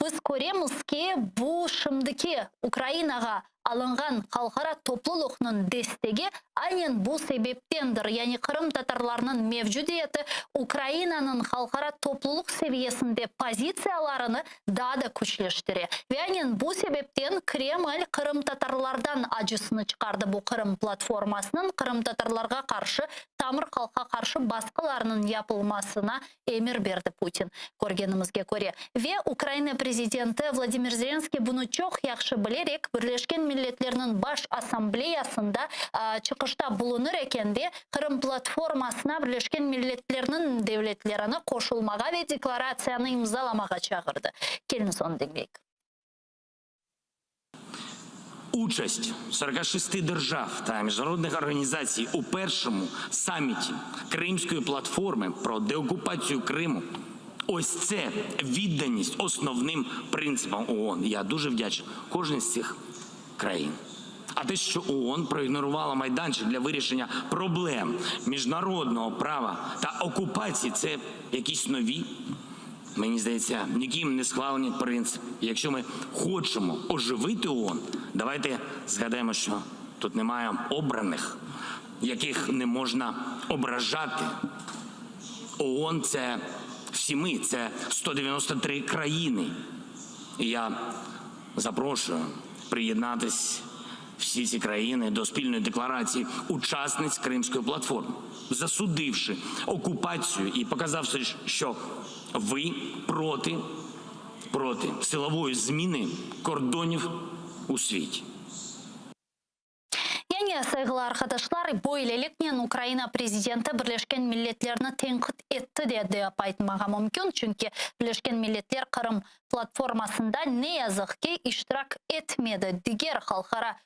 biz göremiz ki bu şimdiki Ukraynaga alıngan halkara topluluğunun desteği aynen bu sebeptendir. Yani Kırım Tatarlarının mevcudiyeti Ukrayna'nın halkara topluluk seviyesinde pozisyonlarını daha da güçleştiriyor. Ve aynen bu sebepten Kreml Kırım Tatarlardan acısını çıkardı bu Kırım platformasının. Kırım Tatarlarga karşı, Tamır halka karşı baskılarının yapılmasına emir verdi Putin. Görgenimizge göre. Ve Ukrayna prezidenti Vladimir Zelenskiy bunu çok yaxşı bilerek Birleşken Milletler'in baş asambleyasında çıkışta bulunur eken de Kırım platformasına Birleşken Milletler'in devletlerine koşulmağa ve deklarasyonu imzalamağa çağırdı. Келіңіз onu dinleyik. Участь 46 держав та міжнародних організацій у першому саміті Кримської платформи про деокупацію Криму – ось це відданість основним принципам ООН. Я дуже вдячний кожній з цих країн. А те, що ООН проігнорувала майданчик для вирішення проблем міжнародного права та окупації – це якісь нові, мені здається, ніким не схвалені принципи. Якщо ми хочемо оживити ООН, давайте згадаємо, що тут немає обраних, яких не можна ображати. ООН – це всі ми, це 193 країни. І я запрошую приєднатись всі ці країни до спільної декларації учасниць Кримської платформи, засудивши окупацію і показавши, що ви проти силової зміни кордонів у світі. Saygılı arkadaşlar, bu ilelikten Ukrayna prezidenti Birleşken Milletler'ini tenkit etti de aytmağa mümkün. Çünkü Birleşken Milletler Kırım platformasında ne yazık ki iştirak etmedi. Diğer halkara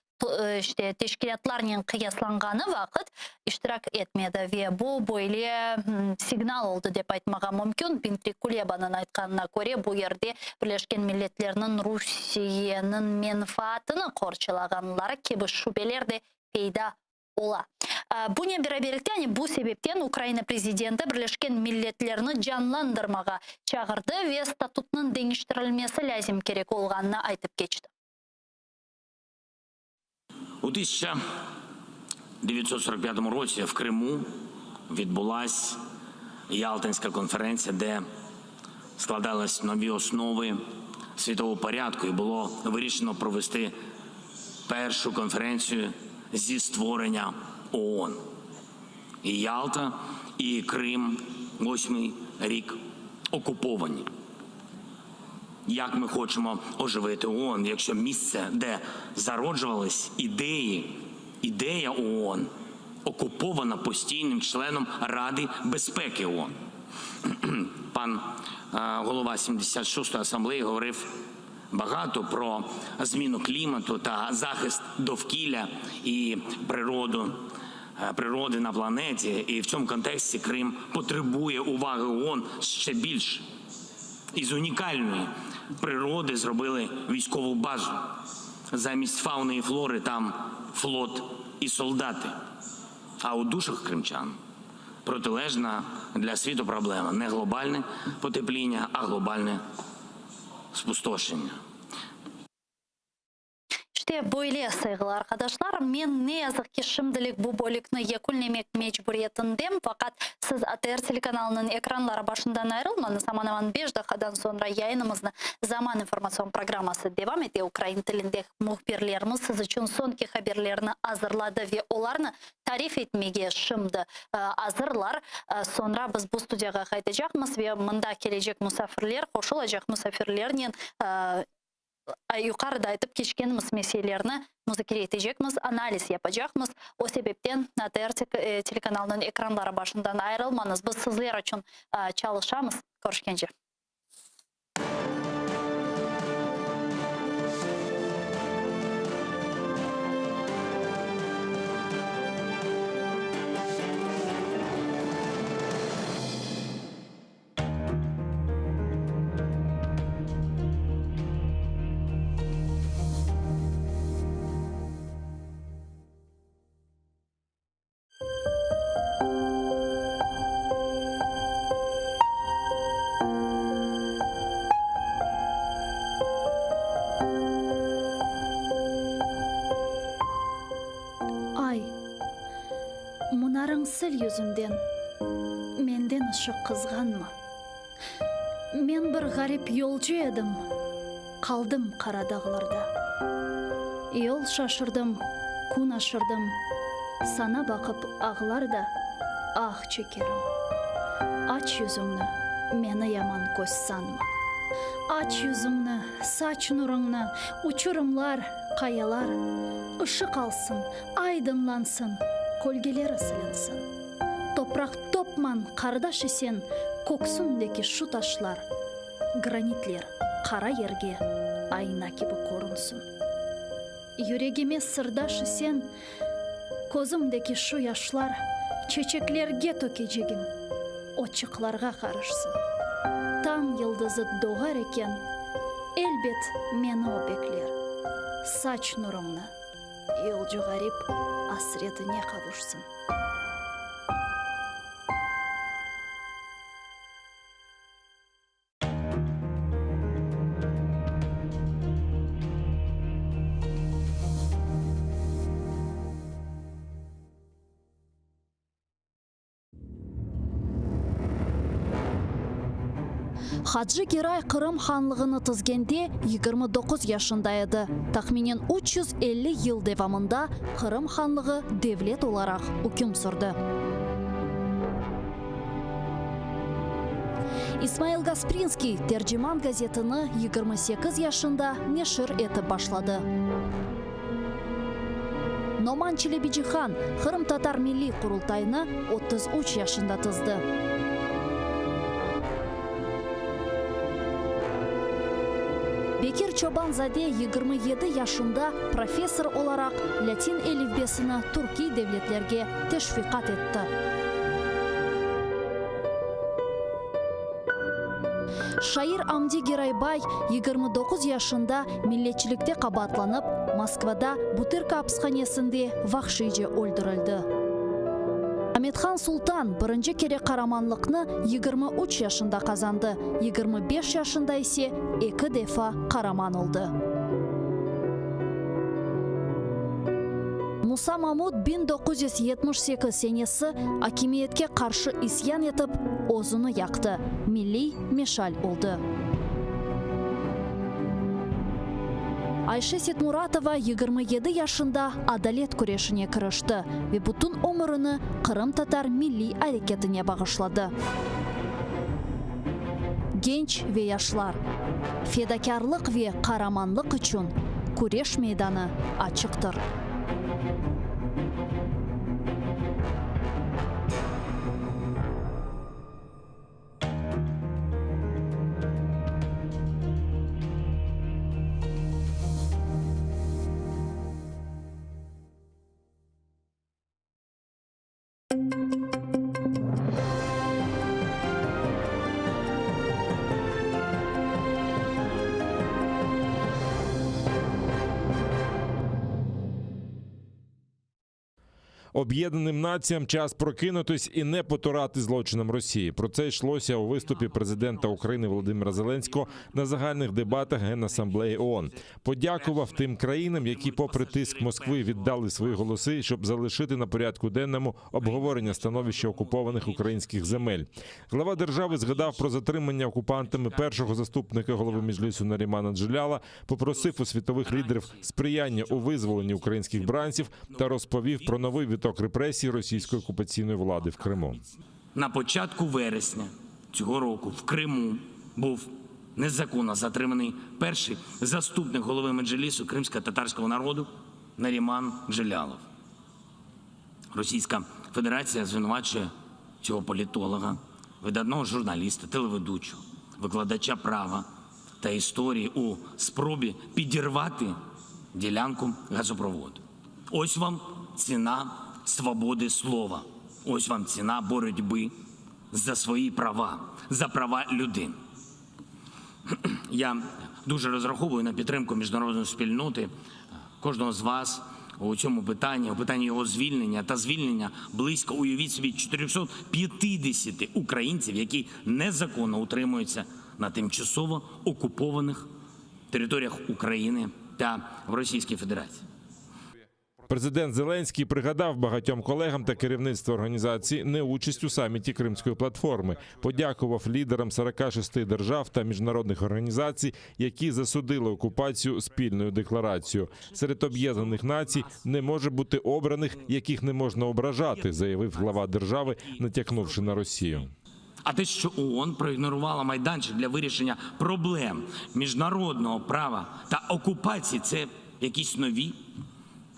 teşkilatlarla kıyaslanğanı vakit iştirak etmedi ve bu böyle signal oldu de aytmağa mümkün. Dmitri Kuleba'nın aytkanına göre bu yerde Birleşken Milletler'in Rusiyanın menfaatını korçalağanlara gibi şüpheler de peyda ola. Buna beraberlikte bu sebepten Ukrayna prezidenti Birleşken Milletler'ini canlandırmağa çağırdı ve statutunun değiştirilmesi lazım gerek olğanını aytıp geçti. У 1945 році в Криму відбулась Ялтинська конференція, де складались нові основи світового порядку і було вирішено провести першу конференцію зі створення ООН. І Ялта, і Крим 8-й рік окуповані. Як ми хочемо оживити ООН, якщо місце, де зароджувались ідея ООН, окупована постійним членом Ради безпеки ООН. Пан голова 76-ї асамблеї говорив багато про зміну клімату та захист довкілля і природи на планеті. І в цьому контексті Крим потребує уваги ООН ще більше. Із унікальної природи зробили військову базу. Замість фауни і флори там флот і солдати. А у душах кримчан протилежна для світу проблема. Не глобальне потепління, а глобальне спустошення. İşte böyle saygılı arkadaşlar. Men ne yazık ki şimdilik bu bölükni yekunlemek mecburiyetindeyim. Fakat siz ATR telekanalının ekranları başından ayrılmanız. Aman aman 5 dakikadan sonra yayınımızın Zaman informasyon programması devam ediyor. Ukrayna tilindeki muhbirlerimiz siz için sonki haberlerini hazırladı ve onlarını tarif etmeye şimdi hazırlar. Sonra biz bu studiyaga qaytacakmız ve mında gelecek misafirler, koşulacak misafirlerinin yukarıda aytıp geçkenimiz meselelerini müzakere edecekmiz, analiz yapacakmız. O sebepten ATR telekanalının ekranları başından ayrılmanız. Biz sizler için çalışamız. Görüşkence. yüzünden menden ışık kızganma. Men bir garip yolcu edim, kaldım kara dağlarda. Yol şaşırdım, kun aşırdım, sana bakıp ağlar da ah çekerim. Aç yüzünü, meni yaman göz sanma. Aç yüzünü, saç nurunu, uçurumlar, kayalar, ışık alsın, aydınlansın, kölgeler silinsin. Toprak topman kardeşi sen, koksundaki şu taşlar, granitler, kara yerge ayna gibi korunsun. Yüreğime sırdaşı sen, kozumdaki şu yaşlar, çiçeklerge tökeceğim, oçıklarga karışsın. Tan yıldızı doğar eken, elbet meni o bekler. Saç nurumla, yolcu garip hasretine kavuşsun. Hacı Giray Kırım Hanlığını tizgende 29 yaşındaydı. Tahminen 350 yıl devamında Kırım Hanlığı devlet olarak hüküm sürdü. İsmail Gasprinski Tercüman gazetini 28 yaşında neşir etip başladı. Noman Çelebici-хан Kırım Tatar Milli Kurultayını 33 yaşında tizdi. Bekir Çobanzade 27 yaşında profesör olarak Latin elifbesini Türkiye devletlerge teşvikat etti. Şair Amdi Giraybay 29 yaşında milletçilikte kabatlanıp Moskvada Butyrka hapishanesinde vahşice öldürüldü. Ahmetxan Sultan birinci kere karamanlıkını 23 yaşında kazandı. 25 yaşında ise 2 defa karaman oldu. Musa Mahmud 1978 senesi hakimiyetke karşı isyan etip ozunu yaktı. Milli meşal oldu. Ayşe Setmuratova 27 yaşında adalet kureşine kırıştı ve bütün ömrünü Kırım Tatar Milli Hareketine bağışladı. Genç ve yaşlar, fedakarlık ve kahramanlık için kureş meydanı açıktır. Об'єднаним націям час прокинутись і не потурати злочинам Росії. Про це йшлося у виступі президента України Володимира Зеленського на загальних дебатах Генасамблеї ООН. Подякував тим країнам, які попри тиск Москви віддали свої голоси, щоб залишити на порядку денному обговорення становища окупованих українських земель. Глава держави згадав про затримання окупантами першого заступника голови Меджлісу Нарімана Джеляла, попросив у світових лідерів сприяння у визволенні українських бранців та розповів про новий виток репресій російської окупаційної влади в Криму. На початку вересня цього року в Криму був незаконно затриманий перший заступник голови Меджлісу кримсько-татарського народу Наріман Джелялов. Російська Федерація звинувачує цього політолога, видатного журналіста, телеведучого, викладача права та історії у спробі підірвати ділянку газопроводу. Ось вам ціна свободи слова. Ось вам ціна боротьби за свої права, за права людини. Я дуже розраховую на підтримку міжнародної спільноти, кожного з вас у цьому питанні, у питанні його звільнення та звільнення близько, уявіть собі, 450 українців, які незаконно утримуються на тимчасово окупованих територіях України та в Російській Федерації. Президент Зеленський пригадав багатьом колегам та керівництву організації неучасть у саміті Кримської платформи. Подякував лідерам 46 держав та міжнародних організацій, які засудили окупацію спільною декларацією. Серед Об'єднаних Націй не може бути обраних, яких не можна ображати, заявив глава держави, натякнувши на Росію. А те, що ООН проігнорувала майданчик для вирішення проблем міжнародного права та окупації, це якісь нові,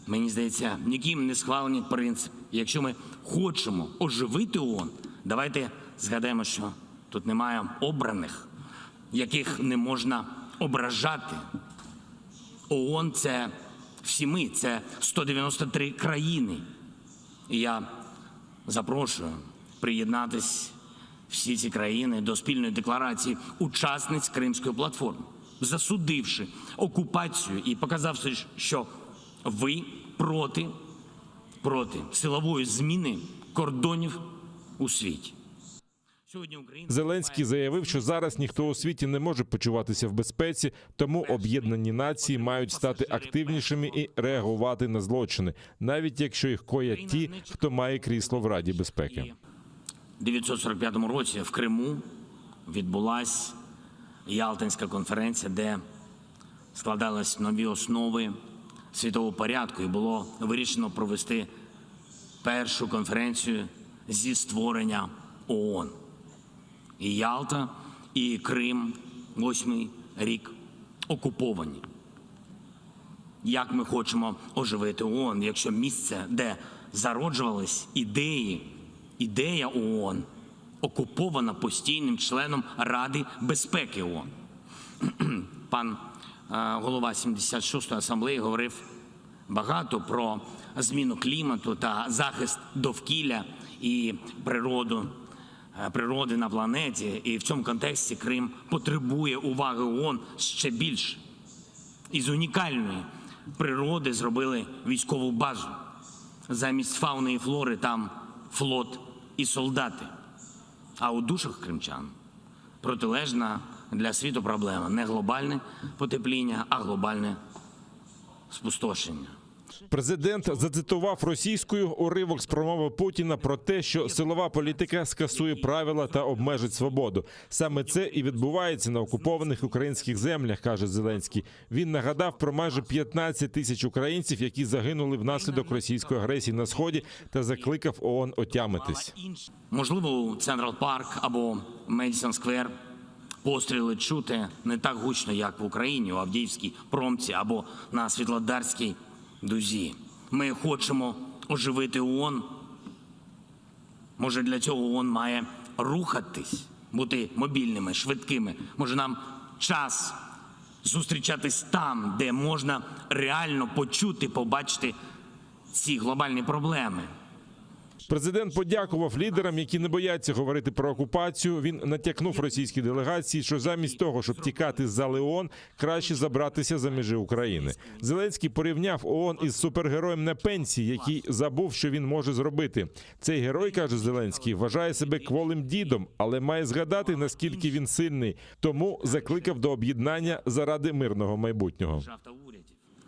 мені здається, ніким не схвалені принципи. Якщо ми хочемо оживити ООН, давайте згадаємо, що тут немає обраних, яких не можна ображати. ООН – це всі ми, це 193 країни. І я запрошую приєднатись всі ці країни до спільної декларації учасниць Кримської платформи, засудивши окупацію і показавши, що ви проти силової зміни кордонів у світі. Зеленський заявив, що зараз ніхто у світі не може почуватися в безпеці, тому Об'єднані Нації мають стати активнішими і реагувати на злочини, навіть якщо їх коять ті, хто має крісло в Раді безпеки. У 1945 році в Криму відбулася Ялтинська конференція, де складались нові основи світового порядку, і було вирішено провести першу конференцію зі створення ООН. І Ялта, і Крим 8-й рік окуповані. Як ми хочемо оживити ООН, якщо місце, де зароджувались ідея ООН, окупована постійним членом Ради безпеки ООН. Пан голова 76-ї асамблеї говорив багато про зміну клімату та захист довкілля і природи на планеті. І в цьому контексті Крим потребує уваги ООН ще більше. Із унікальної природи зробили військову базу. Замість фауни і флори там флот і солдати. А у душах кримчан протилежна для світу проблема. Не глобальне потепління, а глобальне спустошення. Президент зацитував російською уривок з промови Путіна про те, що силова політика скасує правила та обмежить свободу. Саме це і відбувається на окупованих українських землях, каже Зеленський. Він нагадав про майже 15 тисяч українців, які загинули внаслідок російської агресії на Сході, та закликав ООН отямитись. Можливо, у Централ Парк або Медісон Сквер постріли чути не так гучно, як в Україні, у Авдіївській промці або на Світлодарській Дузі. Ми хочемо оживити ООН. Може, для цього ООН має рухатись, бути мобільними, швидкими. Може, нам час зустрічатись там, де можна реально почути, побачити ці глобальні проблеми. Президент подякував лідерам, які не бояться говорити про окупацію. Він натякнув російській делегації, що замість того, щоб тікати з зали ООН, краще забратися за межі України. Зеленський порівняв ООН із супергероєм на пенсії, який забув, що він може зробити. Цей герой, каже Зеленський, вважає себе кволим дідом, але має згадати, наскільки він сильний. Тому закликав до об'єднання заради мирного майбутнього.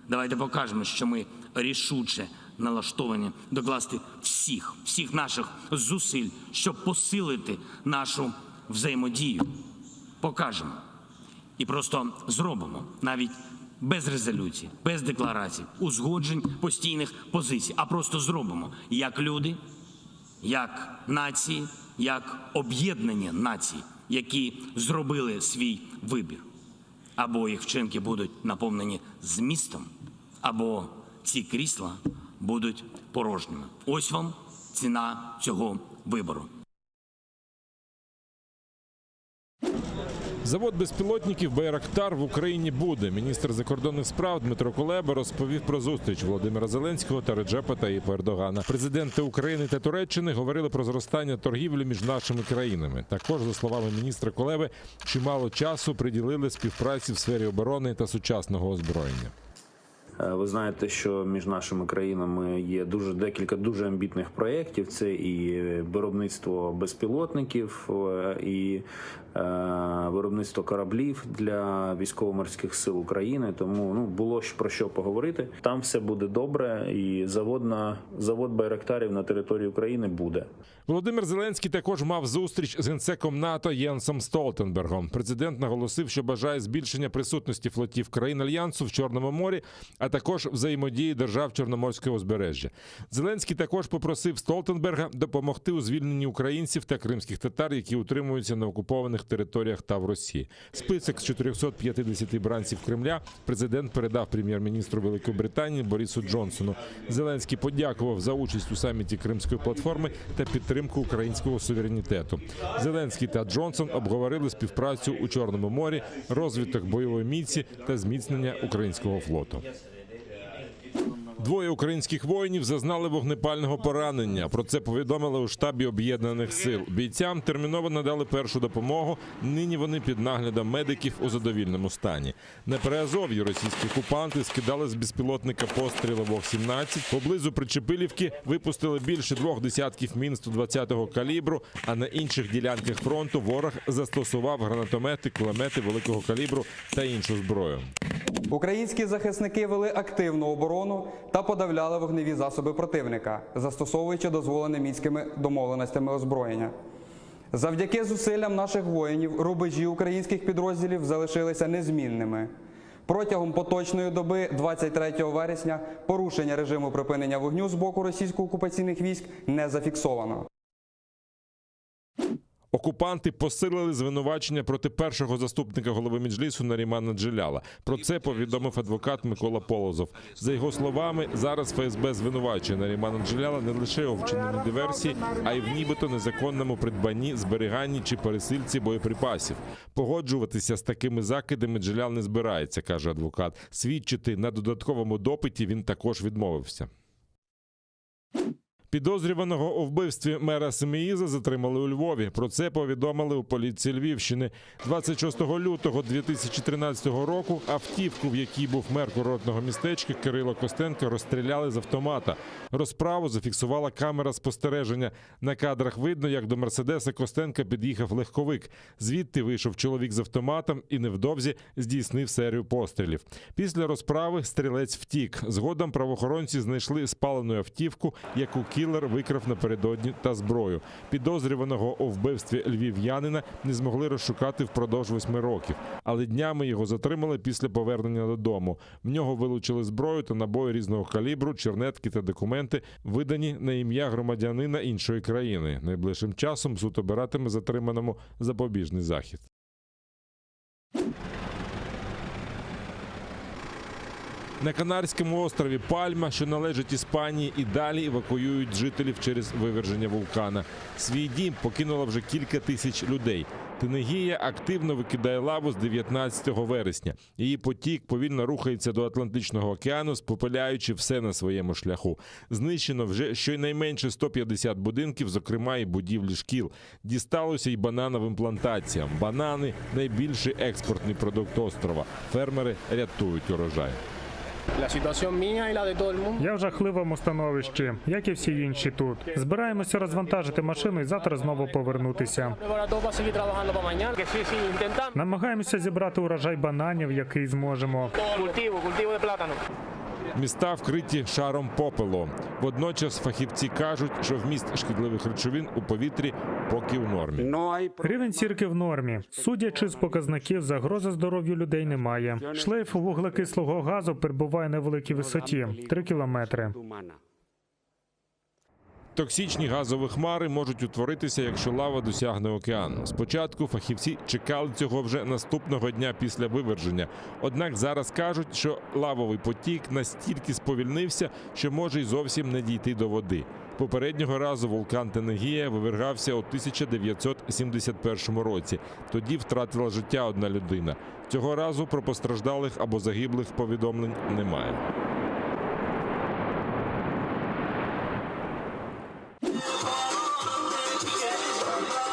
Давайте покажемо, що ми рішуче налаштовані докласти всіх наших зусиль, щоб посилити нашу взаємодію. Покажемо. І просто зробимо, навіть без резолюцій, без декларацій, узгоджень, постійних позицій, а просто зробимо, як люди, як нації, як об'єднані нації, які зробили свій вибір. Або їх вчинки будуть наповнені змістом, або ці крісла будуть порожніми. Ось вам ціна цього вибору. Завод безпілотників «Байрактар» в Україні буде. Міністр закордонних справ Дмитро Кулеба розповів про зустріч Володимира Зеленського та Реджепа Таїпа Ердогана. Президенти України та Туреччини говорили про зростання торгівлі між нашими країнами. Також, за словами міністра Кулеби, чимало часу приділили співпраці в сфері оборони та сучасного озброєння. Ви знаєте, що між нашими країнами є декілька дуже амбітних проєктів. Це і виробництво безпілотників, і виробництво кораблів для військово-морських сил України. Тому було про що поговорити. Там все буде добре, і завод Байрактарів на території України буде. Володимир Зеленський також мав зустріч з генсеком НАТО Єнсом Столтенбергом. Президент наголосив, що бажає збільшення присутності флотів країн Альянсу в Чорному морі, а також взаємодії держав Чорноморського узбережжя. Зеленський також попросив Столтенберга допомогти у звільненні українців та кримських татар, які утримуються на окупованих територіях та в Росії. Список з 450 бранців Кремля президент передав прем'єр-міністру Великої Британії Борису Джонсону. Зеленський подякував за участь у саміті Кримської платформи та підтримку українського суверенітету. Зеленський та Джонсон обговорили співпрацю у Чорному морі, розвиток бойової міці та зміцнення українського флоту. Двоє українських воїнів зазнали вогнепального поранення. Про це повідомили у штабі Об'єднаних сил. Бійцям терміново надали першу допомогу. Нині вони під наглядом медиків у задовільному стані. На Приазов'ї російські окупанти скидали з безпілотника постріли ВОГ-17. Поблизу Причепилівки випустили більше 2 десятків мін 120-го калібру, а на інших ділянках фронту ворог застосував гранатомети, кулемети великого калібру та іншу зброю. Українські захисники вели активну оборону та подавляли вогневі засоби противника, застосовуючи дозволене мінськими домовленостями озброєння. Завдяки зусиллям наших воїнів рубежі українських підрозділів залишилися незмінними. Протягом поточної доби 23 вересня порушення режиму припинення вогню з боку російсько-окупаційних військ не зафіксовано. Окупанти посилили звинувачення проти першого заступника голови Меджлісу Нарімана Джеляла. Про це повідомив адвокат Микола Полозов. За його словами, зараз ФСБ звинувачує Нарімана Джеляла не лише у вчиненні диверсії, а й в нібито незаконному придбанні, зберіганні чи пересильці боєприпасів. Погоджуватися з такими закидами Джелял не збирається, каже адвокат. Свідчити на додатковому допиті він також відмовився. Підозрюваного у вбивстві мера Семеїза затримали у Львові. Про це повідомили у поліції Львівщини. 26 лютого 2013 року автівку, в якій був мер курортного містечка Кирило Костенко, розстріляли з автомата. Розправу зафіксувала камера спостереження. На кадрах видно, як до Мерседеса Костенка під'їхав легковик. Звідти вийшов чоловік з автоматом і невдовзі здійснив серію пострілів. Після розправи стрілець втік. Згодом правоохоронці знайшли спалену автівку, яку кілер викрав напередодні, та зброю. Підозрюваного у вбивстві львів'янина не змогли розшукати впродовж 8 років. Але днями його затримали після повернення додому. В нього вилучили зброю та набої різного калібру, чернетки та документи, видані на ім'я громадянина іншої країни. Найближчим часом суд обиратиме затриманому запобіжний захід. На Канарському острові Пальма, що належить Іспанії, і далі евакуюють жителів через виверження вулкана. Свій дім покинуло вже кілька тисяч людей. Тенегія активно викидає лаву з 19 вересня. Її потік повільно рухається до Атлантичного океану, спопиляючи все на своєму шляху. Знищено вже щонайменше 150 будинків, зокрема і будівлі шкіл. Дісталося й банановим плантаціям. Банани – найбільший експортний продукт острова. Фермери рятують урожай. Я в жахливому становищі, як і всі інші тут. Збираємося розвантажити машину і завтра знову повернутися. Намагаємося зібрати урожай бананів, який зможемо. Міста вкриті шаром попелу. Водночас фахівці кажуть, що вміст шкідливих речовин у повітрі поки в нормі. Рівень сірки в нормі. Судячи з показників, загрози здоров'ю людей немає. Шлейф вуглекислого газу перебуває на великій висоті – 3 кілометри. Токсичні газові хмари можуть утворитися, якщо лава досягне океану. Спочатку фахівці чекали цього вже наступного дня після виверження. Однак зараз кажуть, що лавовий потік настільки сповільнився, що може й зовсім не дійти до води. Попереднього разу вулкан Тенегія вивергався у 1971 році. Тоді втратила життя одна людина. Цього разу про постраждалих або загиблих повідомлень немає.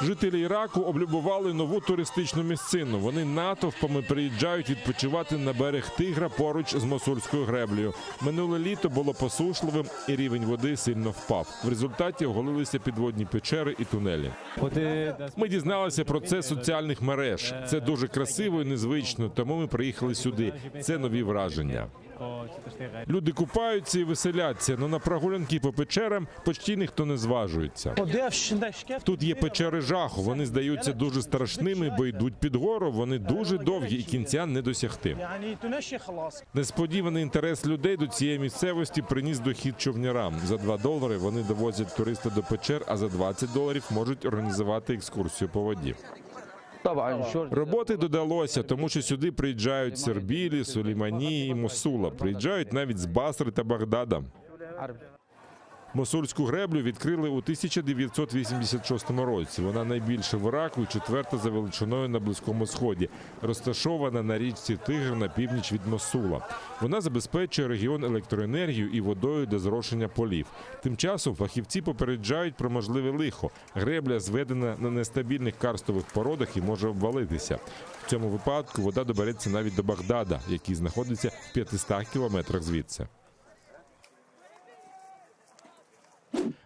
Жителі Іраку облюбували нову туристичну місцину. Вони натовпами приїжджають відпочивати на берег Тигра поруч з Мосульською греблею. Минуле літо було посушливим і рівень води сильно впав. В результаті оголилися підводні печери і тунелі. Ми дізналися про це з соціальних мереж. Це дуже красиво і незвично, тому ми приїхали сюди. Це нові враження. Люди купаються і веселяться, але на прогулянки по печерам почти ніхто не зважується. Тут є печери жаху, вони здаються дуже страшними, бо йдуть під гору, вони дуже довгі і кінця не досягти. Несподіваний інтерес людей до цієї місцевості приніс дохід човнярам. За $2 вони довозять туриста до печер, а за $20 можуть організувати екскурсію по воді. Роботи додалося, тому що сюди приїжджають з Ербілі, Сулейманії і Мосула. Приїжджають навіть з Басри та Багдада. Мосульську греблю відкрили у 1986 році. Вона найбільша в Іраку і четверта за величиною на Близькому Сході. Розташована на річці Тигр на північ від Мосула. Вона забезпечує регіон електроенергією і водою для зрошення полів. Тим часом фахівці попереджають про можливе лихо. Гребля зведена на нестабільних карстових породах і може обвалитися. В цьому випадку вода добереться навіть до Багдада, який знаходиться в 500 кілометрах звідси.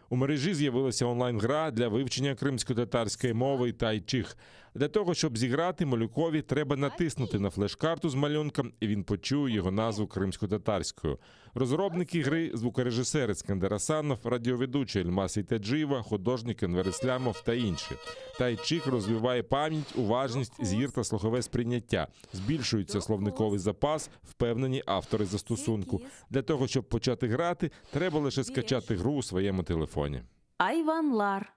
У мережі з'явилася онлайн-гра для вивчення кримсько-татарської мови тайчих. Для того, щоб зіграти малюкові, треба натиснути на флеш-карту з малюнком, і він почує його назву кримсько-татарською. Розробники гри – звукорежисер Іскандер Асанов, радіоведучий Ельмас Ітаджиєва, художник Енвер Іслямов та інші. Тайчих розвиває пам'ять, уважність, зір та слухове сприйняття. Збільшується словниковий запас, впевнені автори застосунку. Для того, щоб почати грати, треба лише скачати гру у своєму телефоні. Айванлар.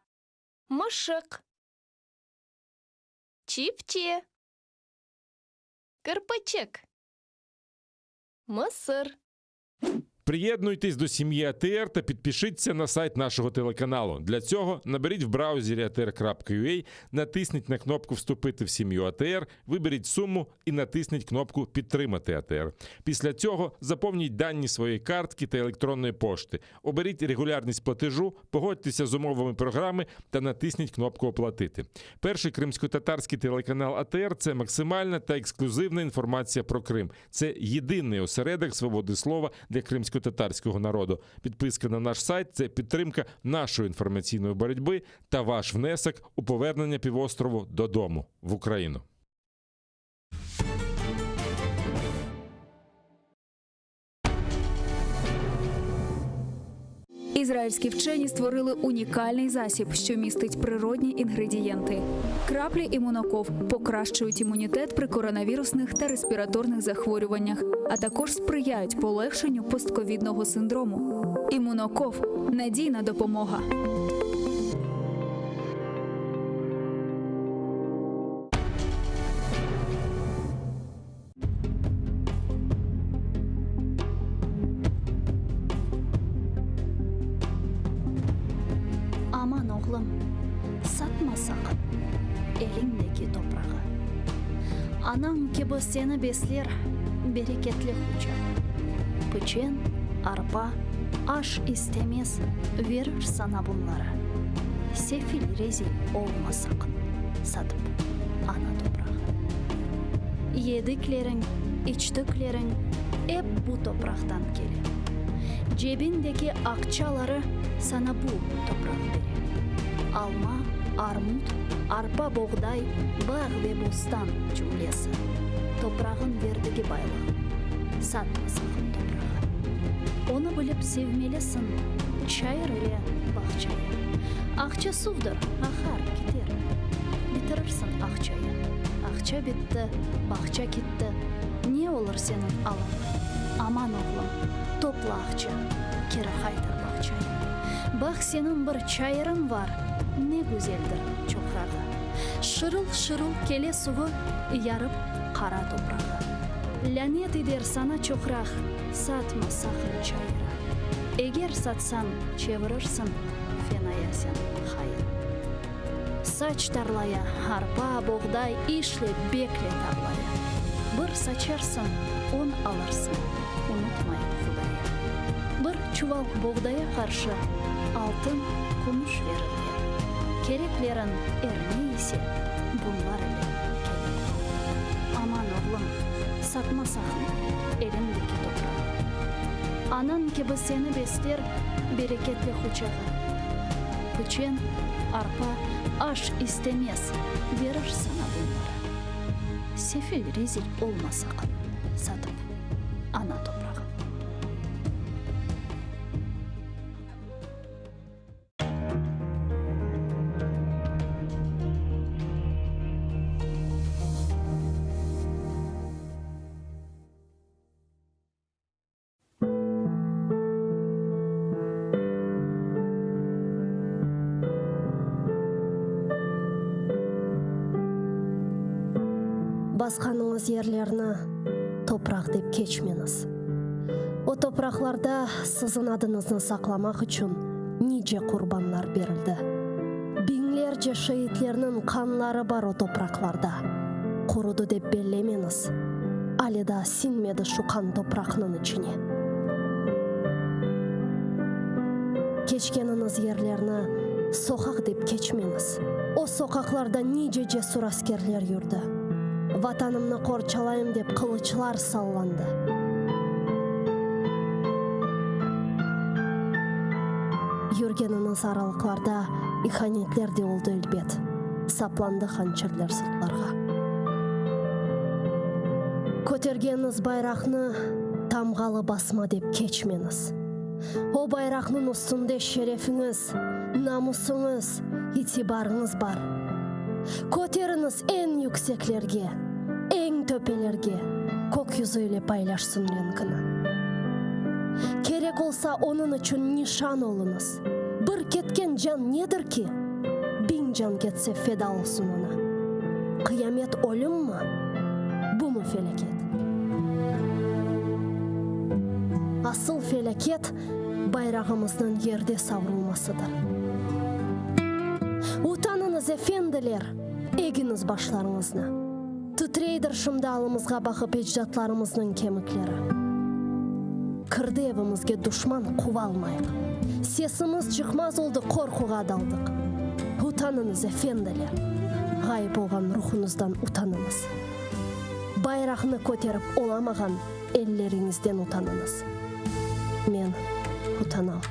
Мышек. Чипче. Кирпичик. Мисир. Приєднуйтесь до сім'ї АТР та підпишіться на сайт нашого телеканалу. Для цього наберіть в браузері atr.ua, натисніть на кнопку «Вступити в сім'ю АТР», виберіть суму і натисніть кнопку «Підтримати АТР». Після цього заповніть дані своєї картки та електронної пошти. Оберіть регулярність платежу, погодьтеся з умовами програми та натисніть кнопку «Оплатити». Перший кримсько-татарський телеканал АТР – це максимальна та ексклюзивна інформація про Крим. Це єдиний осередок свободи слова для кримського татарського народу. Підписка на наш сайт – це підтримка нашої інформаційної боротьби та ваш внесок у повернення півострову додому, в Україну. Ізраїльські вчені створили унікальний засіб, що містить природні інгредієнти. Краплі імуноков покращують імунітет при коронавірусних та респіраторних захворюваннях, а також сприяють полегшенню постковідного синдрому. Імуноков – надійна допомога. Aman oğlum, satma sakın elindeki toprağı. Anan gibi seni besler bereketli kucak. Pıçın, arpa, aş istemez, verir sana bunları. Sefil rezil olma sakın, satıp ana toprağı. Yediklerin, içtiklerin hep bu topraktan gelir. Cebindeki akçaları sana bu toprak verir. Alma, armut, arpa, buğday, bağ ve bostan cümlesi. Toprağın verdiği baylık. Satma sakın toprağı. Onu bilip sevmelisin. Çayır ile bahçayı. Akça sudur, akar gider. Bitirirsin akçayı. Akça bitti, bahçe gitti. Ne olur senin alın? Aman oğlum, topla akça. Kere kaydır bahçayı. Bak senin bir çayırın var. Ne güzeldir çoprağı. Şırıl şırıl kele suyu yarıp kara toprağı. Lanet eder sana çoprak. Satma sakın çayıra. Eğer satsan çevirirsin fenaya sen hayır. Saç tarlaya harpa, buğday işle bekle tarlaya. Bir saçarsın, un alırsın. Unutmayın Hudaya. Bir çuval buğdaya karşı altın, kumuş verirler. Кереклерін әріне есе бұлар әлі келеді. Аман оғлым, сатмасақын еліндегі топырағы. Анан кебі сені бестер берекетлі хучағы. Пүчен, арпа, аш істемес, верір сана бұлары. Сефил резил олмасақын сатып ана топырағы. Басқаныңыз ерлеріні топырақ деп кечмеңіз. О топырақларда сіздің адыңызды сақламақ үшін ниже құрбанлар берілді. Бинглерже шейітлерінің қанлары бар о топырақларда. Құруды деп беллемеңіз. Алида синмеді шуқан топырақның ішіне. Кечкеніңіз ерлеріні соқақ деп кечмеңіз. О соқақларда ниже жесур аскерлер жүрді. Ватанымны қорчалайым деп қылычлар салланды. Юргеніңіз аралықларда иханетлер де олды әлбет. Сапланды ханчерлер сыртларға. Көтергеніңіз байрақны тамғалы басма деп кечмеңіз. О байрақның үстінде шерефіңіз, намысыңыз, итибарыңыз бар. Көтеріңіз ең yüksеклерге, ең төпелерге, көк yüzüyle paylaşsın ренкіні. Керек олса оның үшін нишан олыңыз. Бір кеткен жан недір ки? 1000 жан кетсе феда олсын ona. Қиямет өлім ма? Бұ му фелекет? Асыл фелекет байрағымыздың ерде саврылмасыdır. Утаныңыз эфенділер, егіңіз башларыңызны. Тутрейдір шымдалымызға бақып еждатларымыздың кеміклері. Кірді евімізге дұшман қуа алмайық. Сесіміз жықмаз олды қорқуға далдық. Утаныңыз эфенділер, ғайып болған рухыңыздан утаныңыз. Байрағыны көтеріп оламаған еллеріңізден утаныңыз. Мен утанам.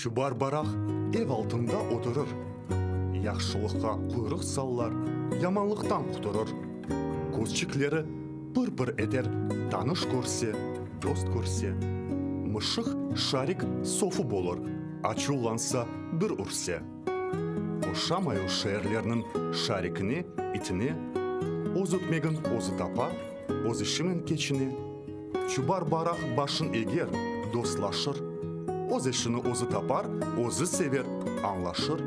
Чубар барақ ев алтында отырыр. Яқшылыққа құйрық саллар, яманлықтан құтырыр. Көзчіклері бір-бір етер, таныш көрсе, дост көрсе. Мышық шарик софу болыр, ачуланса бір үрсе. Ошамай шерлерінің шарикіне, итіне, оз өтмеген озы тапа, оз ішімен кечіне. Чубар барақ башын егер, достлашыр. Оз ішіні озы тапар, озы север, аңлашыр.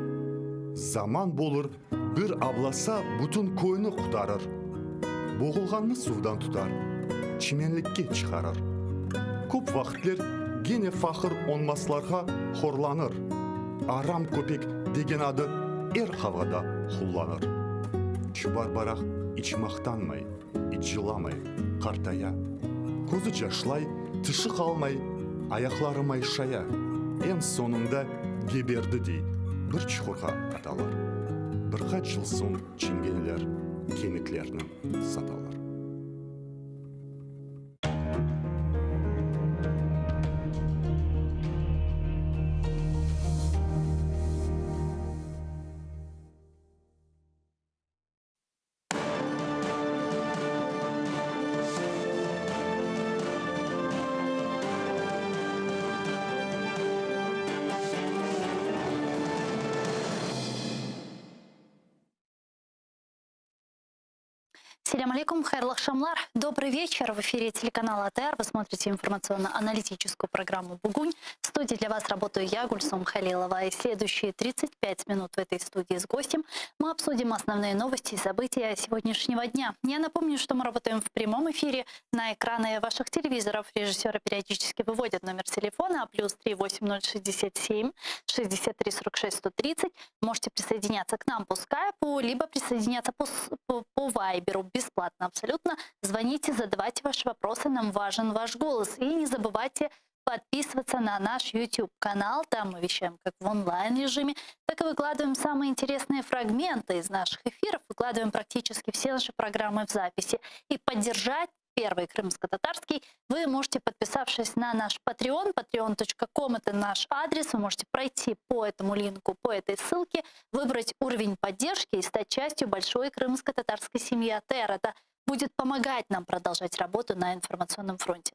Заман болыр, бір абласа бүтін көйні құтарыр. Боғылғанны судан тұтар, чименлікке шығарыр. Көп вақытлер гене фақыр онмасларға хорланыр. Арам көпек деген ады ер қавада құлланыр. Чубар барақ іч мақтанмай, іч жыламай, қартая. Көзі жашлай, тішы қалмай, аяқлары майшая. Ең соңында геберді дей, бір чұқырға аталар. Бірқат жыл соң ченгенлер кеміклерінің саталар. Селям алейкум, хайрлах шамлар. Добрый вечер. В эфире телеканала АТР. Вы смотрите информационно-аналитическую программу «Бугунь». В студии для вас работаю я, Гульсум Халилова. И следующие 35 минут в этой студии с гостем мы обсудим основные новости и события сегодняшнего дня. Я напомню, что мы работаем в прямом эфире. На экраны ваших телевизоров режиссеры периодически выводят номер телефона +3 8067 63 46 130. Можете присоединяться к нам по скайпу, либо присоединяться по вайберу. Бесплатно абсолютно. Звоните, задавайте ваши вопросы, нам важен ваш голос. И не забывайте подписываться на наш YouTube-канал. Там мы вещаем как в онлайн-режиме, так и выкладываем самые интересные фрагменты из наших эфиров, выкладываем практически все наши программы в записи. И поддержать Первый крымско-татарский вы можете, подписавшись на наш Patreon, patreon.com, это наш адрес, вы можете пройти по этому линку, по этой ссылке, выбрать уровень поддержки и стать частью большой крымско-татарской семьи АТР. Это будет помогать нам продолжать работу на информационном фронте.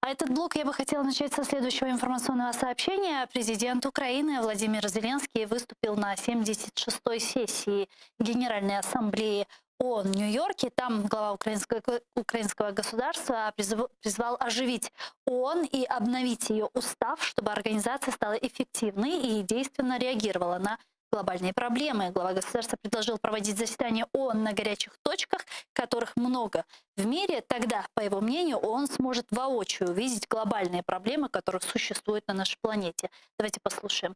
А этот блок я бы хотела начать со следующего информационного сообщения. Президент Украины Владимир Зеленский выступил на 76-й сессии Генеральной Ассамблеи ООН в Нью-Йорке. Там глава украинского государства призвал оживить ООН и обновить ее устав, чтобы организация стала эффективной и действенно реагировала на глобальные проблемы. Глава государства предложил проводить заседания ООН на горячих точках, которых много в мире. Тогда, по его мнению, ООН сможет воочию увидеть глобальные проблемы, которые существуют на нашей планете. Давайте послушаем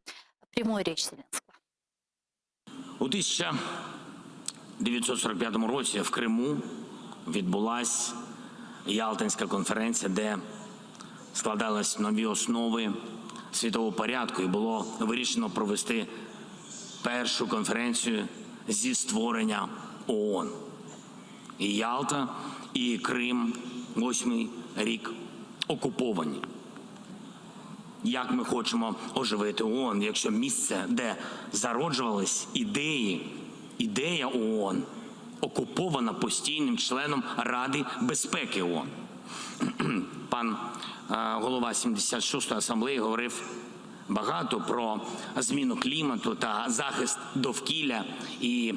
прямую речь Зеленского. У 1945 році в Криму відбулася Ялтинська конференція, де складались нові основи світового порядку і було вирішено провести першу конференцію зі створення ООН. І Ялта, і Крим 8-й рік окуповані. Як ми хочемо оживити ООН, якщо місце, де зароджувались ідея ООН, окупована постійним членом Ради безпеки ООН. Пан голова 76-ї асамблеї говорив багато про зміну клімату та захист довкілля і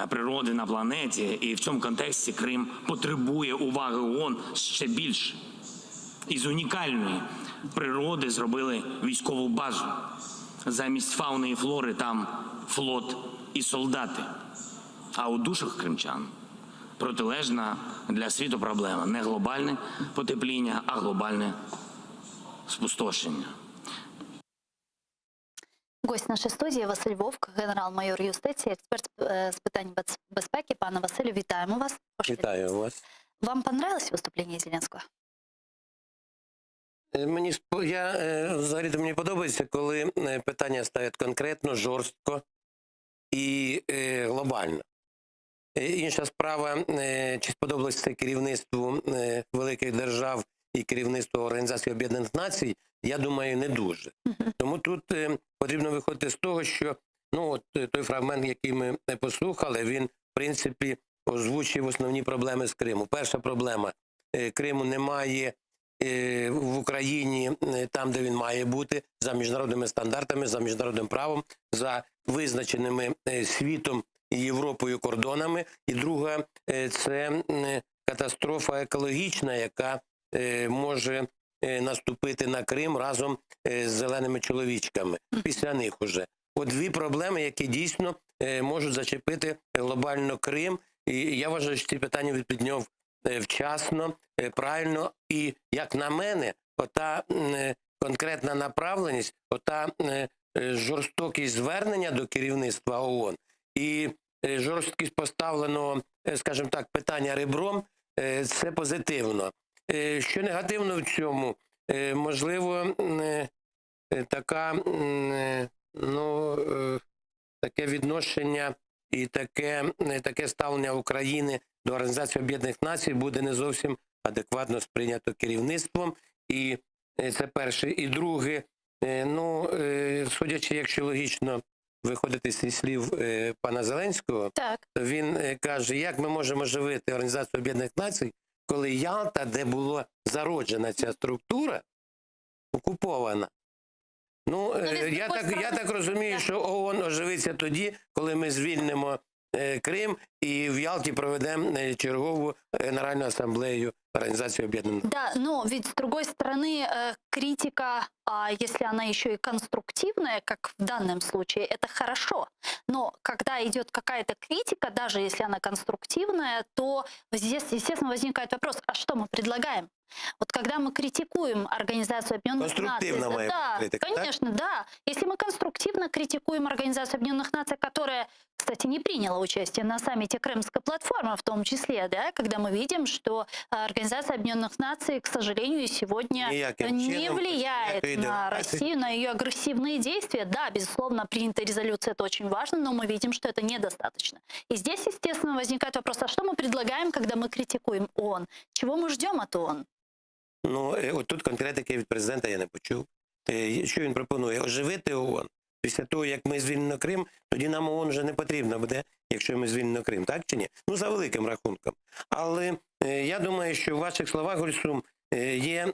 природи на планеті. І в цьому контексті Крим потребує уваги ООН ще більше. Із унікальної природи зробили військову базу. Замість фауни і флори там флот і солдати. А у душах кримчан протилежна для світу проблема. Не глобальне потепління, а глобальне спустошення. Гость нашей студії Василь Вовк, генерал-майор юстиції, експерт з питань безпеки. Пане Василю, вітаємо вас. Вітаю вас. Вам понравилось выступление Зеленского? Взагалі-то мені подобається, коли питання ставлять конкретно, жорстко і глобально. Інша справа, чи сподобалось це керівництву великих держав і керівництву Організації Об'єднаних Націй, я думаю, не дуже. Тому тут потрібно виходити з того, що той фрагмент, який ми послухали, він, в принципі, озвучив основні проблеми з Криму. Перша проблема – Криму немає в Україні там, де він має бути, за міжнародними стандартами, за міжнародним правом, за визначеними світом і Європою кордонами. І друга – це катастрофа екологічна, яка може наступити на Крим разом з зеленими чоловічками. Після них уже. От дві проблеми, які дійсно можуть зачепити глобально Крим. І я вважаю, що ці питання він підняв вчасно, правильно. І, як на мене, ота конкретна направленість, ота жорстокість звернення до керівництва ООН і жорсткість поставленого, скажімо так, питання ребром, це позитивно. Що негативно в цьому? Можливо, таке відношення і таке ставлення України до Організації Об'єднаних Націй буде не зовсім адекватно сприйнято керівництвом. І це перше. І друге, судячи, якщо логічно виходити зі слів пана Зеленського, то він каже, як ми можемо живити Організацію Об'єднаних Націй, коли Ялта, де була зароджена ця структура, окупована. Я так розумію, що ООН оживиться тоді, коли ми звільнимо Крим і в Ялті проведемо чергову Генеральну асамблею Организации Объединенных Наций. Да, но ведь с другой стороны критика, если она еще и конструктивная, как в данном случае, это хорошо. Но когда идет какая-то критика, даже если она конструктивная, то здесь, естественно, возникает вопрос, а что мы предлагаем? Вот когда мы критикуем Организацию Объединенных Наций, Конструктивно моя да, критика, конечно, да. Если мы конструктивно критикуем Организацию Объединенных Наций, которая, кстати, не приняла участие на саммите Крымской платформы, в том числе, да, когда мы видим, что Организация Объединенных Наций, к сожалению, сегодня не влияет на Россию, на ее агрессивные действия. Да, безусловно, принятая резолюция, это очень важно, но мы видим, что это недостаточно. И здесь, естественно, возникает вопрос, а что мы предлагаем, когда мы критикуем ООН? Чего мы ждем от ООН? Ну, от тут конкретики від президента я не почув. Що він пропонує? Оживити ООН. Після того, як ми звільнимо Крим, тоді нам ООН вже не потрібно буде, якщо ми звільнимо Крим, так чи ні? Ну, за великим рахунком. Але я думаю, що в ваших словах, Гульсум, є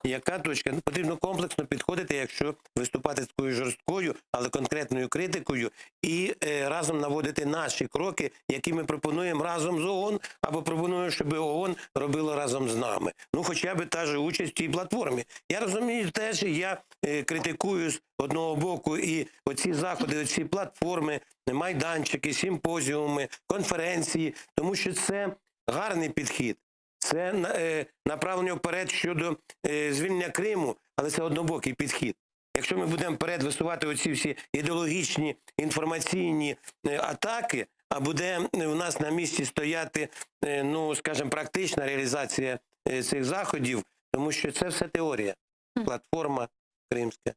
яка точка? Потрібно комплексно підходити, якщо виступати з такою жорсткою, але конкретною критикою, і разом наводити наші кроки, які ми пропонуємо разом з ООН, або пропонуємо, щоб ООН робило разом з нами. Ну, хоча б та ж участь в цій платформі. Я розумію теж, я критикую з одного боку і оці заходи, оці платформи, майданчики, симпозіуми, конференції, тому що це гарний підхід. Це направлення вперед щодо звільнення Криму, але це однобокий підхід. Якщо ми будемо вперед висувати оці всі ідеологічні, інформаційні атаки, а буде в нас на місці стояти, ну, скажімо, практична реалізація цих заходів, тому що це все теорія. Платформа кримська,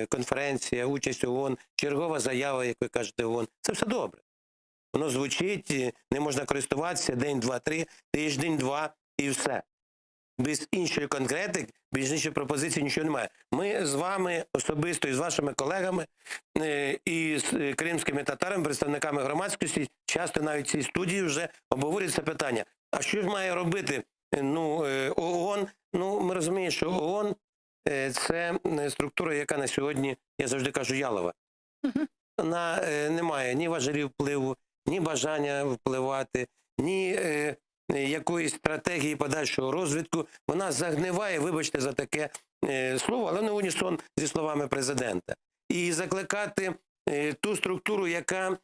конференція, участь ООН, чергова заява, як ви кажете, ООН. Це все добре. Воно звучить, не можна користуватися день, два, три, тиждень, два і все. Без іншої конкретики, без іншої пропозиції нічого немає. Ми з вами особисто і з вашими колегами, і з кримськими татарами, представниками громадськості, часто навіть в цій студії вже обговорюють це питання. А що ж має робити ООН? Ну, ми розуміємо, що ООН – це структура, яка на сьогодні, я завжди кажу, ялова. Вона не має ні важелів впливу, ні бажання впливати, ні якоїсь стратегії подальшого розвитку. Вона загниває, вибачте за таке слово, але не унісон зі словами президента. І закликати ту структуру, яка,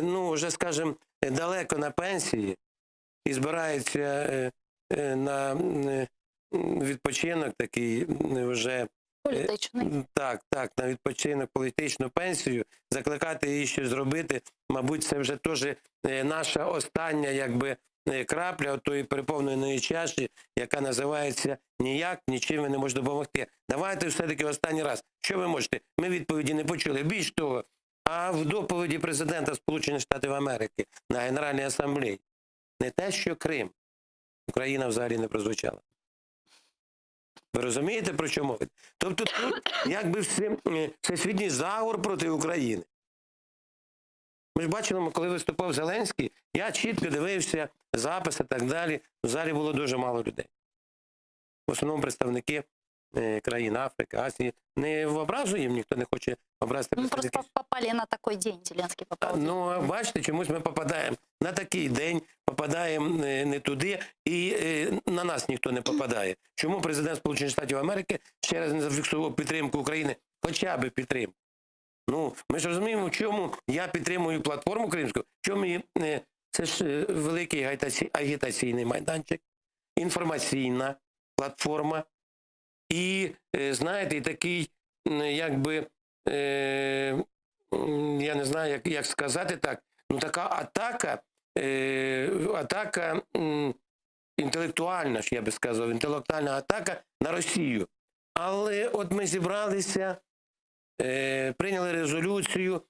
ну, вже, скажімо, далеко на пенсії і збирається на відпочинок такий вже політичний. Так, на відпочинок, політичну пенсію, закликати її щось зробити, мабуть, це вже теж наша остання, якби, крапля отої переповненої чаші, яка називається «ніяк, нічим ви не можете допомогти». Давайте все-таки останній раз. Що ви можете? Ми відповіді не почули. Більш того, а в доповіді президента Сполучених Штатів Америки на Генеральній асамблеї не те, що Крим, Україна взагалі не прозвучала. Ви розумієте, про що мовить? Тобто тут якби всесвітній заговор проти України. Ми ж бачимо, коли виступав Зеленський, я чітко дивився записи і так далі. В залі було дуже мало людей. В основному представники країн Африки, Азії. Не в образу їм, ніхто не хоче образити представників. Просто попали на такий день, Зеленський попав. Ну, бачите, чомусь ми попадаємо на такий день, попадаємо не туди, і на нас ніхто не попадає. Чому президент Сполучених Штатів Америки ще раз не зафіксував підтримку України? Хоча б підтримку. Ну, ми ж розуміємо, в чому я підтримую платформу кримську, в чому це ж великий агітаційний майданчик, інформаційна платформа. І, знаєте, і такий, якби, я не знаю, як сказати так, ну така атака інтелектуальна, я би сказав, інтелектуальна атака на Росію. Але от ми зібралися, прийняли резолюцію,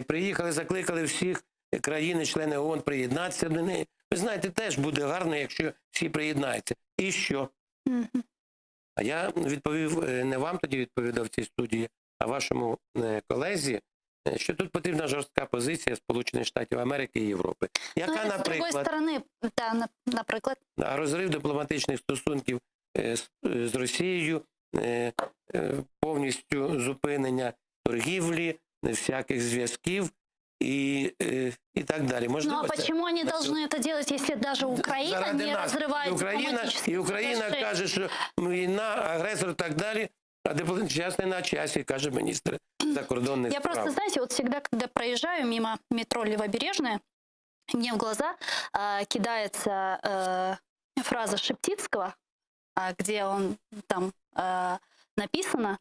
приїхали, закликали всіх країн-члени ООН приєднатися до неї. Ви знаєте, теж буде гарно, якщо всі приєднаються. І що? А я відповів, не вам тоді відповідав в цій студії, а вашому колезі, що тут потрібна жорстка позиція Сполучених Штатів Америки і Європи. Яка, наприклад, розрив дипломатичних стосунків з Росією, повністю зупинення торгівлі, всяких зв'язків і так далі. Ну Можливо, а це- почему они на должны это делать, если даже Украина заради не нас. разрывает І дипломатические Україна отношения? каже, що війна, агресор і так далі, а час не на часі, каже міністр закордонних Я справ. просто, знаете, вот всегда, когда проезжаю мимо метро Левобережное, мне в глаза кидается фраза Шептицкого, где он там написано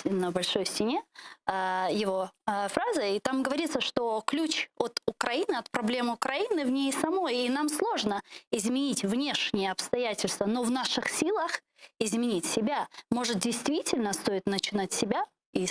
на большой стене его фраза, и там говорится, что ключ от Украины, от проблем Украины в ней самой, и нам сложно изменить внешние обстоятельства, но в наших силах изменить себя. Может, действительно стоит начинать с себя? И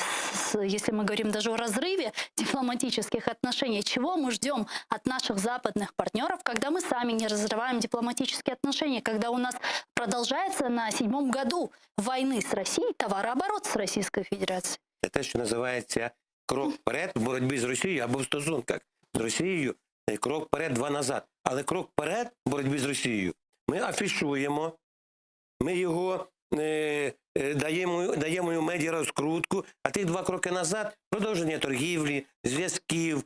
если мы говорим даже о разрыве дипломатических отношений, чего мы ждем от наших западных партнеров, когда мы сами не разрываем дипломатические отношения, когда у нас продолжается на 7-м году войны с Россией товарооборот с Российской Федерацией? Це те, що називається крок вперед в боротьбі з Росією або в стосунках з Росією, крок вперед, два назад. Але крок вперед в боротьбі з Росією ми афішуємо, ми його даємо йому медіарозкрутку, а тих два кроки назад – продовження торгівлі, зв'язків,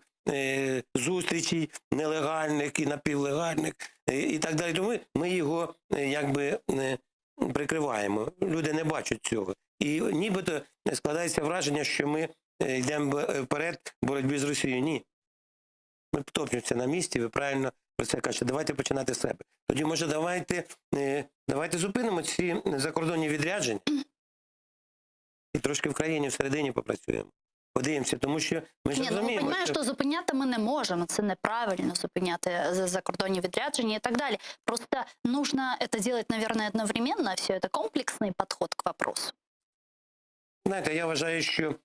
зустрічей нелегальних і напівлегальних і так далі. Тому ми його якби прикриваємо. Люди не бачать цього. І нібито складається враження, що ми йдемо вперед в боротьбі з Росією. Ні. Ми топчемося на місці, ви правильно про це кажете. Давайте починати з себе. Тоді, може, давайте зупинимо ці закордонні відрядження і трошки в країні всередині попрацюємо. Подивимося, тому що ми ж Ні, ну, розуміємо, розумію, що зупиняти ми не можемо, це неправильно зупиняти закордонні відрядження і так далі. Просто нужно это делать, наверное, одновременно, все это комплексный подход к вопросу. знаєте, я вважаю, що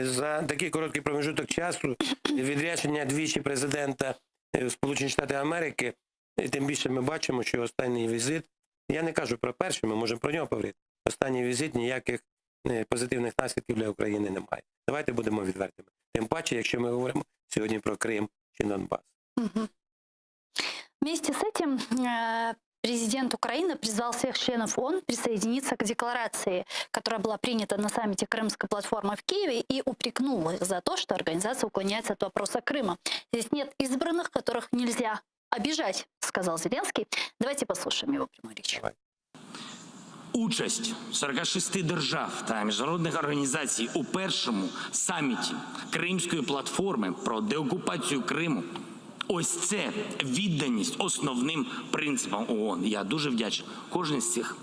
за такий короткий промежуток часу відрядження двічі президента в Сполучені Штати Америки, тим більше ми бачимо, що останній візит, я не кажу про перший, ми можемо про нього поговорити, останній візит ніяких позитивних наслідків для України немає. Давайте будемо відвертими. Тим паче, якщо ми говоримо сьогодні про Крим чи Донбас. Угу. Вместе с этим президент Украины призвал всех членов ООН присоединиться к декларации, которая была принята на саммите Крымской платформы в Киеве, и упрекнул их за то, что организация уклоняется от вопроса Крыма. Здесь нет избранных, которых нельзя обижать, сказал Зеленский. Давайте послушаем его прямую речь. Участь 46 держав та міжнародних організацій у першому саміті Кримської платформи про деокупацію Криму – ось це відданість основним принципам ООН. Я дуже вдячний кожній з цих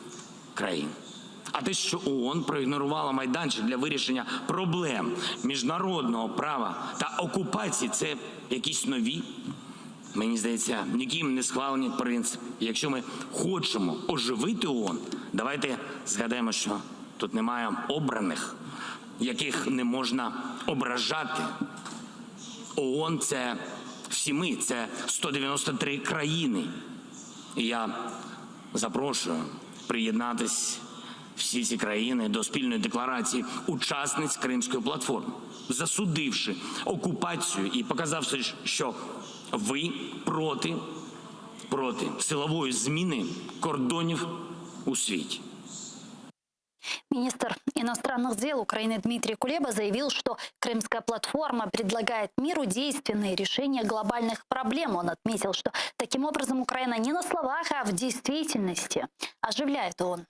країн. А те, що ООН проігнорувала майданчик для вирішення проблем міжнародного права та окупації – це якісь нові, мені здається, ніким не схвалені принципи. Якщо ми хочемо оживити ООН, давайте згадаємо, що тут немає обраних, яких не можна ображати. ООН – це всі ми, це 193 країни. І я запрошую приєднатись всі ці країни до спільної декларації учасниць Кримської платформи, засудивши окупацію і показавши, що ви проти силової зміни кордонів у світі. Министр иностранных дел Украины Дмитрий Кулеба заявил, что Крымская платформа предлагает миру действенные решения глобальных проблем. Он отметил, что таким образом Украина не на словах, а в действительности оживляет ООН.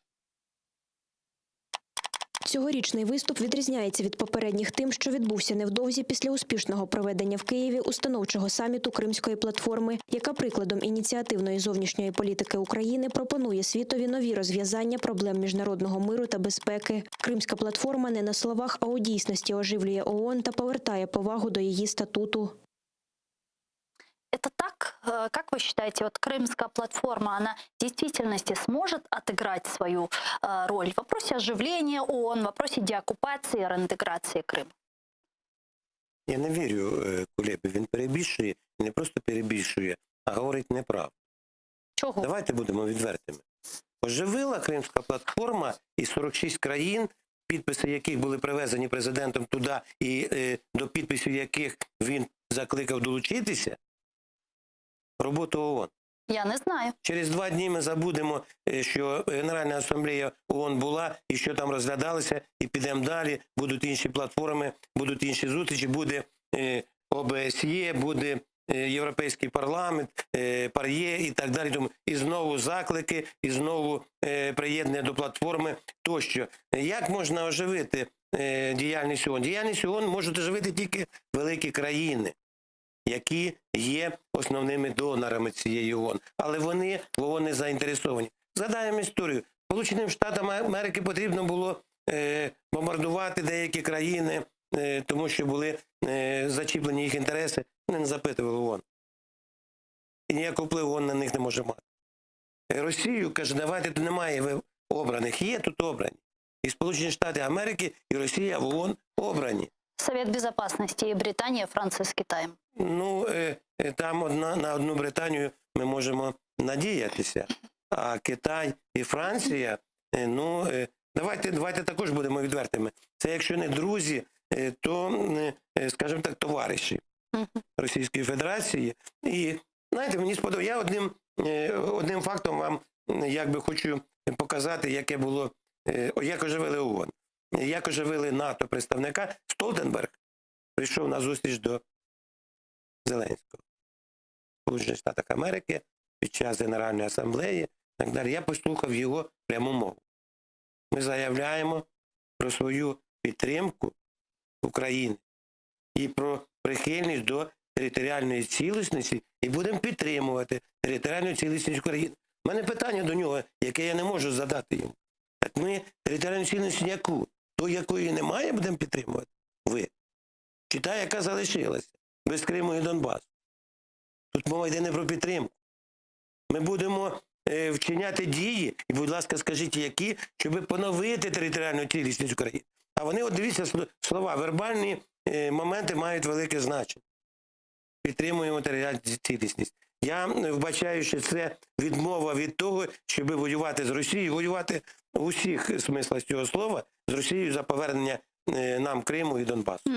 Цьогорічний виступ відрізняється від попередніх тим, що відбувся невдовзі після успішного проведення в Києві установчого саміту Кримської платформи, яка прикладом ініціативної зовнішньої політики України пропонує світові нові розв'язання проблем міжнародного миру та безпеки. Кримська платформа не на словах, а у дійсності оживлює ООН та повертає повагу до її статуту. Это так? Как вы считаете, вот Крымская платформа, она в действительности сможет отыграть свою роль в вопросе оживления ООН, в вопросе деоккупации и реинтеграции Крыма? Я не вірю Кулебі, він перебільшує, не просто перебільшує, а говорить неправду. Чого? Давайте будемо відвертими. Оживила Кримська платформа і 46 країн, підписи яких були привезені президентом туди і до підписів яких він закликав долучитися, роботу ООН. Я не знаю. Через 2 дні ми забудемо, що Генеральна асамблея ООН була і що там розглядалося, і підемо далі, будуть інші платформи, будуть інші зустрічі, буде ОБСЄ, буде Європейський парламент, ПАРЄ і так далі. Тому і знову заклики, і знову приєднання до платформи тощо. Як можна оживити діяльність ООН? Діяльність ООН можуть оживити тільки великі країни, які є основними донорами цієї ООН. Але вони в ООН не заінтересовані. Згадаємо історію. Сполученим Штатам Америки потрібно було бомбардувати деякі країни, тому що були зачіплені їх інтереси. Вони не запитували ООН. І ніякого впливу ООН на них не може мати. Росію каже, давайте, тут немає обраних. Є тут обрані. І Сполучені Штати Америки, і Росія в ООН обрані. Совет Безопасности и Британия, Франция с Китаем. Ну, там на одну Британію ми можемо надіятися. А Китай і Франція, ну, давайте також будемо відвертими. Це якщо не друзі, то, скажімо так, товариші Російської Федерації. І, знаєте, мені сподобається, я одним фактом вам якби хочу показати, яке було, як оживили ООН, як оживили НАТО представника. Столтенберг прийшов на зустріч до Зеленського в Сполучених Штатах Америки під час Генеральної асамблеї. Так далі. Я послухав його пряму мову. Ми заявляємо про свою підтримку України і про прихильність до територіальної цілісності і будемо підтримувати територіальну цілісність України. У мене питання до нього, яке я не можу задати йому. Так ми територіальну цілісність яку? Ту, якої немає, будемо підтримувати? Ви. Чи та, яка залишилася? Без Криму і Донбасу. Тут мова йде не про підтримку. Ми будемо вчиняти дії, і, будь ласка, скажіть, які, щоб поновити територіальну цілісність України. А вони, от дивіться, слова, вербальні моменти мають велике значення. Підтримуємо територіальну цілісність. Я вбачаю, що це відмова від того, щоб воювати з Росією, воювати в усіх смислах цього слова, з Росією за повернення нам Криму и Донбассу.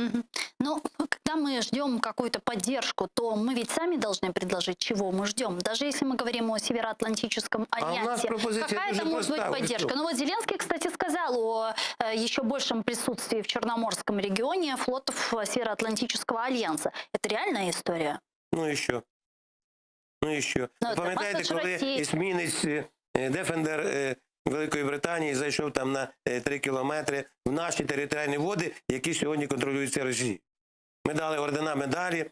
Ну, когда мы ждем какую-то поддержку, то мы ведь сами должны предложить, чего мы ждем. Даже если мы говорим о Североатлантическом альянсе, какая-то может быть поддержка. Ну вот Зеленский, кстати, сказал о еще большем присутствии в Черноморском регионе флотов Североатлантического альянса. Это реальная история? Ну і що? Ну і що? Пам'ятаєте, коли есмінець Дефендер Великої Британії зайшов там на 3 кілометри в наші територіальні води, які сьогодні контролюються Росією. Ми дали ордена медалі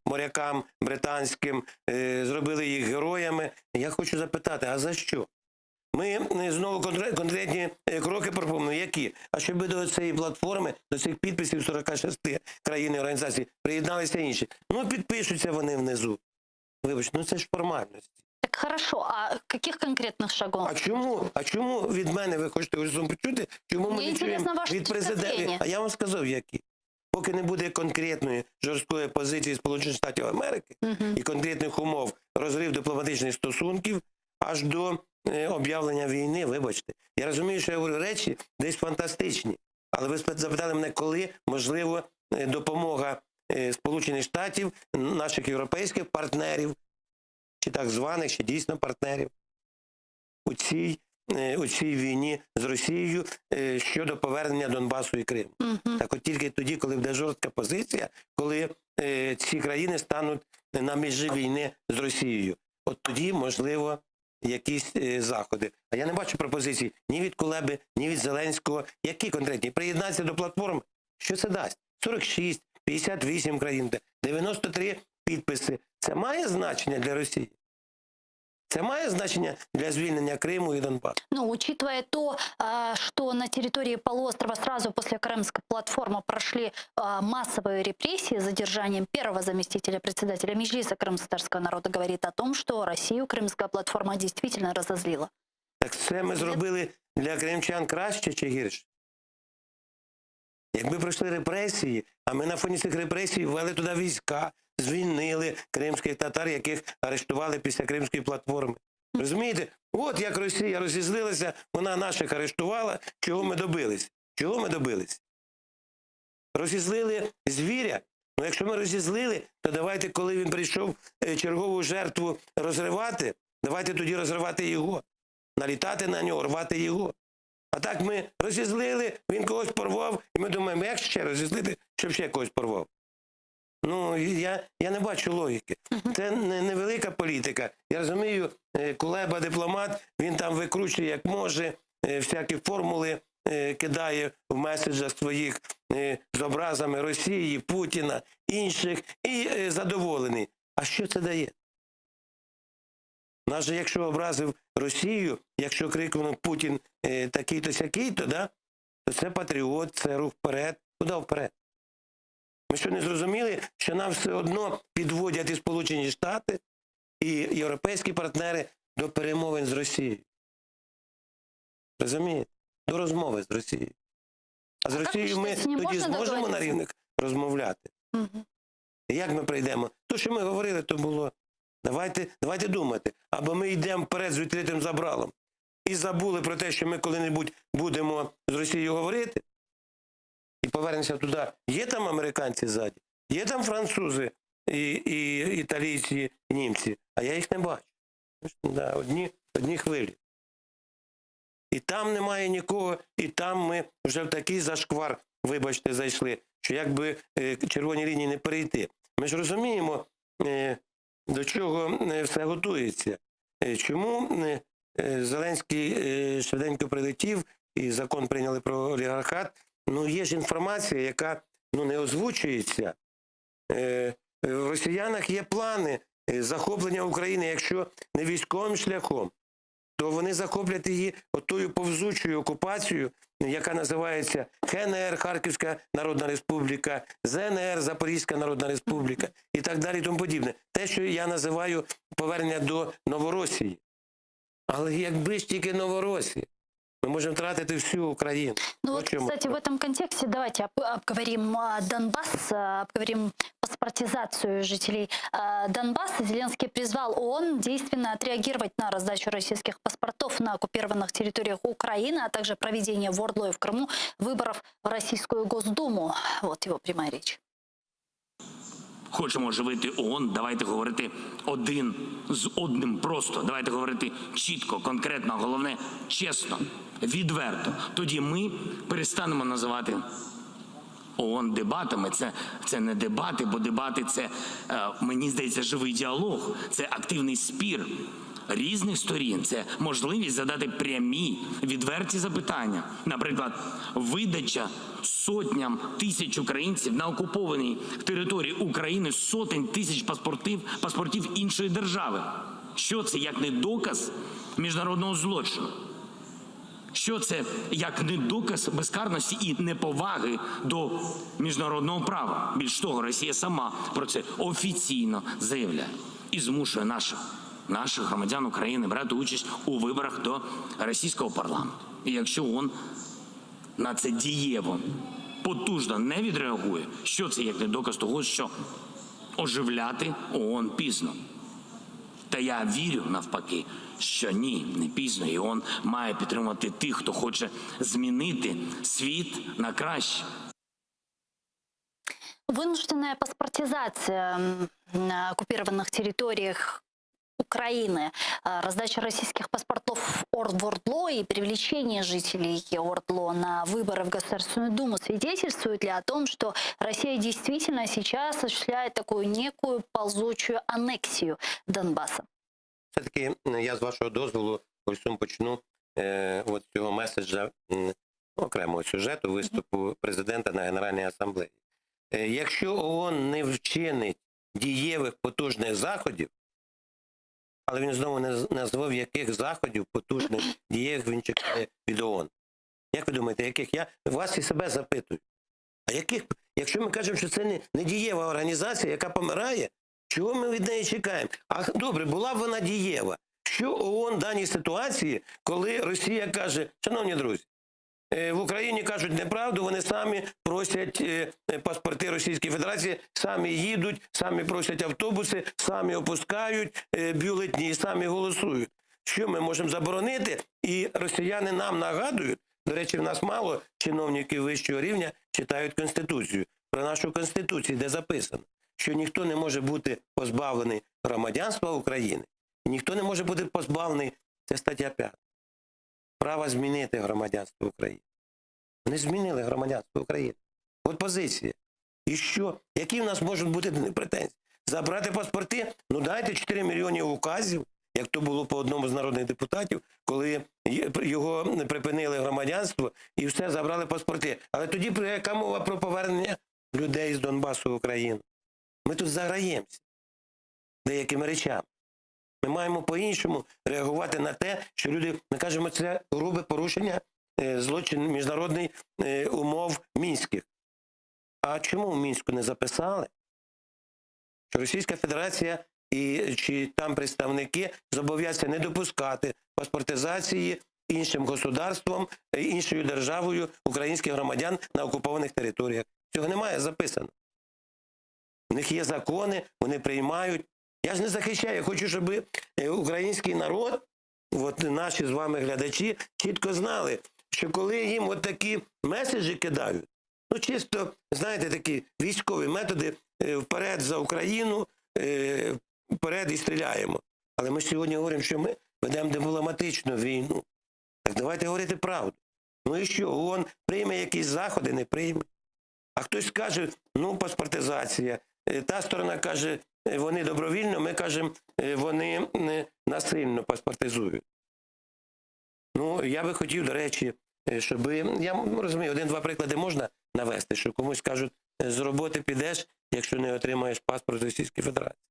морякам британським, зробили їх героями. Я хочу запитати, а за що? Ми знову конкретні кроки пропонуємо. Які? А щоб до цієї платформи, до цих підписів 46 країн і організацій приєдналися інші. Ну, підпишуться вони внизу. Вибачте, ну це ж формальності. Так хорошо, а каких конкретних шагов? А чому від мене ви хочете почути? Чому ми не чуємо від президента? А я вам сказав, які. Поки не буде конкретної жорсткої позиції Сполучених Штатів Америки і конкретних умов розрив дипломатичних стосунків аж до об'явлення війни, вибачте. Я розумію, що я говорю речі десь фантастичні, але ви запитали мене, коли можливо допомога Сполучених Штатів, наших європейських партнерів, чи так званих, чи дійсно партнерів у цій війні з Росією щодо повернення Донбасу і Криму. Так от тільки тоді, коли буде жорстка позиція, коли ці країни стануть на межі війни з Росією. От тоді, можливо, якісь заходи. А я не бачу пропозицій ні від Кулеби, ні від Зеленського. Які конкретні? Приєднатися до платформи? Що це дасть? 46, 58 країн, 93 підписи. Це має значення для Росії? Це має значение для звільнення Криму и Донбасса? Ну, учитывая то, что на территории полуострова сразу после Крымской платформы прошли массовые репрессии с задержанием первого заместителя председателя Меджлиса крымско-татарского народа, говорит о том, что Россию Крымская платформа действительно разозлила. Так це ми зробили для кримчан краще чи гірше? Якби пройшли репресії, а ми на фоні цих репресій ввели туди війська, звільнили кримських татар, яких арештували після Кримської платформи. Розумієте? От як Росія розізлилася, вона наших арештувала. Чого ми добились? Чого ми добились? Розізлили звіря? Ну, якщо ми розізлили, то давайте, коли він прийшов чергову жертву розривати, давайте тоді розривати його. Налітати на нього, рвати його. А так ми розізлили, він когось порвав, і ми думаємо, як ще розізлити, щоб ще когось порвав. Ну, я не бачу логіки. Це невелика політика. Я розумію, Кулеба дипломат, він там викручує як може, всякі формули кидає в меседжах своїх з образами Росії, Путіна, інших і задоволений. А що це дає? Нас же, якщо образив Росію, якщо крикнув Путін такий-то, сякий-то, да, то це патріот, це рух вперед. Куди вперед? Ми що, не зрозуміли, що нам все одно підводять і Сполучені Штати, і європейські партнери до перемовин з Росією? Розумієте? До розмови з Росією. А з Росією ми тоді зможемо на рівних розмовляти? Як ми прийдемо? То, що ми говорили, то було. Давайте думати. Або ми йдемо вперед з відкритим забралом і забули про те, що ми коли-небудь будемо з Росією говорити, і повернемося туди. Є там американці ззаді, є там французи, і італійці, і німці, а я їх не бачу. Да, одні хвилі. І там немає нікого, і там ми вже в такий зашквар, вибачте, зайшли, що якби червоні лінії не перейти. Ми ж розуміємо, до чого все готується. Чому Зеленський швиденько прилетів і закон прийняли про олігархат? Ну, є ж інформація, яка не озвучується. В росіянах є плани захоплення України, якщо не військовим шляхом, то вони захоплять її отою повзучою окупацією, яка називається ХНР, Харківська Народна Республіка, ЗНР, Запорізька Народна Республіка і так далі і тому подібне. Те, що я називаю повернення до Новоросії. Але якби ж тільки Новоросія, мы можем тратить всю Украину. Ну вот, кстати, в этом контексте давайте обговорим Донбасс, обговорим паспортизацию жителей Донбасса. Зеленский призвал ООН действенно отреагировать на раздачу российских паспортов на оккупированных территориях Украины, а также проведение в Ордло и в Крыму выборов в Российскую Госдуму. Вот его прямая речь. Хочемо оживити ООН, давайте говорити один з одним просто. Давайте говорити чітко, конкретно, а головне – чесно, відверто. Тоді ми перестанемо називати ООН дебатами. Це не дебати, бо дебати – це, мені здається, живий діалог. Це активний спір різних сторін. Це можливість задати прямі, відверті запитання. Наприклад, видача сотням тисяч українців на окупованій території України сотень тисяч паспортів іншої держави. Що це, як не доказ міжнародного злочину? Що це, як не доказ безкарності і неповаги до міжнародного права? Більш того, Росія сама про це офіційно заявляє і змушує наших громадян України брати участь у виборах до російського парламенту. І якщо ООН на це дієво, потужно не відреагує, що це як не доказ того, що оживляти ООН пізно. Та я вірю навпаки, що ні, не пізно, і ООН має підтримувати тих, хто хоче змінити світ на краще. Вынужденная паспортизация на оккупированных территориях Украины, раздача российских паспортов в Ордло и привлечение жителей Ордло на выборы в Государственную Думу свидетельствует ли о том, что Россия действительно сейчас осуществляет такую некую ползучую аннексию Донбасса? Все-таки я з вашого дозволу почну от цього меседжа, окремого сюжету виступу президента на Генеральній Асамблеї. Якщо ООН не вчинить дієвих потужних заходів, але він знову не назвав, яких заходів потужних дієвих він чекає від ООН. Як ви думаєте, яких? Я вас і себе запитую. А яких? Якщо ми кажемо, що це не дієва організація, яка помирає, чого ми від неї чекаємо? А добре, була б вона дієва. Що ООН в даній ситуації, коли Росія каже, шановні друзі, в Україні кажуть неправду, вони самі просять паспорти Російської Федерації, самі їдуть, самі просять автобуси, самі опускають бюлетні, самі голосують. Що ми можемо заборонити? І росіяни нам нагадують, до речі, в нас мало чиновників вищого рівня читають Конституцію. Про нашу Конституцію, де записано, що ніхто не може бути позбавлений громадянства України, ніхто не може бути позбавлений, це стаття 5. Право змінити громадянство України. Вони змінили громадянство України. От позиція. І що? Які в нас можуть бути до них претензії? Забрати паспорти? Ну дайте 4 мільйони указів, як то було по одному з народних депутатів, коли його припинили громадянство і все, забрали паспорти. Але тоді яка мова про повернення людей з Донбасу в Україну? Ми тут заграємося деякими речами. Ми маємо по-іншому реагувати на те, що люди, ми кажемо, це грубе порушення злочин міжнародних умов мінських. А чому в Мінську не записали, що Російська Федерація чи там представники зобов'язані не допускати паспортизації іншим государством, іншою державою українських громадян на окупованих територіях? Цього немає записано. У них є закони, вони приймають. Я ж не захищаю, я хочу, щоб український народ, от наші з вами глядачі, чітко знали, що коли їм от такі меседжі кидають, ну чисто, знаєте, такі військові методи, вперед за Україну, вперед і стріляємо. Але ми сьогодні говоримо, що ми ведемо дипломатичну війну. Так давайте говорити правду. Ну і що, ООН прийме якісь заходи, не прийме. А хтось скаже, ну паспортизація. Та сторона каже, вони добровільно, ми кажемо, вони насильно паспортизують. Ну, я би хотів, до речі, щоб, я розумію, 1-2 приклади можна навести, що комусь кажуть, з роботи підеш, якщо не отримаєш паспорт Російської Федерації.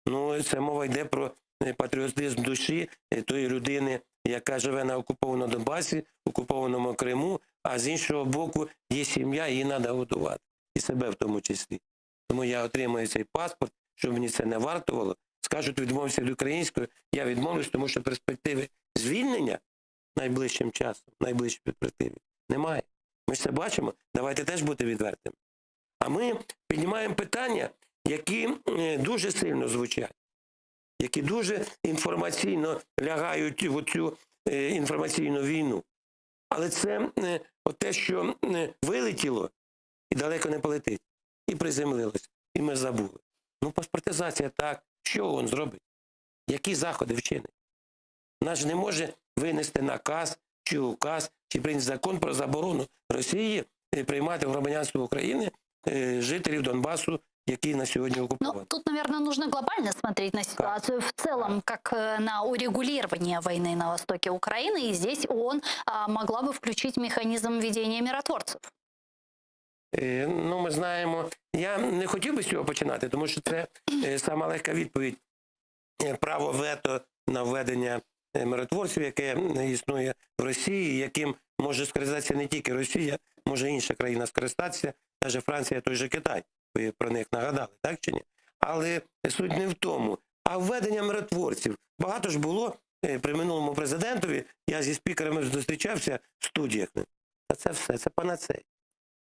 Ну, це мова йде про патріотизм душі тої людини, яка живе на окупованому Донбасі, окупованому Криму, а з іншого боку є сім'я, її треба годувати. І себе в тому числі. Тому я отримую цей паспорт, щоб мені це не вартувало. Скажуть, відмовився від української, я відмовлюсь, тому що перспективи звільнення найближчим часом, найближчій перспективі немає. Ми ж це бачимо, давайте теж бути відвертими. А ми піднімаємо питання, які дуже сильно звучать, які дуже інформаційно лягають в цю інформаційну війну. Але це те, що вилетіло і далеко не полетить, і приземлилось, і ми забули. Ну, паспортизація так, що він зробить? Які заходи вчинить? Вона ж не може винести наказ, чи указ, чи прийняти закон про заборону Росії приймати в громадянство України жителів Донбасу, які на сегодня оккупированы. Ну, тут, наверное, нужно глобально смотреть на ситуацию в целом, как на урегулирование войны на востоке Украины. И здесь ООН могла бы включить механизм ведения миротворцев. Ну, ми знаємо, я не хотів би з цього починати, тому що це сама легка відповідь. Право вето на введення миротворців, яке існує в Росії, яким може скористатися не тільки Росія, може інша країна скористатися, навіть Франція, той же Китай. Ви про них нагадали, так чи ні? Але суть не в тому. А введення миротворців. Багато ж було при минулому президентові, я зі спікерами зустрічався в студіях. А це все, це панацея.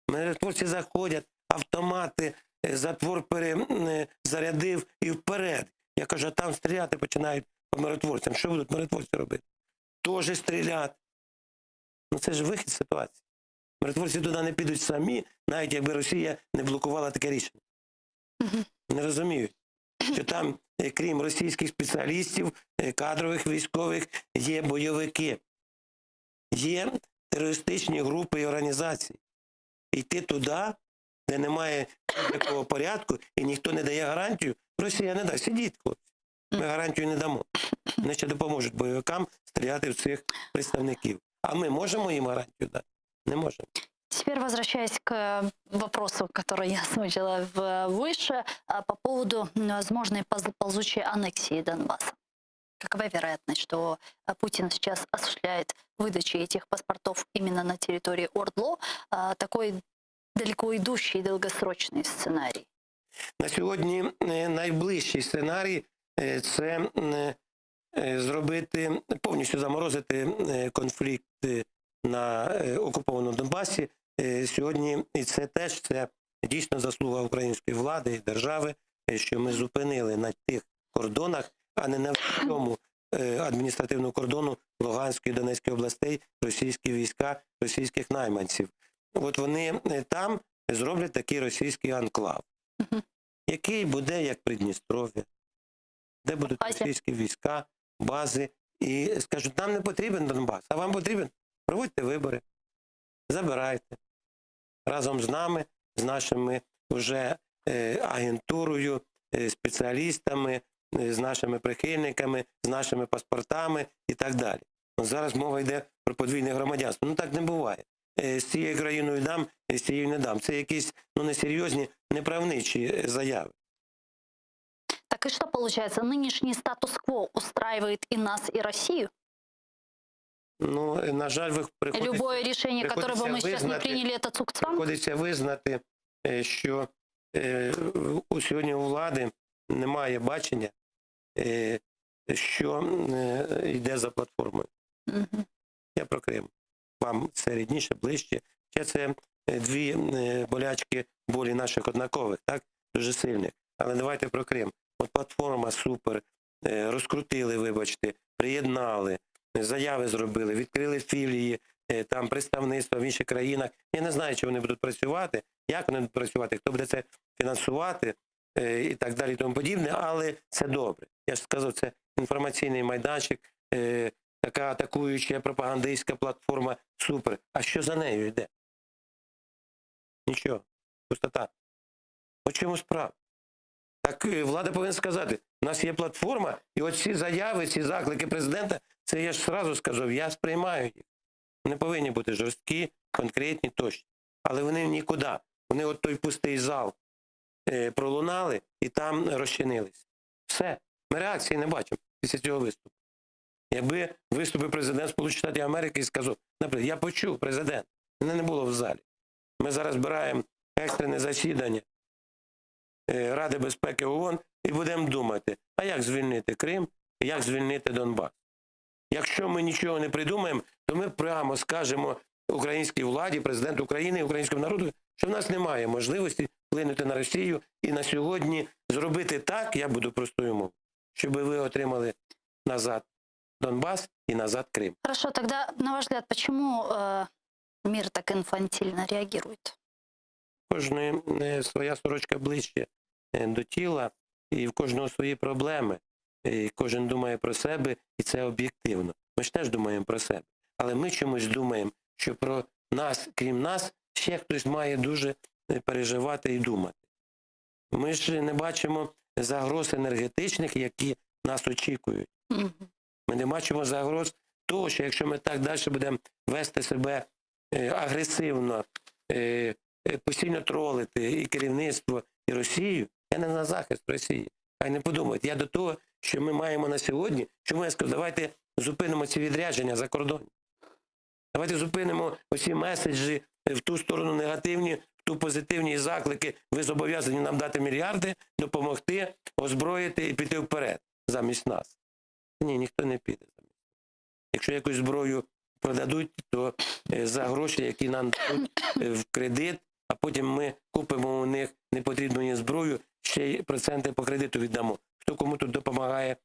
Миротворці заходять, автомати, затвор перезарядив і вперед. Я кажу, а там стріляти починають по миротворцям. Що будуть миротворці робити? Тоже стріляти. Ну це ж вихід з ситуації. Миротворці туди не підуть самі, навіть якби Росія не блокувала таке рішення. Не розуміють, що там, крім російських спеціалістів, кадрових, військових, є бойовики. Є терористичні групи і організації. Йти туди, де немає такого порядку, і ніхто не дає гарантію, Росія не дасть. Сидіть, хлопці. Ми гарантію не дамо. Вони ще допоможуть бойовикам стріляти в цих представників. А мы можем им гарантию дать? Не можем. Теперь возвращаясь к вопросу, который я озвучила выше, по поводу возможной ползучей аннексии Донбасса. Какова вероятность, что Путин сейчас осуществляет выдачу этих паспортов именно на территории ОРДЛО? Такой далеко идущий, долгосрочный сценарий. На сьогодні найближчий сценарій – це зробити, повністю заморозити конфлікт на окупованому Донбасі. Сьогодні і це теж це дійсно заслуга української влади і держави, що ми зупинили на тих кордонах, а не на всьому адміністративному кордону Луганської і Донецької областей російські війська, російських найманців. От вони там зроблять такий російський анклав, який буде як Придністров'я, де будуть російські війська, бази, і скажуть, нам не потрібен Донбас, а вам потрібен? Проводьте вибори, забирайте. Разом з нами, з нашими вже агентурою, спеціалістами, з нашими прихильниками, з нашими паспортами і так далі. Зараз мова йде про подвійне громадянство. Ну так не буває. З цією країною дам, з цією не дам. Це якісь несерйозні, неправничі заяви. Так и что получается, нынешний статус-кво устраивает и нас, и Россию? Ну, на жаль, Любое решение, которое бы мы сейчас не приняли, это цукцванг? Приходиться визнати, що сьогодні у влади немає бачення, що йде за платформою. Я про Крим. Вам це рідніше, ближче. Це дві болячки болі наших однакових, так? Дуже сильних. Але давайте про Крим. От платформа супер, розкрутили, вибачте, приєднали, заяви зробили, відкрили філії, там представництва в інших країнах. Я не знаю, чи вони будуть працювати, як вони будуть працювати, хто буде це фінансувати і так далі і тому подібне, але це добре. Я ж сказав, це інформаційний майданчик, така атакуюча пропагандистська платформа, супер. А що за нею йде? Нічого. Пустота. От чому справа? Так влада повинна сказати, у нас є платформа, і от ці заяви, ці заклики президента, це я ж одразу сказав, я сприймаю їх. Вони повинні бути жорсткі, конкретні, точні. Але вони нікуди. Вони от той пустий зал пролунали і там розчинились. Все. Ми реакції не бачимо після цього виступу. Якби виступив президент Сполучених Штатів Америки і сказав, наприклад, я почув президент, мене не було в залі. Ми зараз збираємо екстрене засідання Ради безпеки ООН і будемо думати, а як звільнити Крим, як звільнити Донбас. Якщо ми нічого не придумаємо, то ми прямо скажемо українській владі, президенту України і українському народу, що в нас немає можливості вплинути на Росію і на сьогодні зробити так, я буду простою мовою, щоб ви отримали назад Донбас и назад Крым. Хорошо, тогда, на ваш взгляд, почему мир так инфантильно реагирует? Кожної своя сорочка ближче до тіла, і в кожного свої проблеми. І кожен думає про себе, і це об'єктивно. Ми ж теж думаємо про себе. Але ми чомусь думаємо, що про нас, крім нас, ще хтось має дуже переживати і думати. Ми ж не бачимо загроз енергетичних, які нас очікують. Ми не бачимо загроз того, що якщо ми так далі будемо вести себе агресивно, постійно тролити і керівництво, і Росію, я не на захист Росії. Хай не подумають. Я до того, що ми маємо на сьогодні, чому я скажу, давайте зупинимо ці відрядження за кордон. Давайте зупинимо оці меседжі в ту сторону негативні, в ту позитивні заклики. Ви зобов'язані нам дати мільярди, допомогти, озброїти і піти вперед замість нас. Ні, ніхто не піде замість. Якщо якусь зброю продадуть, то за гроші, які нам дадуть в кредит, а потім ми купимо у них непотрібну зброю, ще й проценти по кредиту віддамо. Хто кому тут допомагає,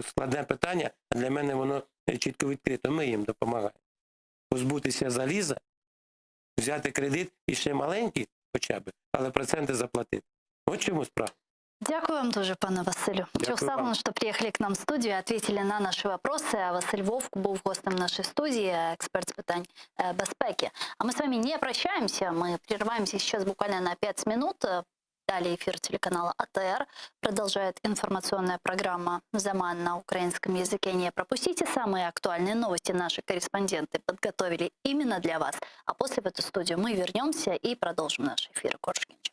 складне питання, а для мене воно чітко відкрито. Ми їм допомагаємо. Позбутися заліза, взяти кредит і ще маленький хоча б, але проценти заплатити. От чому справа. Дякую вам дуже, пане Василю. Чувствовала, что приехали к нам в студию, ответили на наши вопросы. А Василь Вовк был гостем нашей студии, эксперт с питань безпеки. А мы с вами не прощаемся, мы прерываемся сейчас буквально на 5 минут. Далее эфир телеканала АТР продолжает информационная программа «Заман» на украинском языке. Не пропустите, самые актуальные новости наши корреспонденты подготовили именно для вас. А после в эту студию мы вернемся и продолжим наш эфир. Коршкинч.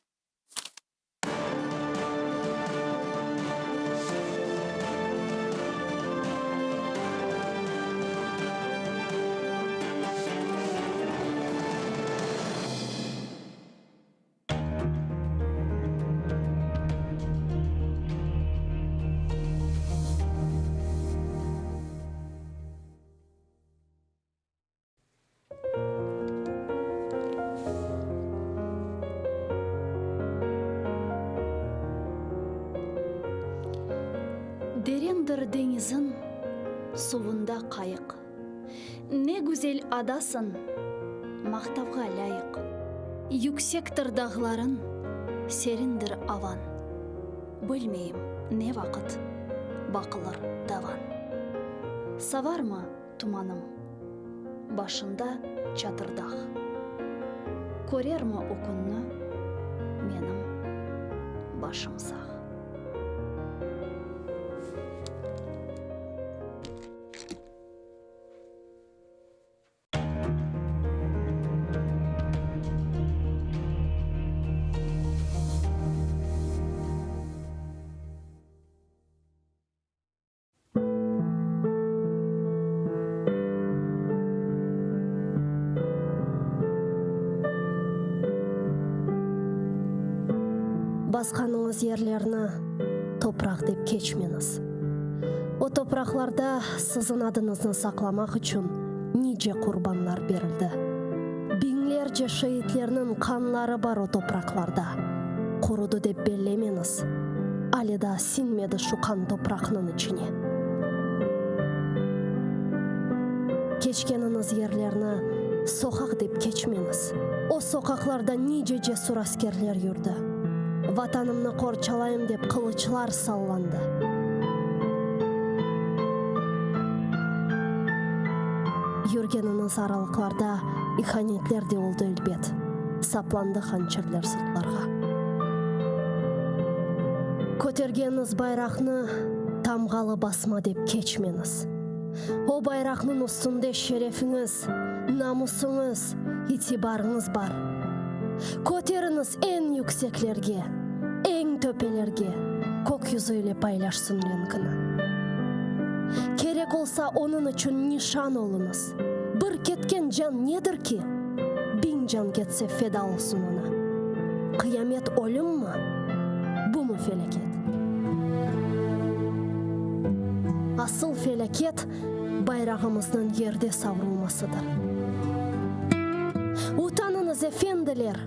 Дерендір деңізін, суында қайық. Не güzel адасың, мақтауға лайық. Юксектір дағларын, серіндір аван. Білмейм, не вақыт, бақылыр даван. Саварма туманым, башында чатырдақ. Көрерма окунны, менің башым сақ. Басқаныңыз ерлерні топырақ деп кечмеңіз. О топырақларда сіздің адыңызны сақламақ үшін ниже құрбанлар берілді. Бинлерже шейітлерінің қанлары бар о топырақларда. Құруды деп беллемеңіз. Алида синмеді шуқан топырақның ішіне. Кечкеніңіз ерлерні соқақ деп кечмеңіз. О соқақларда ниже жесур аскерлер жүрді. Ватанымны қорчалайым деп қылычлар салланды. Юргеніңіз аралықларда иханетлер де олды үлбет. Сапланды ханчерлер сыртларға. Көтергеніңіз байрақны тамғалы басма деп кечмеңіз. О байрақның үстінде шерефіңіз, намысыңыз, итибарыңыз бар. Көтеріңіз ең yüksеклерге, ең төпелерге, көк yüzüyle paylaşsın ренкіні. Керек олса оның үшін нишан олыңыз. Бір кеткен жан недір ки? 1000 жан кетсе феда олсын ona. Қиямет өлім ма? Бұ му фелекет? Асыл фелекет байрағымыздың ерде саврылмасыdır. Утаныңыз, эфенділер,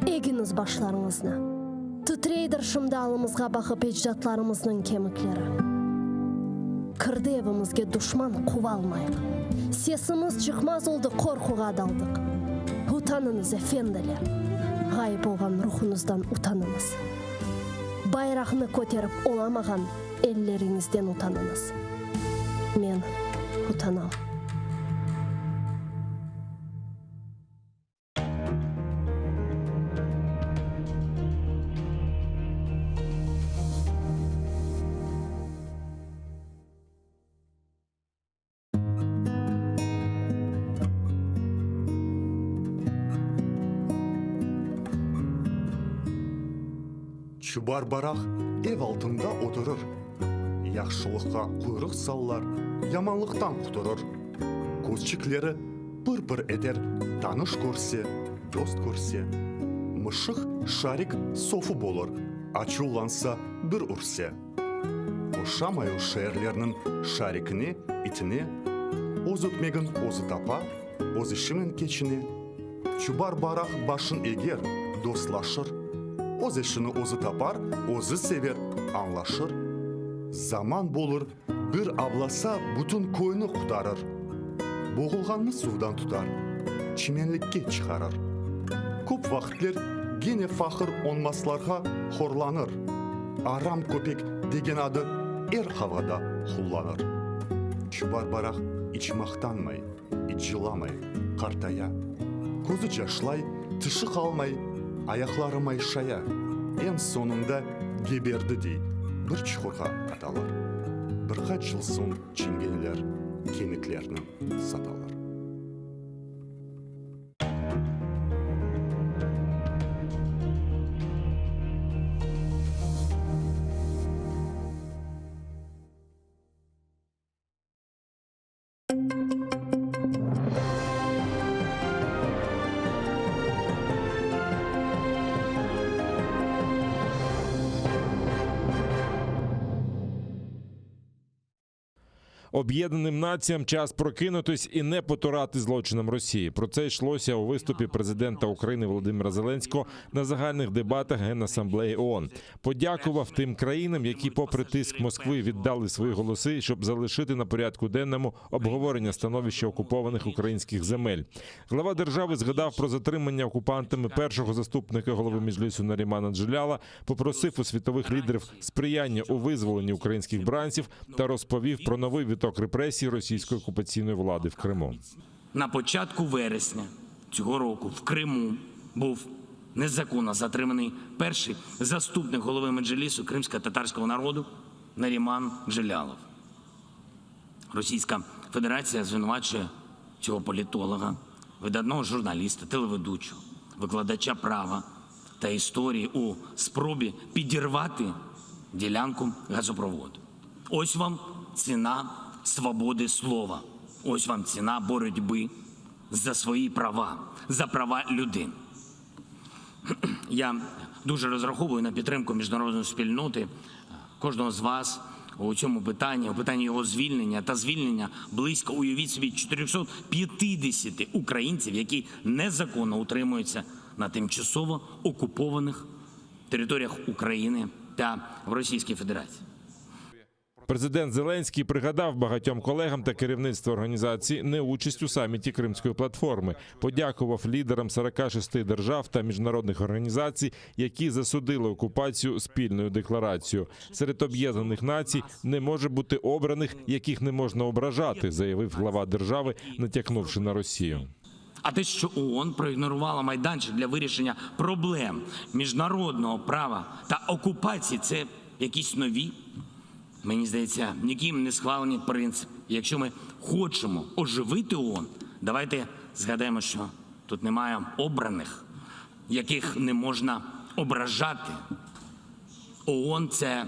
егіңіз башларыңызны. Тітрейдір шымдалымызға бақып еждатларымыздың кеміклері. Кірді евімізге дұшман қуа алмайық. Сесіміз шықмаз олды қорқуға далдық. Утаныңыз, эфенділер. Ғайып болған рухыңыздан утаныңыз. Байрағыны көтеріп оламаған еллеріңізден утаныңыз. Мен утанам. Шұбар барақ ев алтында отырыр. Яқшылыққа құйрық саллар, яманлықтан құтырыр. Көзчіклері бір-бір етер, таныш көрсе, дост көрсе. Мышық шарик софу болыр, ачуланса бір үрсе. Ошамай шәрлерінің шарикіне, итіне, оз өтмеген озы тапа, оз ішімен кечіне. Шұбар барақ башын егер, достлашыр. Оз ішіні озы тапар, озы север, анлашыр. Заман болыр, бір абласа бүтін көйні құтарыр. Боғылғанны судан тұтар, чименлікке шығарыр. Көп вақытлер гене фақыр онмасларға хорланыр. Арам көпек деген ады ер хавада құлланыр. Шұбар барақ іч мақтанмай, іч жыламай, қартая. Көзі жашлай, тышы қалмай, аяқлары майшая. Ең соңында геберді дей, бір чұқырға аталар. Бірқат жыл соң ченгенлер кеміклерінің саталар. Об'єднаним націям час прокинутись і не потурати злочинам Росії. Про це йшлося у виступі президента України Володимира Зеленського на загальних дебатах Генасамблеї ООН. Подякував тим країнам, які попри тиск Москви віддали свої голоси, щоб залишити на порядку денному обговорення становища окупованих українських земель. Глава держави згадав про затримання окупантами першого заступника голови Меджлісу Нарімана Джеляла, попросив у світових лідерів сприяння у визволенні українських бранців та розповів про новий виток репресій російської окупаційної влади в Криму. На початку вересня цього року в Криму був незаконно затриманий перший заступник голови Меджлісу кримсько-татарського народу Наріман Джелялов. Російська Федерація звинувачує цього політолога, видатного журналіста, телеведучого, викладача права та історії у спробі підірвати ділянку газопроводу. Ось вам ціна свободи слова. Ось вам ціна боротьби за свої права, за права людини. Я дуже розраховую на підтримку міжнародної спільноти, кожного з вас у цьому питанні, у питанні його звільнення та звільнення близько, уявіть собі, 450 українців, які незаконно утримуються на тимчасово окупованих територіях України та в Російській Федерації. Президент Зеленський пригадав багатьом колегам та керівництву організації неучасть у саміті Кримської платформи, подякував лідерам 46 держав та міжнародних організацій, які засудили окупацію спільною декларацією. Серед об'єднаних націй не може бути обраних, яких не можна ображати, заявив глава держави, натякнувши на Росію. А те, що ООН проігнорувала майданчик для вирішення проблем міжнародного права та окупації, це якісь нові, мені здається, ніким не схвалені принципи. Якщо ми хочемо оживити ООН, давайте згадаємо, що тут немає обраних, яких не можна ображати. ООН – це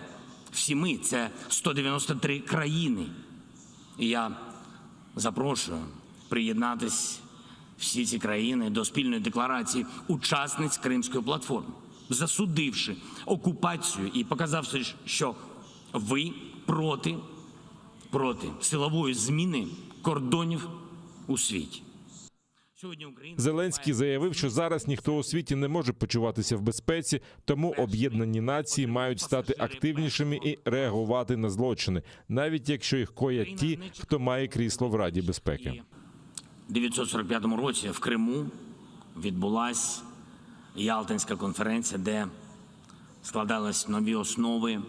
всі ми, це 193 країни. І я запрошую приєднатись всі ці країни до спільної декларації учасниць Кримської платформи, засудивши окупацію і показавши, що ви проти силової зміни кордонів у світі. Зеленський заявив, що зараз ніхто у світі не може почуватися в безпеці, тому об'єднані нації мають стати активнішими і реагувати на злочини, навіть якщо їх коять ті, хто має крісло в Раді безпеки. У 1945 році в Криму відбулася Ялтинська конференція, де складались нові основи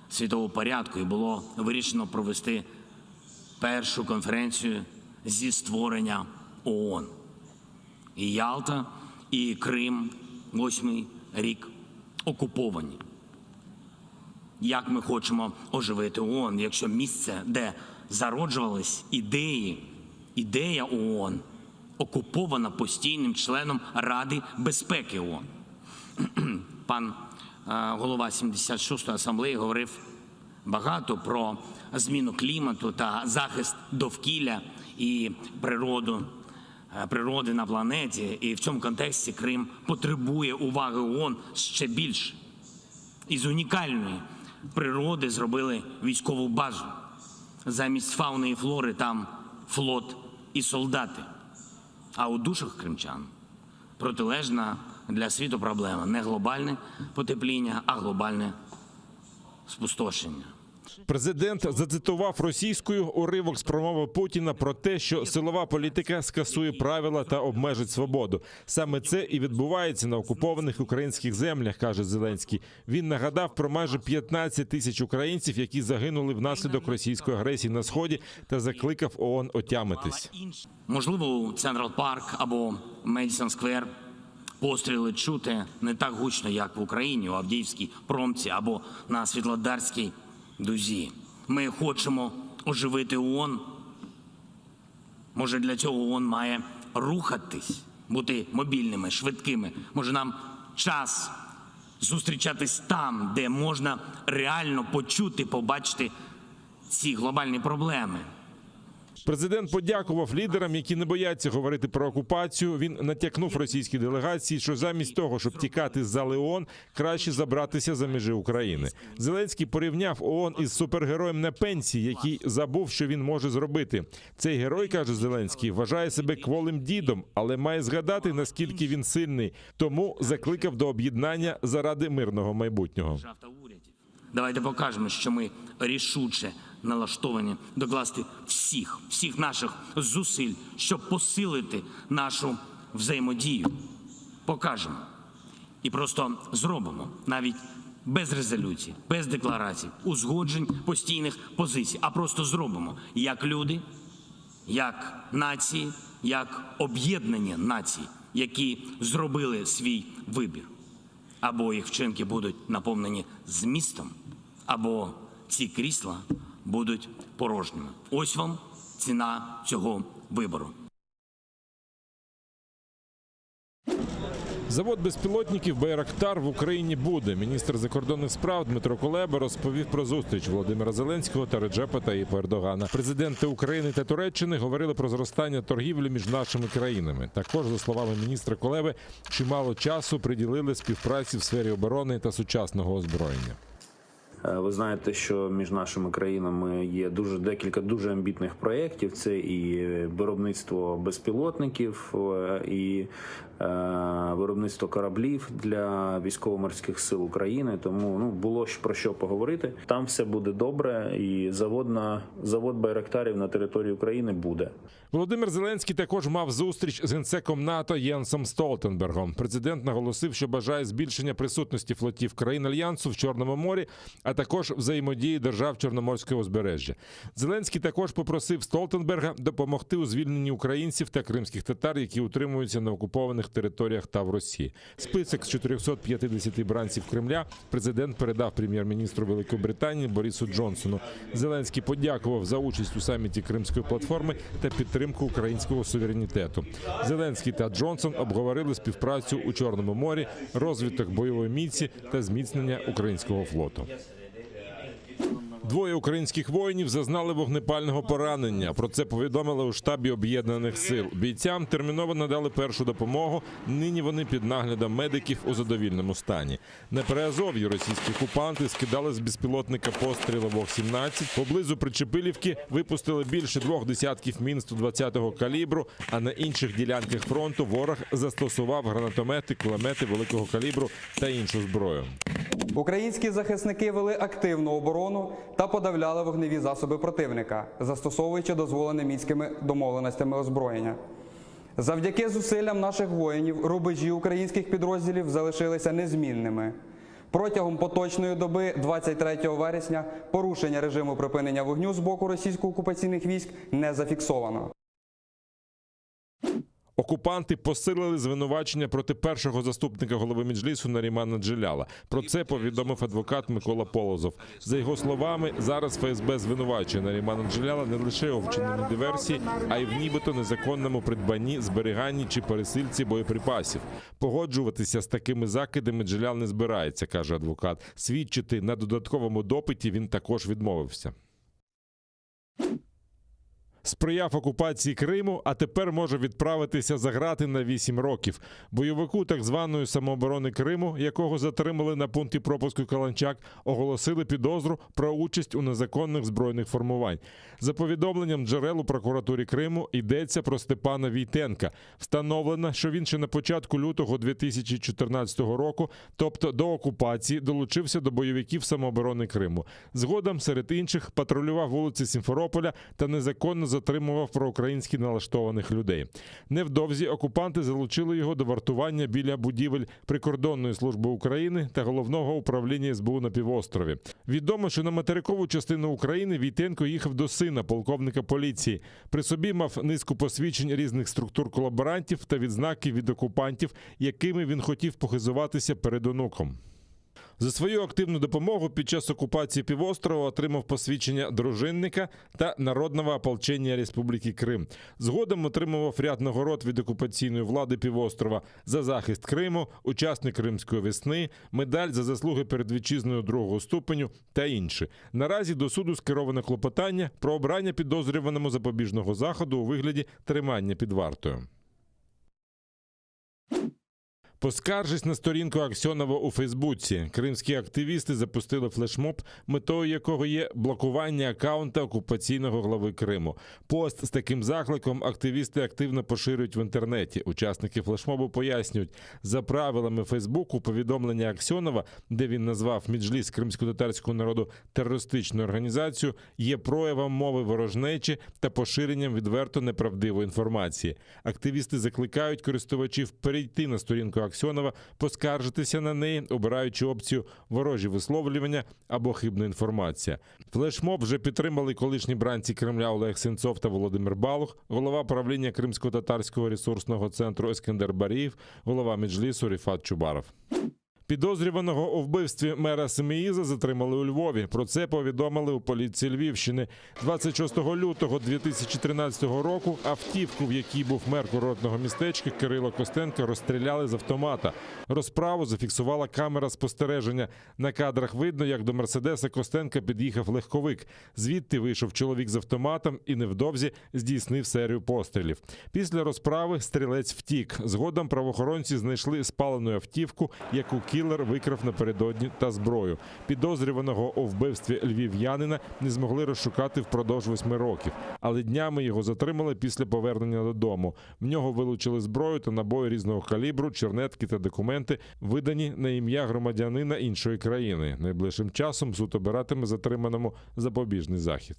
світового порядку, і було вирішено провести першу конференцію зі створення ООН. І Ялта, і Крим 8-й рік окуповані. Як ми хочемо оживити ООН, якщо місце, де зароджувались ідея ООН, окупована постійним членом Ради безпеки ООН? Пан голова 76-ї асамблеї говорив багато про зміну клімату та захист довкілля і природи на планеті. І в цьому контексті Крим потребує уваги ООН ще більше. Із унікальної природи зробили військову базу. Замість фауни і флори там флот і солдати. А у душах кримчан протилежна для світу проблема. Не глобальне потепління, а глобальне спустошення. Президент зацитував російською уривок з промови Путіна про те, що силова політика скасує правила та обмежить свободу. Саме це і відбувається на окупованих українських землях, каже Зеленський. Він нагадав про майже 15 тисяч українців, які загинули внаслідок російської агресії на Сході, та закликав ООН отямитись. Можливо, у Централ Парк або Медісон Сквер постріли чути не так гучно, як в Україні, у Авдіївській промці або на Світлодарській дузі. Ми хочемо оживити ООН. Може, для цього ООН має рухатись, бути мобільними, швидкими. Може, нам час зустрічатись там, де можна реально почути, побачити ці глобальні проблеми. Президент подякував лідерам, які не бояться говорити про окупацію. Він натякнув російській делегації, що замість того, щоб тікати з зали ООН, краще забратися за межі України. Зеленський порівняв ООН із супергероєм на пенсії, який забув, що він може зробити. Цей герой, каже Зеленський, вважає себе кволим дідом, але має згадати, наскільки він сильний. Тому закликав до об'єднання заради мирного майбутнього. Давайте покажемо, що ми рішуче налаштовані докласти всіх наших зусиль, щоб посилити нашу взаємодію. Покажемо. І просто зробимо, навіть без резолюцій, без декларацій, узгоджень, постійних позицій, а просто зробимо, як люди, як нації, як об'єднані нації, які зробили свій вибір. Або їх вчинки будуть наповнені змістом, або ці крісла будуть порожніми. Ось вам ціна цього вибору. Завод безпілотників «Байрактар» в Україні буде. Міністр закордонних справ Дмитро Кулеба розповів про зустріч Володимира Зеленського та Реджепа Таїпа Ердогана. Президенти України та Туреччини говорили про зростання торгівлі між нашими країнами. Також, за словами міністра Кулеби, чимало часу приділили співпраці в сфері оборони та сучасного озброєння. Ви знаєте, що між нашими країнами є декілька дуже амбітних проєктів. Це і виробництво безпілотників, і виробництво кораблів для військово-морських сил України. Тому було про що поговорити. Там все буде добре, і завод «Байрактарів» на території України буде. Володимир Зеленський також мав зустріч з генсеком НАТО Єнсом Столтенбергом. Президент наголосив, що бажає збільшення присутності флотів країн Альянсу в Чорному морі, а також взаємодії держав Чорноморського узбережжя. Зеленський також попросив Столтенберга допомогти у звільненні українців та кримських татар, які утримуються на окупованих територіях та в Росії. Список з 450 бранців Кремля президент передав прем'єр-міністру Великої Британії Борису Джонсону. Зеленський подякував за участь у саміті Кримської платформи та підтримку українського суверенітету. Зеленський та Джонсон обговорили співпрацю у Чорному морі, розвиток бойової міці та зміцнення українського флоту. Двоє українських воїнів зазнали вогнепального поранення. Про це повідомили у штабі Об'єднаних сил. Бійцям терміново надали першу допомогу. Нині вони під наглядом медиків у задовільному стані. На Приазов'ї російські окупанти скидали з безпілотника постріли ВОГ-17. Поблизу Причепилівки випустили більше 2 десятків мін 120-го калібру, а на інших ділянках фронту ворог застосував гранатомети, кулемети великого калібру та іншу зброю. Українські захисники вели активну оборону та подавляли вогневі засоби противника, застосовуючи дозволене мінськими домовленостями озброєння. Завдяки зусиллям наших воїнів рубежі українських підрозділів залишилися незмінними. Протягом поточної доби 23 вересня порушення режиму припинення вогню з боку російсько-окупаційних військ не зафіксовано. Окупанти посилили звинувачення проти першого заступника голови Меджлісу Нарімана Джеляла. Про це повідомив адвокат Микола Полозов. За його словами, зараз ФСБ звинувачує Нарімана Джеляла не лише у вчиненні диверсії, а й в нібито незаконному придбанні, зберіганні чи пересильці боєприпасів. Погоджуватися з такими закидами Джелял не збирається, каже адвокат. Свідчити на додатковому допиті він також відмовився. Сприяв окупації Криму, а тепер може відправитися за грати на 8 років. Бойовику так званої самооборони Криму, якого затримали на пункті пропуску Каланчак, оголосили підозру про участь у незаконних збройних формувань. За повідомленням джерел у прокуратурі Криму йдеться про Степана Війтенка. Встановлено, що він ще на початку лютого 2014 року, тобто до окупації, долучився до бойовиків самооборони Криму. Згодом, серед інших, патрулював вулиці Сімферополя та незаконно затримував проукраїнськи налаштованих людей. Невдовзі окупанти залучили його до вартування біля будівель Прикордонної служби України та Головного управління СБУ на півострові. Відомо, що на материкову частину України Війтенко їхав до сина, полковника поліції. При собі мав низку посвідчень різних структур колаборантів та відзнаки від окупантів, якими він хотів похизуватися перед онуком. За свою активну допомогу під час окупації півострова отримав посвідчення дружинника та Народного ополчення Республіки Крим. Згодом отримував ряд нагород від окупаційної влади півострова за захист Криму, учасник Кримської весни, медаль за заслуги перед вітчизною 2-го ступеню та інші. Наразі до суду скероване клопотання про обрання підозрюваному запобіжного заходу у вигляді тримання під вартою. Поскаржись на сторінку Аксьонова у Фейсбуці. Кримські активісти запустили флешмоб, метою якого є блокування акаунта окупаційного глави Криму. Пост з таким закликом активісти активно поширюють в інтернеті. Учасники флешмобу пояснюють, за правилами Фейсбуку повідомлення Аксьонова, де він назвав Меджліс кримсько-татарського народу терористичною організацією, є проявом мови ворожнечі та поширенням відверто неправдивої інформації. Активісти закликають користувачів перейти на сторінку Аксьонова поскаржитися на неї, обираючи опцію «ворожі висловлювання» або «хибна інформація». Флешмоб вже підтримали колишні бранці Кремля Олег Сенцов та Володимир Балух, голова правління Кримсько-татарського ресурсного центру Ескендер Баріїв, голова Меджлісу Ріфат Чубаров. Підозрюваного у вбивстві мера Семеїза затримали у Львові. Про це повідомили у поліції Львівщини. 26 лютого 2013 року автівку, в якій був мер курортного містечка Кирило Костенко, розстріляли з автомата. Розправу зафіксувала камера спостереження. На кадрах видно, як до Мерседеса Костенка під'їхав легковик. Звідти вийшов чоловік з автоматом і невдовзі здійснив серію пострілів. Після розправи стрілець втік. Згодом правоохоронці знайшли спалену автівку, яку кілер викрав напередодні, та зброю. Підозрюваного у вбивстві львів'янина не змогли розшукати впродовж 8 років. Але днями його затримали після повернення додому. В нього вилучили зброю та набої різного калібру, чернетки та документи, видані на ім'я громадянина іншої країни. Найближчим часом суд обиратиме затриманому запобіжний захід.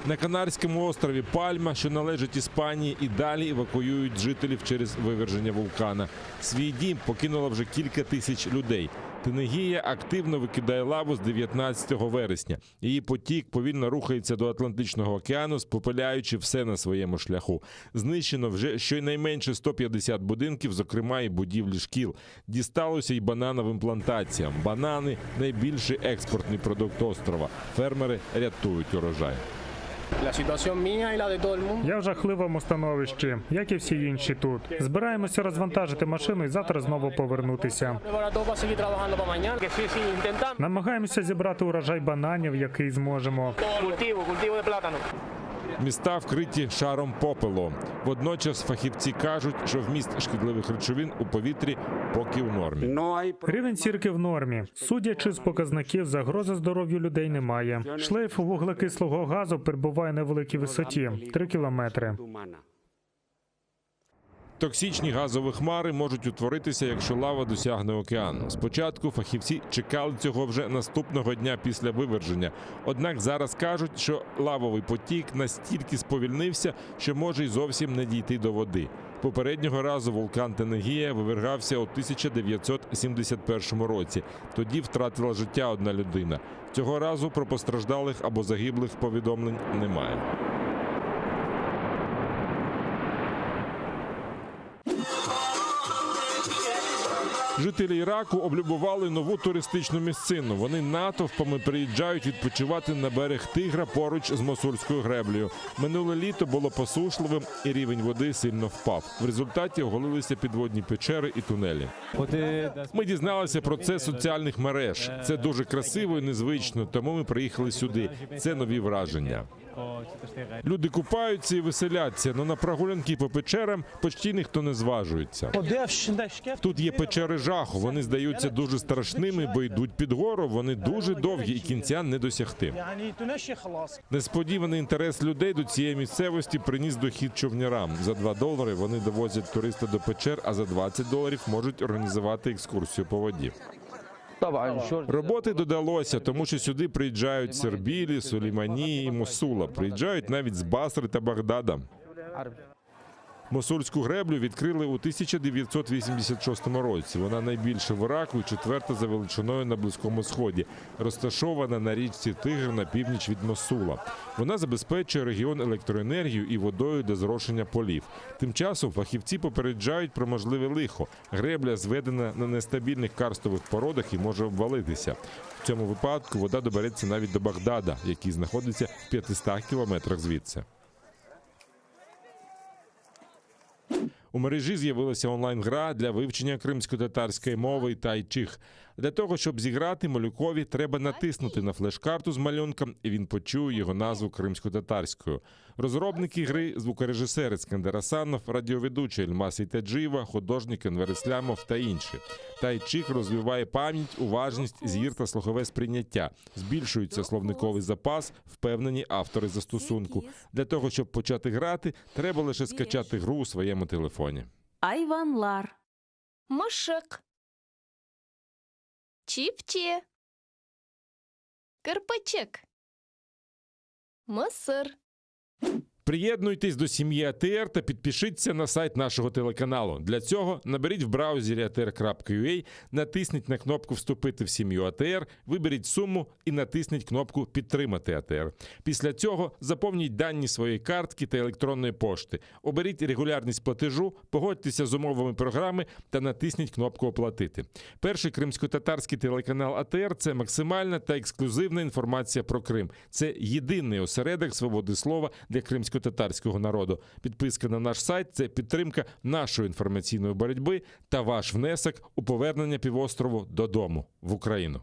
На Канарському острові Пальма, що належить Іспанії, і далі евакуюють жителів через виверження вулкана. Свій дім покинуло вже кілька тисяч людей. Тенегія активно викидає лаву з 19 вересня. Її потік повільно рухається до Атлантичного океану, спопиляючи все на своєму шляху. Знищено вже щонайменше 150 будинків, зокрема і будівлі шкіл. Дісталося й банановим плантаціям. Банани – найбільший експортний продукт острова. Фермери рятують урожай. Я в жахливому становищі, як і всі інші тут. Збираємося розвантажити машину і завтра знову повернутися. Намагаємося зібрати урожай бананів, який зможемо. Міста вкриті шаром попелу. Водночас фахівці кажуть, що вміст шкідливих речовин у повітрі поки в нормі. Рівень сірки в нормі. Судячи з показників, загрози здоров'ю людей немає. Шлейф вуглекислого газу перебуває на великій висоті – 3 кілометри. Токсичні газові хмари можуть утворитися, якщо лава досягне океану. Спочатку фахівці чекали цього вже наступного дня після виверження. Однак зараз кажуть, що лавовий потік настільки сповільнився, що може й зовсім не дійти до води. Попереднього разу вулкан Тенегія вивергався у 1971 році. Тоді втратила життя одна людина. Цього разу про постраждалих або загиблих повідомлень немає. Жителі Іраку облюбували нову туристичну місцину. Вони натовпами приїжджають відпочивати на берег Тигра поруч з Мосульською греблею. Минуле літо було посушливим і рівень води сильно впав. В результаті оголилися підводні печери і тунелі. Ми дізналися про це з соціальних мереж. Це дуже красиво і незвично, тому ми приїхали сюди. Це нові враження. Люди купаються і веселяться, але на прогулянки по печерам почти ніхто не зважується. Тут є печери жаху, вони здаються дуже страшними, бо йдуть під гору, вони дуже довгі і кінця не досягти. Несподіваний інтерес людей до цієї місцевості приніс дохід човнярам. За $2 вони довозять туриста до печер, а за $20 можуть організувати екскурсію по воді. Роботи додалося, тому що сюди приїжджають з Ербілі, Сулейманії і Мосула. Приїжджають навіть з Басри та Багдада. Мосульську греблю відкрили у 1986 році. Вона найбільша в Іраку і четверта за величиною на Близькому Сході. Розташована на річці Тигр на північ від Мосула. Вона забезпечує регіон електроенергією і водою для зрошення полів. Тим часом фахівці попереджають про можливе лихо. Гребля зведена на нестабільних карстових породах і може обвалитися. В цьому випадку вода добереться навіть до Багдада, який знаходиться в 500 кілометрах звідси. У мережі з'явилася онлайн-гра для вивчення кримсько-татарської мови тайчих. Для того, щоб зіграти, малюкові треба натиснути на флеш-карту з малюнком, і він почує його назву кримсько-татарською. Розробники гри – звукорежисер Ескендер Асанов, радіоведучий Ельмас Ітаджиєва, художник Енвер Іслямов та інші. Тайчих розвиває пам'ять, уважність, зір та слухове сприйняття. Збільшується словниковий запас, впевнені автори застосунку. Для того, щоб почати грати, треба лише скачати гру у своєму телефоні. Айванлар. Мишик. Чіпчі. Кирпичик. Мисир. Приєднуйтесь до сім'ї АТР та підпишіться на сайт нашого телеканалу. Для цього наберіть в браузері atr.ua, натисніть на кнопку «Вступити в сім'ю АТР», виберіть суму і натисніть кнопку «Підтримати АТР». Після цього заповніть дані своєї картки та електронної пошти. Оберіть регулярність платежу, погодьтеся з умовами програми та натисніть кнопку «Оплатити». Перший кримсько-татарський телеканал АТР – це максимальна та ексклюзивна інформація про Крим. Це єдиний осередок свободи слова для кримсько-татарського народу. Підписка на наш сайт – це підтримка нашої інформаційної боротьби та ваш внесок у повернення півострову додому, в Україну.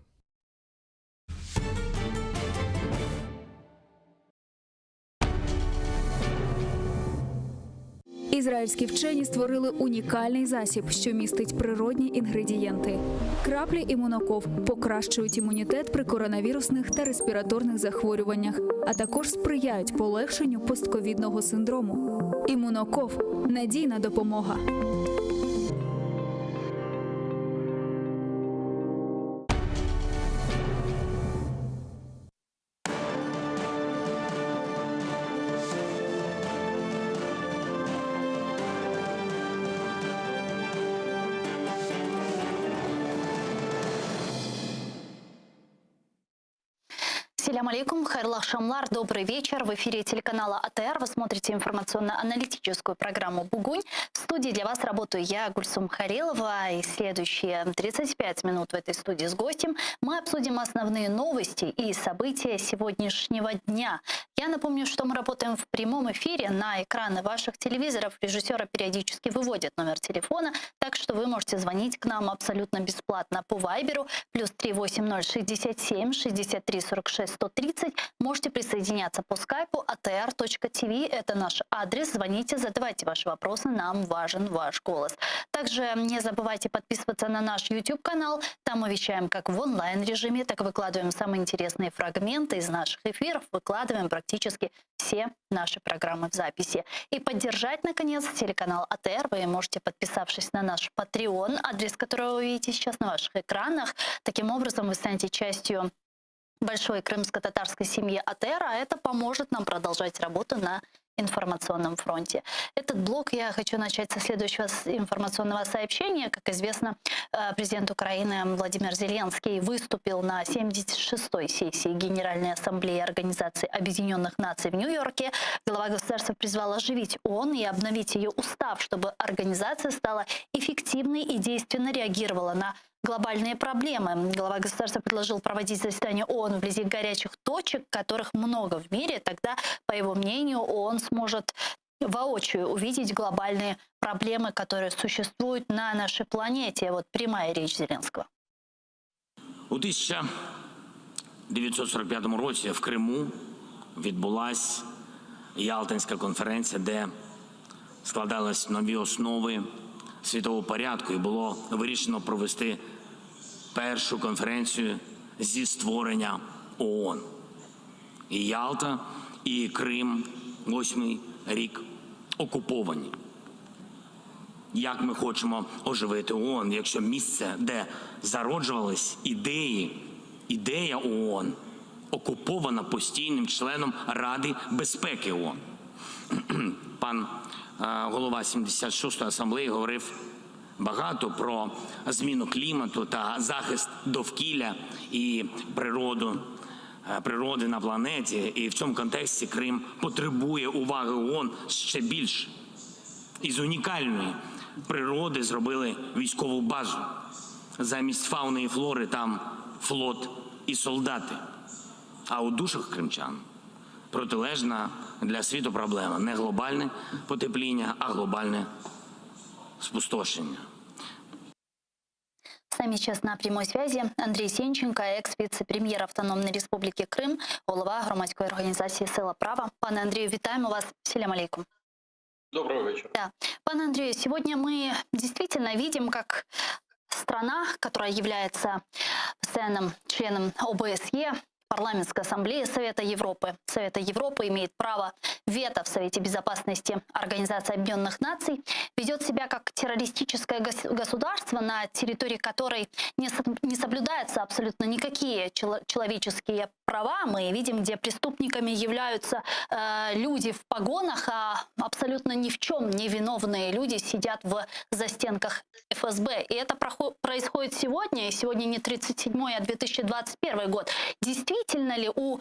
Ізраїльські вчені створили унікальний засіб, що містить природні інгредієнти. Краплі імуноков покращують імунітет при коронавірусних та респіраторних захворюваннях, а також сприяють полегшенню постковідного синдрому. Імуноков – надійна допомога. Ассаляму алейкум, хайрлах шамлар, добрый вечер. В эфире телеканала АТР вы смотрите информационно-аналитическую программу «Бугунь». В студии для вас работаю я, Гульсум Халилова, и следующие 35 минут в этой студии с гостем мы обсудим основные новости и события сегодняшнего дня. Я напомню, что мы работаем в прямом эфире. На экраны ваших телевизоров режиссера периодически выводят номер телефона, так что вы можете звонить к нам абсолютно бесплатно по Вайберу, плюс 380 67 63 46 130. Можете присоединяться по скайпу atr.tv. Это наш адрес. Звоните, задавайте ваши вопросы. Нам важен ваш голос. Также не забывайте подписываться на наш YouTube-канал. Там мы вещаем как в онлайн-режиме, так и выкладываем самые интересные фрагменты из наших эфиров. Выкладываем практически все наши программы в записи. И поддержать, наконец, телеканал АТР вы можете, подписавшись на наш Patreon, адрес которого вы видите сейчас на ваших экранах. Таким образом, вы станете частью большой крымско-татарской семьи АТР, а это поможет нам продолжать работу на информационном фронте. Этот блок я хочу начать со следующего информационного сообщения. Как известно, президент Украины Владимир Зеленский выступил на 76-й сессии Генеральной Ассамблеи Организации Объединенных Наций в Нью-Йорке. Глава государства призвал оживить ООН и обновить ее устав, чтобы организация стала эффективной и действенно реагировала на глобальные проблемы. Глава государства предложил проводить заседания ООН вблизи горячих точек, которых много в мире. Тогда, по его мнению, ООН сможет воочию увидеть глобальные проблемы, которые существуют на нашей планете. Вот прямая речь Зеленского. У 1945 році в Криму відбулась Ялтинська конференція, де складались нові основи світового порядку, і було вирішено провести першу конференцію зі створення ООН. І Ялта, і Крим 8-й рік окуповані. Як ми хочемо оживити ООН, якщо місце, де зароджувались ідея ООН, окупована постійним членом Ради безпеки ООН? Пан голова 76-ї асамблеї говорив багато про зміну клімату та захист довкілля і природи на планеті. І в цьому контексті Крим потребує уваги ООН ще більше. Із унікальної природи зробили військову базу. Замість фауни і флори там флот і солдати. А у душах кримчан протилежна для світу проблема. Не глобальне потепління, а глобальне спустошення. С нами сейчас на прямой связи Андрей Сенченко, екс-віце-прем'єр Автономної Республіки Крим, голова громадської організації «Сила права». Пане Андрею, витаем вас. Салям алейкум. Доброго вечера. Да. Пане Андрею, сегодня мы действительно видим, как страна, которая является постоянным членом ОБСЕ, Парламентской ассамблеи Совета Европы. Совета Европы имеет право вето в Совете Безопасности Организации Объединенных Наций, ведет себя как террористическое государство, на территории которой не соблюдаются абсолютно никакие человеческие права. Мы видим, где преступниками являются люди в погонах, а абсолютно ни в чем не виновные люди сидят в застенках ФСБ. И это происходит сегодня, и сегодня не 37-й, а 2021 год. Действительно ли у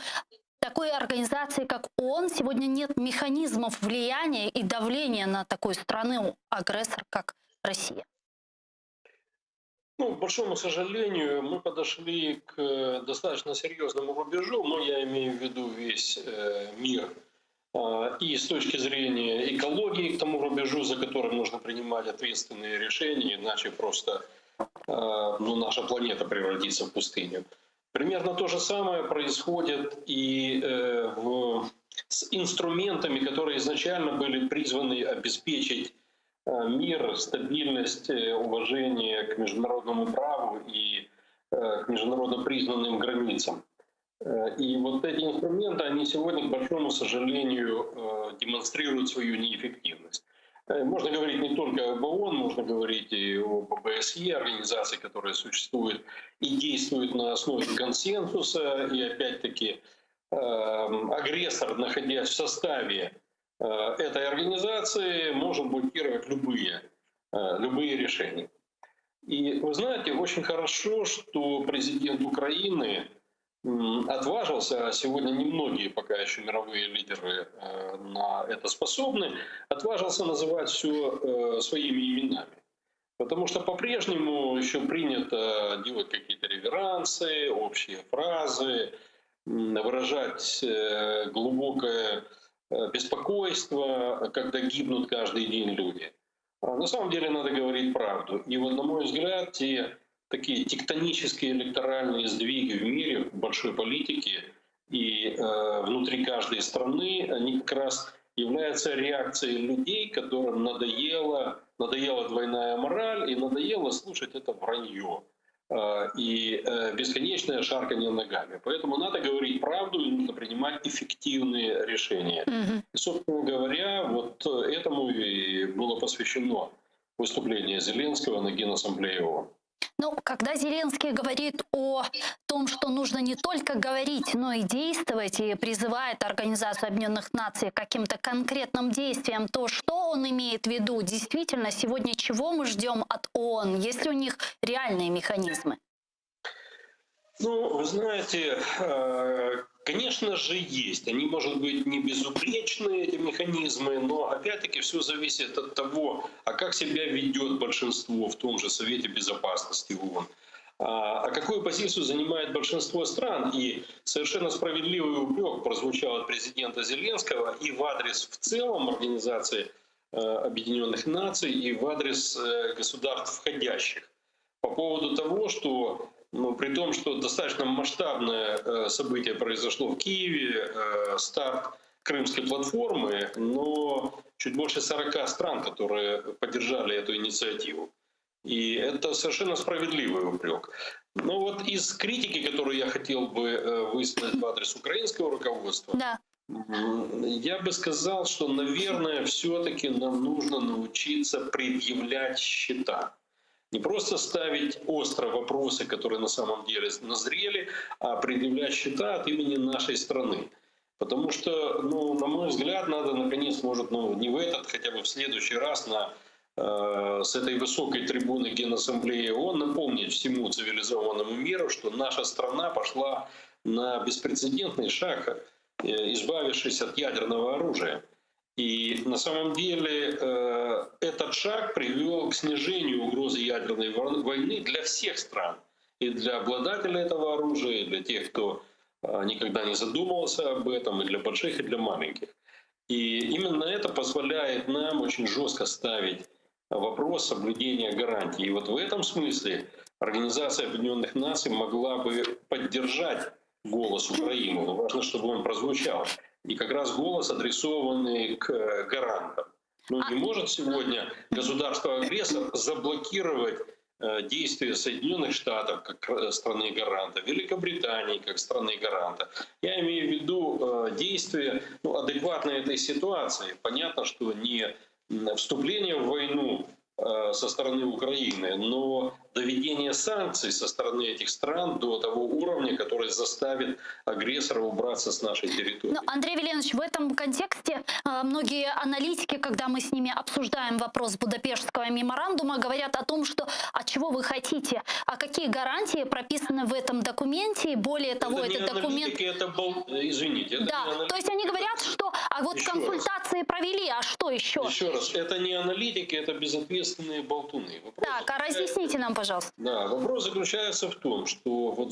такой организации, как ООН, сегодня нет механизмов влияния и давления на такую страну-агрессор, как Россия? Ну, к большому сожалению, мы подошли к достаточно серьезному рубежу, но я имею в виду весь мир. И с точки зрения экологии к тому рубежу, за которым нужно принимать ответственные решения, иначе просто наша планета превратится в пустыню. Примерно то же самое происходит и с инструментами, которые изначально были призваны обеспечить мир, стабильность, уважение к международному праву и к международно признанным границам. И вот эти инструменты, они сегодня, к большому сожалению, демонстрируют свою неэффективность. Можно говорить не только об ООН, можно говорить и об ОБСЕ, организации, которые существуют и действуют на основе консенсуса. И опять-таки агрессор, находясь в составе этой организации, может блокировать любые решения. И вы знаете, очень хорошо, что президент Украины отважился, а сегодня немногие пока еще мировые лидеры на это способны, отважился называть все своими именами. Потому что по-прежнему еще принято делать какие-то реверансы, общие фразы, выражать глубокое беспокойство, когда гибнут каждый день люди. А на самом деле надо говорить правду. И вот, на мой взгляд, те такие тектонические электоральные сдвиги в мире, в большой политике и внутри каждой страны, они как раз являются реакцией людей, которым надоела двойная мораль и надоело слушать это вранье и бесконечное шарканье ногами. Поэтому надо говорить правду и нужно принимать эффективные решения. И, собственно говоря, вот этому и было посвящено выступление Зеленского на Генассамблее ООН. Ну, когда Зеленский говорит о том, что нужно не только говорить, но и действовать, и призывает Организацию Объединенных Наций к каким-то конкретным действиям, то что он имеет в виду? Действительно, сегодня чего мы ждем от ООН? Есть ли у них реальные механизмы? Ну, вы знаете, конечно же, есть. Они, может быть, не безупречные, эти механизмы, но, опять-таки, все зависит от того, а как себя ведет большинство в том же Совете Безопасности ООН. А какую позицию занимает большинство стран? И совершенно справедливый упрек прозвучал от президента Зеленского и в адрес в целом Организации Объединенных Наций, и в адрес государств входящих. По поводу того, что при том, что достаточно масштабное событие произошло в Киеве, старт Крымской платформы, но чуть больше 40 стран, которые поддержали эту инициативу. И это совершенно справедливый упрек. Но вот из критики, которую я хотел бы высказать в адрес украинского руководства, я бы сказал, что, наверное, все-таки нам нужно научиться предъявлять счета. Не просто ставить остро вопросы, которые на самом деле назрели, а предъявлять счета от имени нашей страны. Потому что, на мой взгляд, надо, наконец, может, не в этот, хотя бы в следующий раз с этой высокой трибуны Генассамблеи ООН напомнить всему цивилизованному миру, что наша страна пошла на беспрецедентный шаг, избавившись от ядерного оружия. И на самом деле этот шаг привел к снижению угрозы ядерной войны для всех стран. И для обладателей этого оружия, и для тех, кто никогда не задумывался об этом, и для больших, и для маленьких. И именно это позволяет нам очень жестко ставить вопрос соблюдения гарантий. И вот в этом смысле Организация Объединенных Наций могла бы поддержать голос Украины. Но важно, чтобы он прозвучал. И как раз голос, адресованный к гарантам. Не может сегодня государство-агрессор заблокировать действия Соединенных Штатов как страны-гаранта, Великобритании как страны-гаранта. Я имею в виду действия адекватные этой ситуации. Понятно, что не вступление в войну со стороны Украины, но доведение введения санкций со стороны этих стран до того уровня, который заставит агрессора убраться с нашей территории. Ну, Андрей Веленович, в этом контексте многие аналитики, когда мы с ними обсуждаем вопрос Будапештского меморандума, говорят о том, что от чего вы хотите, а какие гарантии прописаны в этом документе. Более того, это этот документ... Извините. Это да, то есть они говорят, что вот еще консультации провели, а что еще? Еще раз, это не аналитики, это безответственные болтуны. Так, а разъясните нам, пожалуйста. Да, вопрос заключается в том, что вот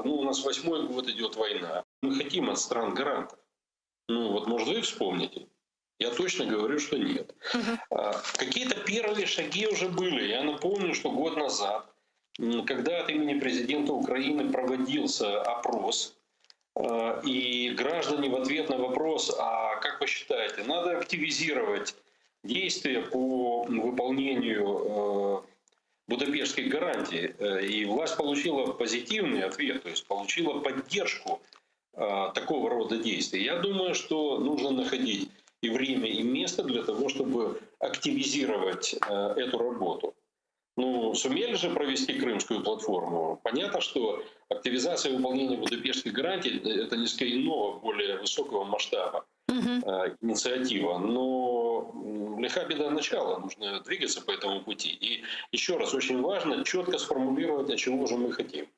у нас 8-й год идет война. Мы хотим от стран гарантов. Может, вы вспомните? Я точно говорю, что нет. Какие-то первые шаги уже были. Я напомню, что год назад, когда от имени президента Украины проводился опрос, и граждане в ответ на вопрос, а как вы считаете, надо активизировать действия по выполнению Будапештской гарантии, и власть получила позитивный ответ, то есть получила поддержку такого рода действий. Я думаю, что нужно находить и время, и место для того, чтобы активизировать эту работу. Сумели же провести Крымскую платформу? Понятно, что активизация выполнения Будапештской гарантии – это несколько иного, более высокого масштаба инициатива. Но лиха беда начала, нужно двигаться по этому пути. И еще раз, очень важно четко сформулировать, а чего же мы хотим.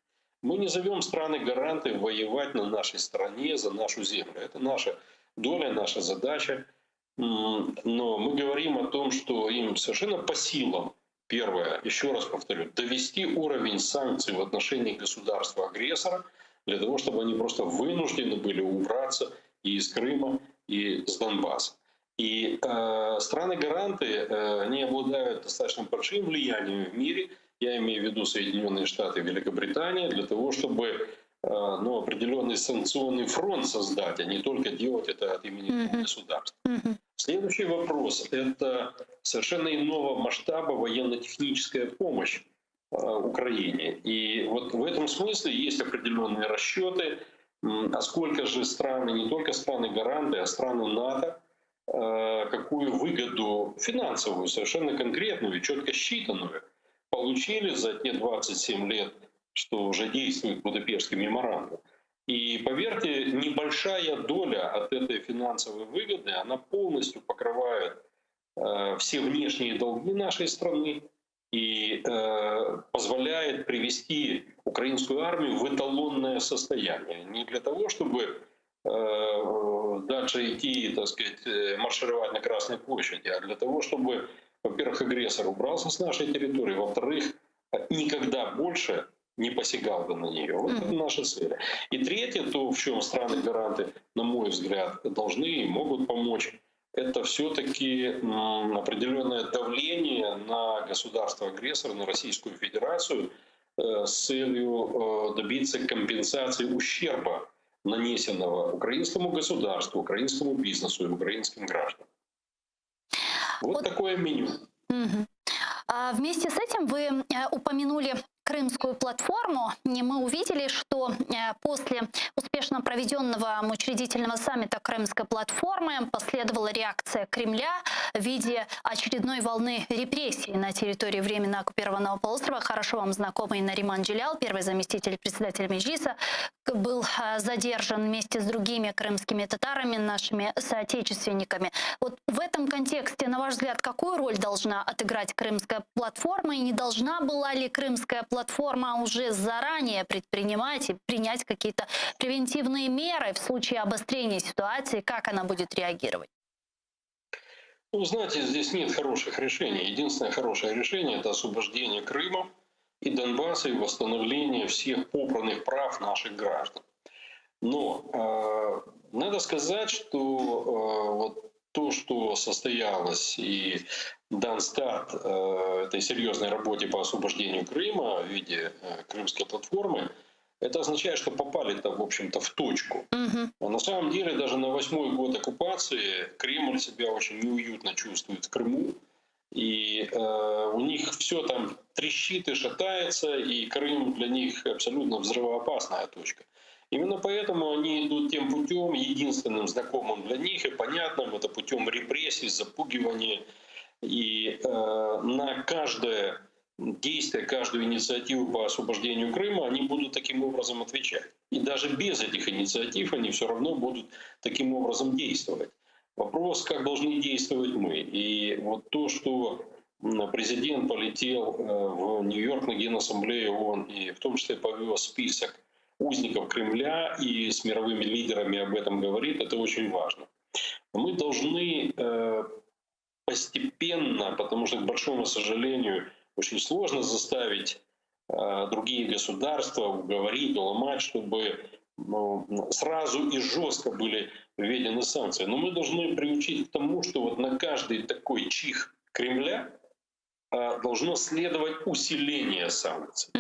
Мы не зовем страны-гаранты воевать на нашей стороне за нашу землю. Это наша доля, наша задача. Но мы говорим о том, что им совершенно по силам, первое, еще раз повторю, довести уровень санкций в отношении государства-агрессора для того, чтобы они просто вынуждены были убраться и из Крыма, и с Донбасса. И страны-гаранты, они обладают достаточно большим влиянием в мире, я имею в виду Соединенные Штаты и Великобритания, для того, чтобы определенный санкционный фронт создать, а не только делать это от имени государства. Следующий вопрос – это совершенно иного масштаба военно-техническая помощь Украине. И вот в этом смысле есть определенные расчеты, а сколько же страны, не только страны-гаранты, а страны НАТО, какую выгоду финансовую, совершенно конкретную и четко считанную получили за те 27 лет, что уже действует Будапештский меморандум. И поверьте, небольшая доля от этой финансовой выгоды, она полностью покрывает все внешние долги нашей страны и позволяет привести украинскую армию в эталонное состояние. Не для того, чтобы дальше идти, так сказать, маршировать на Красной площади, а для того, чтобы, во-первых, агрессор убрался с нашей территории, во-вторых, никогда больше не посягал бы на нее. Вот это наша цель. И третье, то, в чем страны-гаранты, на мой взгляд, должны и могут помочь, это все-таки определенное давление на государство-агрессора, на Российскую Федерацию с целью добиться компенсации ущерба, нанесенного украинскому государству, украинскому бизнесу и украинским гражданам. Вот такое меню. Вместе с этим вы упомянули Крымскую платформу, и мы увидели, что после успешно проведенного учредительного саммита Крымской платформы последовала реакция Кремля в виде очередной волны репрессий на территории временно оккупированного полуострова. Хорошо вам знакомый Нариман Джилял, первый заместитель председателя Меджлиса, был задержан вместе с другими крымскими татарами, нашими соотечественниками. Вот в этом контексте, на ваш взгляд, какую роль должна отыграть Крымская платформа, и не должна была ли Крымская платформа уже заранее предпринимать и принять какие-то превентивные меры в случае обострения ситуации, как она будет реагировать? Знаете, здесь нет хороших решений. Единственное хорошее решение – это освобождение Крыма и Донбасса и восстановление всех попранных прав наших граждан. Но надо сказать, что вот то, что состоялось и дан старт этой серьезной работе по освобождению Крыма в виде Крымской платформы, это означает, что попали-то, в общем-то, в точку. А на самом деле, даже на 8-й год оккупации Кремль себя очень неуютно чувствует в Крыму. И у них все там трещит и шатается, и Крым для них абсолютно взрывоопасная точка. Именно поэтому они идут тем путем, единственным знакомым для них и понятным, это путем репрессий, запугивания. И на каждое действия, каждую инициативу по освобождению Крыма, они будут таким образом отвечать. И даже без этих инициатив они все равно будут таким образом действовать. Вопрос, как должны действовать мы. И вот то, что президент полетел в Нью-Йорк на Генассамблею ООН и в том числе повез список узников Кремля и с мировыми лидерами об этом говорит, это очень важно. Мы должны постепенно, потому что, к большому сожалению, очень сложно заставить другие государства уговорить, уломать, чтобы сразу и жестко были введены санкции. Но мы должны приучить к тому, что вот на каждый такой чих Кремля должно следовать усиление санкций.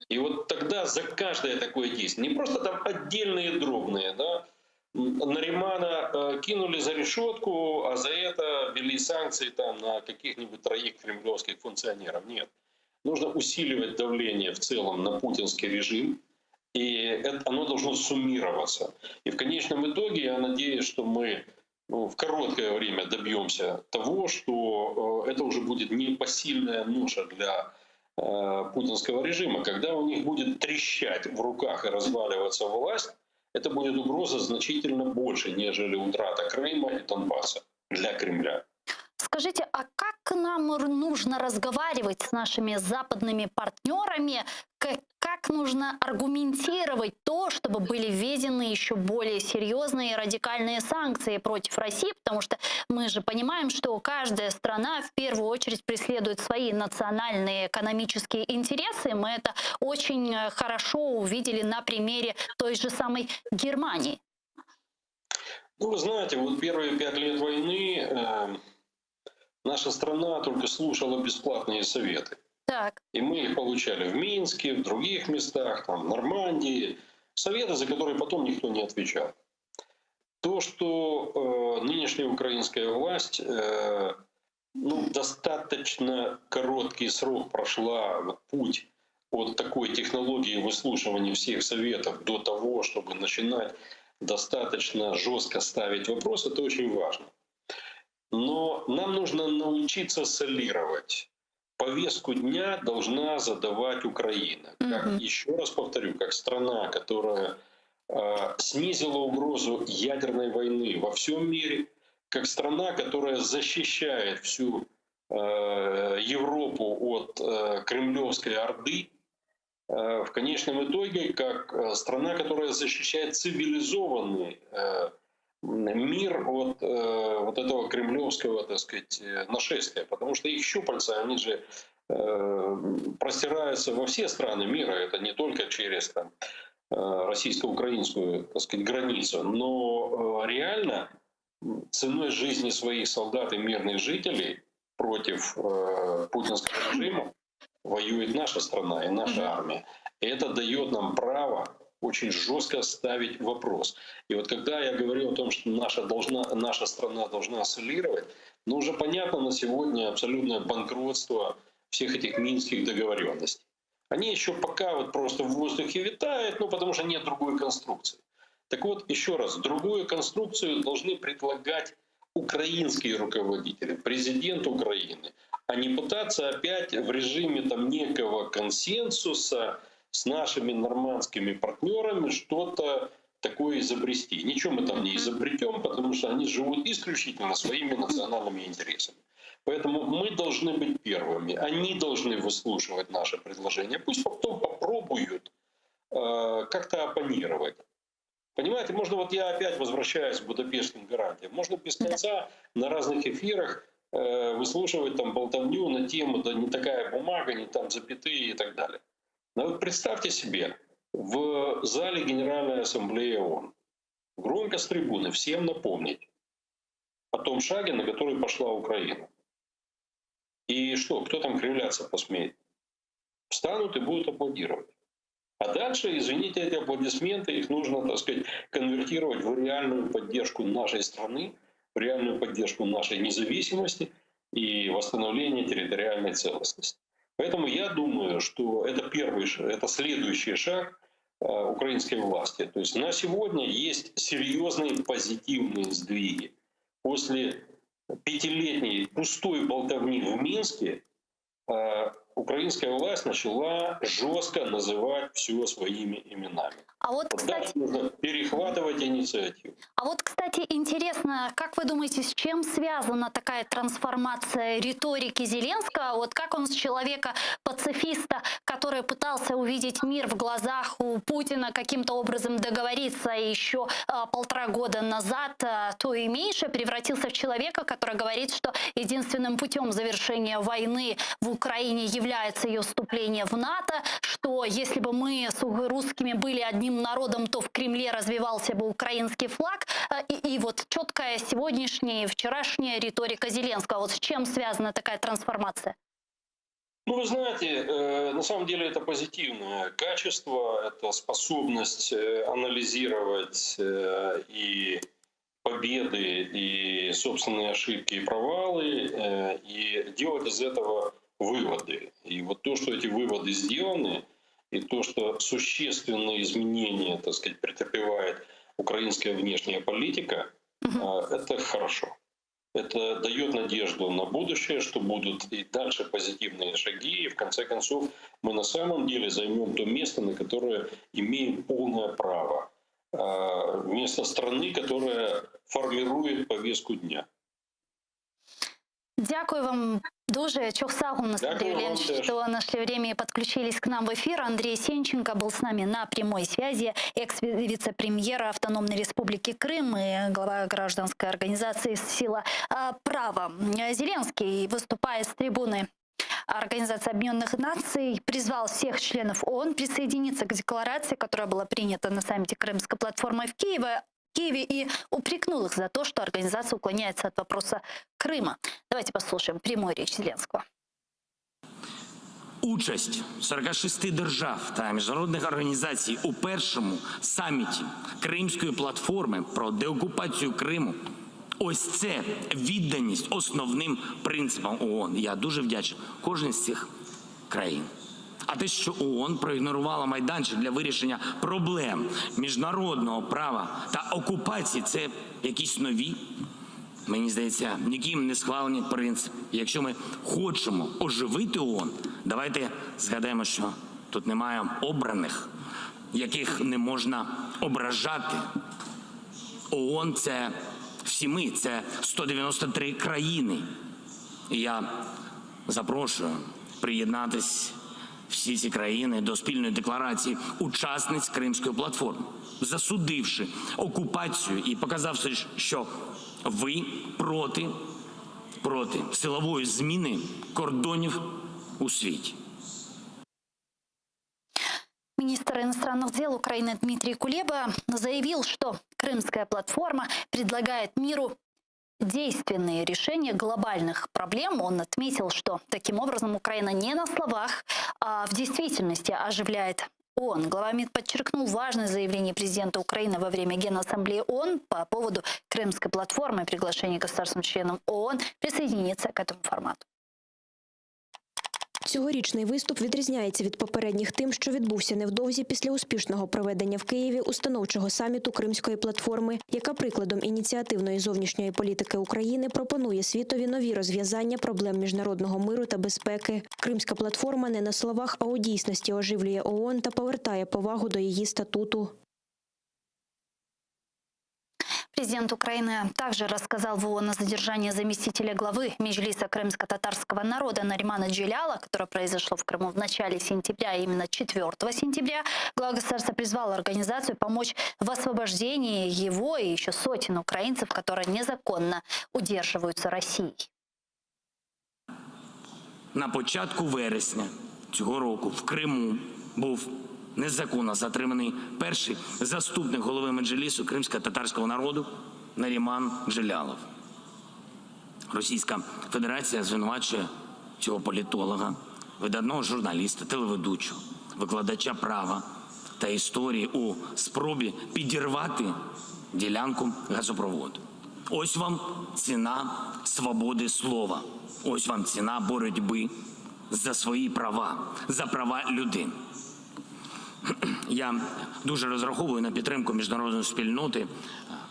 И вот тогда за каждое такое действие, не просто там отдельные дробные, да, Наримана кинули за решетку, а за это ввели санкции там на каких-нибудь 3 кремлевских функционеров. Нет. Нужно усиливать давление в целом на путинский режим, и оно должно суммироваться. И в конечном итоге я надеюсь, что мы в короткое время добьемся того, что это уже будет непосильная ноша для путинского режима. Когда у них будет трещать в руках и разваливаться власть, это будет угроза значительно больше, нежели утрата Крыма и Донбасса для Кремля. Скажите, а как нам нужно разговаривать с нашими западными партнерами? Как нужно аргументировать то, чтобы были введены еще более серьезные и радикальные санкции против России? Потому что мы же понимаем, что каждая страна в первую очередь преследует свои национальные экономические интересы. Мы это очень хорошо увидели на примере той же самой Германии. Ну, вы знаете, вот первые 5 лет войны наша страна только слушала бесплатные советы. Так. И мы их получали в Минске, в других местах, там, в Нормандии. Советы, за которые потом никто не отвечал. То, что нынешняя украинская власть достаточно короткий срок прошла путь от такой технологии выслушивания всех советов до того, чтобы начинать достаточно жестко ставить вопрос, это очень важно. Но нам нужно научиться солировать. Повестку дня должна задавать Украина. Еще раз повторю, как страна, которая снизила угрозу ядерной войны во всем мире, как страна, которая защищает всю Европу от кремлевской орды, в конечном итоге, как страна, которая защищает цивилизованный мир от вот этого кремлевского, так сказать, нашествия. Потому что их щупальца, они же простираются во все страны мира. Это не только через там, российско-украинскую, так сказать, границу. Но реально ценой жизни своих солдат и мирных жителей против путинского режима воюет наша страна и наша армия. И это дает нам право очень жестко ставить вопрос. И вот когда я говорю о том, что наша страна должна солировать, ну уже понятно на сегодня абсолютное банкротство всех этих минских договоренностей. Они еще пока вот просто в воздухе витают, ну потому что нет другой конструкции. Так вот, еще раз, другую конструкцию должны предлагать украинские руководители, президент Украины, а не пытаться опять в режиме там некого консенсуса с нашими нормандскими партнерами что-то такое изобрести. Ничего мы там не изобретем, потому что они живут исключительно своими национальными интересами. Поэтому мы должны быть первыми. Они должны выслушивать наши предложения. Пусть потом попробуют как-то оппонировать. Понимаете, можно, вот я опять возвращаюсь к Будапештским гарантиям, можно без конца на разных эфирах выслушивать там болтовню на тему, да не такая бумага, не там запятые и так далее. Но вот представьте себе, в зале Генеральной Ассамблеи ООН громко с трибуны всем напомнить о том шаге, на который пошла Украина. И что, кто там кривляться посмеет? Встанут и будут аплодировать. А дальше, извините, эти аплодисменты, их нужно, так сказать, конвертировать в реальную поддержку нашей страны, в реальную поддержку нашей независимости и восстановления территориальной целостности. Поэтому я думаю, что это это следующий шаг украинской власти. То есть на сегодня есть серьезные позитивные сдвиги. После 5-летней пустой болтовни в Минске украинская власть начала жестко называть все своими именами. А вот, кстати, нужно перехватывать инициативу. А вот, кстати, интересно, как вы думаете, с чем связана такая трансформация риторики Зеленского? Вот как он с человека-пацифиста, который пытался увидеть мир в глазах у Путина, каким-то образом договориться еще 1,5 года назад, то и меньше, превратился в человека, который говорит, что единственным путем завершения войны в Украине является ее вступление в НАТО, что если бы мы с русскими были одним народом, то в Кремле развивался бы украинский флаг. И вот четкая сегодняшняя и вчерашняя риторика Зеленского. Вот с чем связана такая трансформация? Ну, вы знаете, на самом деле это позитивное качество, это способность анализировать и победы, и собственные ошибки и провалы, и делать из этого выводы. И вот то, что эти выводы сделаны, и то, что существенные изменения, так сказать, претерпевает украинская внешняя политика, это хорошо. Это дает надежду на будущее, что будут и дальше позитивные шаги, и в конце концов мы на самом деле займем то место, на которое имеем полное право. Место страны, которая формирует повестку дня. Дякую вам дуже. Чохсагум, Андрей Юрьевич, что нашли время и подключились к нам в эфир. Андрей Сенченко был с нами на прямой связи, экс-вице-премьер Автономной Республики Крым и глава гражданской организации «Сила права». Зеленский, выступая с трибуны Организации Объединенных Наций, призвал всех членов ООН присоединиться к декларации, которая была принята на саммите Крымской платформы в Киеве, и упрекнул их за то, что организация уклоняется от вопроса Крыма. Давайте послушаем прямую речь Зеленского. Участь 46 держав та міжнародних організацій у першому саміті Кримської платформи про деокупацію Криму – ось це відданість основним принципам ООН. Я дуже вдячний кожній з цих країн. А те, що ООН проігнорувала майданчик для вирішення проблем міжнародного права та окупації – це якісь нові, мені здається, ніким не схвалені принципи. Якщо ми хочемо оживити ООН, давайте згадаємо, що тут немає обраних, яких не можна ображати. ООН – це всі ми, це 193 країни. І я запрошую приєднатись всі ці країни до спільної декларації учасниць Кримської платформи, засудивши окупацію і показавши, що ви проти силової зміни кордонів у світі. Министр иностранных дел Украины Дмитрий Кулеба заявил, что Крымская платформа предлагает миру действенные решения глобальных проблем. Он отметил, что таким образом Украина не на словах, а в действительности оживляет ООН. Глава МИД подчеркнул важность заявления президента Украины во время Генассамблеи ООН по поводу Крымской платформы и приглашения государствам-членам ООН присоединиться к этому формату. Цьогорічний виступ відрізняється від попередніх тим, що відбувся невдовзі після успішного проведення в Києві установчого саміту Кримської платформи, яка прикладом ініціативної зовнішньої політики України пропонує світові нові розв'язання проблем міжнародного миру та безпеки. Кримська платформа не на словах, а у дійсності оживлює ООН та повертає повагу до її статуту. Президент Украины также рассказал в ООН о задержании заместителя главы Меджлиса крымско-татарского народа Наримана Джиляла, которое произошло в Крыму в начале сентября, именно 4 сентября. Глава государства призвал организацию помочь в освобождении его и еще сотен украинцев, которые незаконно удерживаются Россией. На початку вересня цього року в Криму був незаконно затриманий перший заступник голови Меджлісу кримсько-татарського народу Наріман Джилялов. Російська Федерація звинувачує цього політолога, видатного журналіста, телеведучого, викладача права та історії у спробі підірвати ділянку газопроводу. Ось вам ціна свободи слова. Ось вам ціна боротьби за свої права, за права людини. Я дуже розраховую на підтримку міжнародної спільноти,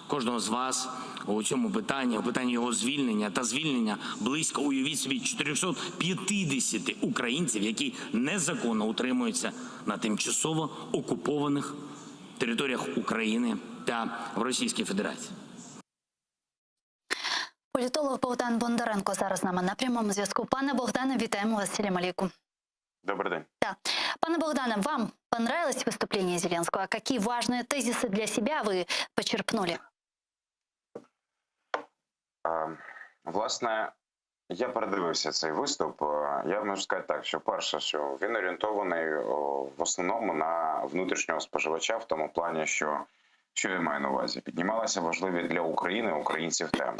кожного з вас, у цьому питанні, у питанні його звільнення та звільнення близько, уявіть собі, 450 українців, які незаконно утримуються на тимчасово окупованих територіях України та в Російській Федерації. Політолог Богдан Бондаренко зараз з нами на прямому зв'язку. Пане Богдане, вітаємо вас. Салям алейкум. Добрый день. Да. Пане Богдане, вам понравилось выступление Зеленского? А какие важные тезисы для себя вы почерпнули? Власне, я передивився цей виступ. Я можу сказати так, що перше, що він орієнтований в основному на внутрішнього споживача в тому плані, що я маю на увазі. Піднімалися важливі для України, українців теми.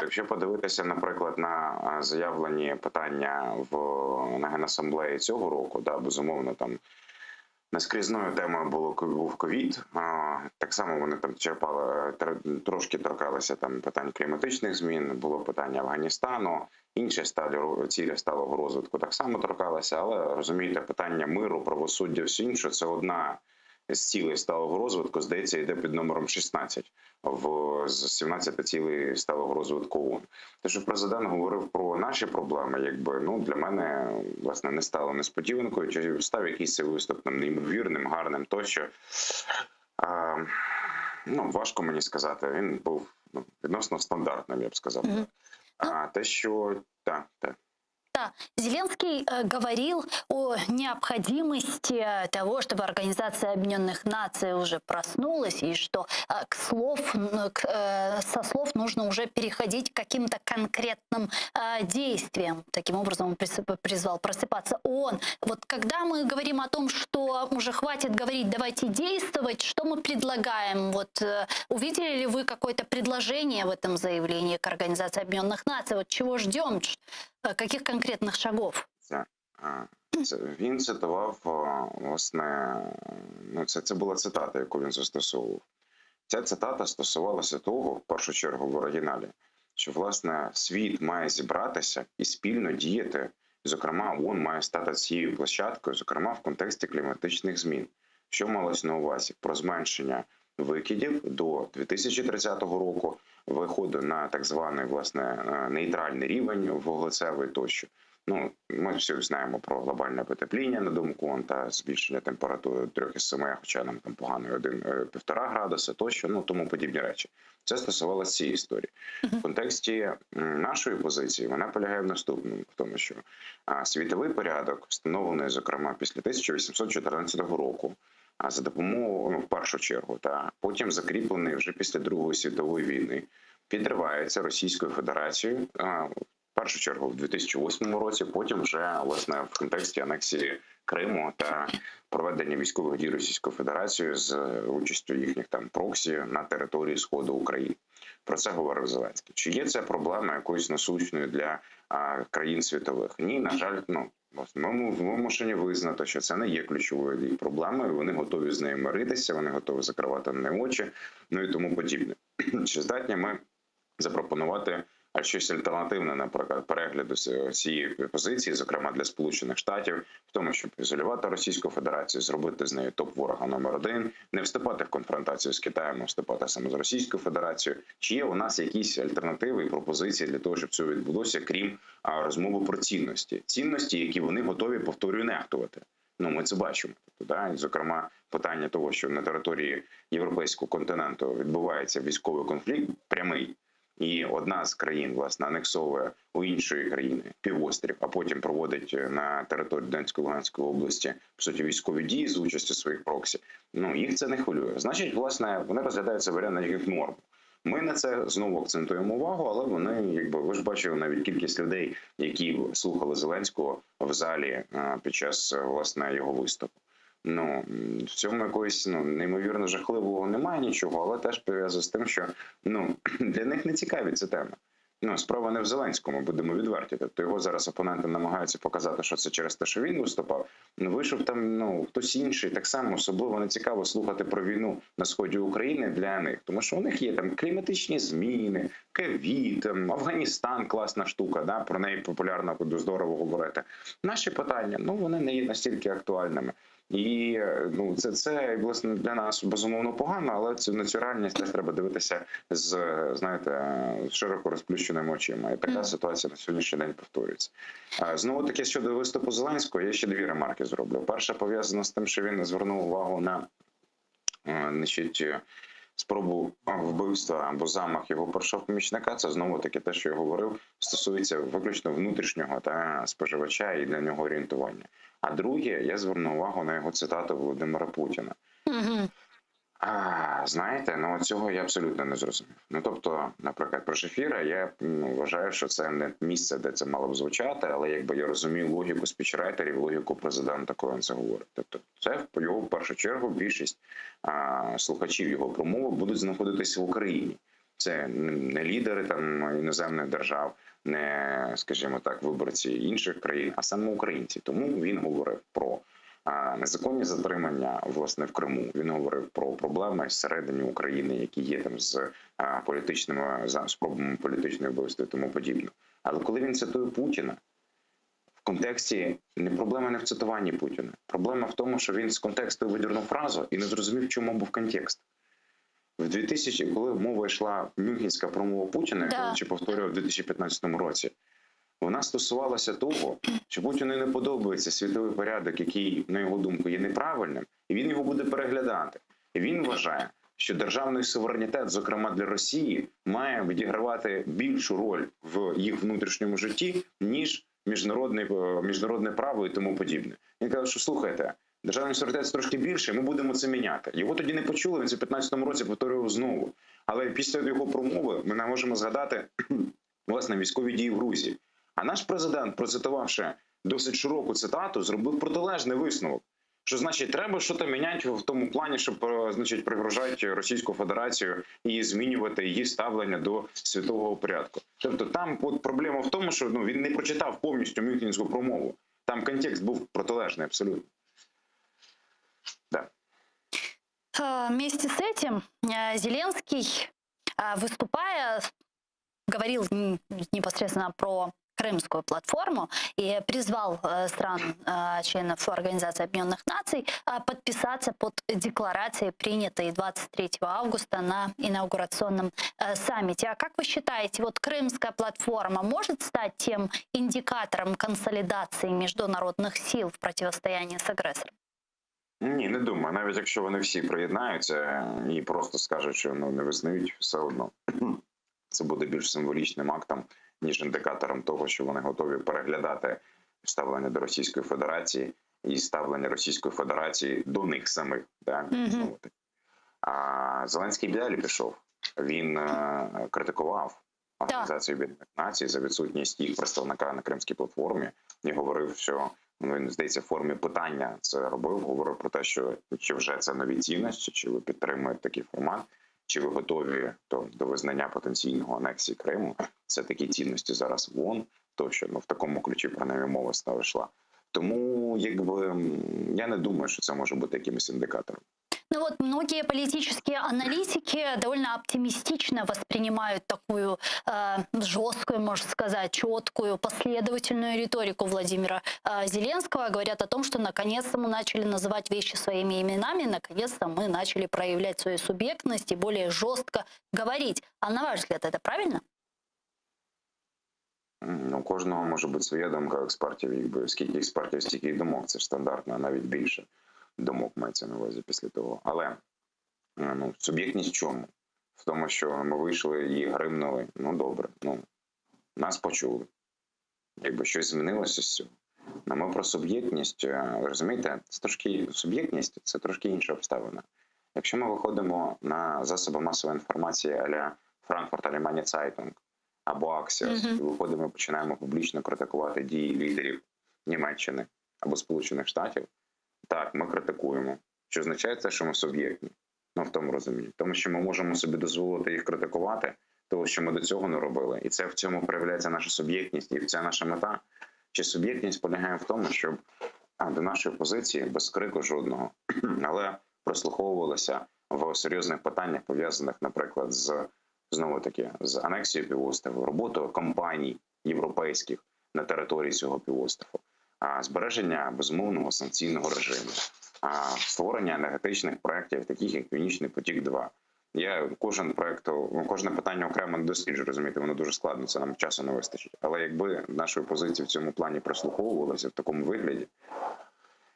Якщо подивитися, наприклад, на заявлені питання на Генасамблеї цього року, да, безумовно, там наскрізною темою був ковід. Так само вони там черпали, трошки торкалися там питань кліматичних змін, було питання Афганістану, інші цілі сталого розвитку так само торкалися, але, розумієте, питання миру, правосуддя, все інше – це одна з цілей сталого розвитку, здається, йде під номером 16 з 17 цілей сталого розвитку ООН. Те, що президент говорив про наші проблеми, якби, ну, для мене, власне, не стало несподіванкою, чи став якийсь цей виступ там неймовірним, гарним тощо. Важко мені сказати, він був відносно стандартним, я б сказав. Те, що... Так. Да, Зеленский говорил о необходимости того, чтобы Организация Объединенных Наций уже проснулась, и что со слов нужно уже переходить к каким-то конкретным действиям. Таким образом он призвал просыпаться ООН. Вот когда мы говорим о том, что уже хватит говорить, давайте действовать, что мы предлагаем? Вот увидели ли вы какое-то предложение в этом заявлении к Организации Объединенных Наций? Вот чего ждем? Каких конкретних шагов? Він цитував, власне, це була цитата, яку він застосовував. Ця цитата стосувалася того, в першу чергу в оригіналі, що, власне, світ має зібратися і спільно діяти, зокрема, ООН має стати цією площадкою, зокрема, в контексті кліматичних змін. Що малось на увазі? Про зменшення викидів до 2030 року, виходу на так званий, власне, нейтральний рівень вуглецевий тощо. Ми всі знаємо про глобальне потепління, на думку ООН, та збільшення температури 3,7, хоча нам там погано 1,5 градуса тощо, тому подібні речі. Це стосувалося цієї історії. В контексті нашої позиції вона полягає в наступному, в тому, що світовий порядок, встановлений, зокрема, після 1814 року, за допомогою, в першу чергу, та потім закріплений вже після Другої світової війни, підривається Російською Федерацією, в першу чергу в 2008 році, потім вже, власне, в контексті анексії Криму та проведення військових дій Російською Федерацією з участю їхніх там проксі на території Сходу України. Про це говорив Зеленський. Чи є це проблема якоюсь насущною для країн світових? Ні, на жаль, ми вимушені визнати, що це не є ключовою проблемою, вони готові з нею миритися, вони готові закривати на неї очі, і тому подібне. Чи здатні ми запропонувати щось альтернативне, наприклад, перегляду цієї позиції, зокрема для Сполучених Штатів, в тому, щоб ізолювати Російську Федерацію, зробити з нею топ-ворога номер 1, не вступати в конфронтацію з Китаєм, а вступати саме з Російською Федерацією. Чи є у нас якісь альтернативи і пропозиції для того, щоб це відбулося, крім розмови про цінності? Цінності, які вони готові, повторюю, нехтувати. Ми це бачимо. І, зокрема, питання того, що на території Європейського континенту відбувається військовий конфлікт прямий, і одна з країн, власне, анексовує у іншої країни півострів, а потім проводить на території Донецької, Луганської області, по суті, військові дії з участю своїх проксі, їх це не хвилює. Значить, власне, вони розглядаються варіант як норму. Ми на це знову акцентуємо увагу, але вони, ви ж бачили навіть кількість людей, які слухали Зеленського в залі під час, власне, його виступу. В цьому якогось неймовірно жахливого немає нічого, але теж пов'язано з тим, що для них не цікаві ця тема. Справа не в Зеленському, будемо відверті. Тобто його зараз опоненти намагаються показати, що це через те, що він виступав. Вийшов там хтось інший, так само особливо не цікаво слухати про війну на сході України для них. Тому що у них є там кліматичні зміни, ковід, Афганістан, класна штука, про неї популярно, здорово говорити. Наші питання, вони не є настільки актуальними. І ну, це власне для нас безумовно погано, але на цю реальність теж треба дивитися з, знаєте, широко розплющеними очима. І така ситуація на сьогоднішній день повторюється. Знову таки, щодо виступу Зеленського, я ще дві ремарки зроблю. Перша пов'язана з тим, що він звернув увагу на спробу вбивства або замах його першого помічника. Це знову таки те, що я говорив, стосується виключно внутрішнього та споживача і для нього орієнтування. А друге, я звернув увагу на його цитату Володимира Путіна. Знаєте, ну цього я абсолютно не зрозумів. Ну тобто, наприклад, про Шефіра я вважаю, що це не місце, де це мало б звучати, але якби я розумію логіку спічрайтерів, логіку президента, коли він це говорить. Тобто це в його в першу чергу більшість слухачів його промови будуть знаходитися в Україні. Це не лідери там іноземних держав, не, скажімо так, виборці інших країн, а саме українці. Тому він говорив про незаконні затримання, власне, в Криму. Він говорив про проблеми всередині України, які є там з політичними спробами політичної вбивства і тому подібне. Але коли він цитує Путіна, в контексті проблема не в цитуванні Путіна. Проблема в тому, що він з контексту видірнув фразу і не зрозумів, чому був контекст. В 2000, коли мова йшла мюнхенська промова Путіна, яку чи повторював в 2015 році, вона стосувалася того, що Путіну не подобається світовий порядок, який, на його думку, є неправильним, і він його буде переглядати. І він вважає, що державний суверенітет, зокрема для Росії, має відігравати більшу роль в їх внутрішньому житті, ніж міжнародне право і тому подібне. Він каже, що слухайте, державний суверенітет трошки більше, ми будемо це міняти. Його тоді не почули, він це в 2015 році повторював знову. Але після його промови ми не можемо згадати, власне, військові дії в Грузії. А наш президент, процитувавши досить широку цитату, зробив протилежний висновок. Що, значить, треба щось міняти в тому плані, щоб, значить, пригрожати Російську Федерацію і змінювати її ставлення до світового порядку. Тобто там от проблема в тому, що він не прочитав повністю мюнхенську промову. Там контекст був протилежний абсолютно. Да. Вместе с этим Зеленский, выступая, говорил непосредственно про Крымскую платформу и призвал стран, членов Организации Объединенных Наций, подписаться под декларацией, принятой 23 августа на инаугурационном саммите. А как вы считаете, вот Крымская платформа может стать тем индикатором консолидации международных сил в противостоянии с агрессором? Ні, не думаю. Навіть якщо вони всі приєднаються і просто скажуть, що не визнають, все одно це буде більш символічним актом, ніж індикатором того, що вони готові переглядати ставлення до Російської Федерації і ставлення Російської Федерації до них самих. Да? А Зеленський далі пішов. Він критикував Організацію Об'єднаних Націй за відсутність їх представника на Кримській платформі і говорив, що він, здається, в формі питання це робив, говорив про те, що чи вже це нові цінності, чи ви підтримуєте такий формат, чи ви готові до визнання потенційного анексії Криму. Це такі цінності зараз в ООН, тощо, в такому ключі принаймні мова йшла. Тому, якби, я не думаю, що це може бути якимось індикатором. Ну вот многие политические аналитики довольно оптимистично воспринимают такую жесткую, можно сказать, четкую, последовательную риторику Владимира Зеленского. Говорят о том, что наконец-то мы начали называть вещи своими именами, наконец-то мы начали проявлять свою субъектность и более жестко говорить. А на ваш взгляд, это правильно? Ну, у кожного може бути своя думка експертів, якби скільки експертів, стільки й думок, це ж стандартно, навіть більше думок мається на увазі після того. Але суб'єктність в чому? В тому, що ми вийшли і гримнули, добре, нас почули. Якби щось змінилося з цього. Ми про суб'єктність, розумієте, суб'єктність – це трошки інша обставина. Якщо ми виходимо на засоби масової інформації а-ля Frankfurt Allgemeine Zeitung або Axios, і виходимо і починаємо публічно критикувати дії лідерів Німеччини або Сполучених Штатів, так, ми критикуємо. Що означає це, що ми суб'єктні? В тому розумінні. Тому що ми можемо собі дозволити їх критикувати, того, що ми до цього не робили. І це в цьому проявляється наша суб'єктність. І ця наша мета. Чи суб'єктність полягає в тому, щоб до нашої позиції, без крику жодного, але прислуховувалися в серйозних питаннях, пов'язаних, наприклад, знову-таки, з анексією півострову, роботою компаній європейських на території цього півострову, збереження безумовного санкційного режиму. створення енергетичних проєктів, таких як Північний потік-2. Я кожне питання окремо не досліджу, розумієте, воно дуже складно, це нам часу не вистачить. Але якби нашої позиції в цьому плані прислуховувалися в такому вигляді,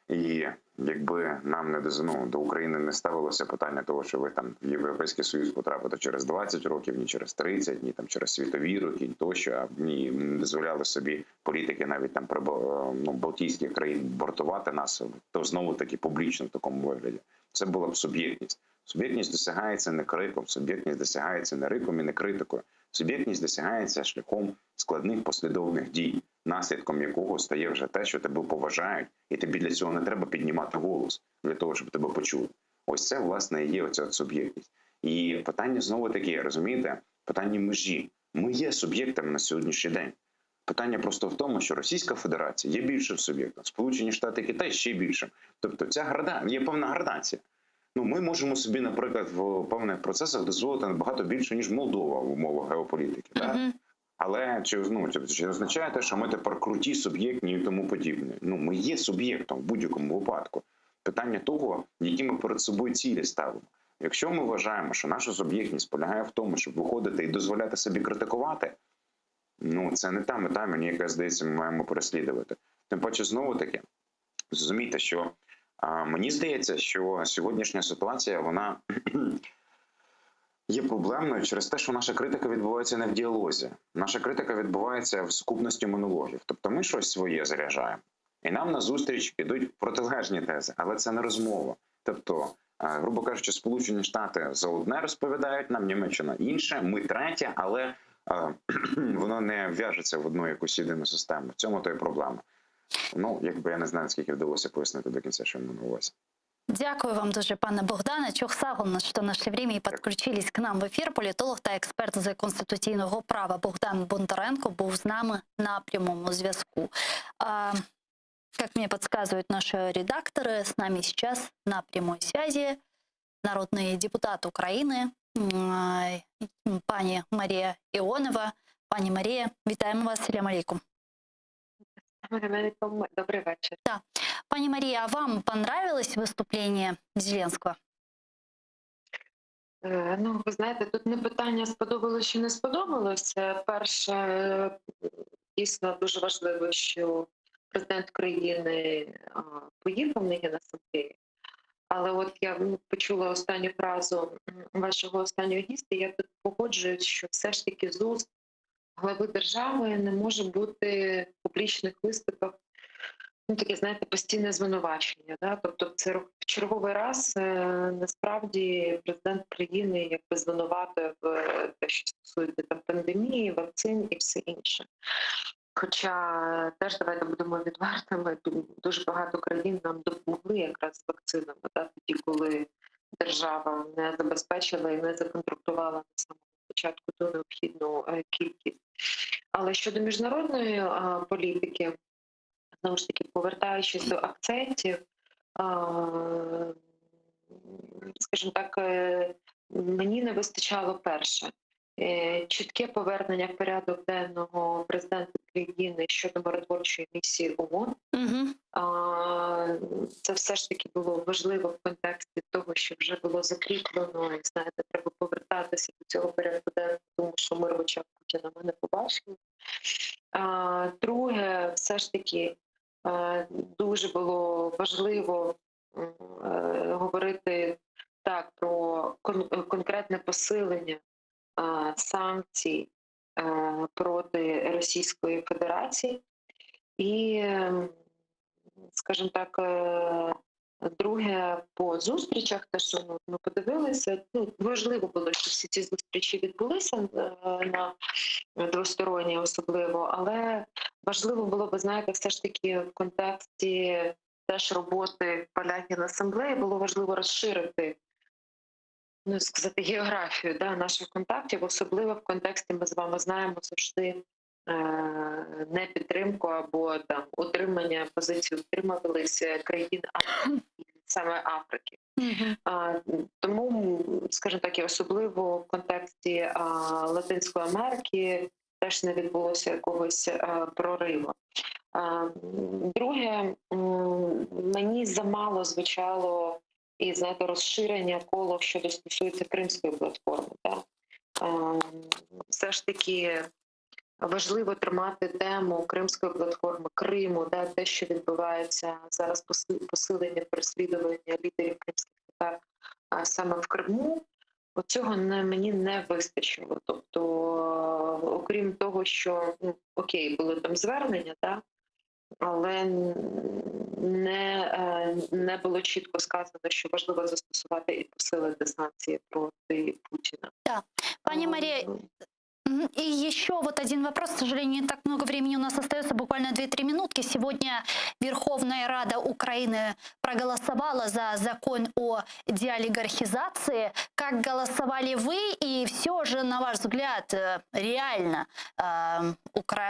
і якби нам до України не ставилося питання того, що ви там в Європейський Союз потрапите через 20 років, ні через 30, ні там через світові роки, тощо, а ні не дозволяли собі політики навіть там балтійських країн бортувати нас, то знову таки публічно в такому вигляді. Це була б суб'єктність. Суб'єктність досягається не криком, суб'єктність досягається не риком і не критикою. Суб'єктність досягається шляхом складних послідовних дій, наслідком якого стає вже те, що тебе поважають, і тобі для цього не треба піднімати голос, для того, щоб тебе почули. Ось це, власне, і є оця суб'єктність. І питання знову таке, розумієте, питання межі. Ми є суб'єктами на сьогоднішній день. Питання просто в тому, що Російська Федерація є більшим суб'єктом, Сполучені Штати, Китай ще більшим. Тобто є певна градація. Ми можемо собі, наприклад, в певних процесах дозволити набагато більше, ніж Молдова в умовах геополітики. Так? Але чи означає те, що ми тепер круті, суб'єктні і тому подібне? Ми є суб'єктом в будь-якому випадку. Питання того, які ми перед собою цілі ставимо. Якщо ми вважаємо, що наша суб'єктність полягає в тому, щоб виходити і дозволяти собі критикувати, це не та мета, мені яка, здається, ми маємо переслідувати. Тим паче, знову таки, зрозумійте, що мені здається, що сьогоднішня ситуація, вона є проблемною через те, що наша критика відбувається не в діалозі. Наша критика відбувається в сукупності монологів. Тобто ми щось своє заряджаємо. І нам назустріч підуть протилежні тези, але це не розмова. Тобто, грубо кажучи, Сполучені Штати за одне розповідають нам, Німеччина інше, ми третє, але воно не в'яжеться в одну якусь єдину систему. В цьому то і проблема. Я не знаю, скільки вдалося пояснити до кінця, що ми на увазі. Дякую вам дуже, пане Богдане. Чохсагон, що нашли время і підключились к нам в ефір. Політолог та експерт з конституційного права Богдан Бондаренко був з нами на прямому зв'язку. Как мне подсказывают наши редакторы, с нами сейчас на прямой связи народный депутат Украины, пані Марія Іонова. Пані Марія, вітаємо вас, салям алейкум. Добрий вечір. Да. Пані Марія, а вам понравилось виступлення Зеленського? Ви знаєте, тут не питання сподобалось чи не сподобалось. Перше, дійсно дуже важливо, що президент країни поїхав на Генасамблею. Але от я почула останню фразу вашого останнього гостя, я тут погоджуюсь, що все ж таки з уст глави держави не може бути в публічних виступах таке, знаєте, постійне звинувачення. Да? Тобто це в черговий раз насправді президент країни якби звинуватив те, що стосується там пандемії, вакцин і все інше. Хоча теж давайте будемо відвертими, дуже багато країн нам допомогли якраз з вакцинами, да? Тоді, коли держава не забезпечила і не законтрактувала на самому початку ту необхідну кількість. Але щодо міжнародної політики, знову ж таки, повертаючись до акцентів, скажімо так, мені не вистачало перше. Чітке повернення в порядок денного президента країни щодо миротворчої місії ООН. Це все ж таки було важливо в контексті того, що вже було закріплено, і, знаєте, треба повертатися до цього порядку денного, тому що мир в очах Путіна ми не побачили. Друге, все ж таки, дуже було важливо говорити так про конкретне посилення санкцій проти Російської Федерації. І, скажімо так, друге, по зустрічах, те, що ми подивилися, важливо було, що всі ці зустрічі відбулися на двосторонні особливо, але важливо було, ви знаєте, все ж таки в контексті теж роботи поля Генасамблеї було важливо розширити, сказати, географію наших контактів, особливо в контексті, ми з вами знаємо, завжди не підтримку або там утримання позиції утримувалися країн саме Африки. Тому, скажімо так, і особливо в контексті Латинської Америки теж не відбулося якогось прориву. Друге, мені замало звучало і, знаєте, розширення кола, що стосується Кримської платформи. Так? Все ж таки важливо тримати тему Кримської платформи, Криму, да, те, що відбувається зараз, посилення переслідування лідерів кримських татар саме в Криму. Цього мені не вистачило. Тобто, окрім того, що, окей, були там звернення, да, але не було чітко сказано, що важливо застосувати і посилити санкції проти Путіна. Да. Пані Мария, и еще вот один вопрос. К сожалению, не так много времени у нас остается, буквально 2-3 минутки. Сегодня Верховная Рада Украины проголосовала за закон о деолигархизации. Как голосовали вы? И все же, на ваш взгляд, реально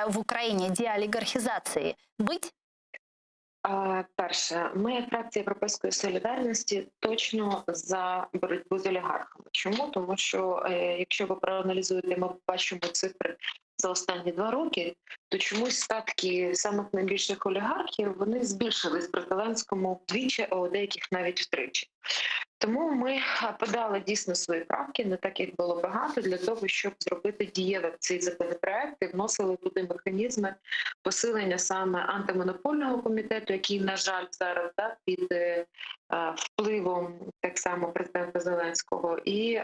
в Украине деолигархизации быть? Перше, ми, як фракція Європейської солідарності, точно за боротьбу з олігархами. Чому? Тому що, якщо ви проаналізуєте, ми побачимо цифри за останні 2 роки, то чомусь статки самих найбільших олігархів, вони збільшились при Зеленському вдвічі, а у деяких навіть втричі. Тому ми подали дійсно свої правки, не так їх було багато, для того, щоб зробити дієвий цей законопроект і вносили туди механізми посилення саме антимонопольного комітету, який, на жаль, зараз під впливом так само президента Зеленського, і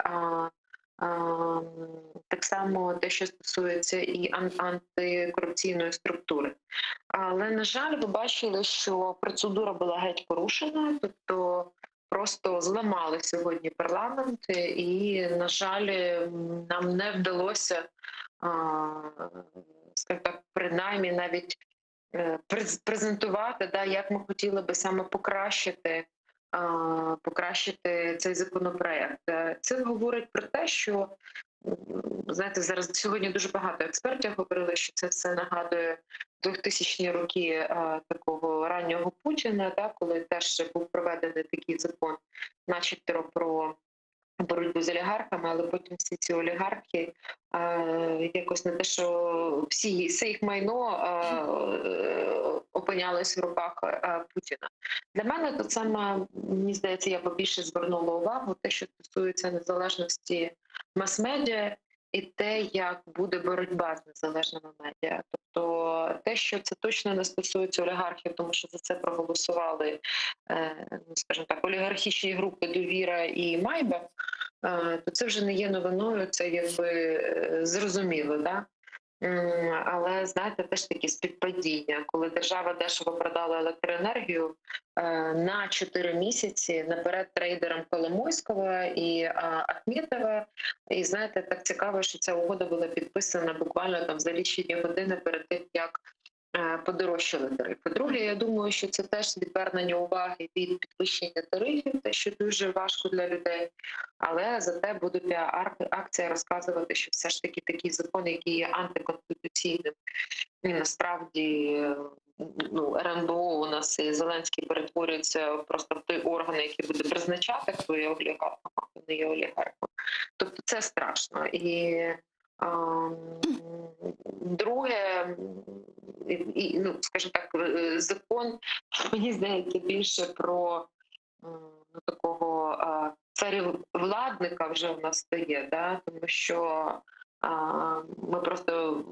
так само те, що стосується і антикорупційної структури. Але, на жаль, ви бачили, що процедура була геть порушена, тобто просто зламали сьогодні парламент, і, на жаль, нам не вдалося, скажімо так, принаймні навіть презентувати, як ми хотіли би саме покращити цей законопроект. Це говорить про те, що, знаєте, зараз сьогодні дуже багато експертів говорили, що це все нагадує 2000-ні роки такого раннього Путіна, коли теж був проведений такий закон, начебто про боротьбу з олігархами, але потім всі ці олігархи якось не те, що все їх майно опинялось в руках Путіна. Для мене тут саме, мені здається, я б більше звернула увагу те, що стосується незалежності мас-медіа і те, як буде боротьба з незалежними медіа. Тобто те, що це точно не стосується олігархів, тому що за це проголосували, скажімо так, олігархічні групи «Довіра» і «Майбах», то це вже не є новиною, це якби зрозуміло, да? Але, знаєте, теж такі співпадіння, коли держава дешево продала електроенергію на 4 місяці наперед трейдерам Коломойського і Ахметова. І, знаєте, так цікаво, що ця угода була підписана буквально там за лічені години перед тим, як подорожчали тарифи. Друге, я думаю, що це теж відвернення уваги від підвищення тарифів, те, що дуже важко для людей. Але зате буде акція розказувати, що все ж таки такий закон, який є антиконституційним, і насправді РНБО у нас і Зеленський перетворюється просто в той орган, який буде призначати, хто є олігархом, а хто не є олігархом. Тобто це страшно. І друге, скажімо так, закон, мені здається, більше про такого царівладника вже в нас стає, да? Тому що ми просто,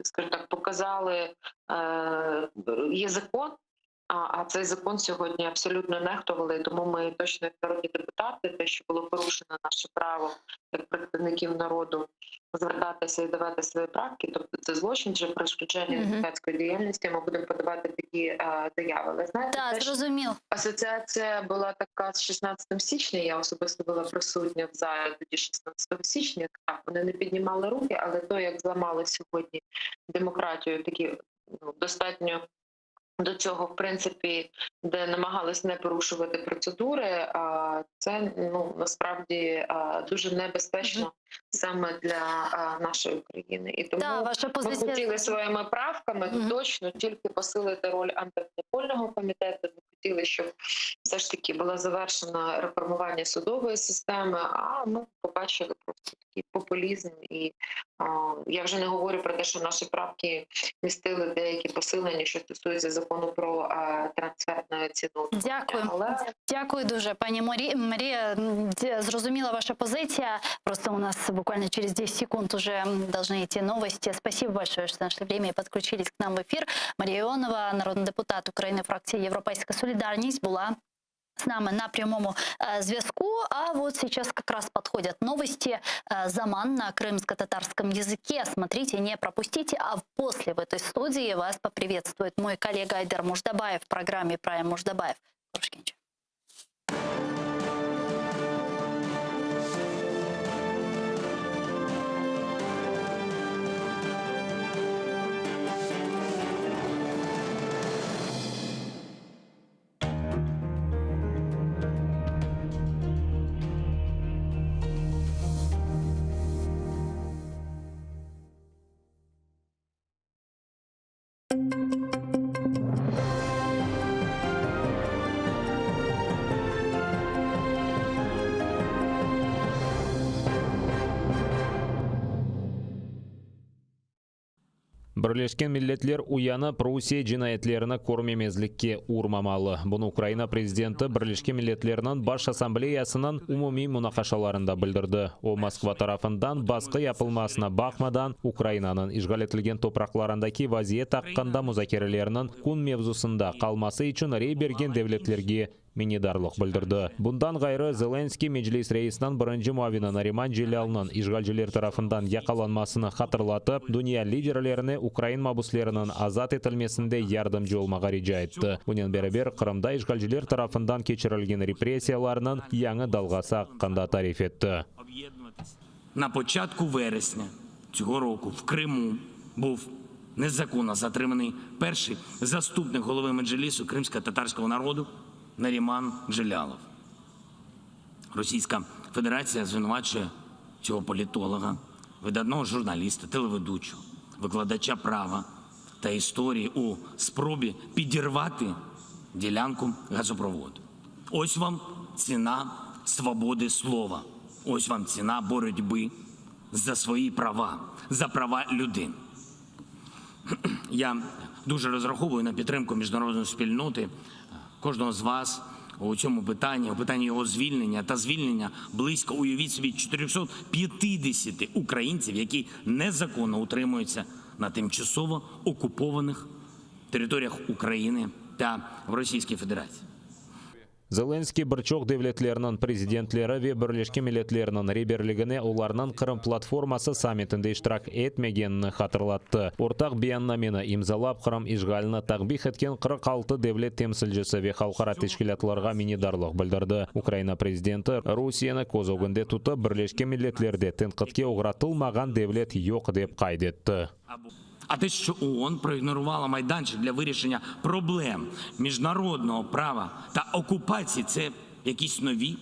скажімо так, показали, є закон, а цей закон сьогодні абсолютно нехтували, тому ми точно, як народні депутати, те, що було порушено наше право як представників народу звертатися і давати свої правки, тобто це злочин вже перешкоджання депутатської діяльності, ми будемо подавати такі заяви. Але знаєте, зрозумів. Асоціація була така з 16 січня, я особисто була присутня в залі тоді 16 січня, так, вони не піднімали руки, але то, як зламали сьогодні демократію, такі достатньо до цього, в принципі, де намагались не порушувати процедури, це насправді дуже небезпечно саме для нашої України. І тому ми хотіли своїми правками точно тільки посилити роль антимонопольного комітету. Ми хотіли, щоб все ж таки було завершено реформування судової системи, а ми побачили просто такий популізм і Я вже не говорю про те, що наші правки містили деякі посилення, що стосується закону про трансфертну ціну. Дякую дуже, пані Марія. Зрозуміла ваша позиція. Просто у нас буквально через 10 секунд уже должны идти новости. Спасибо большое, что нашли время и подключились к нам в эфир. Марія Іонова, народний депутат України, фракції «Європейська солідарність», була с нами на прямому зв'язку. А вот сейчас как раз подходят новости. Заман на крымско-татарском языке. Смотрите, не пропустите. А после в этой студии вас поприветствует мой коллега Айдар Муждабаев в программе «Прайм Муждабаев». Бірлескен Миллетлер уяны Прусия жинаятлеріні көрмемезлікке урмамалы. Бұны Украина президенті Бірлескен Миллетлерінің Баш Ассамблеясының умуми мұнақашаларында білдірді. О Москва тарафындан басқы япылмасына бақмадан Украинаның işgal етілген топрақларындаки вазиет аққанда музакерелерінің күн мевзусында қалмасы үшін рей берген девлетлерге минидарлық білдірді. Бұндан ғайры Зеленский Меджлис рейсінен бірінші муавина Нариман Желялының işgalciler тарafından яқаланмасыны қатырлатып, дүния лидерлеріне Украин мабуслерінің азат етілмесінде ярдымжы olmağa rica etті. Bunun beraber Қырымда işgalciler tarafından keçірілген репрессияларының яңы далғасы аққанда тариф етті. На початку вересня цього року в Криму був незаконно затриманий перший заступник голови Меджлісу кримсько-татарського народу Наріман Джелялов. Російська Федерація звинувачує цього політолога, видатного журналіста, телеведучого, викладача права та історії у спробі підірвати ділянку газопроводу. Ось вам ціна свободи слова. Ось вам ціна боротьби за свої права, за права людини. Я дуже розраховую на підтримку міжнародної спільноти, кожного з вас у цьому питанні, у питанні його звільнення та звільнення близько, уявіть собі, 450 українців, які незаконно утримуються на тимчасово окупованих територіях України та в Російській Федерації. Зеленский бірчоқ девлетлерінің президентлері ве Бірлескен Миллетлерінің реберлігіне оларынан Қырым платформасы саммитінде иштирак етмегенін хатırlatты. Ортақ бияннамені имзалап Қырым işgalini тағбих еткен 46 девлет темсілжісі ве халқара тешкілатларға минидарлық білдірді. Украина президенті Русияны көзөгінде тұты Бірлескен Миллетлерде тінқітке оғратылмаған девлет йоқ деп қайдетті. А те, що ООН проігнорувала майданчик для вирішення проблем міжнародного права та окупації, це якісь нові,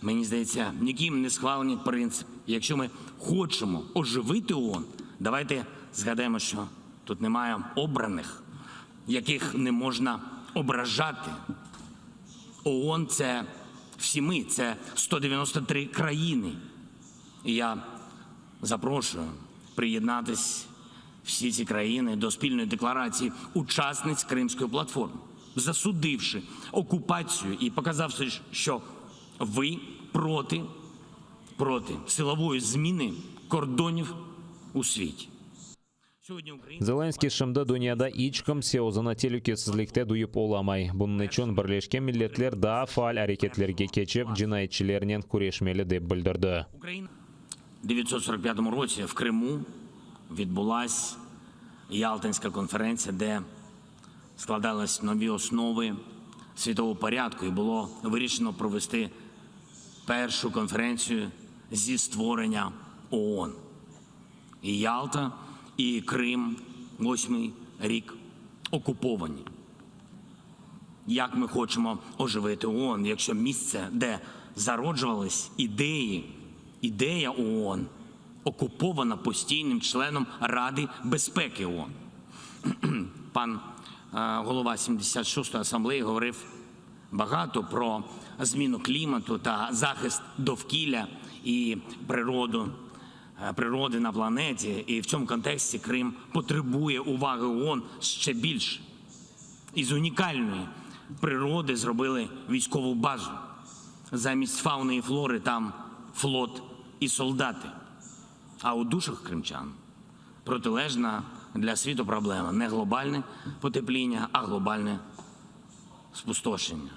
мені здається, ніким не схвалені принципи. Якщо ми хочемо оживити ООН, давайте згадаємо, що тут немає обраних, яких не можна ображати. ООН – це всі ми, це 193 країни. І я запрошую приєднатись всі ці країни до спільної декларації учасниць Кримської платформи, засудивши окупацію і показавши, що ви проти силової зміни кордонів у світі. Зеленский шымды дүнияда ичкім сеозына телюкесізлікте дүйіп оламай. Бұның үшін Бірлескен Миллетлер да фаал әрекетлерге кечіп, жинайетчілерінен күрешмелі деп білдірді. У 1945 році в Криму відбулась Ялтинська конференція, де складались нові основи світового порядку і було вирішено провести першу конференцію зі створення ООН. І Ялта, і Крим 8-й рік окуповані. Як ми хочемо оживити ООН, якщо місце, де зароджувались ідея ООН, окупована постійним членом Ради безпеки ООН. Пан голова 76-ї асамблеї говорив багато про зміну клімату та захист довкілля і природу. природи на планеті, і в цьому контексті Крим потребує уваги ООН ще більше. Із унікальної природи зробили військову базу. Замість фауни і флори там флот і солдати. А у душах кримчан протилежна для світу проблема. Не глобальне потепління, а глобальне спустошення.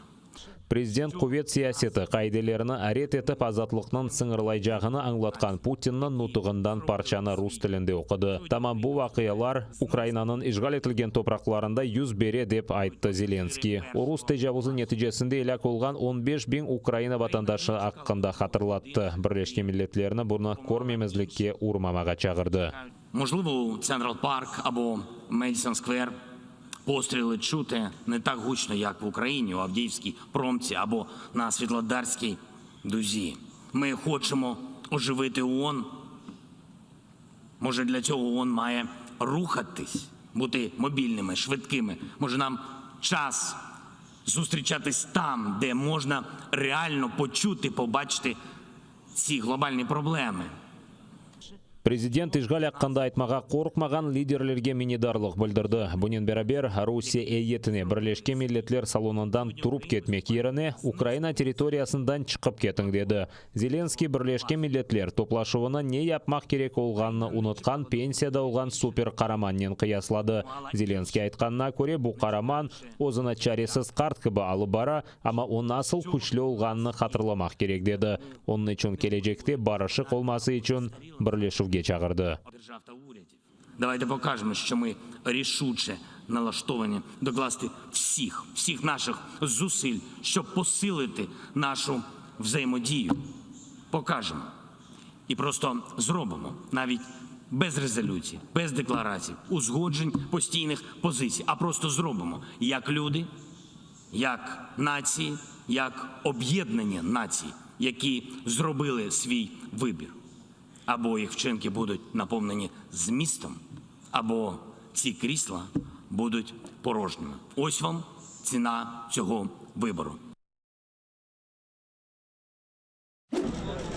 Президент Кувет сиясеті қайделеріні арет етіп азатлықнан сыңырлай жағыны аңлатқан Путиннің нутығындан парчаны рус тілінде оқыды. Тамам бұл вақиялар Украинаның işgal етілген топрақларында yüz бере деп айтты Зеленский. Орус тежавузы нәтижесінде елек олған 15.000 Украина ватандашы аққында хатырлатты. Бірлескен Миллетлеріні бұны көрмемізлікке урмамаға чағырды. Можливо, у Централ Парк або Медісон Сквер постріли чути не так гучно, як в Україні, у Авдіївській промці або на Світлодарській дузі. Ми хочемо оживити ООН. Може, для цього ООН має рухатись, бути мобільними, швидкими. Може, нам час зустрічатись там, де можна реально почути, побачити ці глобальні проблеми. Президент işgal аққанда айтмаға қорқмаған лидерлерге минедарлық білдірді. Бұнен бәрабер Русия әйетіне Бірлескен Миллетлер салонындан тұрып кетмек еріне Украина территориясындан шығып кетің деді. Зеленский Бірлескен Миллетлер топлашуына не япмақ керек олғанны ұнытқан пенсияда олған супер қараманнен қияслады. Зеленский айтқанына көре бұл қараман озына чаресіз қарт кібі алып бара, ама он асыл күчлі олғанны қатырламақ керек деді. Оның үшін кележекте барышық олмасы үшін бірлесуге чағырды. Давайте покажемо, що ми рішуче налаштовані докласти всіх наших зусиль, щоб посилити нашу взаємодію. Покажемо. І просто зробимо, навіть без резолюцій, без декларацій, узгоджень, постійних позицій, а просто зробимо як люди, як нації, як об'єднані нації, які зробили свій вибір. Або їх вчинки будуть наповнені змістом, або ці крісла будуть порожніми. Ось вам ціна цього вибору.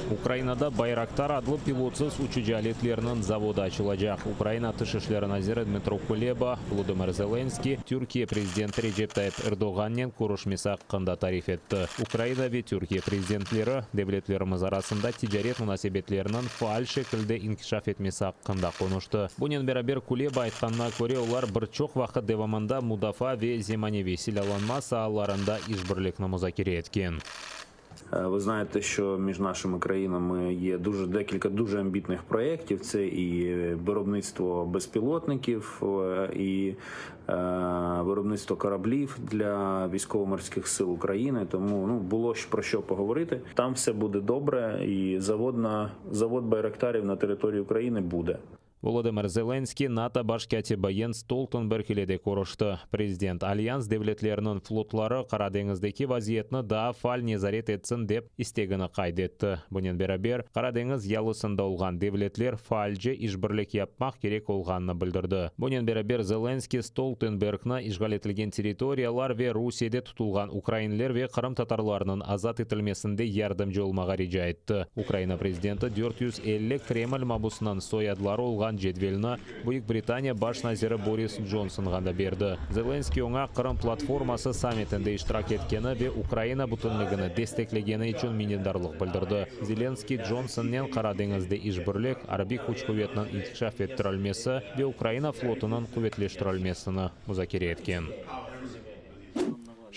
Украинада Байрактар адлы пилотсыз учу алетлерінің заводы açılacak. Украина тыш ишлері назирі Дмитро Кулеба, Владимир Зеленский, Түркия президенті Реджеп Тайып Эрдоғаннен көрішмесі аққында тариф етті. Украина ве Түркия президентлері девлетлеріміз арасында тижарет мұнасебетлерінің фаал шекілді инкишаф етмесі аққында қонышты. Бұнен бәрабер Кулеба айтқанына көре олар бір чоқ вақыт девамында Мудафа ве Земаневи силаланма сааларында ішбірлікні музакире еткен. Ви знаєте, що між нашими країнами є декілька дуже амбітних проєктів. Це і виробництво безпілотників, і виробництво кораблів для військово-морських сил України. Тому було про що поговорити. Там все буде добре, і завод Байрактарів на території України буде. Володимир Зеленский НАТО башкәте Байен Столтенберг еледе көрішті. Президент Альянс девлетлерінің флотлары Қарадеңіздегі вазиетні да фал незарет етсін деп істегіні қайдетті. Бұнен бәрабер Қарадеңіз ялысында олған девлетлер фалже ішбірлік япмақ керек олғанны білдірді. Бұнен бәрабер Зеленский Столтенбергні işgal етілген территориялар ве Русияде тұтылған украинлер ве Қырым татарларының азат етілмесінде ярдымжы олмаға рижа етті. Украина президенті 450 Кремль мабусынан соядлары олған жедвеліні Бүйік Британия баш назирі Борис Джонсонға да берді. Зеленский оңа Қырым платформасы саммитінде иштирак еткені ве Украина бұтынлығыны дестеклегені үшін миннетдарлық білдірді. Зеленский Джонсоннен Қарадеңізде ішбірлік, Арабик күч-куветінің инкишаф еттірілмесі ве Украина флотының куветлештірілмесіні музакире еткен.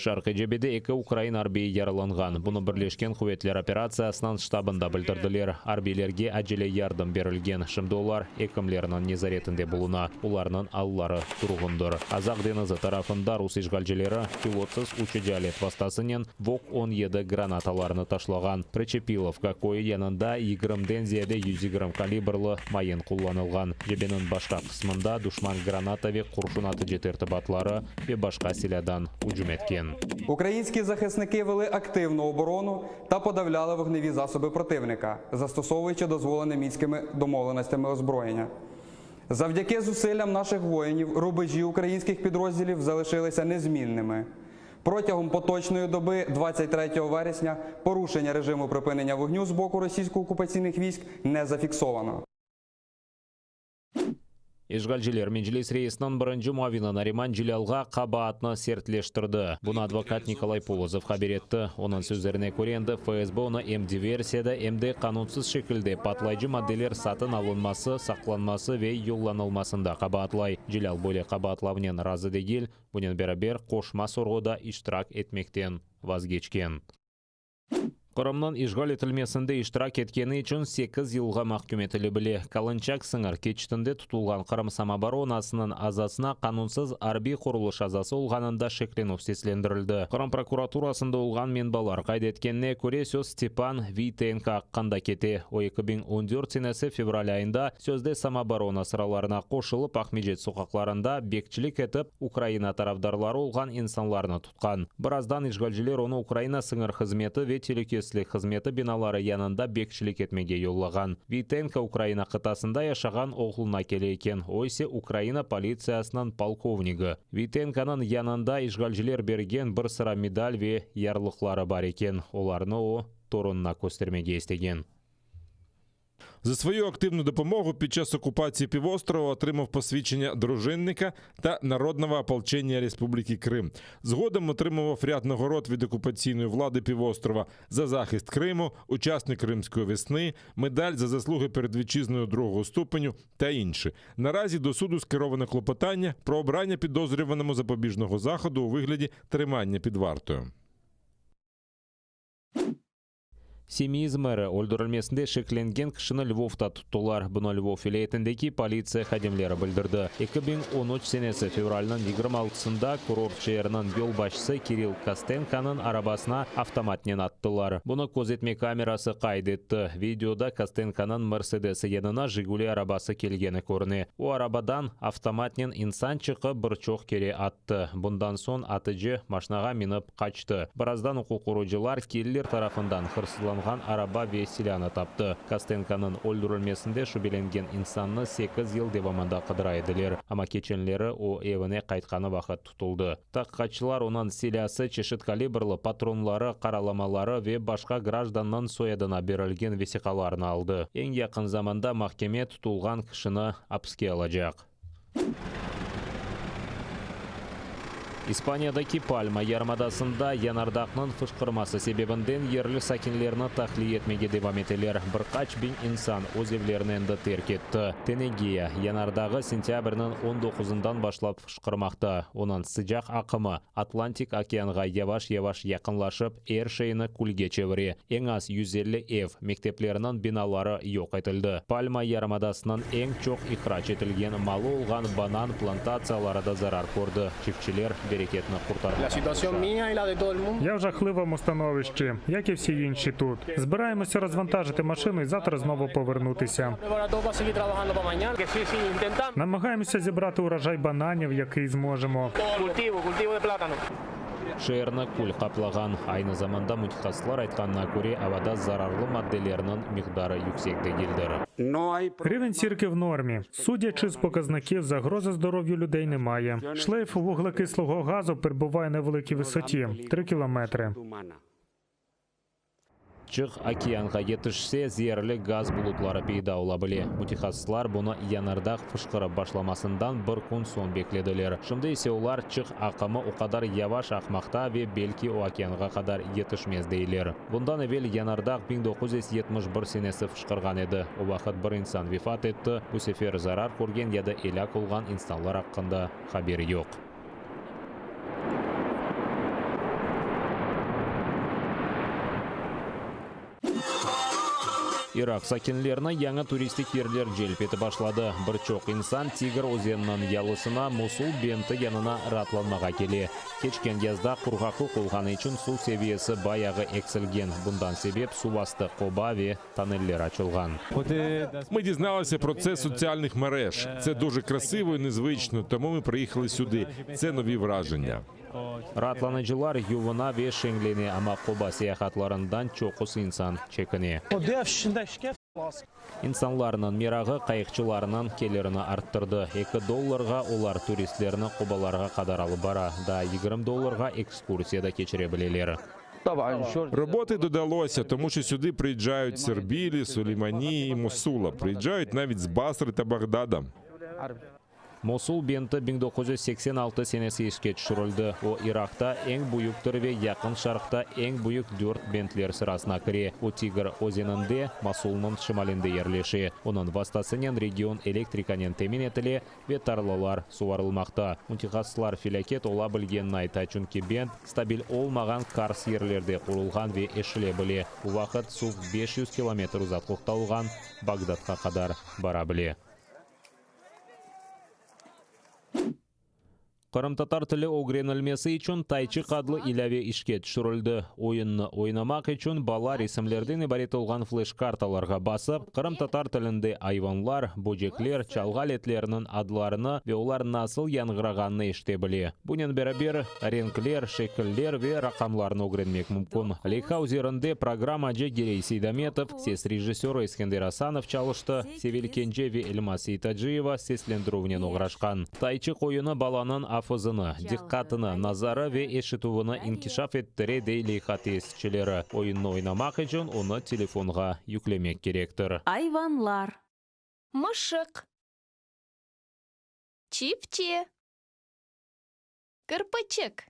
Шарқы жебеде 2 Украин арбейі яраланған. Бұны бірлешкен құветлер операциясынан штабында білдірділер. Арбейлерге әжеле ярдым берілген. Шымды олар екімлерінің незаретінде бұлына. Оларының аллары тұрғындыр. Азақ денізі тарафында рус işgalcilері пилотсыз учу алет вастасынен ВОК-17 гранаталарыны ташлаган. Причепиловка койы янында 20-ден зияде 120 калибрлы майын құлланылған. Жебенің башқа қысмында душман граната ве құршунаты жетерті батлары ве башқа силядан уджум еткен. Українські захисники вели активну оборону та подавляли вогневі засоби противника, застосовуючи дозволене мінськими домовленостями озброєння. Завдяки зусиллям наших воїнів рубежі українських підрозділів залишилися незмінними. Протягом поточної доби 23 вересня порушення режиму припинення вогню з боку російсько-окупаційних військ не зафіксовано. Ишгалжилер Менжилис рейсынан бірінші муавина Нариман Жилялға қабатына сертлештірді. Бұны адвокат Николай Полозов хабар етті. Оның сөздеріне көренді ФСБ оны МД версияда МД қанунсыз шекілде патлайжы моделер сатын алынмасы, сақланмасы ве юлланылмасында қабатлай. Жилял бөле қабатлавнен разы дегел, бұнен бәрабер қошма сорғыда иштирак етмектен вазгечкен. Қырымнан ишғал етілмесінде иштирак еткені үшін 8 жылға махкүм етілі біле. Калынчак сыңар кечтінде тұтылған Қырым самооборонасының азасына қанунсыз арби құрылыш азасы олғанында шеклену сеслендірілді. Қырым прокуратурасында олған менбалар қайдеткенне көре сөз Степан Витенко аққанда кете. O 2014 сенесі февраль айында сөзде самооборона сыраларына қошылып Ахмеджет соқақларында бекчілік етіп Украина тарафдарлары олған инсанларны тұтқан. Біраздан ишгалжилер оны Украина сыңыр қызметі ве телекөслік қызметі биналары янында бекшілік етмеге йоллаған. Витенко Украина қытасында яшаған оғылына келе екен. Ойсе Украина полициясынан полковнигі. Витенканың янында ишгалжилер берген бір sıra медаль ве ярлықлары бар екен. Оларны о торунна көстермеге істеген. За свою активну допомогу під час окупації півострова отримав посвідчення дружинника та Народного ополчення Республіки Крим. Згодом отримував ряд нагород від окупаційної влади півострова за захист Криму, учасник Кримської весни, медаль за заслуги перед вітчизною другого ступеню та інші. Наразі до суду скероване клопотання про обрання підозрюваному запобіжного заходу у вигляді тримання під вартою. Семейіз мэрі өлдірілмесінде шекленген кішіні Львовта тұттылар. Бұны Львов елетіндегі полиция қадемлері білдірді. 2013 сенесі февральның 26-сында курорт шерінің yol başçısı Кирилл Костенконың арабасына автоматнен аттылар. Бұны көзетме камерасы қайдетті. Видеода Костенконың Мерседесі янына Жигули арабасы келгені көріне. О арабадан автоматнен инсан чықы бір чоқ кере атты. Бұндан сон атыжы машинаға миніп қачты. Біраздан оқу құруcılar келілер тарафындан хырсылан араба ве силяны тапты. Костенконың өлдірілмесінде шүбеленген инсанны 8 ел деваманда қыдырайдылер. Ама кеченлері о евіне қайтқаны вақыт тұтылды. Таққачылар онан силясы чешет калибрлы патронлары, қараламалары ве башқа гражданнан соядына берілген весиқаларын алды. Ең яқын заманда махкеме тұтылған кішіні апске алacak. Испаниядagi Palma yarımadasında yanardaqның fışqırması sebebindен yerli sakinlerini tahliye etmege devam ettiler. Bir kaç bin insan öz evlerini terk etti. Tenegiya yanardağı sentyabrның 19-dan başlap fışqırmaqta. Onun sıcak akımı Atlantik okeanға yavaş-yavaş yakınlaşıp er şeyini kulge çeviri. En az 150 ev mekteplerinin binaları yok etildi. Palma yarımadasının en çok ihraç etilgen malı olgan banan plantatsiyaları da zarar gördü. Çiftçiler берекетно Я в жахливому становищі, як і всі інші тут. Збираємося розвантажити машину і завтра знову повернутися. Намагаємося зібрати урожай бананів, який зможемо. Шерні күл қаплаған. Айны заманда мутихаслар айтқанына көре авада зарарлы мадделерінің миқдары юксекте келдір. Рівень сірки в нормі. Судячи з показників, загрози здоров'ю людей немає. Шлейф вуглекислого газу перебуває на великій висоті – 3 кілометри. Чық океанға етішсе, зерлі газ бұлытлары пейда ола біле. Мутихаслар бұны янардақ фышқырып башламасындан бір күн сон бекледілер. Шымды есе олар чық ақымы оқадар яваш ақмақта ве белки о океанға қадар етішмез дейлер. Бұндан evvel янардақ 1971 сенесі фышқырған еді. О вақыт бір инсан вифат етті. Бұл сефер зарар көрген яда елак олған инстанлар аққында хабері жоқ. Ирак сакинлеріне яңа туристик ерлер желпеті башлады. Бір чоқ инсан Тигр өзенінің ялысына Мусул бенті янына ратланмаға келе. Кечкен язда құрғақы қолғаны үшін су севиесі баяғы эксілген. Бұндан себеп сувасты қоба ве тоннеллер açılған. Ми дізналися про це з соціальних мереж. Це дуже красиво і незвично, тому ми приїхали сюди. Це нові враження. Ратланıcılar yuvuna ve şengleni ama qoba seyahatlarından çoğus insan çekini. İnsanlarının miragı qayıqçılarının kelirini arttırdı. $2 olar turistlerini qobalarga qadar alıp bara. Da $20 ekskursiyada keçirebilirler. Роботи додалося, тому що сюди приїжджають з Ербілі, Сулейманії і Мосула. Приїжджають навіть з Басри та Багдада. Мосул бенті 1986 сенесі ешке түшірілді. О Иракта ең бұйық түрве яқын шарқта ең бұйық 4 бентлер сырасына кіре. О Тигр өзенінде Мосулның шымалінде ерлеші. Оның вастасынен регион электриканен темен етіле ве тарлалар суарылмақта. Унтихаслар филекет ола білгенін айта, чүнки бент стабиль олмаған карс ерлерде құрылған ве ешіле біле. Уақыт сув 500 километр ұзат қоқталған Багдадқа қадар бара біле. Қырым-татар тілі огренілмесі үшін тайчы қадлы иләве ішке түшірілді. Ойынны ойнамақ үшін бала ресімлерден ибарет олған флеш-карталарға басып, қырым-татар тілінде айванлар, бөжеклер, чалғал етлерінің адларыны ве олар насыл яңғырағанны іште біле. Бұнен бәрі ренклер, шекіллер ве рақамларын огренмек мүмкін. Лейха өзерінде программа Герей Сейдаметов, сес режиссері Искендер Асанов чалышты, Севел Кенже ве Эльмас Итаджиева сеслендіруінен оғрашқан. Тайчы қойыны баланың афызыны, диққатыны, назары ве ешітуыны инкишаф еттіре дейлей қатесчілері. Ойынны ойнамақ үшін оны телефонға юклемек керектір. Айванлар. Мышық. Чипте. Кірпічік.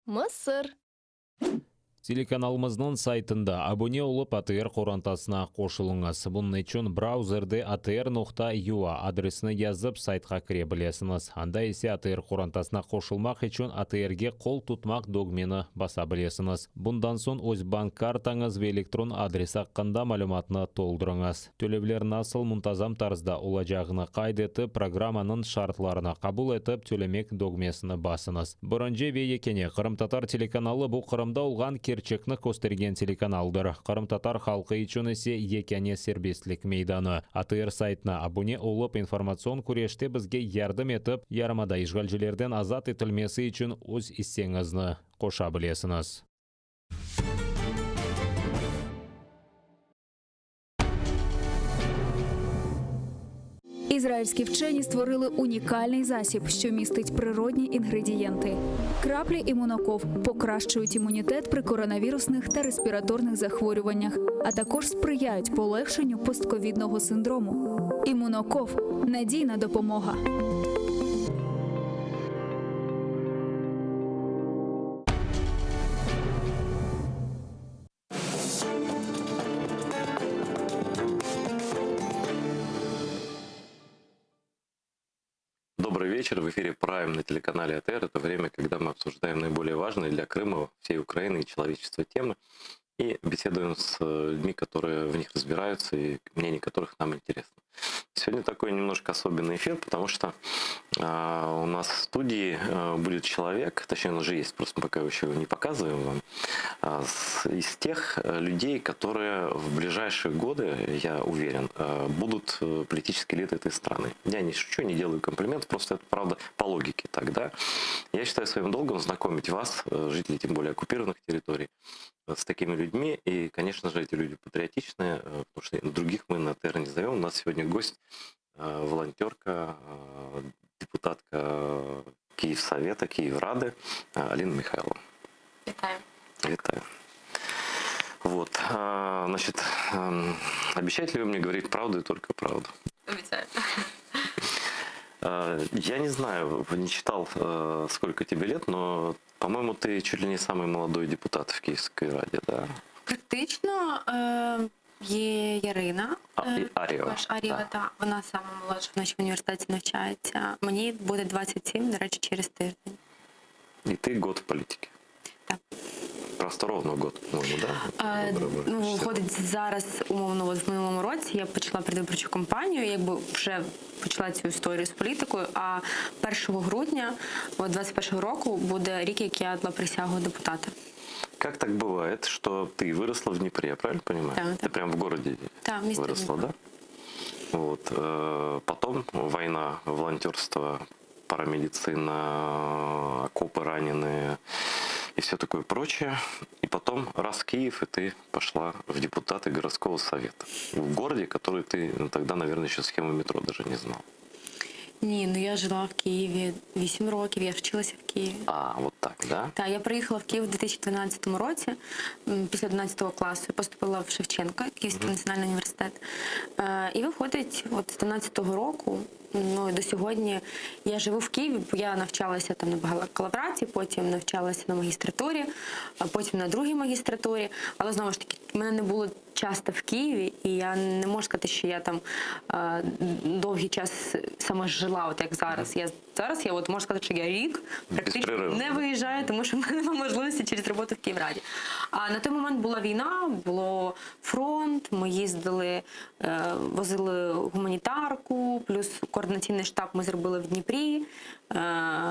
Мысыр. Телеканалымыздың сайтында абоне олып АТР қорантасына қошылыңыз. Бұның үшін браузерде atr.ua адресіне язып сайтқа кіре білесіңіз. Анда есе АТР қорантасына қошылмақ үшін АТРге қол тұтмақ догмені баса білесіңіз. Бұндан соң өз банк картаңыз ве электрон адрес аққанда мәліматыны толдырыңыз. Төлевлер насыл мұнтазам тарзда олажағыны қайдеті программаның шартларына қабыл етіп төлемек догмесіні басыңыз. Бұрынже ве екене Қырым-татар телеканалы бұл Қырымда олған Керчекні көстерген телеканалдыр. Қырым-татар халқы үшін есе екене сербестлік мейданы. АТР сайтына абоне олып информацион көреште бізге ярдым етіп, ярмада ишгалжелерден азат етілмесі үшін өз иссеңізні қоша білесіңіз. Ізраїльські вчені створили унікальний засіб, що містить природні інгредієнти. Краплі імуноков покращують імунітет при коронавірусних та респіраторних захворюваннях, а також сприяють полегшенню постковідного синдрому. Імуноков – надійна допомога. Добрый вечер. В эфире Прайм на телеканале АТР. Это время, когда мы обсуждаем наиболее важные для Крыма, всей Украины и человечества темы. И беседуем с людьми, которые в них разбираются и мнение которых нам интересно. Сегодня такой немножко особенный эфир, потому что у нас в студии будет человек, точнее он уже есть, просто мы пока еще его не показываем вам, из тех людей, которые в ближайшие годы, я уверен, будут политической элитой этой страны. Я не шучу, не делаю комплимент, просто это правда по логике так, да. Я считаю своим долгом знакомить вас, жителей тем более оккупированных территорий, с такими людьми. И, конечно же, эти люди патриотичные, потому что других мы на ТР не зовем. У нас сегодня гость, волонтерка, депутатка Киевсовета, Киеврады Алина Михайлова. Вітаю. Витаю. Вот, значит, обещаете ли вы мне говорить правду и только правду? Обіцяю. Я не знаю, не читал, сколько тебе лет, но, по-моему, ты чуть ли не самый молодой депутат в Київській Раді, да? Практично є Ярина Арієва. Арієва, так. Вона сама молодша в нашому університеті навчається. Мені буде 27, до речі, через тиждень. І ти год в політиці? Так. Просто ровно год, по-моєму, да? Ну, виходить, зараз, умовно, в минулому році я почала передвиборчу кампанію, якби вже почала цю історію з політикою, а 1 грудня 2021 року буде рік, як я дала присягу депутата. Как так бывает, что ты выросла в Днепре, я правильно понимаю? Да, ты прям в городе выросла, да? Вот. Потом война, волонтерство, парамедицина, окопы раненые и все такое прочее. И потом раз Киев, и ты пошла в депутаты городского совета. В городе, который ты тогда, наверное, еще схему метро даже не знал. Ні, ну я жила в Києві 8 років, я вчилася в Києві. А, вот так, да? Так, я приїхала в Київ у 2012 році, після 11 класу, поступила в Шевченка, Київський національний університет. І виходить, от з 2012 року Ну і до сьогодні я живу в Києві, бо я навчалася там на бакалавраті, потім навчалася на магістратурі, а потім на другій магістратурі. Але знову ж таки, в мене не було часто в Києві, і я не можу сказати, що я там довгий час саме жила, от як зараз. Зараз я от можу сказати, що я рік практично не виїжджаю, тому що в мене немає можливості через роботу в Київраді. А на той момент була війна, було фронт, ми їздили, возили гуманітарку, плюс координаційний штаб ми зробили в Дніпрі.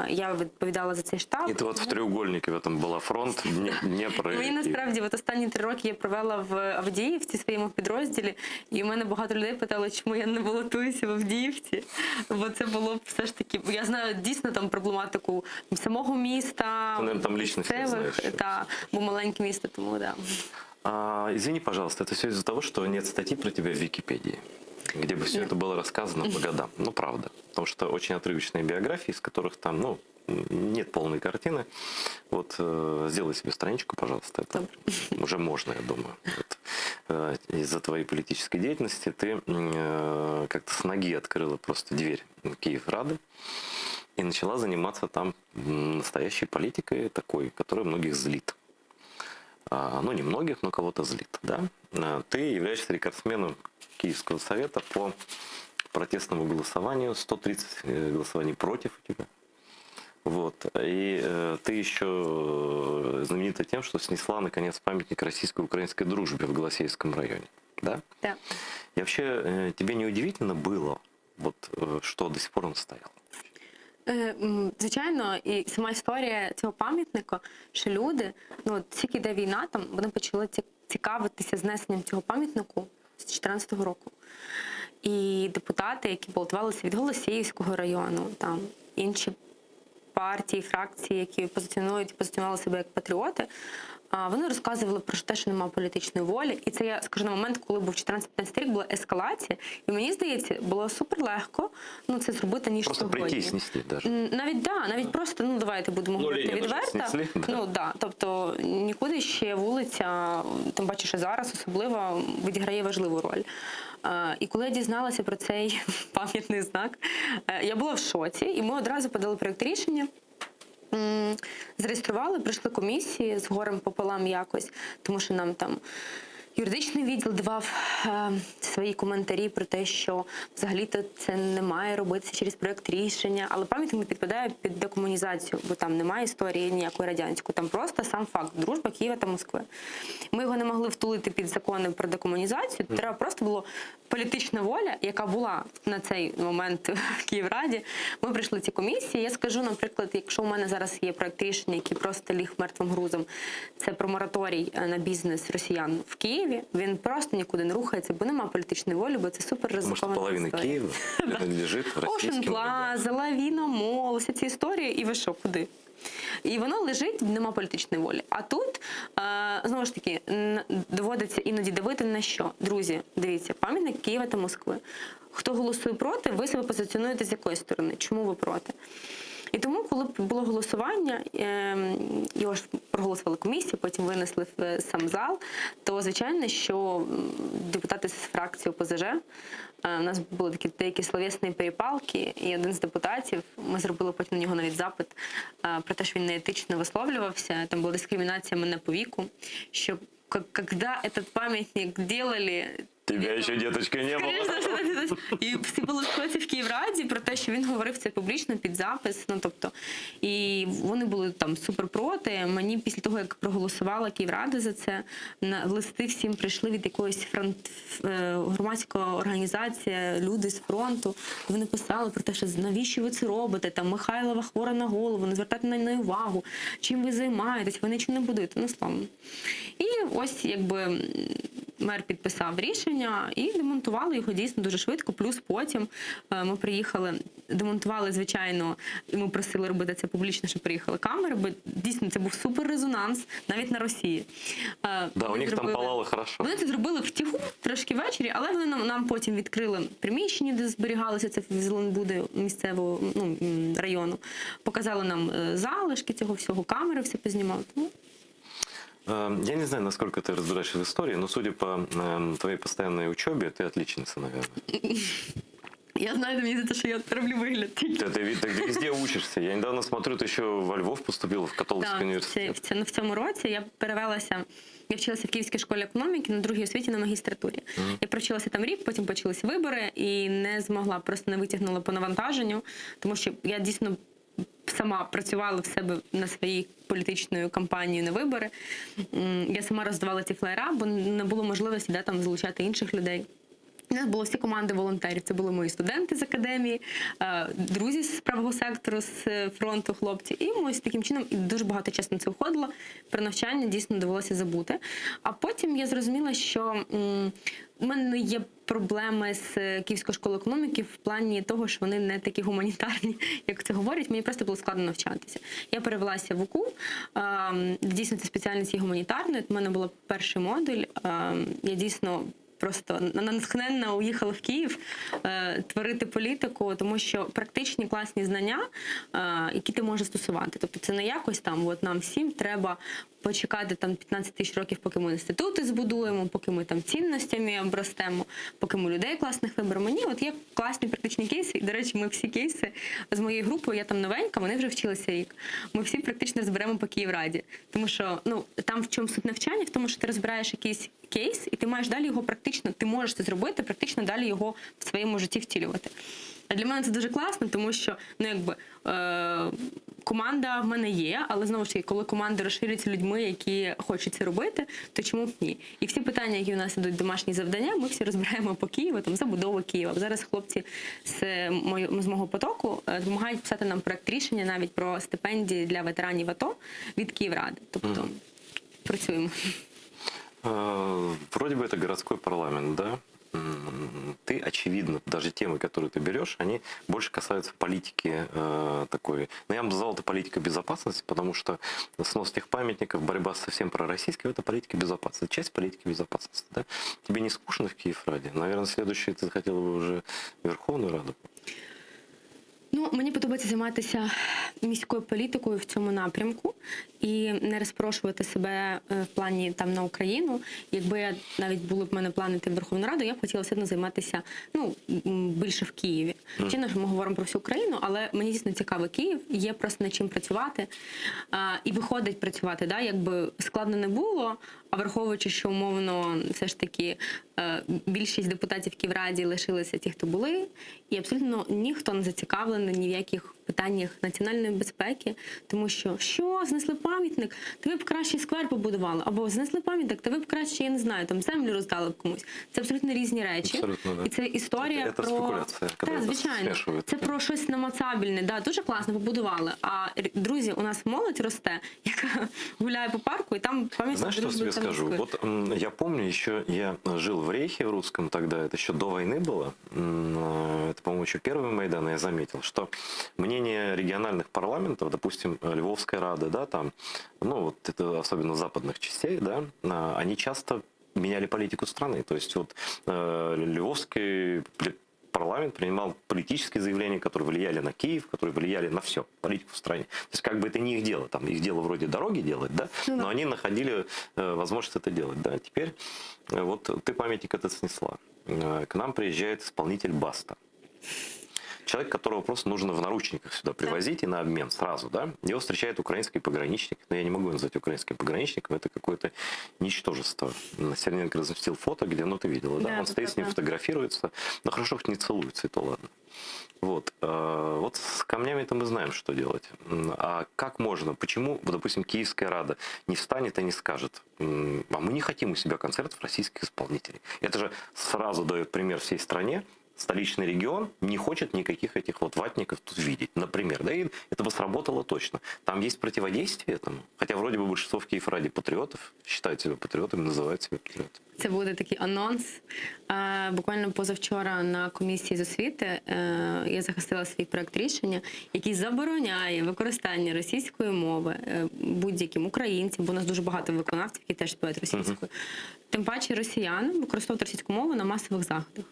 Я відповідала за цей штаб. І ти от в треугольнику в этом була фронт, Дніпро. Мені насправді от останні 3 роки я провела в Авдіївці, своєму підрозділі, і в мене багато людей питали, чому я не балотуюся в Авдіївці, бо це було все ж таки, я знаю дійсно там проблематику самого міста, там місцевих, та, бо маленьке місто, тому да. Извини, пожалуйста, это все из-за того, что нет статьи про тебя в Википедии, где бы все это было рассказано по годам. Ну, правда. Потому что очень отрывочные биографии, из которых там, ну, нет полной картины. Вот сделай себе страничку, пожалуйста. Это уже можно, я думаю. Вот. Из-за твоей политической деятельности ты как-то с ноги открыла просто дверь Киеврады и начала заниматься там настоящей политикой такой, которая многих злит. Ну, не многих, но кого-то злит, да? Ты являешься рекордсменом Киевского совета по протестному голосованию, 130 голосований против у тебя. Вот. И ты еще знаменита тем, что снесла, наконец, памятник российско-украинской дружбе в Голосеевском районе, да? Да. И вообще, тебе не удивительно было, вот, что до сих пор он стоял? Звичайно, і сама історія цього пам'ятника, що люди, ну, тільки йде війна, там, вони почали цікавитися знесенням цього пам'ятнику з 2014 року. І депутати, які балотувалися від Голосіївського району, там, інші партії, фракції, які позиціонували себе як патріоти, вони розказували про те, що немає політичної волі. І це я скажу на момент, коли був 14-15 рік, була ескалація. І мені здається, було супер легко це зробити, ніж просто сьогодні. Просто прийти і снести даже. Навіть просто, ну давайте будемо говорити відверто. Ну да, тобто нікуди ще вулиця, тим паче, що зараз особливо відіграє важливу роль. І коли я дізналася про цей пам'ятний знак, я була в шоці, і ми одразу подали проєкт рішення. Зареєстрували, прийшли комісії з горем пополам якось, тому що нам там юридичний відділ давав свої коментарі про те, що взагалі-то це не має робитися через проєкт рішення, але пам'ятник не підпадає під декомунізацію, бо там немає історії ніякої радянської, там просто сам факт – дружба Києва та Москви. Ми його не могли втулити під закони про декомунізацію, треба просто було політична воля, яка була на цей момент в Київраді. Ми прийшли ці комісії, я скажу, наприклад, якщо у мене зараз є проєкт рішення, який просто ліг мертвим грузом, це про мораторій на бізнес росіян в Києві, він просто нікуди не рухається, бо немає політичної волі, бо це супер ризикована половина історія. Києва принадлежить російським. Ocean Plaza, Лавіна Мол, всі ці історії, і ви що, куди? І воно лежить, нема політичної волі. А тут, знову ж таки, доводиться іноді давити на що? Друзі, дивіться, пам'ятник Києва та Москви. Хто голосує проти, ви себе позиціонуєте з якої сторони? Чому ви проти? І тому, коли було голосування, його ж проголосували комісію, потім винесли в сам зал, то, звичайно, що депутати з фракції ОПЗЖ, у нас були такі деякі словесні перепалки, і один з депутатів, ми зробили потім на нього навіть запит про те, що він неетично висловлювався, там була дискримінація мене по віку, що когда этот памятник делали... Тебя ще, діточка, не було. І всі були в шоці в Київраді про те, що він говорив це публічно під запис. Ну, тобто, і вони були там супер проти. Мені після того, як проголосувала Київрада за це, листи всім прийшли від якоїсь громадської організації, люди з фронту. Вони писали про те, що навіщо ви це робите, там Михайлова хвора на голову, не звертайте на неї увагу, чим ви займаєтесь, ви нічого не будуєте, ну словом. І ось якби мер підписав рішення і демонтували його дійсно дуже швидко. Плюс потім ми приїхали, демонтували, звичайно, і ми просили робити це публічно, щоб приїхали камери, бо дійсно це був супер резонанс навіть на Росії. Да, у них там палало хорошо. Вони це зробили втиху, трошки ввечері, але вони нам потім відкрили приміщення, де зберігалося це в Зеленбуді місцевого району. Показали нам залишки цього всього, камери все познімали. Я не знаю, насколько ты разбираешься в истории, но судя по твоей постоянной учебе, ты отличница, наверное. Я знаю, мені за те, що я роблю вигляд. Ты везде учишься. Я недавно смотрю, ты еще во Львов поступила, в католицький университет. В цьому році я перевелася, я вчилася в Київській школі економіки на другій освіті на магістратурі. Я провчилася там рік, потім почалися вибори і не змогла, просто не витягнула по навантаженню, тому що я дійсно сама працювала в себе на своїй політичною кампанією на вибори. Я сама роздавала ці флеєра, бо не було можливості там залучати інших людей. У нас було всі команди волонтерів. Це були мої студенти з академії, друзі з правого сектору, з фронту, хлопці. І ось таким чином і дуже багато часу на це уходило. Про навчання дійсно довелося забути. А потім я зрозуміла, що у мене є проблеми з Київською школою економіки в плані того, що вони не такі гуманітарні, як це говорять. Мені просто було складно навчатися. Я перевелася в УКУ. Дійсно, це спеціальність є гуманітарною. У мене був перший модуль. Я дійсно просто натхненно уїхала в Київ творити політику, тому що практичні класні знання, які ти можеш стосувати. Тобто це не якось там, от нам всім треба почекати там 15 тисяч років, поки ми інститути збудуємо, поки ми там цінностями обростемо, поки ми людей класних виберемо. Ні, от є класні практичні кейси. І, до речі, ми всі кейси з моєю групою, я там новенька, вони вже вчилися рік. Ми всі практично зберемо по Київраді. Тому що там в чому суть навчання, в тому, що ти розбираєш якийсь кейс, і ти маєш далі його практично, ти можеш це зробити, практично далі його в своєму житті втілювати. А для мене це дуже класно, тому що, команда в мене є, але знову ж таки, коли команда розширюється людьми, які хочуть це робити, то чому б ні? І всі питання, які у нас ідуть домашні завдання, ми всі розбираємо по Києву, там забудова Києва. Зараз хлопці з мого потоку допомагають писати нам проект рішення навіть про стипендії для ветеранів АТО від Київради. Тобто працюємо. Вроде бы это городской парламент, да? Ты, очевидно, даже темы, которые ты берешь, они больше касаются политики такой. Но я бы назвал это политика безопасности, потому что снос тех памятников, борьба совсем пророссийская, это политика безопасности, часть политики безопасности. Да? Тебе не скучно в Киевраде? Наверное, следующее ты захотела бы уже Верховную Раду. Мені подобається займатися міською політикою в цьому напрямку і не розпрошувати себе в плані там на Україну. Якби навіть були б в мене плани йти в Верховну Раду, я б хотіла все одно займатися більше в Києві. Звичайно, ми говоримо про всю Україну, але мені дійсно цікавий Київ, є просто над чим працювати і виходить працювати. Да? Якби складно не було, а враховуючи, що умовно все ж таки більшість депутатів в Київраді лишилися ті, хто були, і абсолютно ніхто не зацікавлений ні в яких питаннях національної безпеки, тому що знесли пам'ятник, то ви б краще сквер побудували, або знесли пам'ятник, то ви б краще, я не знаю, там землю роздали б комусь. Це абсолютно різні речі. Абсолютно, да. І це історія про... спекуляція, Так, звичайно. Це про щось намацабельне. Да, дуже класно побудували. А, друзі, у нас молодь росте, яка гуляє по парку, і там пам'ятник... Знаешь, что тебе скажу? Вот я помню, еще я жил в Рейхе в русском тогда, это еще до войны было, это, по-моему, еще первый Майдан, я заметил, что мнение региональных парламентов, допустим, Львовская Рада, да, там, вот это особенно западных частей, да, они часто меняли политику страны. То есть вот Львовский парламент принимал политические заявления, которые влияли на Киев, которые влияли на все, политику в стране. То есть как бы это не их дело, там их дело вроде дороги делать, да, но они находили возможность это делать, да. Теперь вот ты памятник этот снесла. К нам приезжает исполнитель Баста. Человек, которого просто нужно в наручниках сюда привозить и на обмен сразу, да. Его встречает украинский пограничник, но я не могу назвать украинским пограничником, это какое-то ничтожество. Стерненко разместил фото, где, ты видела, да, он стоит с ним, фотографируется, но хорошо, что не целуется, и то ладно. Вот с камнями-то мы знаем, что делать. А как можно, почему, допустим, Киевская Рада не встанет и не скажет, а мы не хотим у себя концертов российских исполнителей. Это же сразу дает пример всей стране. Столичный регион не хочет никаких этих вот ватников тут видеть, например. Да, и это бы сработало точно. Там есть противодействие этому. Хотя вроде бы большинство в Киевраде патриотов, считают себя патриотами, называют себя патриотами. Це буде такий анонс. Буквально позавчора на комісії з освіти я захистила свій проект рішення, який забороняє використання російської мови будь-яким українцям, бо у нас дуже багато виконавців, які теж співають російською. Тим паче росіяни використовують російську мову на масових заходах.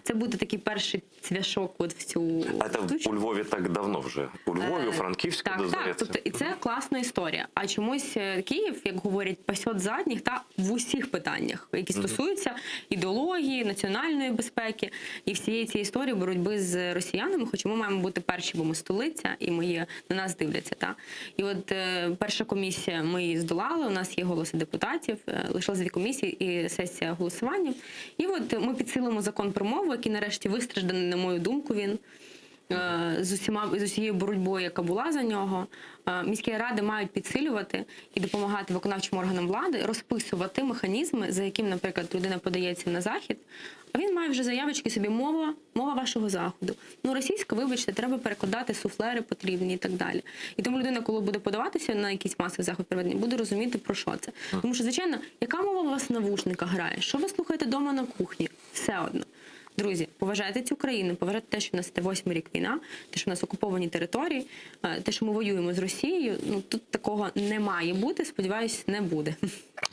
Це буде такий перший цвяшок от в цю А це штучку. у Львові так давно вже? У Львові, у Франківську, Так, здається? тобто, і це класна історія. А чомусь Київ, як говорять, пасьот задніх та в усіх питаннях, які стосуються ідеології, національної безпеки і всієї цієї історії боротьби з росіянами, хоча ми маємо бути перші, бо ми столиця, і ми є, на нас дивляться. Та? І от перша комісія, ми її здолали, у нас є голоси депутатів, лишилось 2 комісії і сесія голосування. І от ми підсилимо закон про мову, який нарешті вистражданий, на мою думку, він з усією боротьбою, яка була за нього. Міські ради мають підсилювати і допомагати виконавчим органам влади розписувати механізми, за яким, наприклад, людина подається на захід, а він має вже заявочки собі мова вашого заходу. Ну, російська, вибачте, треба перекладати, суфлери потрібні і так далі. І тому людина, коли буде подаватися на якийсь масовий заход проведення, буде розуміти, про що це. Тому що, звичайно, яка мова у вас в навушниках грає? Що ви слухаєте вдома на кухні? Все одно. Друзі, поважайте цю країну, поважайте те, що в нас 8-й рік війна, те, що в нас окуповані території, те, що ми воюємо з Росією, ну, тут такого не має бути, сподіваюсь, не буде.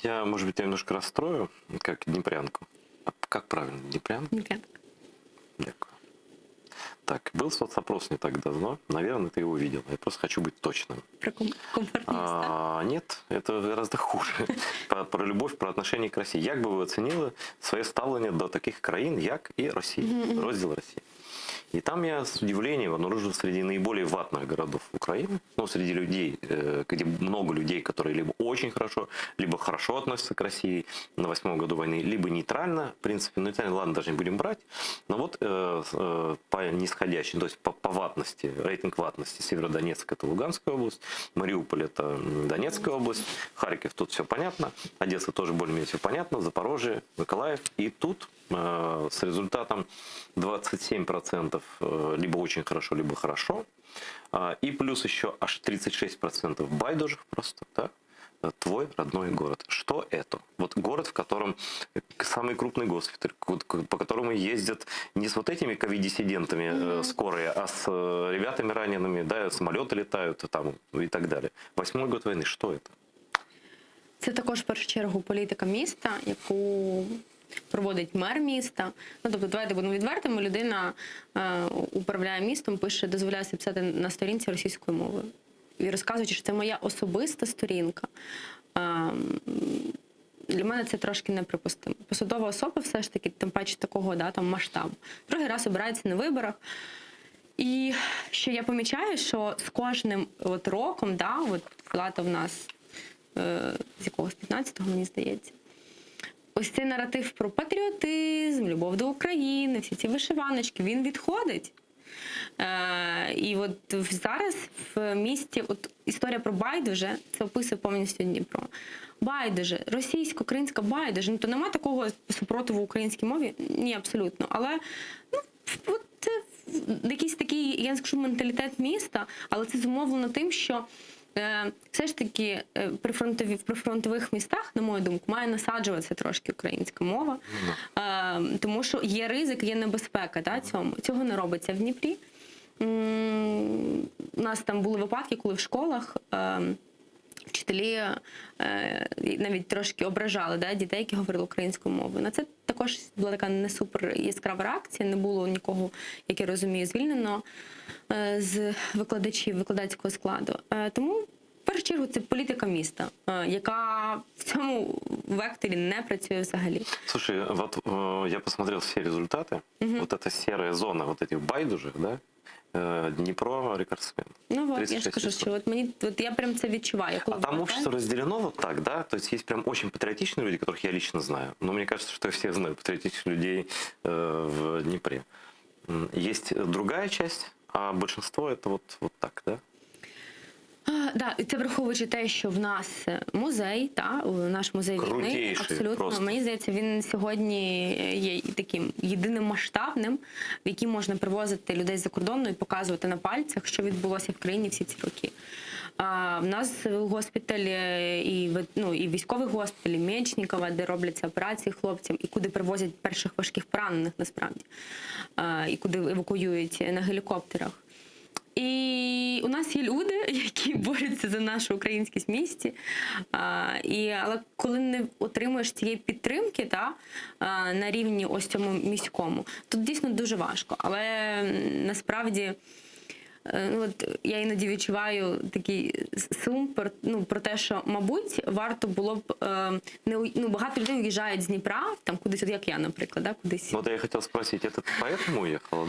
Я, может быть, немножко расстрою, как днепрянку. А как правильно? Днепрянка? Днепрянка. Дякую. Так, был соцопрос не так давно. Наверное, ты его видел. Я просто хочу быть точным. Про комфортність, Нет, это гораздо хуже. Про любовь, про отношение к России. Як би ви оцінили своє ставлення до таких країн, як і Росія, розділ Росії? И там я с удивлением обнаружил среди наиболее ватных городов Украины, ну, среди людей, где много людей, которые либо очень хорошо, либо хорошо относятся к России на 8-м году войны, либо нейтрально, в принципе, нейтрально, ладно, даже не будем брать, но вот по нисходящей, то есть по ватности, рейтинг ватности, Северодонецк — это Луганская область, Мариуполь — это Донецкая область, Харьков — тут все понятно, Одесса тоже более-менее все понятно, Запорожье, Николаев, и тут с результатом 27% либо очень хорошо, либо хорошо. И плюс еще аж 36% байдужих просто, да? Твой родной город. Что это? Вот город, в котором самый крупный госпиталь, по которому ездят не с вот этими ковид-диссидентами скорые, а с ребятами ранеными, да, самолеты летают там, и так далее. 8-й год войны. Что это? Це також, в першу чергу, політика міста, яку проводить мер міста. Ну, тобто, давайте будемо відвертими, людина управляє містом, дозволяє собі писати на сторінці російською мовою. І розказуючи, що це моя особиста сторінка. Для мене це трошки неприпустимо. Посадова особа все ж таки, тим паче такого, да, там, масштабу. Другий раз обирається на виборах. І що я помічаю, що з кожним от роком, да, от влада в нас з якогось 15-го, мені здається, ось цей наратив про патріотизм, любов до України, всі ці вишиваночки, він відходить. І от зараз в місті, от історія про байдуже, це описує повністю Дніпро. Байдуже, російсько-українська байдуже, ну то нема такого супротиву українській мові? Ні, абсолютно. Але ну, от це якийсь такий, я не скажу, менталітет міста, але це зумовлено тим, що все ж таки в прифронтових містах, на мою думку, має насаджуватися трошки українська мова, тому що є ризик, є небезпека, да, цьому. Цього не робиться в Дніпрі. У нас там були випадки, коли в школах вчителі навіть трошки ображали, да, дітей, які говорили українською мовою. На це також була така не супер яскрава реакція, не було нікого, як я розумію, звільнено з викладацького складу. Тому, в першу чергу, це політика міста, яка в цьому векторі не працює взагалі. Слушай, вот я посмотрел все результаты. Вот эта серая зона, вот этих байдужих, да? Дніпро рекордсмен. Ну вот, я ж кажу, що от я прям це відчуваю. А там общество разделено вот так, да? То есть есть прям очень патриотичные люди, которых я лично знаю. Но мне кажется, что я всех знаю патриотичных людей в Днепре. Есть другая часть, а большинство это вот так, да? Да, і це враховуючи те, що в нас музей, наш музей війни, абсолютно, просто. Мені здається, він сьогодні є таким єдиним масштабним, в який можна привозити людей з-за кордону і показувати на пальцях, що відбулося в країні всі ці роки. В нас госпіталь і військовий госпіталь, і Мечникова, де робляться операції хлопцям, і куди привозять перших важких поранених насправді, і куди евакуюють на гелікоптерах. І у нас є люди, які борються за нашу українськість в місті. Але коли не отримуєш цієї підтримки на рівні ось цьому міському, то дійсно дуже важко. Але насправді я іноді відчуваю такий сум про те, що, мабуть, варто було б багато людей уїжджають з Дніпра, там кудись, як я, наприклад, кудись. Вот я хотел спросить, это ты поэтому уехала,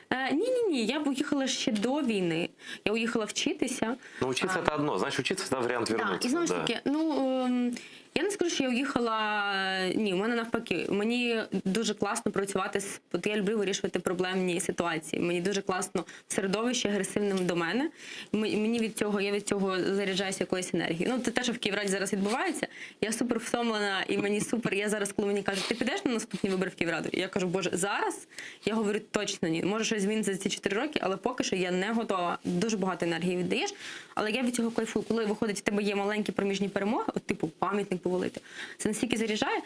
да? Ні, я уїхала ще до війни. Я уїхала вчитися. Ну, учиться это одно, знаешь, учиться всегда вариант вернуться. Так, і знову ж таки, я не скажу, що я уїхала, ні, у мене навпаки. Мені дуже класно працювати, я люблю вирішувати проблемні ситуації. Мені дуже класно середовище агресивним до мене. Я від цього заряджаюся якоюсь енергією. Це те, що в Київраді зараз відбувається. Я супер втомлена і мені супер. Я зараз, коли мені кажуть, ти підеш на наступні вибори в Київраду? І я кажу, боже, зараз? Я говорю, точно ні. Може щось зміниться за ці 4 роки, але поки що я не готова. Дуже багато енергії віддаєш, але я від цього кайфую. Коли виходить, в тебе є маленькі проміжні перемоги, типу пам'ятник повалити. Це настільки заряджає.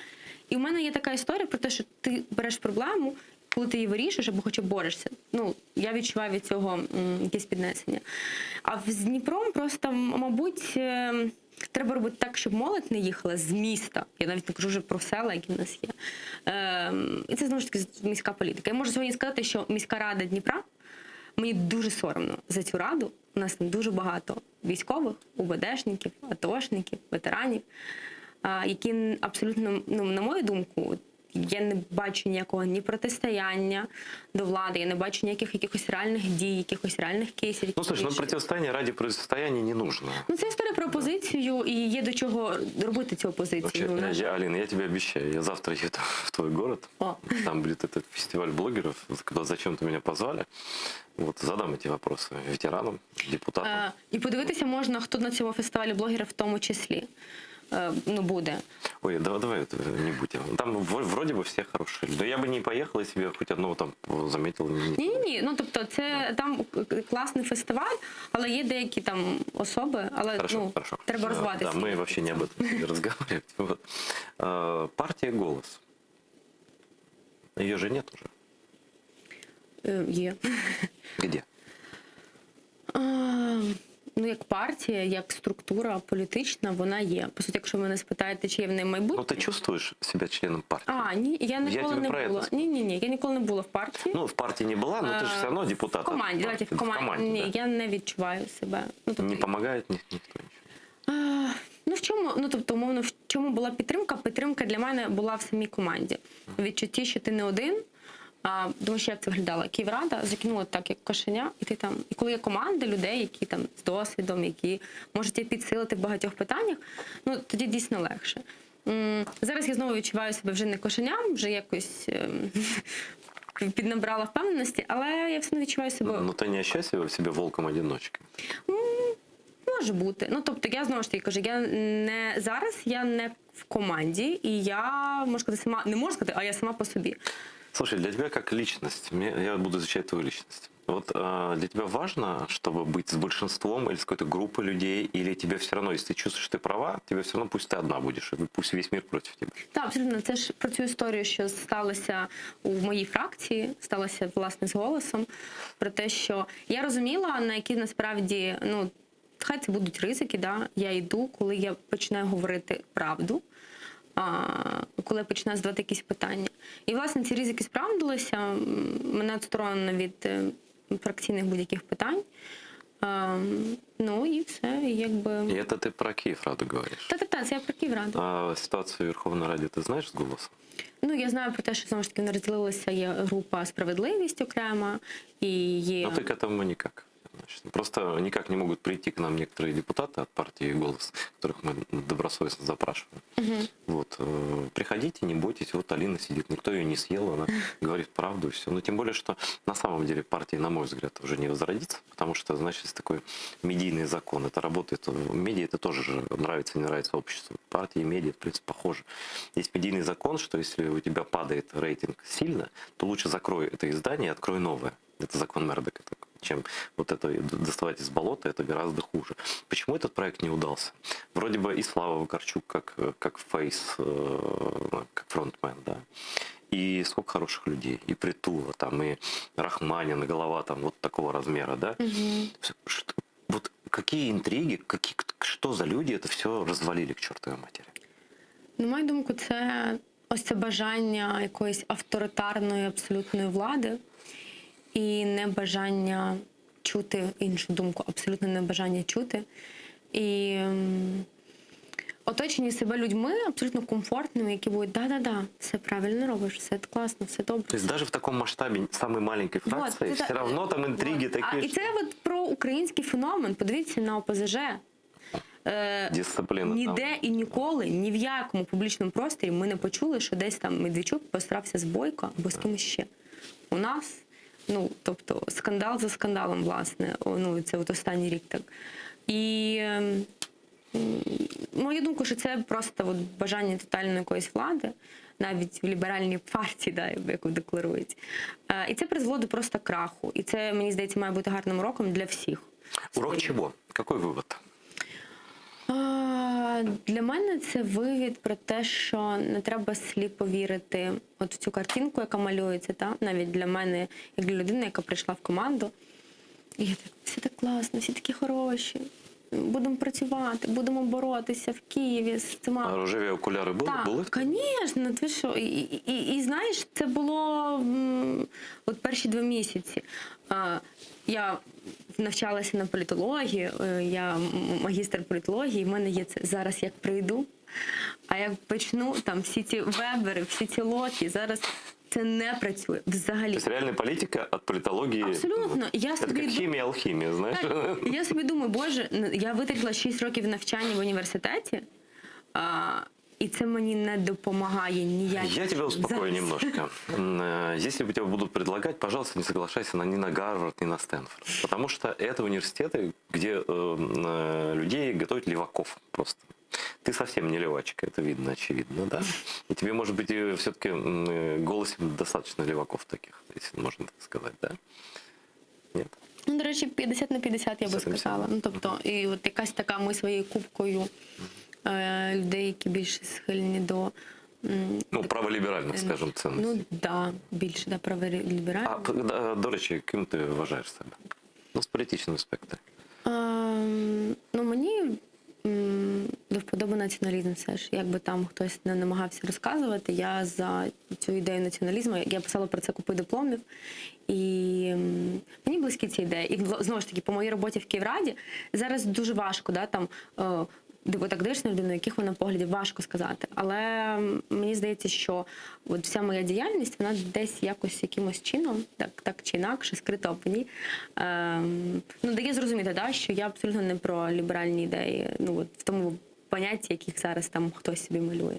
І в мене є така історія про те, що ти береш проблему, коли ти її вирішуєш або хоча б борешся. Я відчуваю від цього якесь піднесення. А з Дніпром просто, мабуть, треба робити так, щоб молодь не їхала з міста. Я навіть не кажу вже про села, які в нас є. І це, знову ж таки, міська політика. Я можу сьогодні сказати, що міська рада Дніпра, мені дуже соромно за цю раду. У нас там дуже багато військових, УБДшників, АТОшників, ветеранів, які абсолютно, на мою думку, я не бачу ніякого ні протистояння до влади, я не бачу ніяких якихось реальних дій, якихось реальних кейсів. Слушай, протистояние ради протистояния не нужно. Це історія про опозицію, і є до чого робити цю опозицію. Вообще, Алина, я тебе обещаю, я завтра еду в твой город, там будет этот фестиваль блогеров, куда зачем-то меня позвали. Задам эти вопросы ветеранам, депутатам. І подивитися можна, хто на цьому фестивалі блогерів в тому числі. Буде. Ой, давай это не будем. Там вроде бы все хорошие. Да я бы не поехал, если бы я хоть одного там заметил. Ні. Тобто це там класний фестиваль, але є деякі там особи, але хорошо. треба розвиватися. Да, мы вообще не об этом разговариваем. Партия «Голос». Ее же нет уже? Є. Где? Як партія, як структура політична, вона є. По суті, якщо ви мене спитаєте, чи є в неї майбутнє... Ти чувствуєш себе членом партії? Ні, я ніколи не була. Ні, я ніколи не була в партії. В партії не була, але ти ж все одно депутат. В команді, давайте в команді. Ні, я не відчуваю себе. Не допомагає ніхто нічого? В чому, тобто, умовно, в чому була підтримка? Підтримка для мене була в самій команді. Відчутті, що ти не один. Тому що як це виглядало? Київрада закинула так, як кошеня, і ти там. І коли є команда людей, які там з досвідом, які можуть тебе підсилити в багатьох питаннях, тоді дійсно легше. Зараз я знову відчуваю себе вже не кошеням, вже якось піднабрала впевненості, але я все не відчуваю себе... ти не відчуваєш себе волком-одиночком? Може бути. Тобто я знову ж таки кажу, зараз я не в команді, і я, можу сказати, сама, не можу сказати, а я сама по собі. Слушай, для тебя как личность, я буду изучать твою личность. Для тебя важно, чтобы быть с большинством или с какой-то группой людей, или тебе все равно, если ты чувствуешь, что ты права, тебе все равно пусть ты одна будешь, и пусть весь мир против тебя? Так, абсолютно. Це ж про цю історію, що сталося у моїй фракції, сталося, власне, з «Голосом», про те, що я розуміла, на які насправді, хай це будуть ризики, я йду, коли я починаю говорити правду, коли я починаю задавати якісь питання. І, власне, ці ризики справдилися, мене відсторонено від фракційних будь-яких питань. І все, якби... І це ти про Київраду говориш? Так, це я про Київраду. А ситуацію в Верховній Раді ти знаєш з «Голосом»? Я знаю про те, що, знову ж таки, не розділилася, є група «Справедливість» окрема, і є... Ты к этому никак. Просто никак не могут прийти к нам некоторые депутаты от партии «Голос», которых мы добросовестно запрашиваем. Приходите, не бойтесь, Алина сидит, никто ее не съел, она говорит правду и все. Тем более, что на самом деле партия, на мой взгляд, уже не возродится, потому что, значит, есть такой медийный закон. Это работает, медиа это тоже же нравится, не нравится обществу. Партии и медиа, в принципе, похожи. Есть медийный закон, что если у тебя падает рейтинг сильно, то лучше закрой это издание и открой новое. Это закон Мердока такой. Чем это доставать из болота, это гораздо хуже. Почему этот проект не удался? Вроде бы и Слава Вакарчук как фейс, как фронтмен, да. И и сколько хороших людей. И Притула, там, и Рахманин, и голова там вот такого размера, да? Вот какие интриги, что за люди это все розвалили к чортовій матері? На мою думку, це ось це бажання якоїсь авторитарної абсолютної влади і небажання чути іншу думку, абсолютне небажання чути. І оточені себе людьми абсолютно комфортними, які будуть да-да-да, все правильно робиш, все класно, все добре. То есть даже в таком масштабе самой маленькой фракции все равно там интриги такие. І це от про український феномен. Подивіться на ОПЗЖ. Дисципліна. Ніде і ніколи, ні в якому публічному просторі ми не почули, що десь там Медведчук посрався з Бойко або з кимось ще. У нас, ну, тобто, скандал за скандалом, власне, ну, це от останній рік так. І мою думку, що це просто от бажання тотальної якоїсь влади, навіть в ліберальній партії, да, яку декларують. І це призвело до просто краху. І це, мені здається, має бути гарним уроком для всіх. Урок чого? Який вивод? Для мене це вивід про те, що не треба сліпо вірити от в цю картинку, яка малюється, та? Навіть для мене, як для людини, яка прийшла в команду. І я так, все так класно, всі такі хороші. Будемо працювати, будемо боротися в Києві з цими... А рожеві окуляри були? Так, звісно, ти що? І знаєш, це було от перші 2 місяці. Я навчалася на політології, я магістр політології, в мене є це зараз як прийду, а як почну, там всі ці вебери, всі ці локи, зараз це не працює взагалі. Тобто реальна політика від політології... Абсолютно. Це як хімія, алхімія, знаєш? Так. Я собі думаю, боже, я витратила 6 років навчання в університеті, и це мені не допомагає ніяк. Я тебя успокою немножко. Если бы тебе будут предлагать, пожалуйста, не соглашайся ни на Гарвард, ни на Стэнфорд. Потому что это университеты, где людей готовят леваков просто. Ты совсем не левачка, это видно, очевидно, да? И тебе, может быть, все-таки голосом достаточно леваков таких, если можно так сказать, да? Нет? Ну, до речі, 50 на 50, я би сказала. Ну, тобто, і от якась така ми своєю кубкою людей, які більше схильні до... Ну, праволіберальних, скажімо, цінностей. Ну, да, більше, да, праволіберальних. А, до речі, ким ти вважаєш себе? Ну, з політичного аспекту. Ну, мені до вподоби націоналізм все ж. Якби там хтось не намагався розказувати, я за цю ідею націоналізму, я писала про це купи дипломів, і мені близькі ці ідеї. І знову ж таки, по моїй роботі в Київраді зараз дуже важко, да, там, так дивишся на людину, яких вона поглядів, важко сказати. Але мені здається, що от вся моя діяльність, вона десь якось якимось чином, так чи інакше, скрито мені, ну, дає зрозуміти, да, що я абсолютно не про ліберальні ідеї, ну, от в тому понятті, яких зараз там хтось собі малює.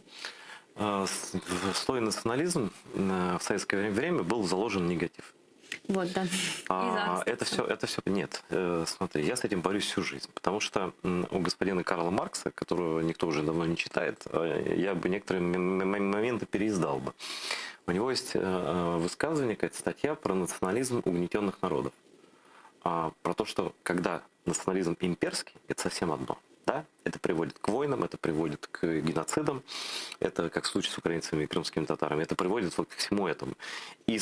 В слове национализм в советское время был заложен негатив. Вот, да. Это все нет. Смотри, я с этим борюсь всю жизнь, потому что у господина Карла Маркса, которого никто уже давно не читает, я бы некоторые моменты переиздал бы. У него есть высказывание, какая-то статья про национализм угнетенных народов. Про то, что когда национализм имперский, это совсем одно. Да? Это приводит к войнам, это приводит к геноцидам, это как в случае с украинцами и крымскими татарами, это приводит вот к всему этому. И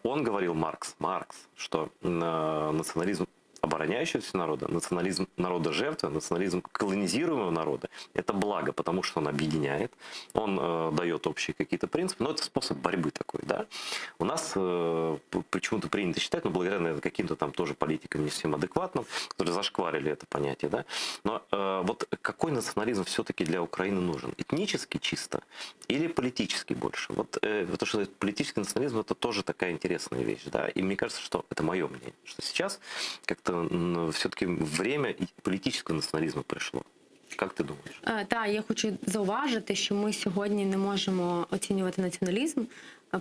он говорил, Маркс, что национализм обороняющегося народа, национализм народа жертвы, национализм колонизируемого народа – это благо, потому что он объединяет, он дает общие какие-то принципы, но это способ борьбы такой, да. У нас почему-то принято считать, ну, благодаря, наверное, каким-то там тоже политикам не всем адекватным, которые зашкварили это понятие, да. Но вот какой национализм все-таки для Украины нужен? Этнический чисто или политический больше? Вот потому что политический национализм – это тоже такая интересная вещь, да. И мне кажется, что это мое мнение, что сейчас как-то все-таки время політичного націоналізму прийшло. Як ти думаєш? Так, я хочу зауважити, що ми сьогодні не можемо оцінювати націоналізм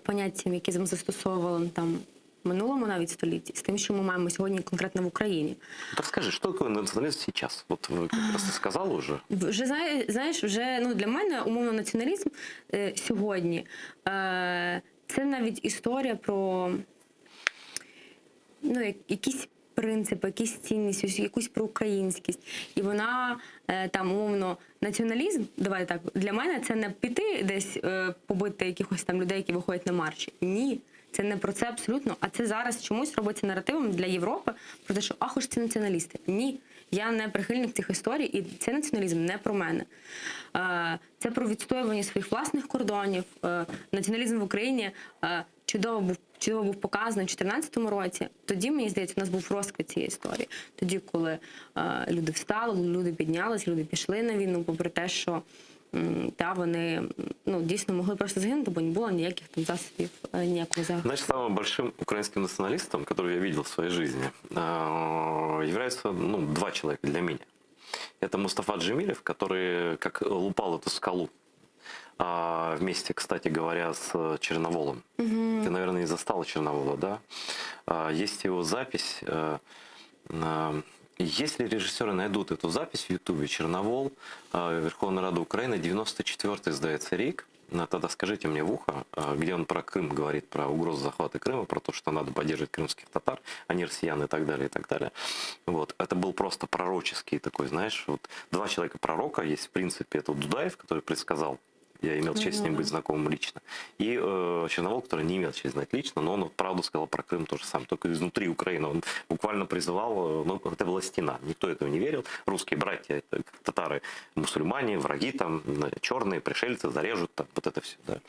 поняттям, які ми застосовували там в минулому навіть столітті, з тим, що ми маємо сьогодні конкретно в Україні. Так скажи, що таке націоналізм зараз? От ви якраз ти сказала вже. Вже, знаєш, вже, ну, для мене умовно націоналізм сьогодні це навіть історія про, ну, якісь принципи, якісь цінності, якусь проукраїнськість. І вона там, умовно, націоналізм, давайте так, для мене це не піти десь побити якихось там людей, які виходять на марші. Ні. Це не про це абсолютно, а це зараз чомусь робиться наративом для Європи про те, що ах, ж це націоналісти. Ні, я не прихильник цих історій, і цей націоналізм не про мене. Це про відстоювання своїх власних кордонів. Націоналізм в Україні чудово був показаний у 2014 році. Тоді, мені здається, у нас був розквіт цієї історії. Тоді, коли люди встали, люди піднялись, люди пішли на війну, попри те, що вони дійсно могли просто загинути, бо не було ніяких там засобів, ніякого захисту. Значит, самым большим украинским националистом, который я видел в своей жизни, являются два человека для меня. Это Мустафа Джемилев, который как лупал эту скалу вместе, кстати говоря, с Черноволом. Ты, наверное, не застала Черновола, да? Есть его запись. Если режиссеры найдут эту запись в Ютубе, Черновол, Верховная Рада Украины, 94-й, сдается, рік, тогда скажите мне в ухо, где он про Крым говорит, про угрозу захвата Крыма, про то, что надо поддерживать крымских татар, а не россиян и так далее, и так далее. Вот. Это был просто пророческий такой, знаешь, вот два человека-пророка, есть в принципе, это Дудаев, который предсказал, я имел честь с ним быть знакомым лично. И Черновол, который не имел честь знать лично, но он правду сказал про Крым то же самое, только изнутри Украины. Он буквально призывал, это была стена, никто этого не верил. Русские братья, татары, мусульмане, враги там, черные, пришельцы, зарежут там, вот это все. Да.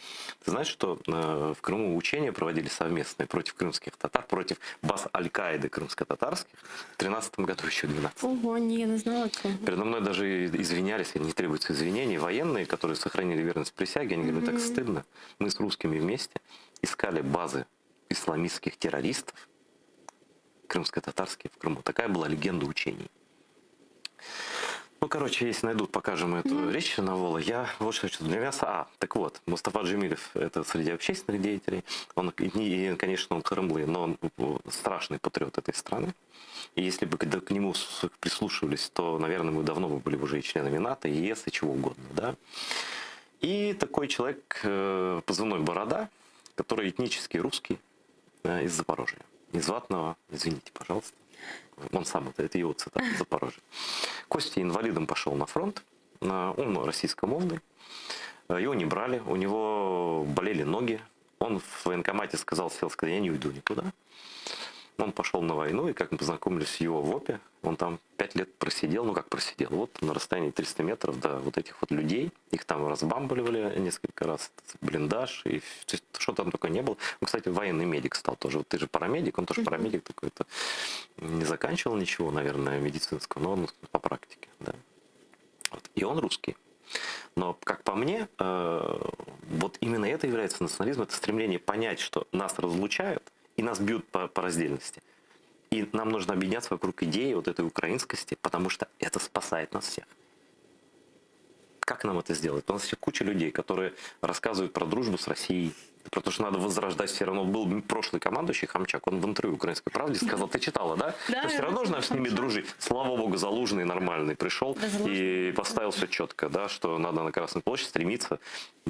Ты знаешь, что в Крыму учения проводили совместные против крымских татар, против баз Аль-Каиды крымско-татарских в 2013 году, еще в 2012. Ого, не знала этого. Передо мной даже извинялись, не требуется извинений, военные, которые сохранили верность присяги, они говорят, так стыдно. Мы с русскими вместе искали базы исламистских террористов, крымско-татарские в Крыму. Такая была легенда учений. Если найдут, покажем эту речь Черновола. Я вот что хочу для мяса. Так вот, Мустафа Джемилев, это среди общественных деятелей. Он, конечно, он крымлы, но он страшный патриот этой страны. И если бы к нему прислушивались, то, наверное, мы давно бы были уже и членами НАТО, и ЕС, и чего угодно, да. И такой человек, позывной Борода, который этнически русский, из Запорожья. Из Ватного, извините, пожалуйста. Он сам, это его цитата, Запорожье. Костя инвалидом пошел на фронт, он российскомовный. Его не брали, у него болели ноги. Он в военкомате сказал, я не уйду никуда. Он пошел на войну, и как мы познакомились с его в ОПе, он там 5 лет просидел, вот на расстоянии 300 метров до вот этих вот людей, их там разбамбливали несколько раз, блиндаж, и что там только не было. Он, кстати, военный медик стал тоже, вот ты же парамедик, он тоже парамедик такой-то, не заканчивал ничего, наверное, медицинского, но он по практике, да. Вот. И он русский. Но, как по мне, вот именно это является национализмом, это стремление понять, что нас разлучают, и нас бьют по раздельности. И нам нужно объединяться вокруг идеи вот этой украинскости, потому что это спасает нас всех. Как нам это сделать? У нас есть куча людей, которые рассказывают про дружбу с Россией, про то, что надо возрождать все равно. Был прошлый командующий Хамчак, он в интервью «Украинской правде» сказал, ты читала, да? Да, все равно же нам с ними дружить. Слава богу, Залужный нормальный пришел и поставил все четко, да, что надо на Красную площадь стремиться.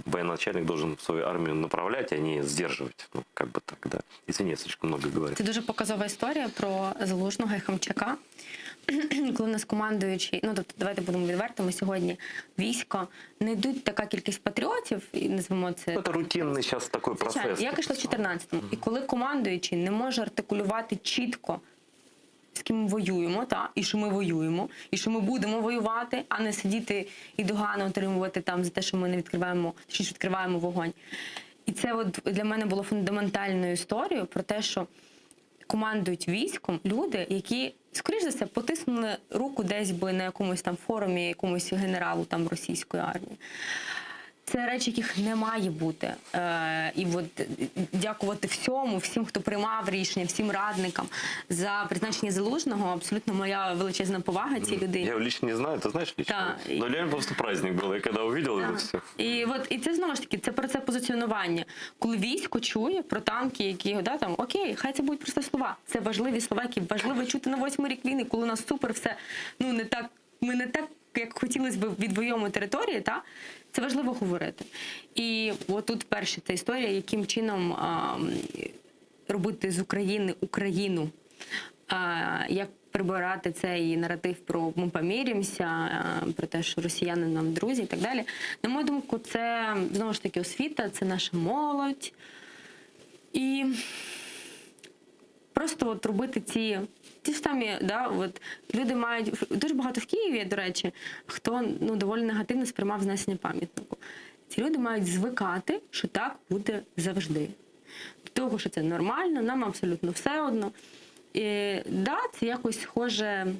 Военачальник должен свою армию направлять, а не сдерживать. Как бы так, да. Извини, я слишком много говорю. Це дуже показова історія про Залужного і Хамчака. Коли у нас командуючий, давайте будемо відвертими, сьогодні військо, не йдуть така кількість патріотів, і назвемо це... Це рутинний зараз такий процес. Я йшла в 14-му, і коли командуючий не може артикулювати чітко, з ким ми воюємо, і що ми воюємо, і що ми будемо воювати, а не сидіти і догану отримувати там за те, що ми не відкриваємо вогонь. І це для мене було фундаментальною історією про те, що командують військом люди, які, скоріш за все, потиснули руку десь би на якомусь там форумі, якомусь генералу там російської армії. Це речі, яких не має бути. І дякувати всім, хто приймав рішення, всім радникам за призначення Залужного. Абсолютно моя величезна повага цій людині. Я його лично не знаю, ти знаєш лично? Но для мене просто праздник був, я коли увидел це все. І це знову ж таки, це про це позиціонування. Коли військо чує про танки, які, окей, хай це будуть просто слова. Це важливі слова, які важливо чути на 8-й рік війни, коли у нас супер все, ми не так, як хотілося б, відвоюємо території, це важливо говорити. І отут перша та історія, яким чином робити з України Україну. як прибирати цей наратив про «ми помирімося», про те, що росіяни нам друзі і так далі. На мою думку, це, знову ж таки, освіта, це наша молодь. І просто от робити ті ж самі, да, от люди мають, дуже багато в Києві, до речі, хто доволі негативно сприймав знесення пам'ятнику. Ці люди мають звикати, що так буде завжди. До того, що це нормально, нам абсолютно все одно. І, да, це якось схоже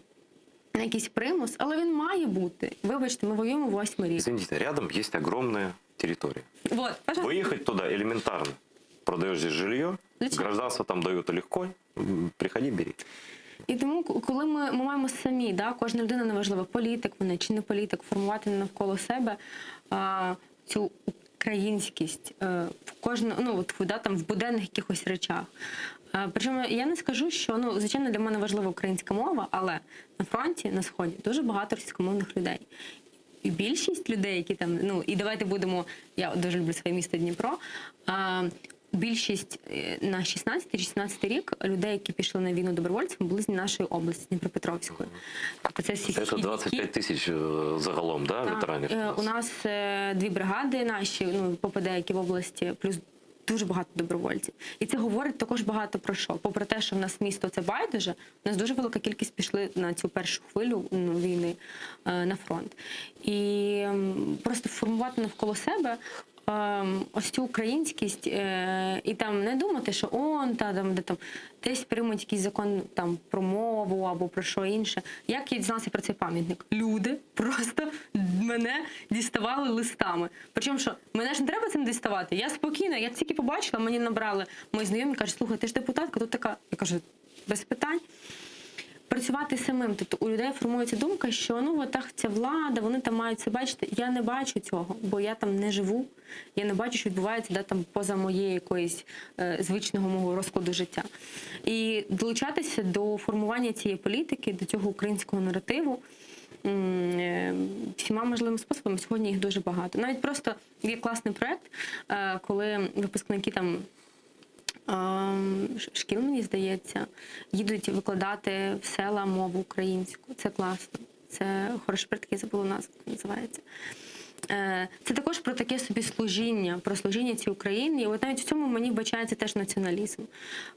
на якийсь примус, але він має бути. Вибачте, ми воюємо 8-й рік. Извините, рядом есть огромная территория. Вот, пожалуйста. Выехать туда элементарно. Продаешь здесь жилье, гражданство там дают легко, приходи, бери. І тому, коли ми маємо самі, да, кожна людина, неважливо, політик вона чи не політик, формувати навколо себе цю українськість в кожному, там, в буденних якихось речах. Причому я не скажу, що, звичайно, для мене важлива українська мова, але на фронті, на Сході, дуже багато російськомовних людей. І більшість людей, які там, і давайте будемо, я дуже люблю своє місто Дніпро, більшість на 16-16 рік людей, які пішли на війну добровольцями, були з нашої області, Дніпропетровської. Тобто це 25 тисяч загалом, да, ветеранів? У нас 2 бригади наші, ППД, які в області, плюс дуже багато добровольців. І це говорить також багато про що. Попри те, що в нас місто це байдуже, у нас дуже велика кількість пішли на цю першу хвилю війни на фронт. І просто формувати навколо себе ось цю українськість і там не думати, що десь приймуть якийсь закон там про мову або про що інше. Як я дізналася про цей пам'ятник? Люди просто мене діставали листами. Причому, що мене ж не треба цим діставати. Я спокійно, як тільки побачила, мені набрали мої знайомі, кажуть, слухай, ти ж депутатка, тут така. Я кажу, без питань. Працювати самим. Тобто у людей формується думка, що так ця влада, вони там мають це бачити. Я не бачу цього, бо я там не живу. Я не бачу, що відбувається там поза моєї якоїсь звичного мого розкладу життя. І долучатися до формування цієї політики, до цього українського наративу всіма можливими способами. Сьогодні їх дуже багато. Навіть просто є класний проєкт, коли випускники там шкіл, мені здається, їдуть викладати в села мову українську. Це класно. Це Хорошпритки, я забула назву, називається. Це також про таке собі служіння, про служіння цій Україні. І от навіть в цьому мені вбачається теж націоналізм.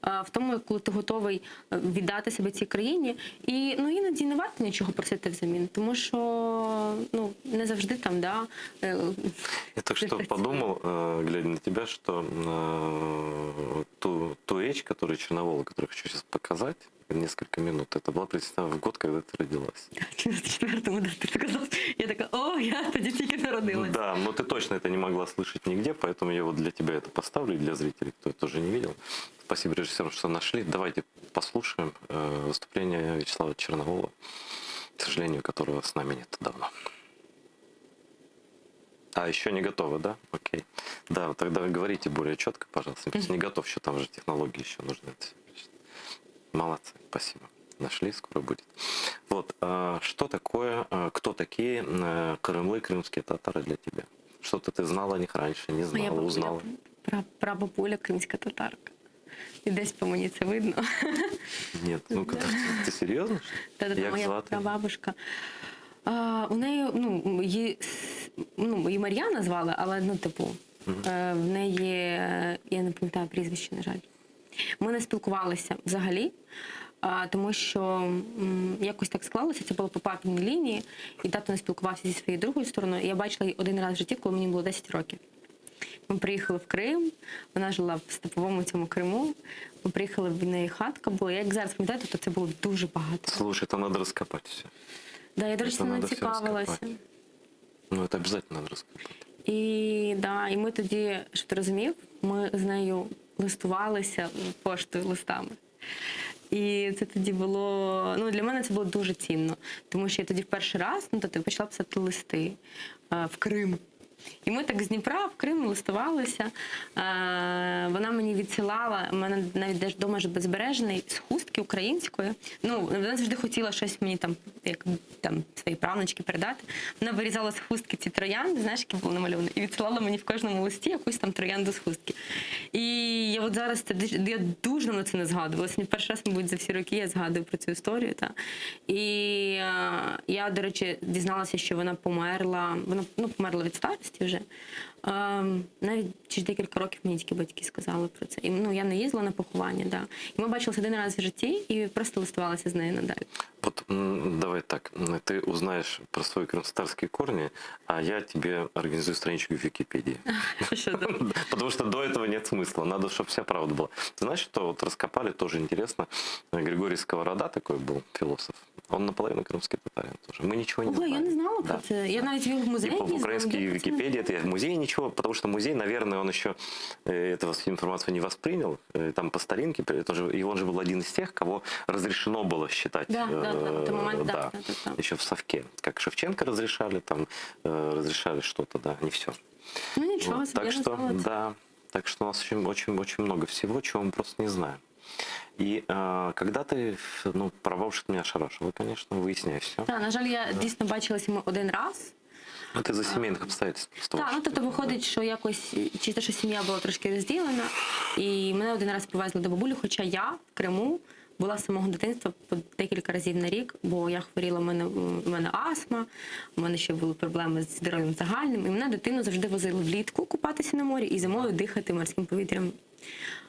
В тому, коли ти готовий віддати себе цій країні. І іноді не варто нічого просити взамін, тому що не завжди там, да. Я так что подумал, глядя на тебя, что ту речь, которую Черновола, которую хочу сейчас показать, несколько минут, это была представлена в год, когда ты родилась. В 94-му, да, ти сказав. Я така, я тоді тільки народилась. Да, но ты точно это не могла слышать нигде, поэтому я вот для тебя это поставлю, и для зрителей, кто это тоже не видел. Спасибо режиссерам, что нашли. Давайте послушаем выступление Вячеслава Черновола, к сожалению, которого с нами нет давно. Еще не готовы, да? Окей. Да, тогда говорите более четко, пожалуйста. Не готов, еще там же технологии еще нужны. Молодцы, спасибо. Нашли, скоро будет. Вот, что такое, кто такие крымлы, крымские татары для тебя? Что-то ты знала о них раньше, не знала, узнала? Прабабуля кримська татарка. І десь по мені це видно. Ні, ти серйозно? Та моя прабабушка. У неї, її Мар'яна звали, але, в неї, я не пам'ятаю прізвище, на жаль. Ми не спілкувалися взагалі, тому що якось так склалося, це було по папіній лінії, і тато не спілкувався зі своєю другою стороною. Я бачила її один раз в житті, коли мені було 10 років. Ми приїхали в Крим, вона жила в степовому цьому Криму, ми приїхали, в неї хатка була. Як зараз пам'ятаєте, то це було дуже багато. Слушай, там треба розкопати все. Да, я, до речі, не цікавилася. Ну, це обов'язково треба розкопати. І ми тоді, щоб ти розумів, ми з нею листувалися поштою листами. І це тоді було, для мене це було дуже цінно, тому що я тоді в перший раз почала писати листи в Крим. І ми так з Дніпра в Крим листувалися. Вона мені відсилала, у мене навіть десь вдома ж безбережний, з хустки української. Ну, вона завжди хотіла щось мені там, як там свої правнучки передати. Вона вирізала з хустки ці троянди, знаєш, які були намальовані, і відсилала мені в кожному листі якусь там троянду з хустки. І я от зараз я дуже давно це не згадувала. Сьогодні перший раз, мабуть, за всі роки я згадую про цю історію. І я, до речі, дізналася, що вона померла. Вона померла від старості вже. Навіть через декілька років мені тільки батьки сказали про це. І я не їздила на поховання, да. І ми бачилися один раз в житті і просто листувалися з нею надалі. Вот давай так, ты узнаешь про свои крымстарские корни, а я тебе организую страничку в Википедии. Потому что до этого нет смысла, надо, чтобы вся правда была. Ты знаешь, что вот раскопали, тоже интересно, Григорий Сковорода такой был, философ, он наполовину крымский татарин тоже. Мы ничего не знаем. Я не знала про це. Я навіть в музеї в украинской Википедии, это я в музее ничего, потому что музей, наверное, он еще эту информацию не воспринял, там по старинке, и он же был один из тех, кого разрешено было считать. Еще в Совке. Как Шевченко разрешали, там разрешали что-то, да, не все. Ну ничего, вот, так что, да, так что у нас очень много всего, чего мы просто не знаем. И когда ты, про бабушку меня ошарашила, конечно, выясняй все. Так, на жаль, я дійсно бачилася ми один раз. Ну, ти за сімейних обстоятельств. Так, тобто виходить, що якось, чи те, що сім'я була трошки розділена, і мене один раз повезли до бабулі, хоча я в Криму була з самого дитинства по декілька разів на рік, бо я хворіла, у мене астма, у мене ще були проблеми з здоров'ям загальним, і мене дитину завжди возили влітку купатися на морі і зимою дихати морським повітрям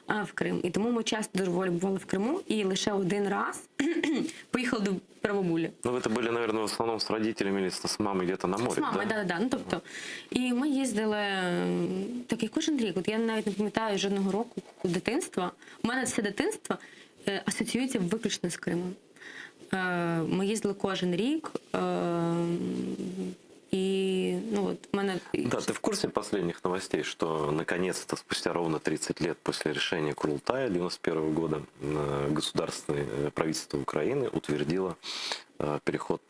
в Крим. І тому ми часто доволі бували в Криму, і лише один раз поїхали до прабабулі. Ну, ви були, мабуть, в основному з родителями або з мамою десь на морі, з мамою, да? Да. Ну, тобто, і ми їздили, так як кожен рік, от я навіть не пам'ятаю жодного року дитинства. У мене все дитинство асоціюється виключно з Кримом. Ми їздили кожен рік, и, мене... Да, ты в курсе последних новостей, что наконец-то спустя ровно 30 лет после решения Курултая 1991 года государственное правительство Украины утвердило переход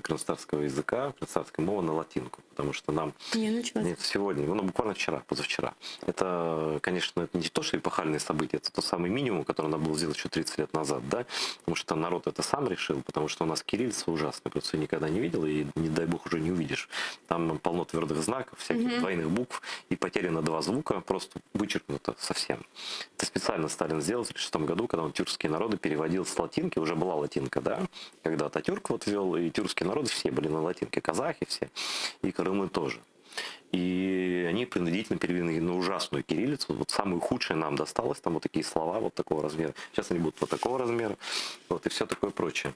крымстарского языка, крымстарской мовы на латинку, потому что нам сегодня, буквально вчера, позавчера. Это, конечно, это не то, что эпохальные события, это тот самый минимум, который надо было сделать еще 30 лет назад, да, потому что народ это сам решил, потому что у нас кириллица ужасная, просто я никогда не видел, и не дай бог уже не увидишь. Там полно твердых знаков, всяких двойных букв, и потеряно 2 звука, просто вычеркнуто совсем. Это специально Сталин сделал в 1936 году, когда он тюркские народы переводил с латинки, уже была латинка, да, когда Ататюрк ввел, и тюркские народы все были на латинке, казахи все, и крымы тоже. И они принудительно перевели на ужасную кириллицу, вот самую худшую нам досталось, там вот такие слова вот такого размера, сейчас они будут вот такого размера, вот и все такое прочее.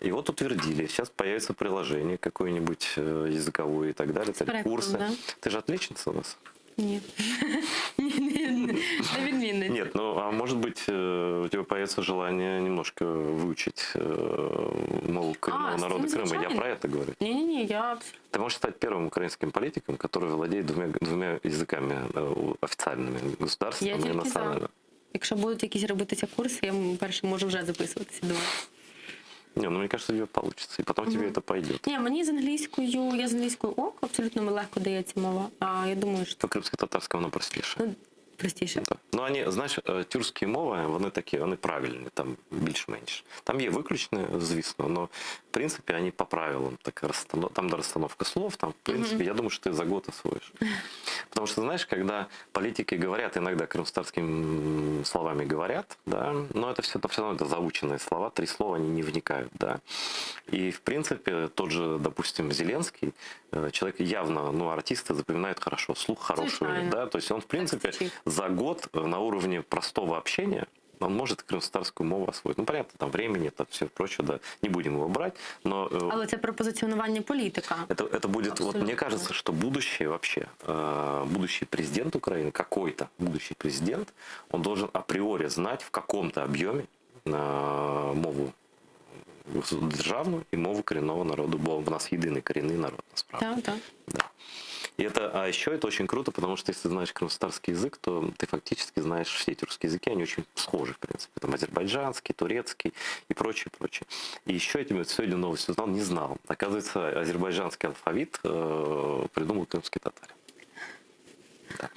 И вот утвердили, сейчас появится приложение какое-нибудь языковое и так далее, курсы. Да? Ты же отличница у нас? Нет. Нет, а может быть у тебя появится желание немножко выучить мову коренного народа Крыма? Я про это говорю. Не, я... Ты можешь стать первым украинским политиком, который владеет двумя языками официальными, государственными и национальными. Якщо будуть якісь робитися курси, я першим можу вже записуватися до вас. Не, мне кажется, у тебя получится, и потом тебе это пойдет. Ні, мені з англійською ок, абсолютно легко дається мова. А я думаю, що... Кримсько-татарська вона простіше. Простіше. Да. Ну, вони, знаєш, тюркські мови, вони такі, вони правильні, там більш-менш. Там є виключення, звісно, но в принципі вони по правилам, там до расстановка слов, там, в принципе, я думаю, что ты за год освоишь. Потому что, знаешь, когда политики говорят, иногда крымстарскими словами говорят, да, но это все равно это заученные слова, 3 слова они не вникают, да. И, в принципе, тот же, допустим, Зеленский, человек явно, артисты запоминают хорошо, слух хороший, да, то есть он, в принципе, за год на уровне простого общения он может крымстарскую мову освоить. Ну, понятно, там времени, это все прочее, да, не будем его брать, но... Але це про позиціонування політика. Это будет, вот мне кажется, что будущее вообще, будущий президент Украины, какой-то будущий президент, он должен априори знать в каком-то объеме мову державную и мову коренного народу, бо у нас единый коренный народ, насправді. Так. Да. И а еще это очень круто, потому что если ты знаешь крымстарский язык, то ты фактически знаешь все тюркские языки, они очень схожи, в принципе. Там азербайджанский, турецкий и прочее. И еще я тебе сегодня новость узнал, не знал. Оказывается, азербайджанский алфавит придумал крымский татарин. Да.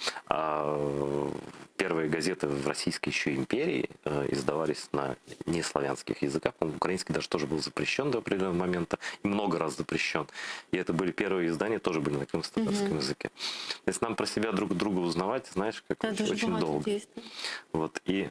Первые газеты в Российской еще империи издавались на неславянских языках. Украинский даже тоже был запрещен до определенного момента, и много раз запрещен. И это были первые издания, тоже были на крымско-татарском языке. То есть нам про себя друг друга узнавать, знаешь, как очень долго. Вот. И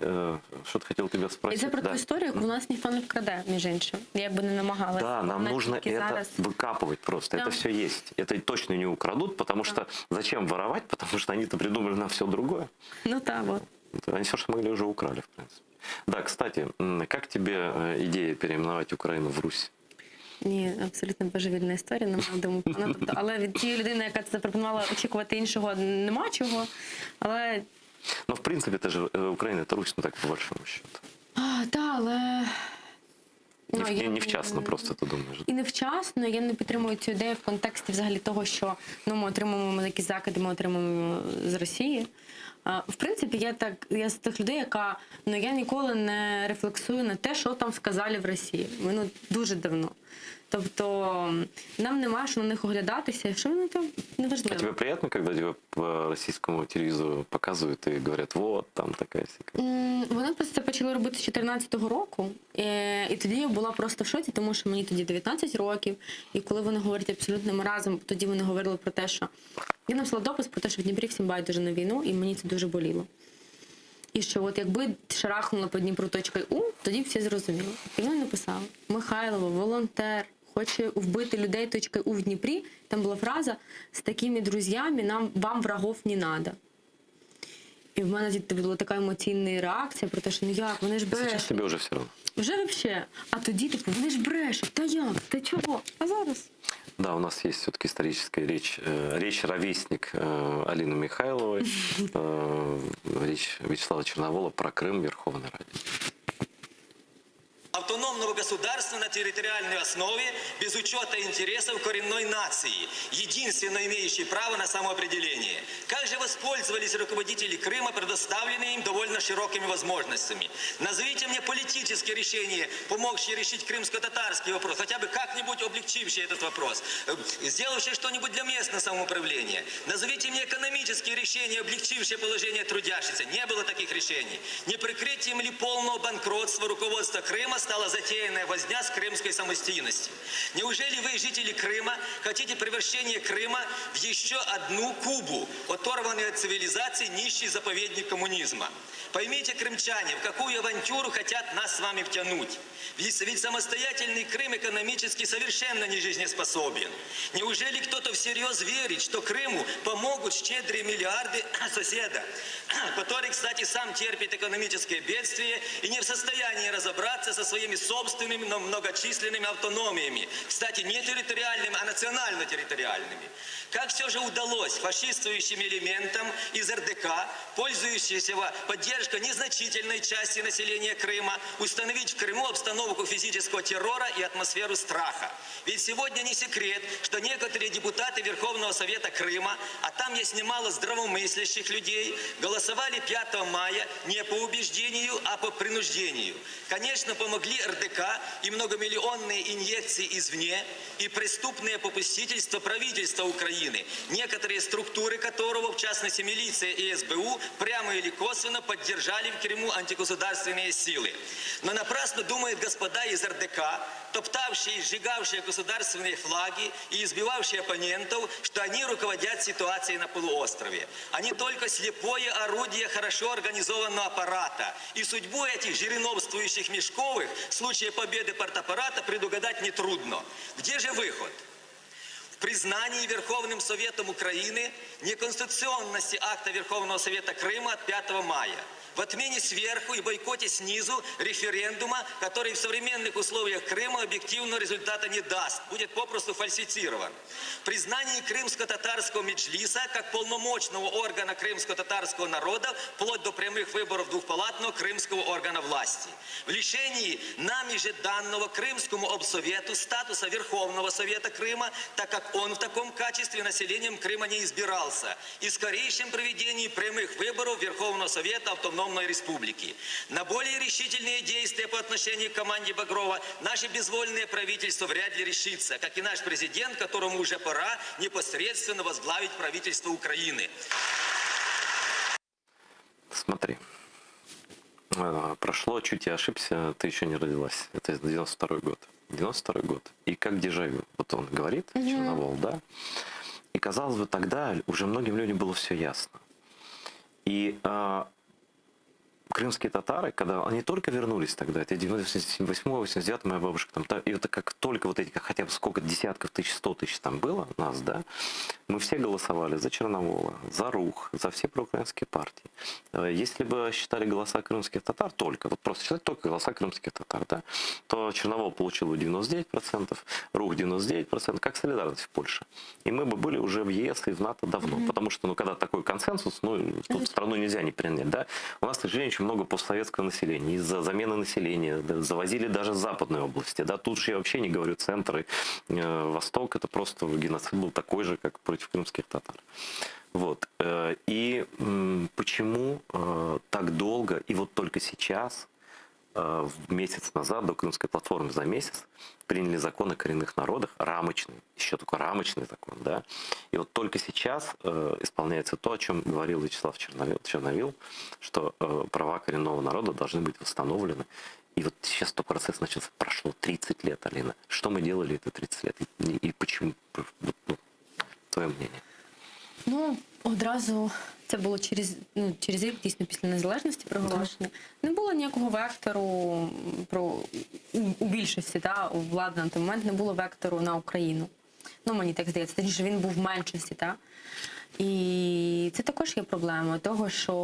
что ты хотел тебя спросить? І це про ту історію, яку у нас ніхто не вкраде, між іншим. Як би не намагалася. Да, нам нужно это выкапывать просто. Это все есть. Это точно не украдут, потому что зачем воровать? Потому что они-то придумали на все другое. Ну да, вот. Они все, что могли, уже украли, в принципе. Да, кстати, как тебе идея переименовать Украину в Русь? Ні, абсолютно божевільна історія, на мою думку. Тобто, але від тієї людини, яка це запропонувала, очікувати іншого нема чого. Але... Ну, в принципе, это же Украина, это Русь, ну так, по большому счету. Так, але... Невчасно просто, ти думаєш? І невчасно, я не підтримую цю ідею в контексті взагалі того, що ми отримуємо якісь закиди, ми отримуємо з Росії. В принципі, я з тих людей, яка, я ніколи не рефлексую на те, що там сказали в Росії. Дуже давно. Тобто нам нема що на них оглядатися, що вони там неважливо. А тебе приємно, коли тебе по російському телевізору показують і говорять, вот, там така сяка? Вони просто це почали робити з 2014 року, і тоді я була просто в шоці, тому що мені тоді 19 років, і коли вони говорять абсолютно ми разом, тоді вони говорили про те, що... Я написала допис про те, що в Дніпрі всім байдуже на війну, і мені це дуже боліло. І що от якби шарахнуло по Дніпру точкою У, тоді всі зрозуміли. І вони написали, Михайлова, волонтер, хоче вбити людей точкою У в Дніпрі. Там була фраза, з такими друзями вам врагов не надо. І в мене була така емоційна реакція про те, що як, вони ж брешуть. Зараз тобі вже все одно. Вже взагалі. А тоді, вони ж брешуть, та як, та чого? А зараз? Да, у нас есть все-таки историческая речь ровесник Алины Михайловой, речь Вячеслава Черновола про Крым в Верховной Раде. Автономного государства на территориальной основе без учета интересов коренной нации, единственно имеющей право на самоопределение. Как же воспользовались руководители Крыма предоставленными им довольно широкими возможностями? Назовите мне политические решения, помогшие решить крымско-татарский вопрос, хотя бы как-нибудь облегчившие этот вопрос, сделавшие что-нибудь для местного самоуправления. Назовите мне экономические решения, облегчившие положение трудящихся. Не было таких решений. Не прикрытием ли полного банкротства руководства Крыма стала затеянная возня с крымской самостоятельностью? Неужели вы, жители Крыма, хотите превращения Крыма в еще одну Кубу, оторванную от цивилизации, нищий заповедник коммунизма? Поймите, крымчане, в какую авантюру хотят нас с вами втянуть. Ведь самостоятельный Крым экономически совершенно не жизнеспособен. Неужели кто-то всерьез верит, что Крыму помогут щедрые миллиарды соседа, который, кстати, сам терпит экономическое бедствие и не в состоянии разобраться со своими собственными, но многочисленными автономиями, кстати, не территориальными, а национально-территориальными? Как все же удалось фашистующим элементам из РДК, пользующимся поддержкой незначительной части населения Крыма, установить в Крыму обстановку физического террора и атмосферу страха? Ведь сегодня не секрет, что некоторые депутаты Верховного Совета Крыма, а там есть немало здравомыслящих людей, голосовали 5 мая не по убеждению, а по принуждению. Конечно, помогли РДК и многомиллионные инъекции извне, и преступное попустительство правительства Украины, некоторые структуры которого, в частности милиция и СБУ, прямо или косвенно поддержали в Крыму антигосударственные силы. Но напрасно думают господа из РДК, топтавшие и сжигавшие государственные флаги и избивавшие оппонентов, что они руководят ситуацией на полуострове. Они только слепое орудие хорошо организованного аппарата. И судьбу этих жириновствующих Мешковых в случае победы партаппарата предугадать нетрудно. Где же выход? В признании Верховным Советом Украины неконституционности акта Верховного Совета Крыма от 5 мая. В отмене сверху и бойкоте снизу референдума, который в современных условиях Крыма объективного результата не даст, будет попросту фальсифицирован. В признании крымско-татарского меджлиса как полномочного органа крымско-татарского народа вплоть до прямых выборов двухпалатного крымского органа власти. В лишении нами же данного Крымскому обсовету статуса Верховного Совета Крыма, так как он в таком качестве населением Крыма не избирался, и скорейшем проведении прямых выборов Верховного Совета Автономной Республики. На более решительные действия по отношению к команде Багрова наше безвольное правительство вряд ли решится, как и наш президент, которому уже пора непосредственно возглавить правительство Украины. Смотри. Прошло, чуть я ошибся, ты еще не родилась. Это 92-й год. 92-й год. И как дежавю. Вот он говорит, Черновол, да? И, казалось бы, тогда уже многим людям было все ясно. И крымские татары, когда они только вернулись тогда, это 88-89, моя бабушка там, и это как только вот эти, хотя бы сколько десятков тысяч, 100 тысяч там было нас, да, мы все голосовали за Черновола, за РУХ, за все проукраинские партии. Если бы считали голоса крымских татар только, вот просто считать только голоса крымских татар, да, то Черновол получил бы 99%, РУХ 99%, как солидарность в Польше. И мы бы были уже в ЕС и в НАТО давно, потому что, ну, когда такой консенсус, ну, тут страну нельзя не принять, да. У нас, к сожалению, очень много постсоветского населения. Из-за замены населения да, завозили даже западные области. Да, тут же я вообще не говорю центры, Восток. Это просто геноцид был такой же, как против крымских татар. Вот. И почему так долго, и вот только сейчас, месяц назад, до Крымской платформы за месяц, приняли закон о коренных народах, рамочный, еще такой рамочный закон, да, и вот только сейчас исполняется то, о чем говорил Вячеслав Черновил, что права коренного народа должны быть восстановлены. И вот сейчас только процесс начался, прошло 30 лет, Алина. Что мы делали это 30 лет? И почему? Ну, твое мнение? Ну, одразу це було через рік, дійсно, після незалежності проголошення. Не було ніякого вектору у більшості, у влади на той момент не було вектору на Україну. Ну, мені так здається, тоді він був в меншості, так? І це також є проблемою того, що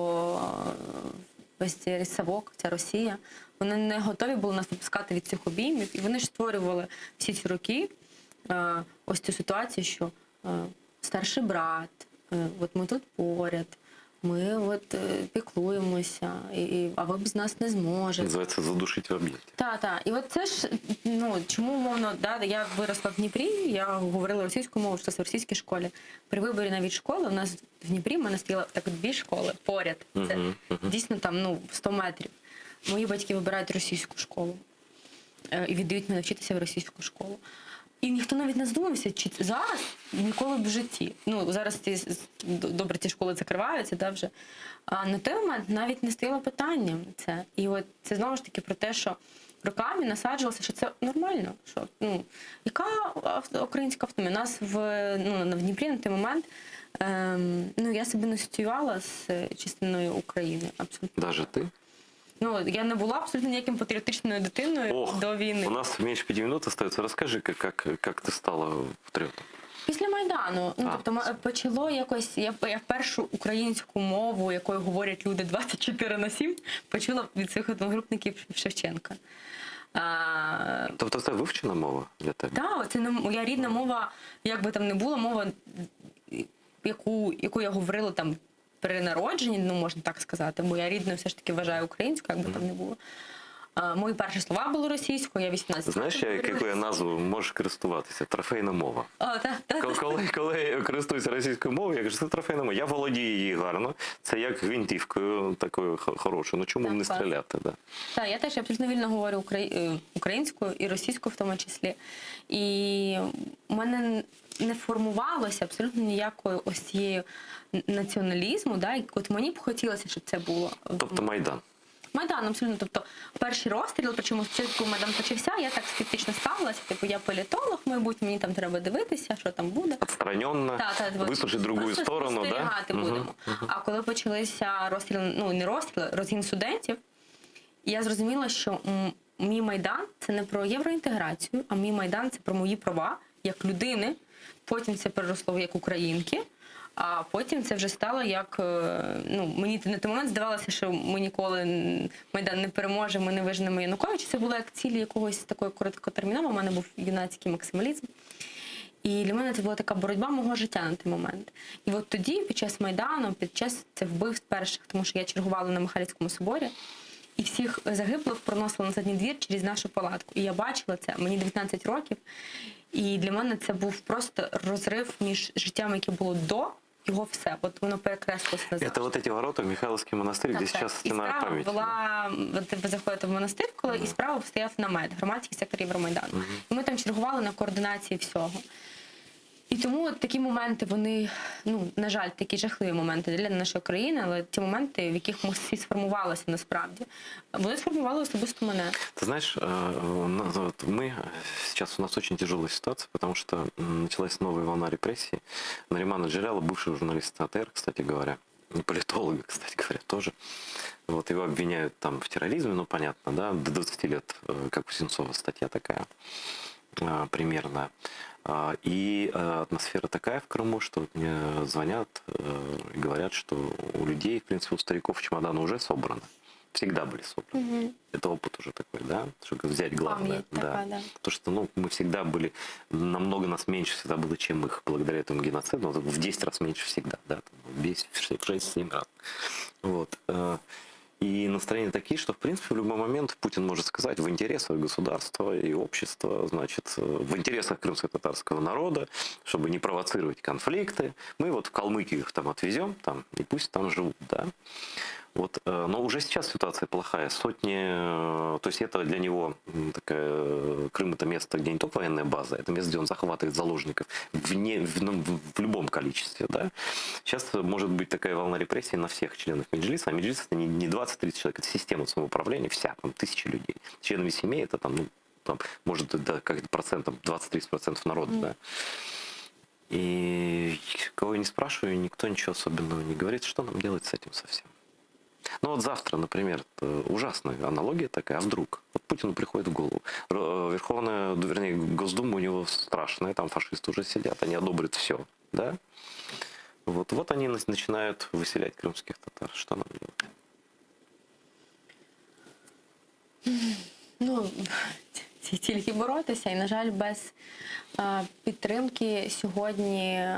ось цей Савок, ця Росія, вони не готові були нас випускати від цих обіймів, і вони ж створювали всі ці роки ось цю ситуацію, що старший брат, от ми тут поряд, ми от піклуємося, а ви без нас не зможете. Називається «задушити в об'єкті». Так. І от це ж, ну, чому, умовно, я виросла в Дніпрі, я говорила російською мовою, що це в російській школі. При виборі навіть школи, у нас в Дніпрі в мене стояло так 2 школи поряд. Це дійсно там, 100 метрів. Мої батьки вибирають російську школу і віддають мене вчитися в російську школу. І ніхто навіть не здумався, чи зараз, ніколи б в житті. Ну, зараз добре, ці школи закриваються, вже. А на той момент навіть не стояло питання це. І от це знову ж таки про те, що роками насаджувалося, що це нормально. Що, яка українська автономія? У нас в Дніпрі на той момент, я себе не асоціювала з частиною України. Абсолютно. Даже ти? Я не була абсолютно ніяким патріотичною дитиною до війни. У нас менше 5 минут остається. Розкажи, як ти стала патріотом? Після Майдану. Тобто почало якось, я першу українську мову, якою говорять люди 24/7, почула від своїх одногрупників Шевченка. Тобто це вивчена мова для тебе? Так, це моя рідна мова, як би там не була, мова, яку я говорила там при народженні, можна так сказати, бо я рідною все ж таки вважаю українською, як би там не було. Мої перші слова були російською, я 18 років. Знаєш, яку я назву можеш користуватися? Трофейна мова. Коли я користуюся російською мовою, я кажу, це трофейна мова. Я володію її гарно. Це як гвинтівкою такою хорошою. Чому не стріляти? Так, я теж абсолютно вільно говорю українською і російською в тому числі. І у мене не формувалося абсолютно ніякої ось цієї націоналізму. І от мені б хотілося, щоб це було. Тобто Майдан? Майдан, абсолютно. Тобто перший розстріл, причому коли Майдан почався, я так скептично ставилася. Я політолог, мабуть, мені там треба дивитися, що там буде. Відсторонено, вислухати другу сторону. Спостерігати будемо. А коли почалися розстріли, не розстріли, розгін студентів, я зрозуміла, що мій Майдан – це не про євроінтеграцію, а мій Майдан – це про мої права як людини. Потім це переросло як українки. А потім це вже стало як, мені на той момент здавалося, що ми ніколи Майдан не переможемо, ми не виженемо Януковича. Це було як ціль якогось такої короткотермінового, у мене був юнацький максималізм. І для мене це була така боротьба мого життя на той момент. І от тоді, під час Майдану, під час цих вбивств перших, тому що я чергувала на Михайлівському соборі, і всіх загиблих проносили на задній двір через нашу палатку. І я бачила це, мені 19 років, і для мене це був просто розрив між життям, яке було до, його все. От воно перекреслилося назад. Це вот эти ворота в Михайловський монастир, де зараз стіна пам'яті. Ви заходите в монастир, коли і справа стояв намет, громадський сектор Євромайдану. І ми там чергували на координації всього. І тому от такі моменти, вони, ну, на жаль, такі жахливі моменти для нашої країни, але ті моменти, в яких ми всі сформувалися насправді, вони сформували особисто мене. Ты знаешь, сейчас у нас очень тяжелая ситуация, потому что началась новая волна репрессий. Наримана Джалялова, бывший журналист АТР, кстати говоря, и политолога, кстати говоря, тоже. Вот, его обвиняют там в терроризме, ну, понятно, да, до 20 лет, как у Сенцова статья такая примерно. И атмосфера такая в Крыму, что мне звонят и говорят, что у людей, в принципе, у стариков чемоданы уже собраны. Всегда были собраны. Это опыт уже такой, да, чтобы взять главное. Такая, да. Потому что, ну, мы всегда были, намного нас меньше всегда было, чем их, благодаря этому геноциду. В 10 раз меньше всегда, да, в 6-7 раз. Вот. И настроения такие, что, в принципе, в любой момент Путин может сказать в интересах государства и общества, значит, в интересах крымско-татарского народа, чтобы не провоцировать конфликты, мы вот в Калмыкию их там отвезем, там, и пусть там живут, да. Вот, но уже сейчас ситуация плохая. Сотни, то есть это для него такая, Крым это место, где не только военная база, это место, где он захватывает заложников в любом количестве. Да? Сейчас может быть такая волна репрессий на всех членов Меджлиса. А Меджлис это не 20-30 человек, это система самоуправления, вся, там, тысячи людей. Членами семей это там, ну, там, может до как процентов, 20-30% народа. Да? И кого я не спрашиваю, никто ничего особенного не говорит, что нам делать с этим совсем. Ну вот завтра, например, ужасная аналогия такая, а вдруг? Вот Путину приходит в голову. Верховная, вернее, Госдума у него страшная, там фашисты уже сидят, они одобрят все, да? Вот они начинают выселять крымских татар. Что нам делать? Ну, тільки боротися, і, на жаль, без підтримки сьогодні...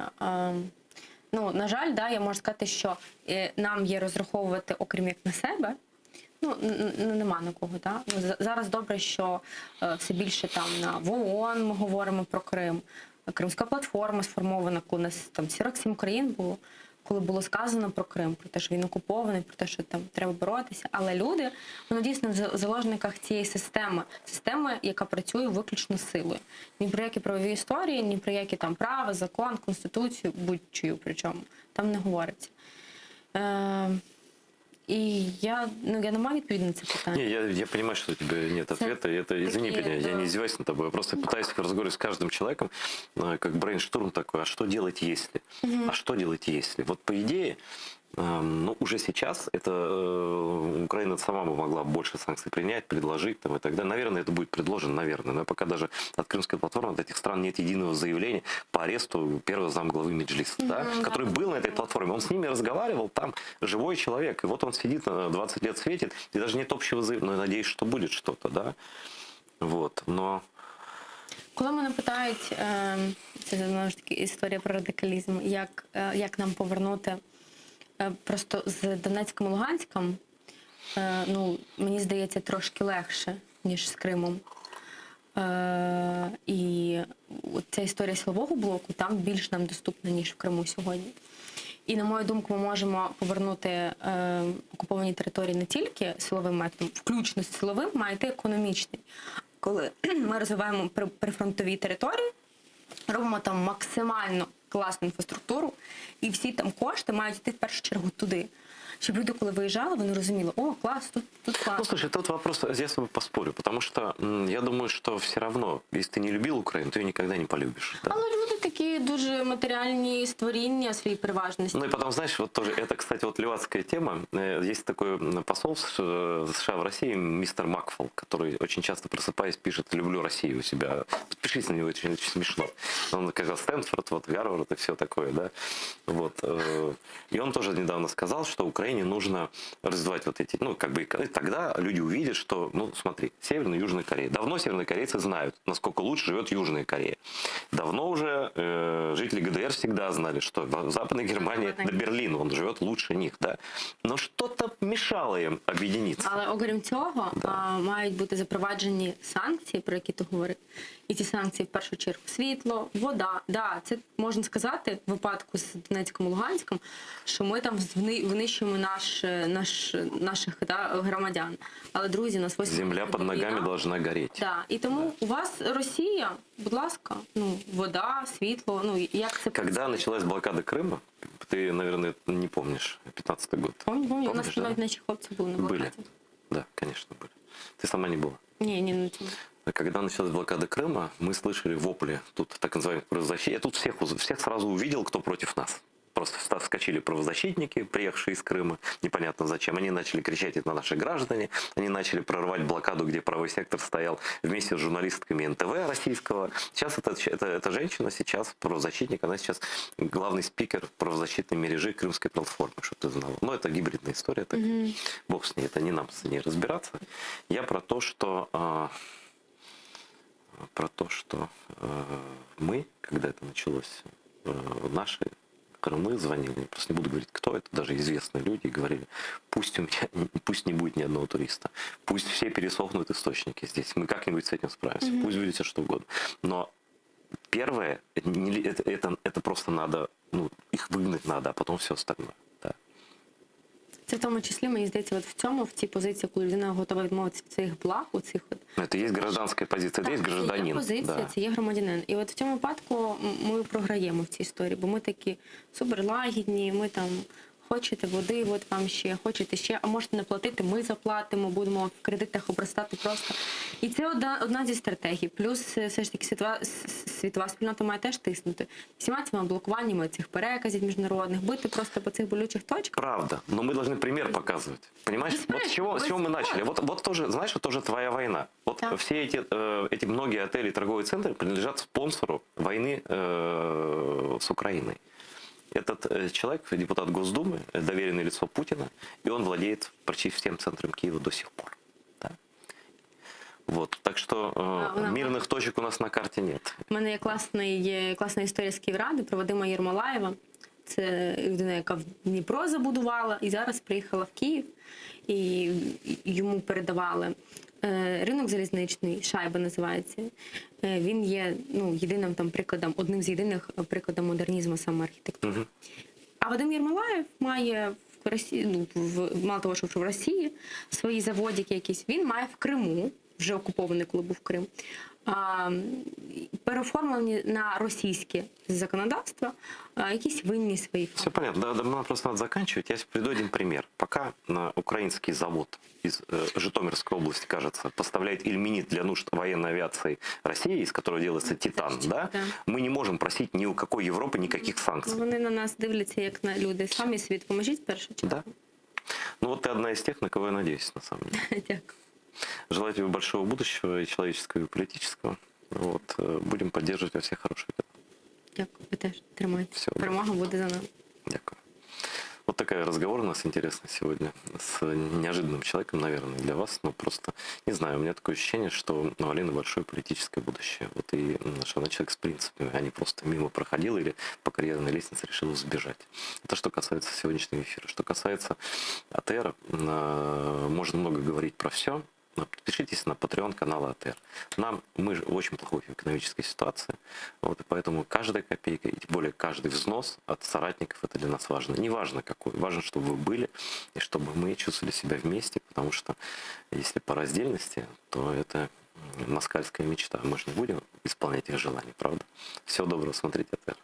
Ну, на жаль, да, я можу сказати, що нам є розраховувати, окрім як на себе, ну, нема на кого. Да? Зараз добре, що все більше там в ООН ми говоримо про Крим. Кримська платформа сформована, коли у нас там 47 країн було, коли було сказано про Крим, про те, що він окупований, про те, що там треба боротися. Але люди, вони дійсно в заложниках цієї системи, яка працює виключно силою. Ні про які правові історії, ні про які там права, закон, конституцію, будь-чию причому. Там не говориться. И я не могу ответить на это питание. Я понимаю, что у тебя нет ответа. Извини меня, я не издеваюсь над тобой. Я просто пытаюсь в разговоре с каждым человеком, как брейншторм такой, а что делать, если? А что делать, если? Вот по идее, ну, уже сейчас это Украина сама бы могла больше санкций принять, предложить там, и так далее. Наверное, это будет предложено, наверное. Но пока даже от Крымской платформы, от этих стран нет единого заявления по аресту первого замглавы Меджлиса, да, который был на этой платформе. Он с ними разговаривал, там живой человек. И вот он сидит, 20 лет светит, и даже нет общего заявления. Но я надеюсь, что будет что-то, да. Вот, но... Коли мене питають, це знову ж таки історія про радикалізм, як нам повернути просто з Донецьком і Луганськом, ну, мені здається, трошки легше, ніж з Кримом. І ця історія силового блоку там більш нам доступна, ніж в Криму сьогодні. І, на мою думку, ми можемо повернути окуповані території не тільки силовим методом, включно з силовим, має йти економічний. Коли ми розвиваємо прифронтові території, робимо там максимально класну інфраструктуру, і всі там кошти мають йти в першу чергу туди. Щоб люди, коли виїжджали, вони розуміли, о, класс, тут классно. Ну, слушай, тут вопрос, я с тобой поспорю, потому что я думаю, что все равно, если ты не любил Украину, ты ее никогда не полюбишь. Да? Але люди такі дуже матеріальні створіння своїй переважності. Ну и потом, знаешь, вот тоже, это, кстати, вот левацкая тема. Есть такой посол США в России, мистер Макфол, который очень часто, просыпаясь, пишет «люблю Россию» у себя. Подпишись на него, очень смешно. Он, как Стэнфорд, вот, Гарвард и все такое, да. Вот. И он тоже недавно сказал, что Украине нужно развивать вот эти, ну, как бы, и тогда люди увидят, что, ну, смотри, Северная и Южная Корея. Давно севернокорейцы знают, насколько лучше живет Южная Корея. Давно уже жители ГДР всегда знали, что в Западной Германии до Берлина он живет лучше них, да. Но что-то мешало им объединиться. Але окрім цього, мають бути запроваджені санкції, про які ти говорив. І ці санкції, в першу чергу, світло, вода. Да, це можна сказати в випадку з Донецьком і Луганськом, що ми там винищуємо наших громадян. Але, друзі, нас 8 земля під ногами должна гореть. Да. І тому у вас Росія, будь ласка, ну, вода, світло. Ну, як це Когда началась блокада Крыма, ты, наверное, не помнишь, 15-й год. Помню. У нас Помнишь, да? навіть наші хлопці були на блокаді. Были, да, конечно, были. Ты сама не была. Ні, на цьому. Когда началась блокада Крыма, мы слышали вопли, тут так называемых правозащитников. Я тут всех сразу увидел, кто против нас. Просто вскочили правозащитники, приехавшие из Крыма, непонятно зачем. Они начали кричать: это наши граждане. Они начали прорывать блокаду, где правый сектор стоял вместе с журналистками НТВ российского. Сейчас эта женщина, сейчас правозащитник, она сейчас главный спикер правозащитной мережи Крымской платформы, чтобы ты знала. Но это гибридная история, так бог с ней, это не нам с ней разбираться. Я про то, что мы, когда это началось, наши Крымы звонили, я просто не буду говорить, кто это, даже известные люди, и говорили: пусть не будет ни одного туриста, пусть все пересохнут источники здесь, мы как-нибудь с этим справимся, пусть будет все что угодно. Но первое, это просто надо, их выгнать надо, а потом все остальное. Да. Це в тому числі, мені здається, в цій позиції, коли людина готова відмовитися від своїх благ, Это есть гражданская позиция, это есть гражданин. Це є позиція, це є громадянин. І от в цьому випадку ми програємо в цій історії, бо ми такі суперлагідні, ми там: хочете води, от вам ще, хочете ще, а можете не платити, ми заплатимо, будемо в кредитах обростати просто. І це одна зі стратегій. Плюс все ж таки світова спільнота має теж тиснути. Всіма цими блокуваннями цих переказів міжнародних, бити просто по цих болючих точках. Правда, но мы должны пример показывать. Понимаешь, вот с чего мы начали. Вот тоже, знаешь, вот тоже твоя война. Вот да. Все эти многие отели и торговые центры принадлежат спонсору войны с Украиной. Этот человек, депутат Госдумы, доверенное лицо Путина, и он владеет почти всем центром Киева до сих пор. Да? Вот. Так что мирных точек у нас на карте нет. У мене є класна історія з Київради про Вадима Єрмолаєва. Це людина, яка в Дніпро забудувала і зараз приїхала в Київ, і йому передавали ринок залізничний, Шайба називається. Він є єдиним там прикладом, одним з єдиних прикладів модернізму саме архітектури. А Вадим Єрмолаєв має в Росії, мало того, що в Росії свої заводики якісь, він має в Криму, вже окупований, коли був Крим, переоформлені на російське законодавство якісь винні свої. Все понятно, да, нам просто надо заканчивать. Я приведу один пример. Пока украинский завод из Житомирской области, кажется, поставляет ильменит для нужд военной авиации России, из которого делается титан, да? Мы не можем просить ни у какой Европы никаких санкций. Вони на нас дивляться як на люди. Самі світ, поможіть в першу чергу. Да. Ну вот ты одна из тех, на кого я надеюсь, на самом деле. Дякую. Желаю тебе большого будущего, и человеческого, и политического. Вот. Будем поддерживать во всех хороших делах. Дякую, ви теж тримайтеся. Перемога буде за нами. Дякую. Вот такой разговор у нас интересный сегодня с неожиданным человеком, наверное, для вас. Но просто, не знаю, у меня такое ощущение, что у Алины большое политическое будущее. Вот и что она человек с принципами, а не просто мимо проходила или по карьерной лестнице решила сбежать. Это что касается сегодняшнего эфира. Что касается АТР, можно много говорить про все. Подпишитесь на Patreon канала АТР. Мы же в очень плохой экономической ситуации, вот, и поэтому каждая копейка, и тем более каждый взнос от соратников, это для нас важно. Не важно какой, важно, чтобы вы были, и чтобы мы чувствовали себя вместе, потому что если по раздельности, то это москальская мечта. Мы же не будем исполнять их желания, правда? Всего доброго, смотрите АТР.